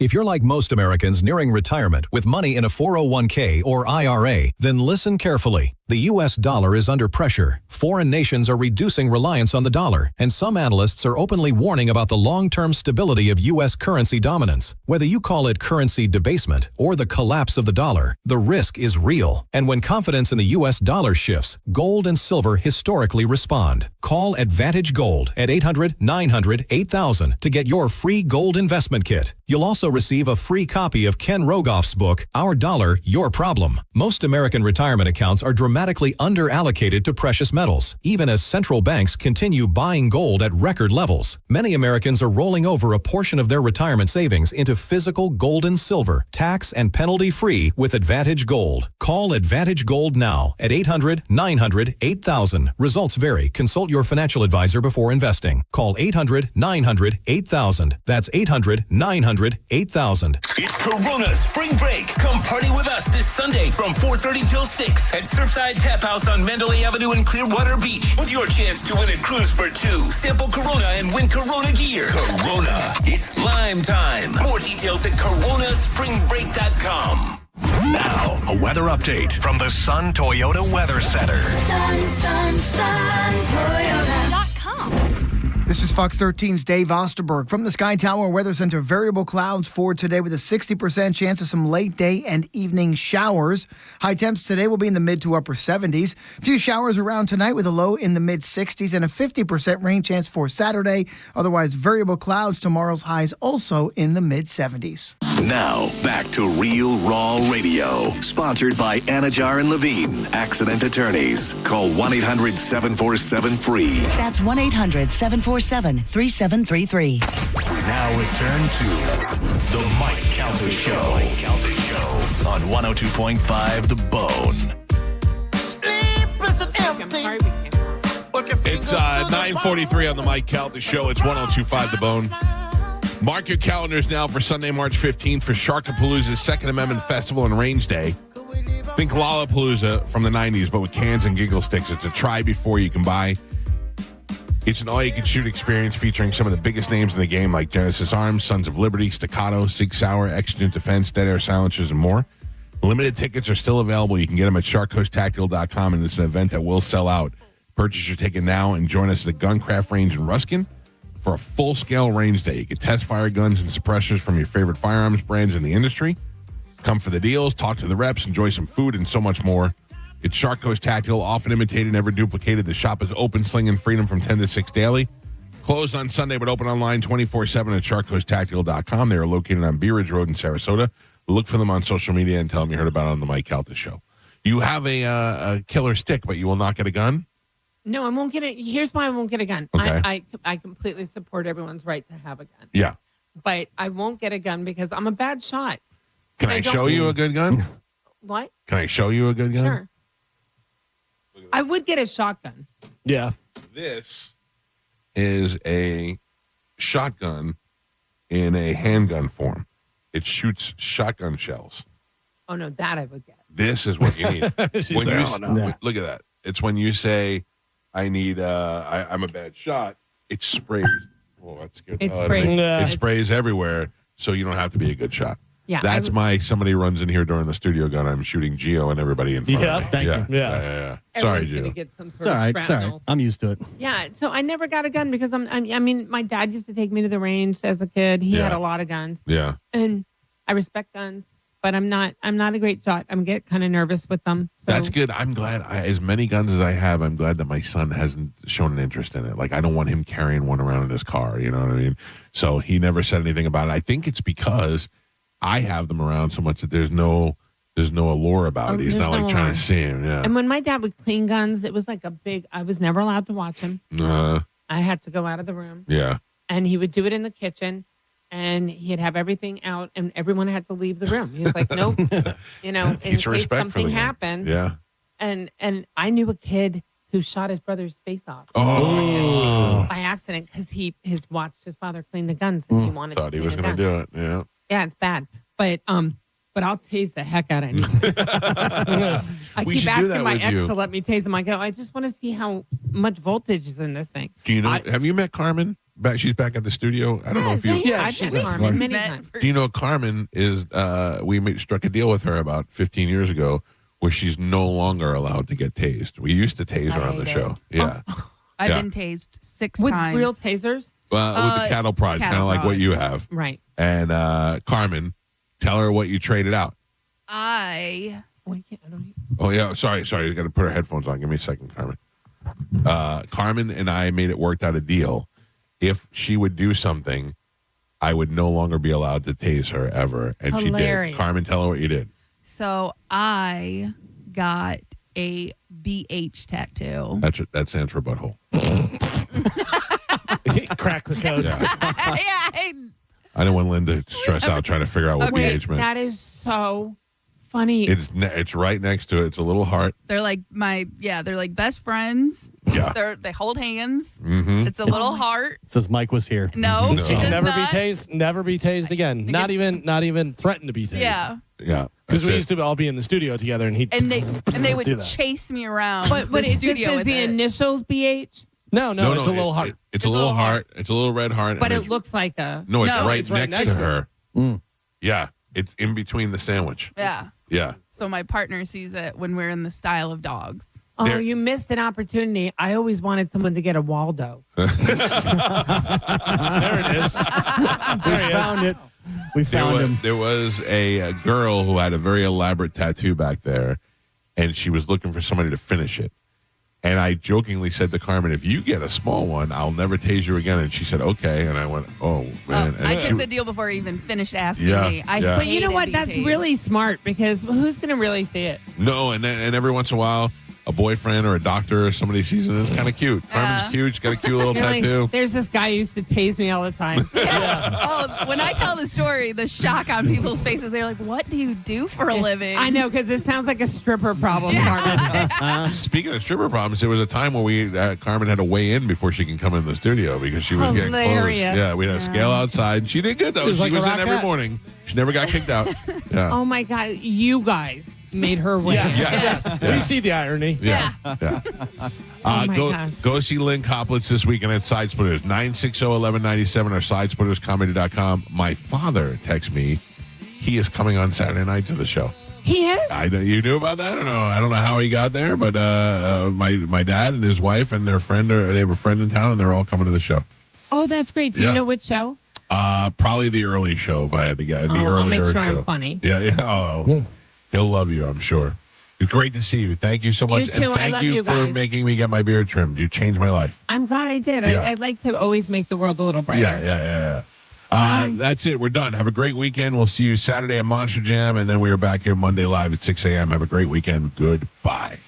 If you're like most Americans nearing retirement with money in a 401k or IRA, then listen carefully. The U.S. dollar is under pressure. Foreign nations are reducing reliance on the dollar, and some analysts are openly warning about the long-term stability of U.S. currency dominance. Whether you call it currency debasement or the collapse of the dollar, the risk is real. And when confidence in the U.S. dollar shifts, gold and silver historically respond. Call Advantage Gold at 800-900-8000 to get your free gold investment kit. You'll also receive a free copy of Ken Rogoff's book, Our Dollar, Your Problem. Most American retirement accounts are dramatically underallocated to precious metals, even as central banks continue buying gold at record levels. Many Americans are rolling over a portion of their retirement savings into physical gold and silver, tax and penalty-free with Advantage Gold. Call Advantage Gold now at 800-900-8000. Results vary. Consult your financial advisor before investing. Call 800-900-8000. That's 800-900-8000. It's Corona Spring Break. Come party with us this Sunday from 4:30 till 6 at Surfside Tap House on Mandalay Avenue in Clearwater Beach with your chance to win a cruise for 2. Sample Corona and win Corona gear. Corona. It's lime time. More details at coronaspringbreak.com. Now, a weather update from the Sun Toyota Weather Center. SunToyota.com. This is Fox 13's Dave Osterberg from the Sky Tower Weather Center. Variable clouds for today with a 60% chance of some late day and evening showers. High temps today will be in the mid to upper 70s. A few showers around tonight with a low in the mid 60s and a 50% rain chance for Saturday. Otherwise, variable clouds. Tomorrow's highs also in the mid 70s. Now, back to Real Raw Radio. Sponsored by Anajar and Levine, accident attorneys. Call 1-800-747-FREE. That's 1-800-747-3733. We now return to The Mike Calta Show on 102.5 The Bone. Sleep is an empty. Work your fingers It's 9:43 on the Mike Calta Show. It's 102.5 The Bone. Mark your calendars now for Sunday, March 15th for Sharkapalooza's Second Amendment Festival and Range Day. Think Lollapalooza from the 90s, but with cans and giggle sticks. It's a try before you can buy. It's an all-you-can-shoot experience featuring some of the biggest names in the game like Genesis Arms, Sons of Liberty, Staccato, Sig Sauer, Exigent Defense, Dead Air Silencers, and more. Limited tickets are still available. You can get them at sharkcoasttactical.com, and it's an event that will sell out. Purchase your ticket now and join us at the Guncraft Range in Ruskin for a full-scale range day. You can test fire guns and suppressors from your favorite firearms brands in the industry. Come for the deals, talk to the reps, enjoy some food, and so much more. It's Shark Coast Tactical, often imitated, never duplicated. The shop is open, slinging freedom from 10 to 6 daily. Closed on Sunday, but open online 24/7 at sharkcoasttactical.com. They are located on Bee Ridge Road in Sarasota. Look for them on social media and tell them you heard about it on the Mike Calta Show. You have a killer stick, but you will not get a gun? No, I won't get it. Here's why I won't get a gun. Okay. I completely support everyone's right to have a gun. Yeah. But I won't get a gun because I'm a bad shot. Can I show you a good gun? What? Can I show you a good gun? Sure. I would get a shotgun. Yeah. This is a shotgun in a handgun form. It shoots shotgun shells. Oh, no, that I would get. This is what you need. When you, no. Look at that. It's when you say, I need, I'm a bad shot, it sprays. Oh, that's good. It sprays. It sprays everywhere, so you don't have to be a good shot. Yeah, That's somebody runs in here during the studio gun. I'm shooting Geo and everybody in front of me. Thank you. Yeah. Sorry, Everyone's gonna Geo. get some sort It's all of right. It's all right. shrapnel. I'm used to it. Yeah, so I never got a gun because I mean, my dad used to take me to the range as a kid. He had a lot of guns, Yeah. and I respect guns, but I'm not a great shot. I'm get kind of nervous with them. So. That's good. I'm glad. As many guns as I have, I'm glad that my son hasn't shown an interest in it. Like, I don't want him carrying one around in his car. You know what I mean? So he never said anything about it. I think it's because I have them around so much that there's no allure about it. He's not like trying to see him. Yeah. And when my dad would clean guns, it was like I was never allowed to watch him. I had to go out of the room. Yeah. And he would do it in the kitchen, and he'd have everything out, and everyone had to leave the room. He was like, nope, in case something happened. Yeah. And I knew a kid who shot his brother's face off. Oh. By accident, because he watched his father clean the guns, and he wanted Thought to he was going to do it. Yeah. Yeah, it's bad. But I'll tase the heck out of him. I We keep should do that asking my with ex you. to let me tase him. I go, I just want to see how much voltage is in this thing. Do you know? Have you met Carmen? She's back at the studio. I don't know if you. I've met Carmen many times. Do you know Carmen is? Struck a deal with her about 15 years ago, where she's no longer allowed to get tased. We used to tase her on the show. Yeah. I've Yeah. been tased 6 With times. real tasers? With the cattle prod, kind of like what you have. Right. And Carmen, tell her what you traded out. I Oh, yeah. Sorry. You got to put her headphones on. Give me a second, Carmen. Carmen and I worked out a deal. If she would do something, I would no longer be allowed to tase her ever. And she did. Carmen, tell her what you did. So I got a BH tattoo. That stands for butthole. Crack the code. Yeah, I didn't want Lynn to stress out trying to figure out what BH meant. That is so funny. It's right next to it. It's a little heart. they're like they're like best friends. Yeah. They hold hands. Mm-hmm. It's a little heart. Says Mike was here. No, it does never not. be tased. Never be tased again. Not even threatened to be tased. Yeah. Yeah. Because we used to all be in the studio together, and And they would do that. chase me around. But the it just studio says with the it. initials BH? No, it's a little heart. It's a little heart. It's a little red heart. But and it looks like a... No, it's right it's next to her. Yeah. It's in between the sandwich. Yeah. Yeah. So my partner sees it when we're in the style of dogs. Oh, you missed an opportunity. I always wanted someone to get a Waldo. There it is. We found him. There was a girl who had a very elaborate tattoo back there, and she was looking for somebody to finish it. And I jokingly said to Carmen, if you get a small one, I'll never tase you again. And she said, okay. And I went, oh, man. And I took the deal before he even finished asking Yeah, me. yeah. But you know hated what? being That's tased. really smart because who's going to really see it? No, and every once in a while, a boyfriend or a doctor or somebody sees it. It's kind of cute. Carmen's cute. She's got a cute little You're like, tattoo. there's this guy who used to tase me all the time. Oh, when I tell the story, the shock on people's faces, they're like, what do you do for a living? I know, because it sounds like a stripper problem, Carmen. Speaking of stripper problems, there was a time where Carmen had to weigh in before she can come in the studio because she was getting close. Hilarious. Yeah, we had a scale outside. She did good, though. She was like in a every rockette. morning. She never got kicked out. Yeah. Oh, my God. You guys made her win. Yes. Yeah. We see the irony. Yeah. Oh my go gosh. go see Lynn Coplitz this weekend at Side Splitters, 960-1197 or sidesplitterscomedy.com. My father texted me. He is coming on Saturday night to the show. He is? You knew about that? I don't know how he got there, but my dad and his wife and their friend they have a friend in town, and they're all coming to the show. Oh, that's great. Do you know which show? Probably the early show if I had to guess. The I'll make earlier sure show. I'm funny. Yeah. Oh, he'll love you, I'm sure. It's great to see you. Thank you so much. You too. And I thank love you you for guys. making me get my beard trimmed. You changed my life. I'm glad I did. Yeah. I'd like to always make the world a little brighter. Yeah. That's it. We're done. Have a great weekend. We'll see you Saturday at Monster Jam, and then we are back here Monday live at 6 a.m. Have a great weekend. Goodbye.